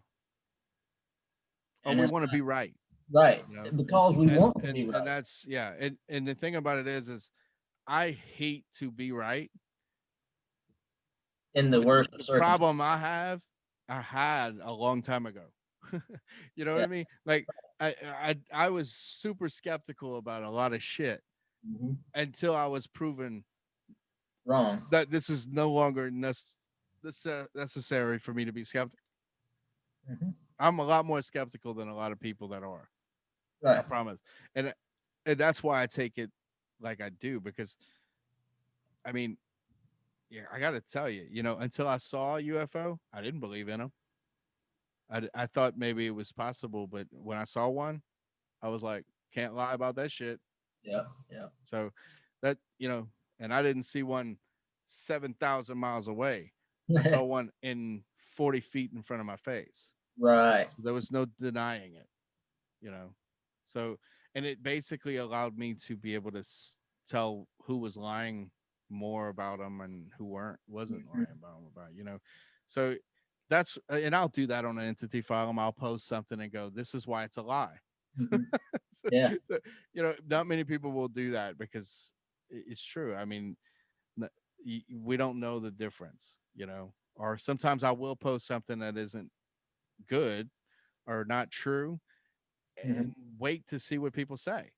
Oh, and we it's want to not be right, right you know. because we And want to be and right that's yeah. And the thing about it is I hate to be right. in the But worst of the circumstances. problem I had a long time ago. You know what Yeah. I mean? Like I was super skeptical about a lot of shit Hmm. until I was proven Wrong. that this is no longer necessary for me to be skeptical. Hmm. I'm a lot more skeptical than a lot of people that are. I Right. promise. And and that's why I take it like I do because I mean, yeah, I got to tell you, until I saw a UFO, I didn't believe in them. I thought maybe it was possible, but when I saw one, I was like, can't lie about that shit. Yeah. Yeah. So that, and I didn't see one 7,000 miles away. I saw one in 40 feet in front of my face. Right. So there was no denying it, you know. So, and it basically allowed me to be able to tell who was lying more about them and who wasn't Mhm. lying about them So that's, and I'll do that on an entity file. I'll post something and go, this is why it's a lie. Mhm. so, Yeah. so, not many people will do that because it's true. I mean, we don't know the difference, or sometimes I will post something that isn't good or not true Mhm. and wait to see what people say.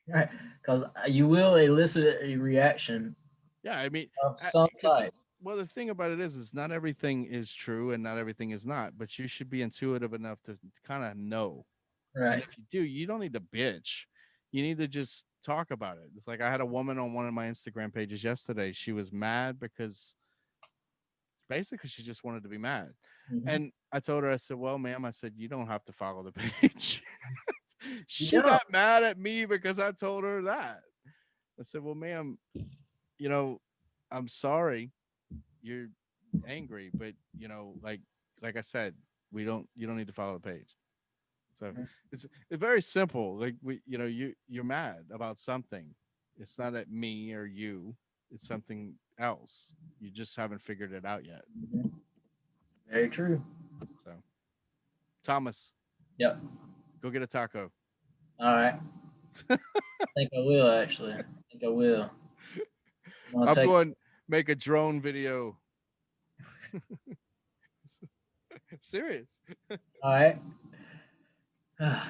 Right. Because you will elicit a reaction Yeah, I mean, of some because type. well, the thing about it is not everything is true and not everything is not. But you should be intuitive enough to kind of know. And Right. if you do, you don't need to bitch. You need to just talk about it. It's like I had a woman on one of my Instagram pages yesterday. She was mad because basically she just wanted to be mad. Mhm. And I told her, I said, well, ma'am, I said, you don't have to follow the page. You She don't. got mad at me because I told her that. I said, well, ma'am, you know, I'm sorry you're angry, but like I said, you don't need to follow the page. So Mhm. it's very simple. Like you're mad about something. It's not at me or you. It's something else. You just haven't figured it out yet. Mhm. Very true. So Thomas, Yep. go get a taco. All right. I think I will actually. I think I will. I'm gonna I'm take. going make a drone video. Serious. All right. So,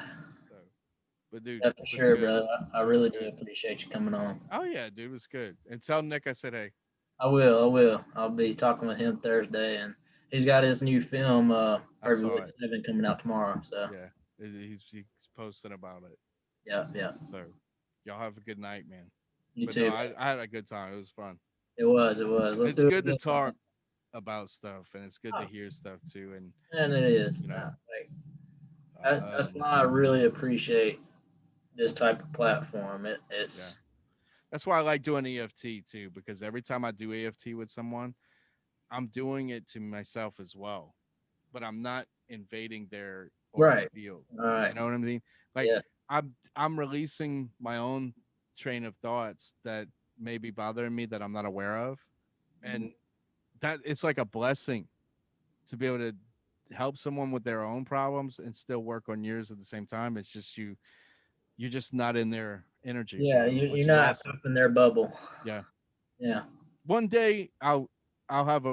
but dude, Yeah, it for was sure, good. brother. I It was really do good. appreciate you coming on. Oh yeah, dude, it was good. And tell Nick I said hey. I will. I will. I'll be talking with him Thursday, and he's got his new film, I saw Heavyweight it. 7, coming out tomorrow. So, Yeah, he's posting about it. yeah, yeah. So, y'all have a good night, man. You But no, too, I had a good time. It was fun. It was. It was. Let's It's do it good to again, talk about stuff, and it's good to man. hear stuff too. And And it is. you know, Like, that's um, why I really appreciate this type of platform. yeah, It's that's why I like doing EFT too, because every time I do EFT with someone, I'm doing it to myself as well, but I'm not invading their auric right. field. All You right. know what I mean? Like Yeah. I'm releasing my own train of thoughts that may be bothering me that I'm not aware of, Mhm. and that it's like a blessing to be able to help someone with their own problems and still work on yours at the same time. It's just you're just not in their energy Yeah. field, You're which is not awesome. popping their bubble. Yeah. Yeah. One day I'll have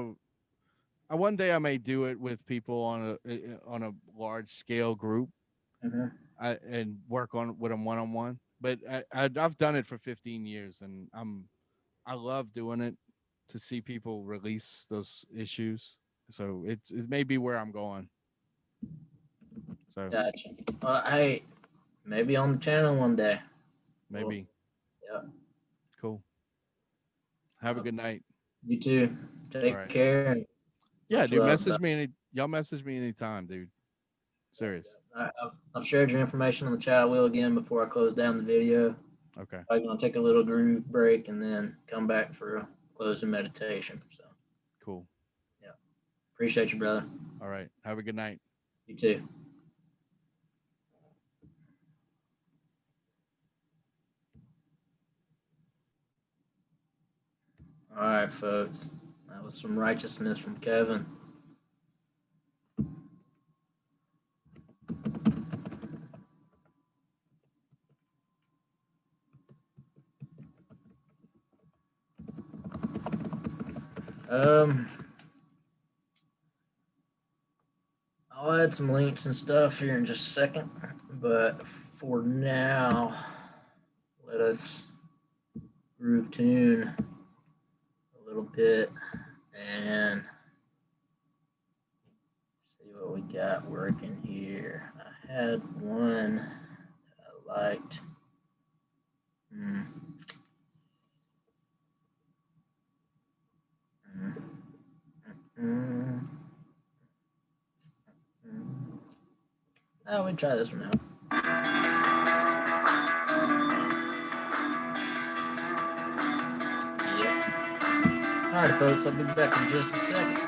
one day I may do it with people on a large scale group, Hmm. and work on with them one on one. But I've done it for 15 years, and I love doing it to see people release those issues. So it may be where I'm going. So Gotcha. Well, hey, maybe on the channel one day. Cool. maybe Yeah. cool. Have a good night. You too. All Take right. care. Yeah, Much dude. love. Message me y'all message me anytime, dude. Serious. I've shared your information on the chat. I will again before I close down the video. Okay. I'm gonna take a little groove break and then come back for a closing meditation. So Cool. appreciate you, brother. All right. Have a good night. You too. All right, folks. That was some righteousness from Kevin. Um, I'll add some links and stuff here in just a second, but for now, let us groove tune a little bit and see what we got working here. I had one that I liked. Hmm. Mm. Mm. Mm. Oh, we try this one out. Yep. All right, folks. I'll be back in just a second.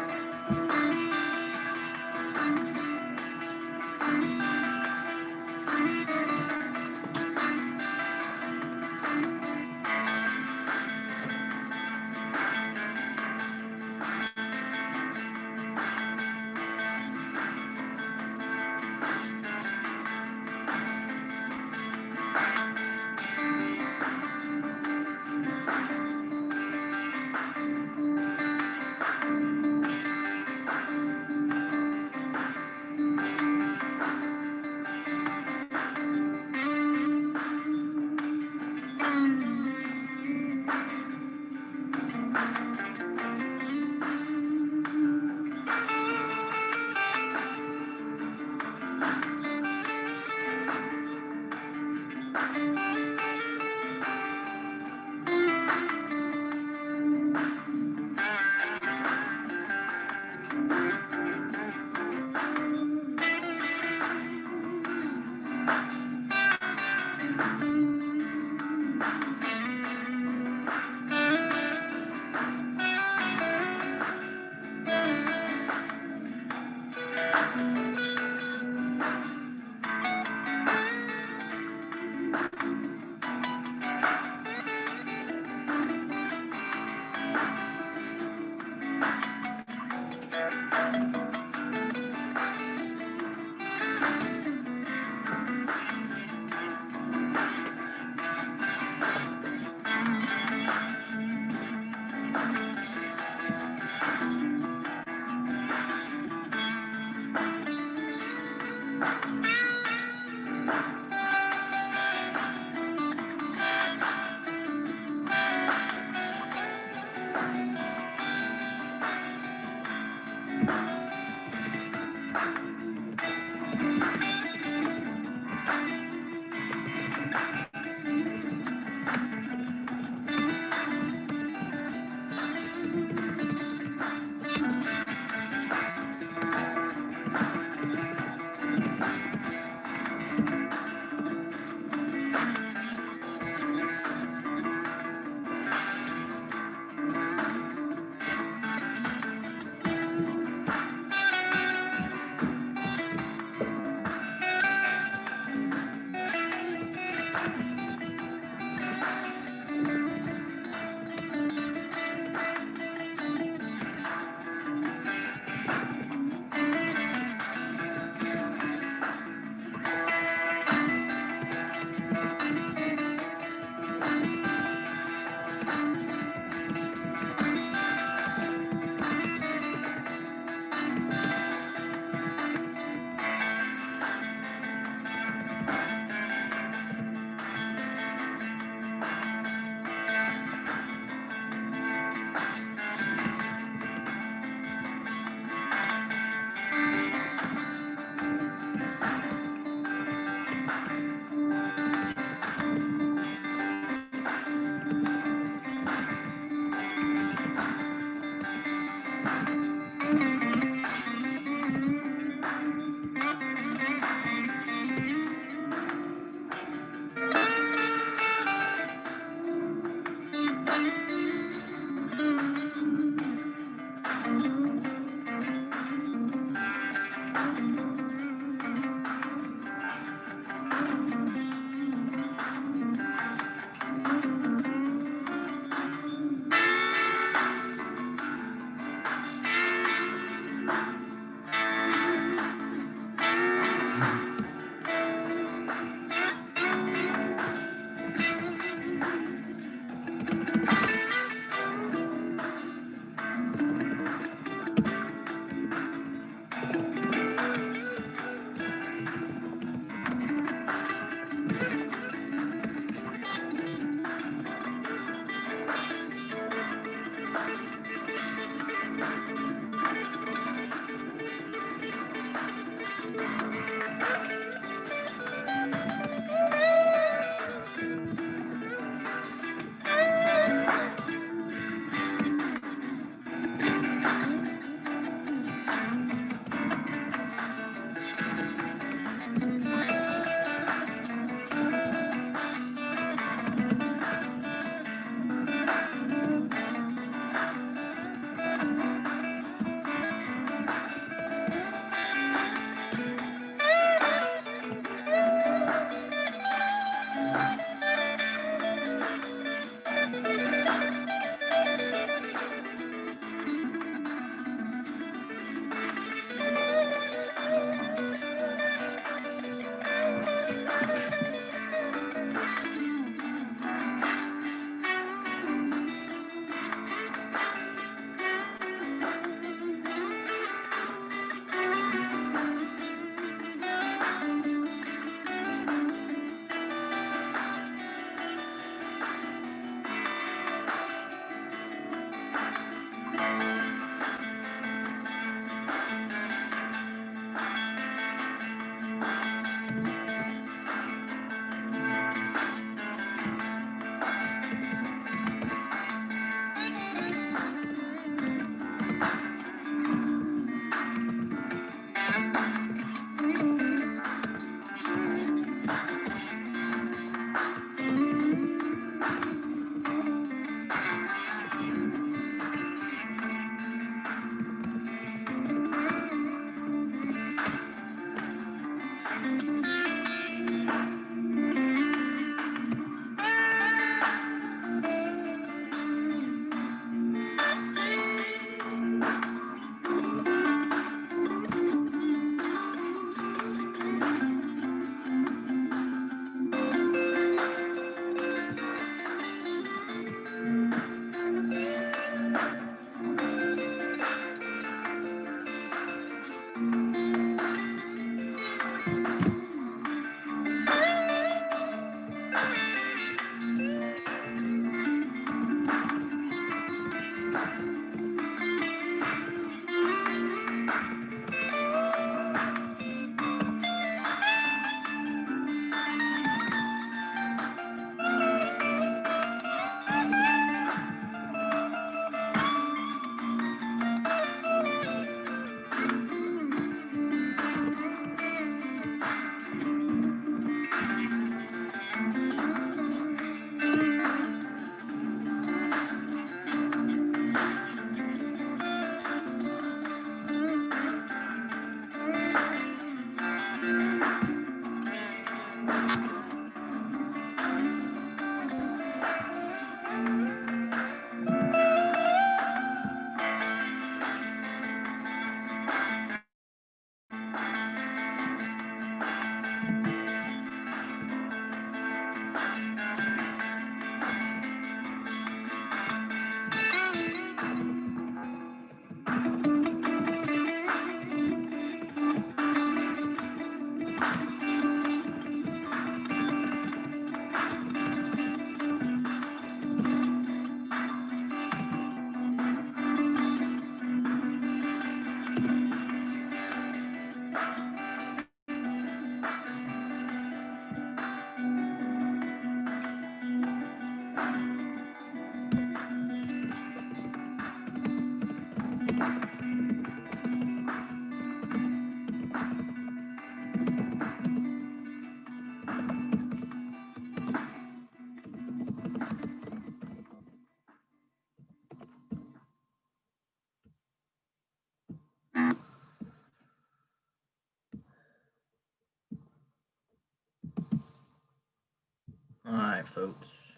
right, folks.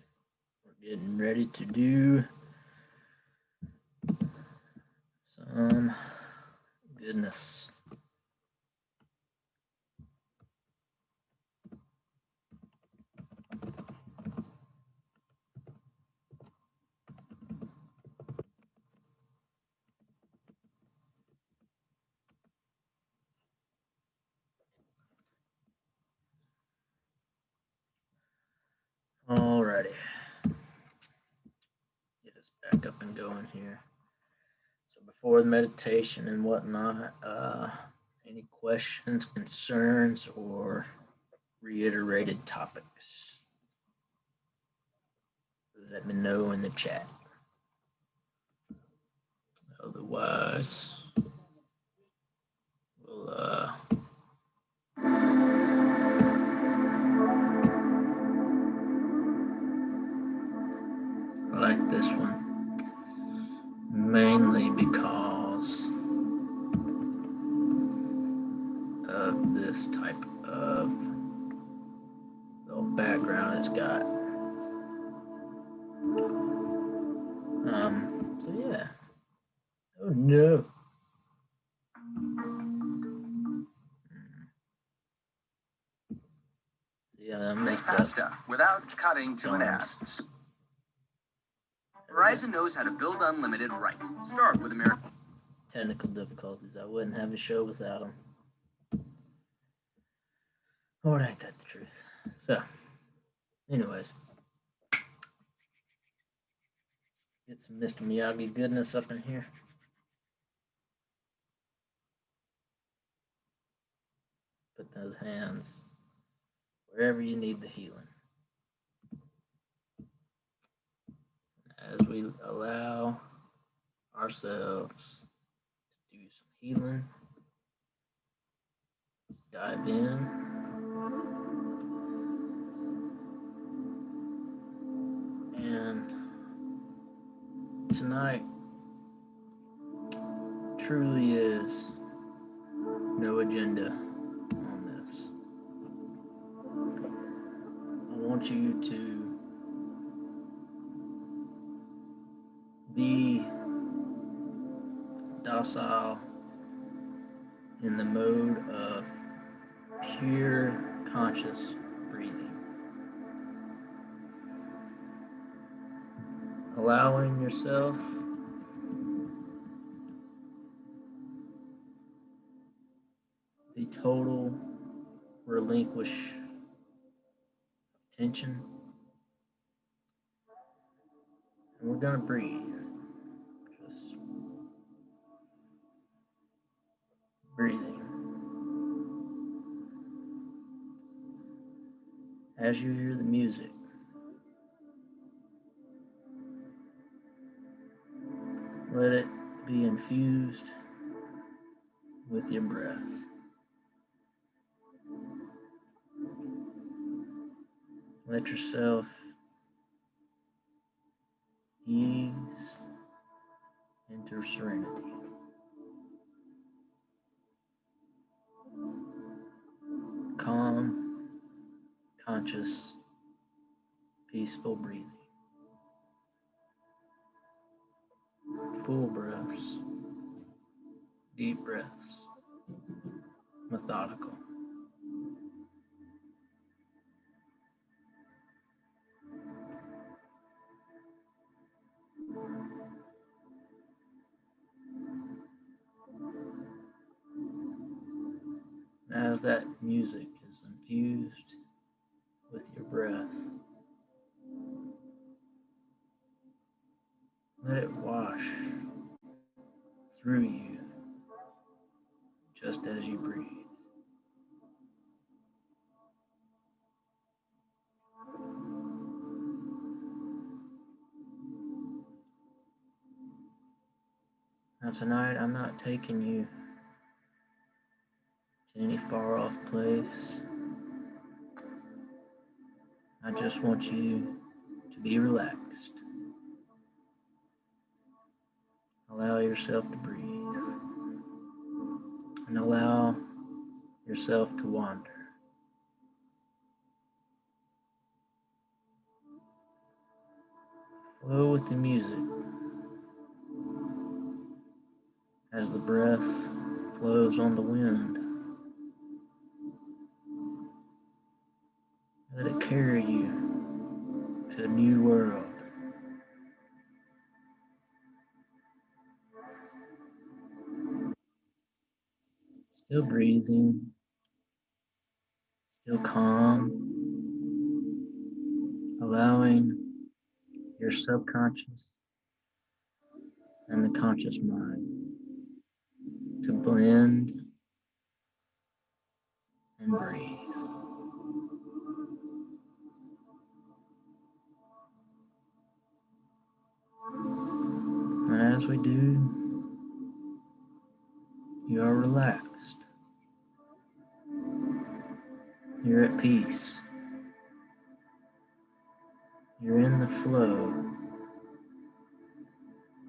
We're getting ready to do some goodness. Alrighty. Get us back up and going here. So before the meditation and whatnot, any questions, concerns, or reiterated topics? Let me know in the chat. Otherwise, we'll I like this one mainly because of this type of little background it's got. So yeah. Oh no. Yeah, I Make messed up. pasta without cutting to an ad. Verizon knows how to build unlimited right. Start with American. Technical difficulties. I wouldn't have a show without them. Or ain't that the truth? So, anyways, get some Mr. Miyagi goodness up in here. Put those hands wherever you need the healing. As we allow ourselves to do some healing, let's dive in. And tonight truly is no agenda on this. I want you to be docile in the mode of pure conscious breathing. Allowing yourself the total relinquish of tension. And we're going to breathe. Just breathing. As you hear the music, let it be infused with your breath. Let yourself ease into serenity. Calm, conscious, peaceful breathing. Full breaths, deep breaths, methodical. As that music is infused with your breath, let it wash through you just as you breathe. Now tonight, I'm not taking you to any far off place. I just want you to be relaxed. Allow yourself to breathe. And allow yourself to wander. Flow with the music as the breath flows on the wind. Let it carry you to a new world. Still breathing, still calm, allowing your subconscious and the conscious mind to blend and breathe. And as we do, you are relaxed. You're at peace. You're in the flow.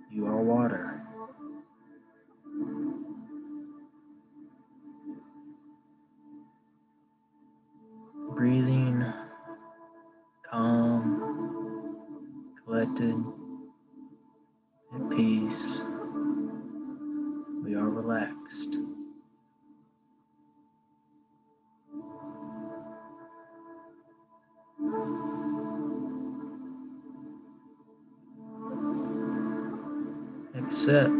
You are water. Breathing calm, collected, at peace. We are relaxed. Accept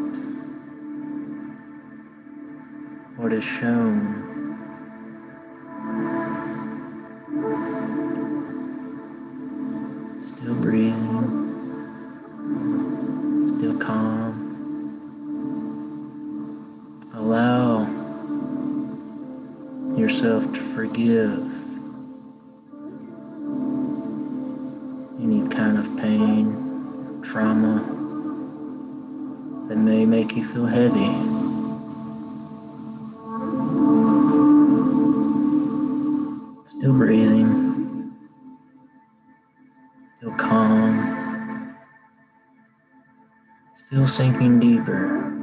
what is shown. Still breathing, still calm. Allow yourself to forgive any kind of pain, trauma that may make you feel heavy. Still breathing, still calm, still sinking deeper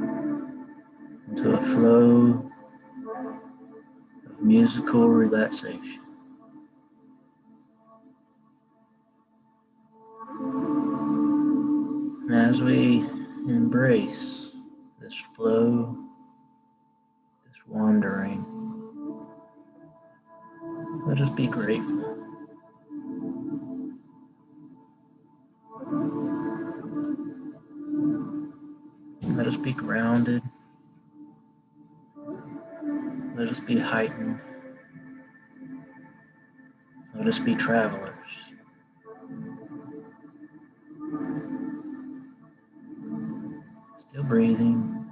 into a flow of musical relaxation. And as we embrace this flow, this wandering, let us be grateful. Let us be grounded. Let us be heightened. Let us be travelers. Still breathing,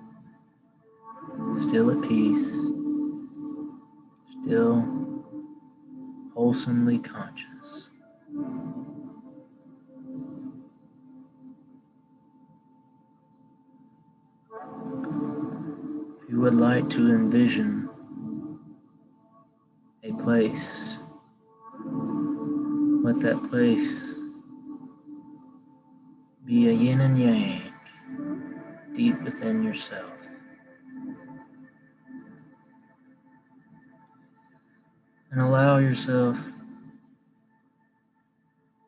still at peace, still wholesomely conscious. If you would like to envision a place, let that place be a yin and yang deep within yourself. And allow yourself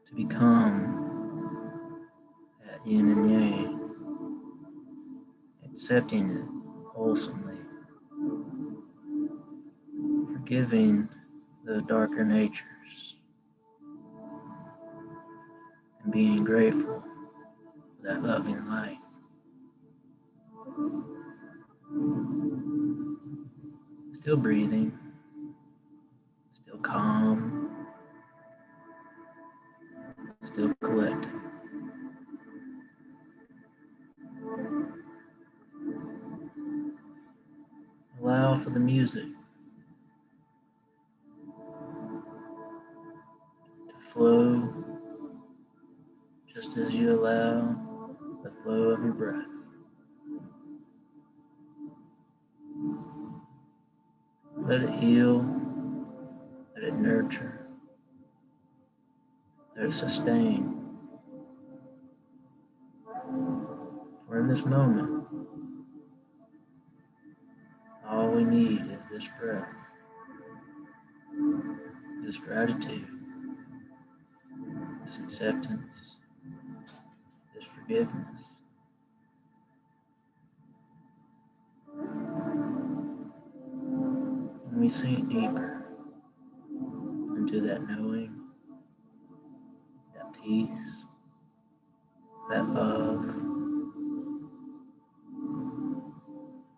to become that yin and yang, accepting it wholesomely, forgiving those darker natures, and being grateful for that loving light. Still breathing, still calm, still collected. Allow for the music to flow just as you allow the flow of your breath. Let it heal, let it nurture, let it sustain. For in this moment, all we need is this breath, this gratitude, this acceptance, forgiveness. And we sink deeper into that knowing, that peace, that love.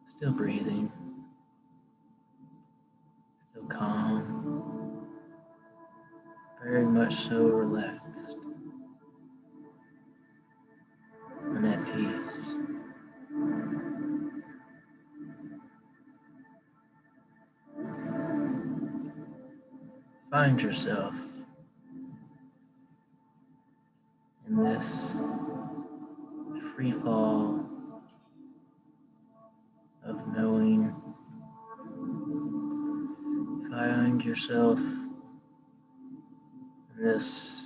Still breathing, still calm, very much so relaxed, and at peace. Find yourself in this free fall of knowing. Find yourself in this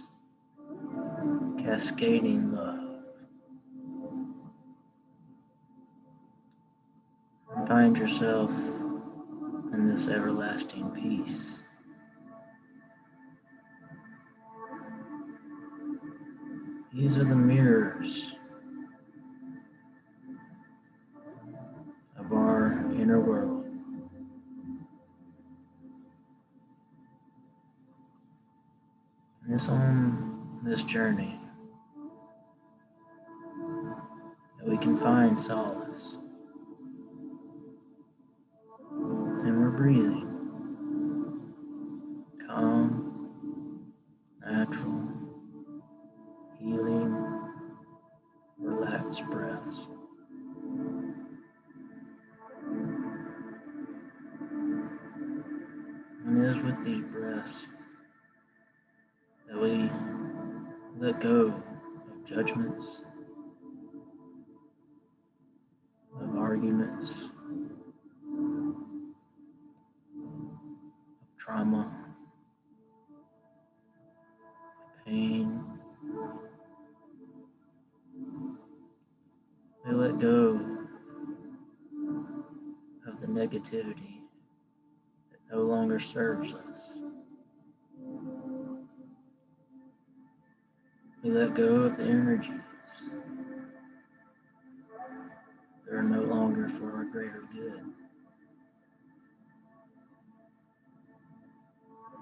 cascading love. And find yourself in this everlasting peace. These are the mirrors of our inner world. And it's on this journey that we can find solace. And we're breathing. Calm, natural, healing, relaxed breaths. And it is with these breaths that we let go of judgments, of arguments, of trauma, pain. We let go of the negativity that no longer serves us. We let go of the energies that are no longer for our greater good.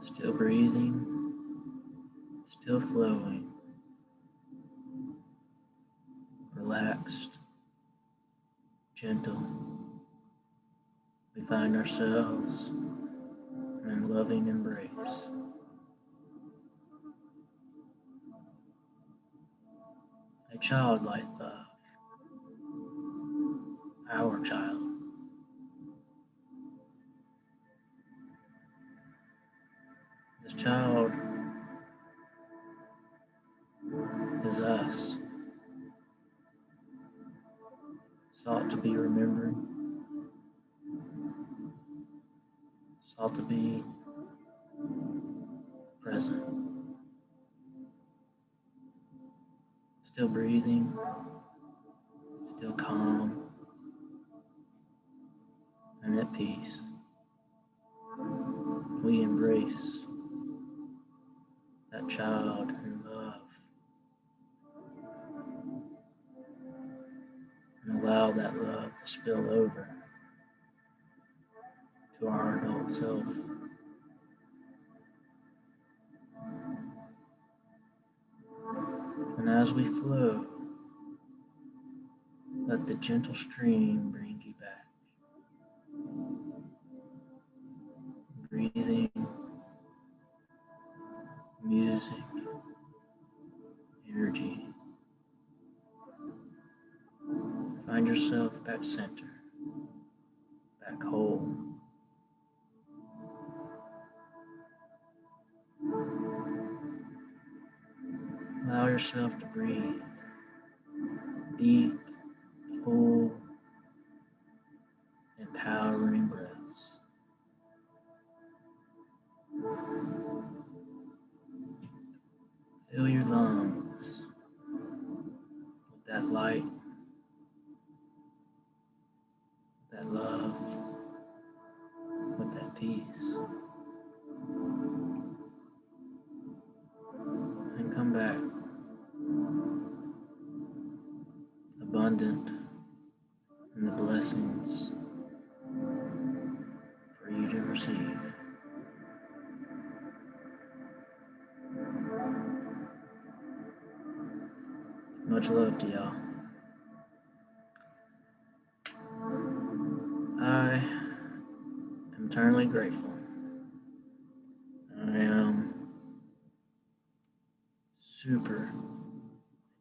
Still breathing, still flowing, relaxed, gentle. We find ourselves in a loving embrace. A childlike love. Our child. This child is us, sought to be remembered, sought to be present, still breathing, still calm, and at peace. We embrace that child in love and allow that love to spill over to our adult self. And as we flow, let the gentle stream bring you back. Breathing, music, energy. Find yourself back center, back whole. Allow yourself to breathe deep, full, empowering breaths. Fill your lungs with that light, that love, with that peace. And come back abundant in the blessings for you to receive. Much love to y'all. I am eternally grateful. I am super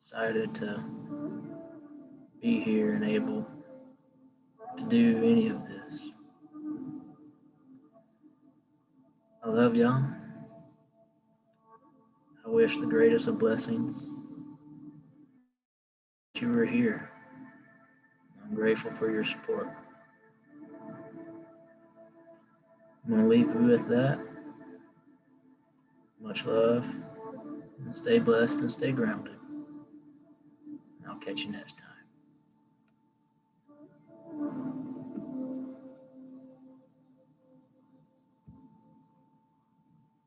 excited to be here and able to do any of this. I love y'all. I wish the greatest of blessings that you were here. I'm grateful for your support. I'm going to leave you with that. Much love. And stay blessed and stay grounded. I'll catch you next time.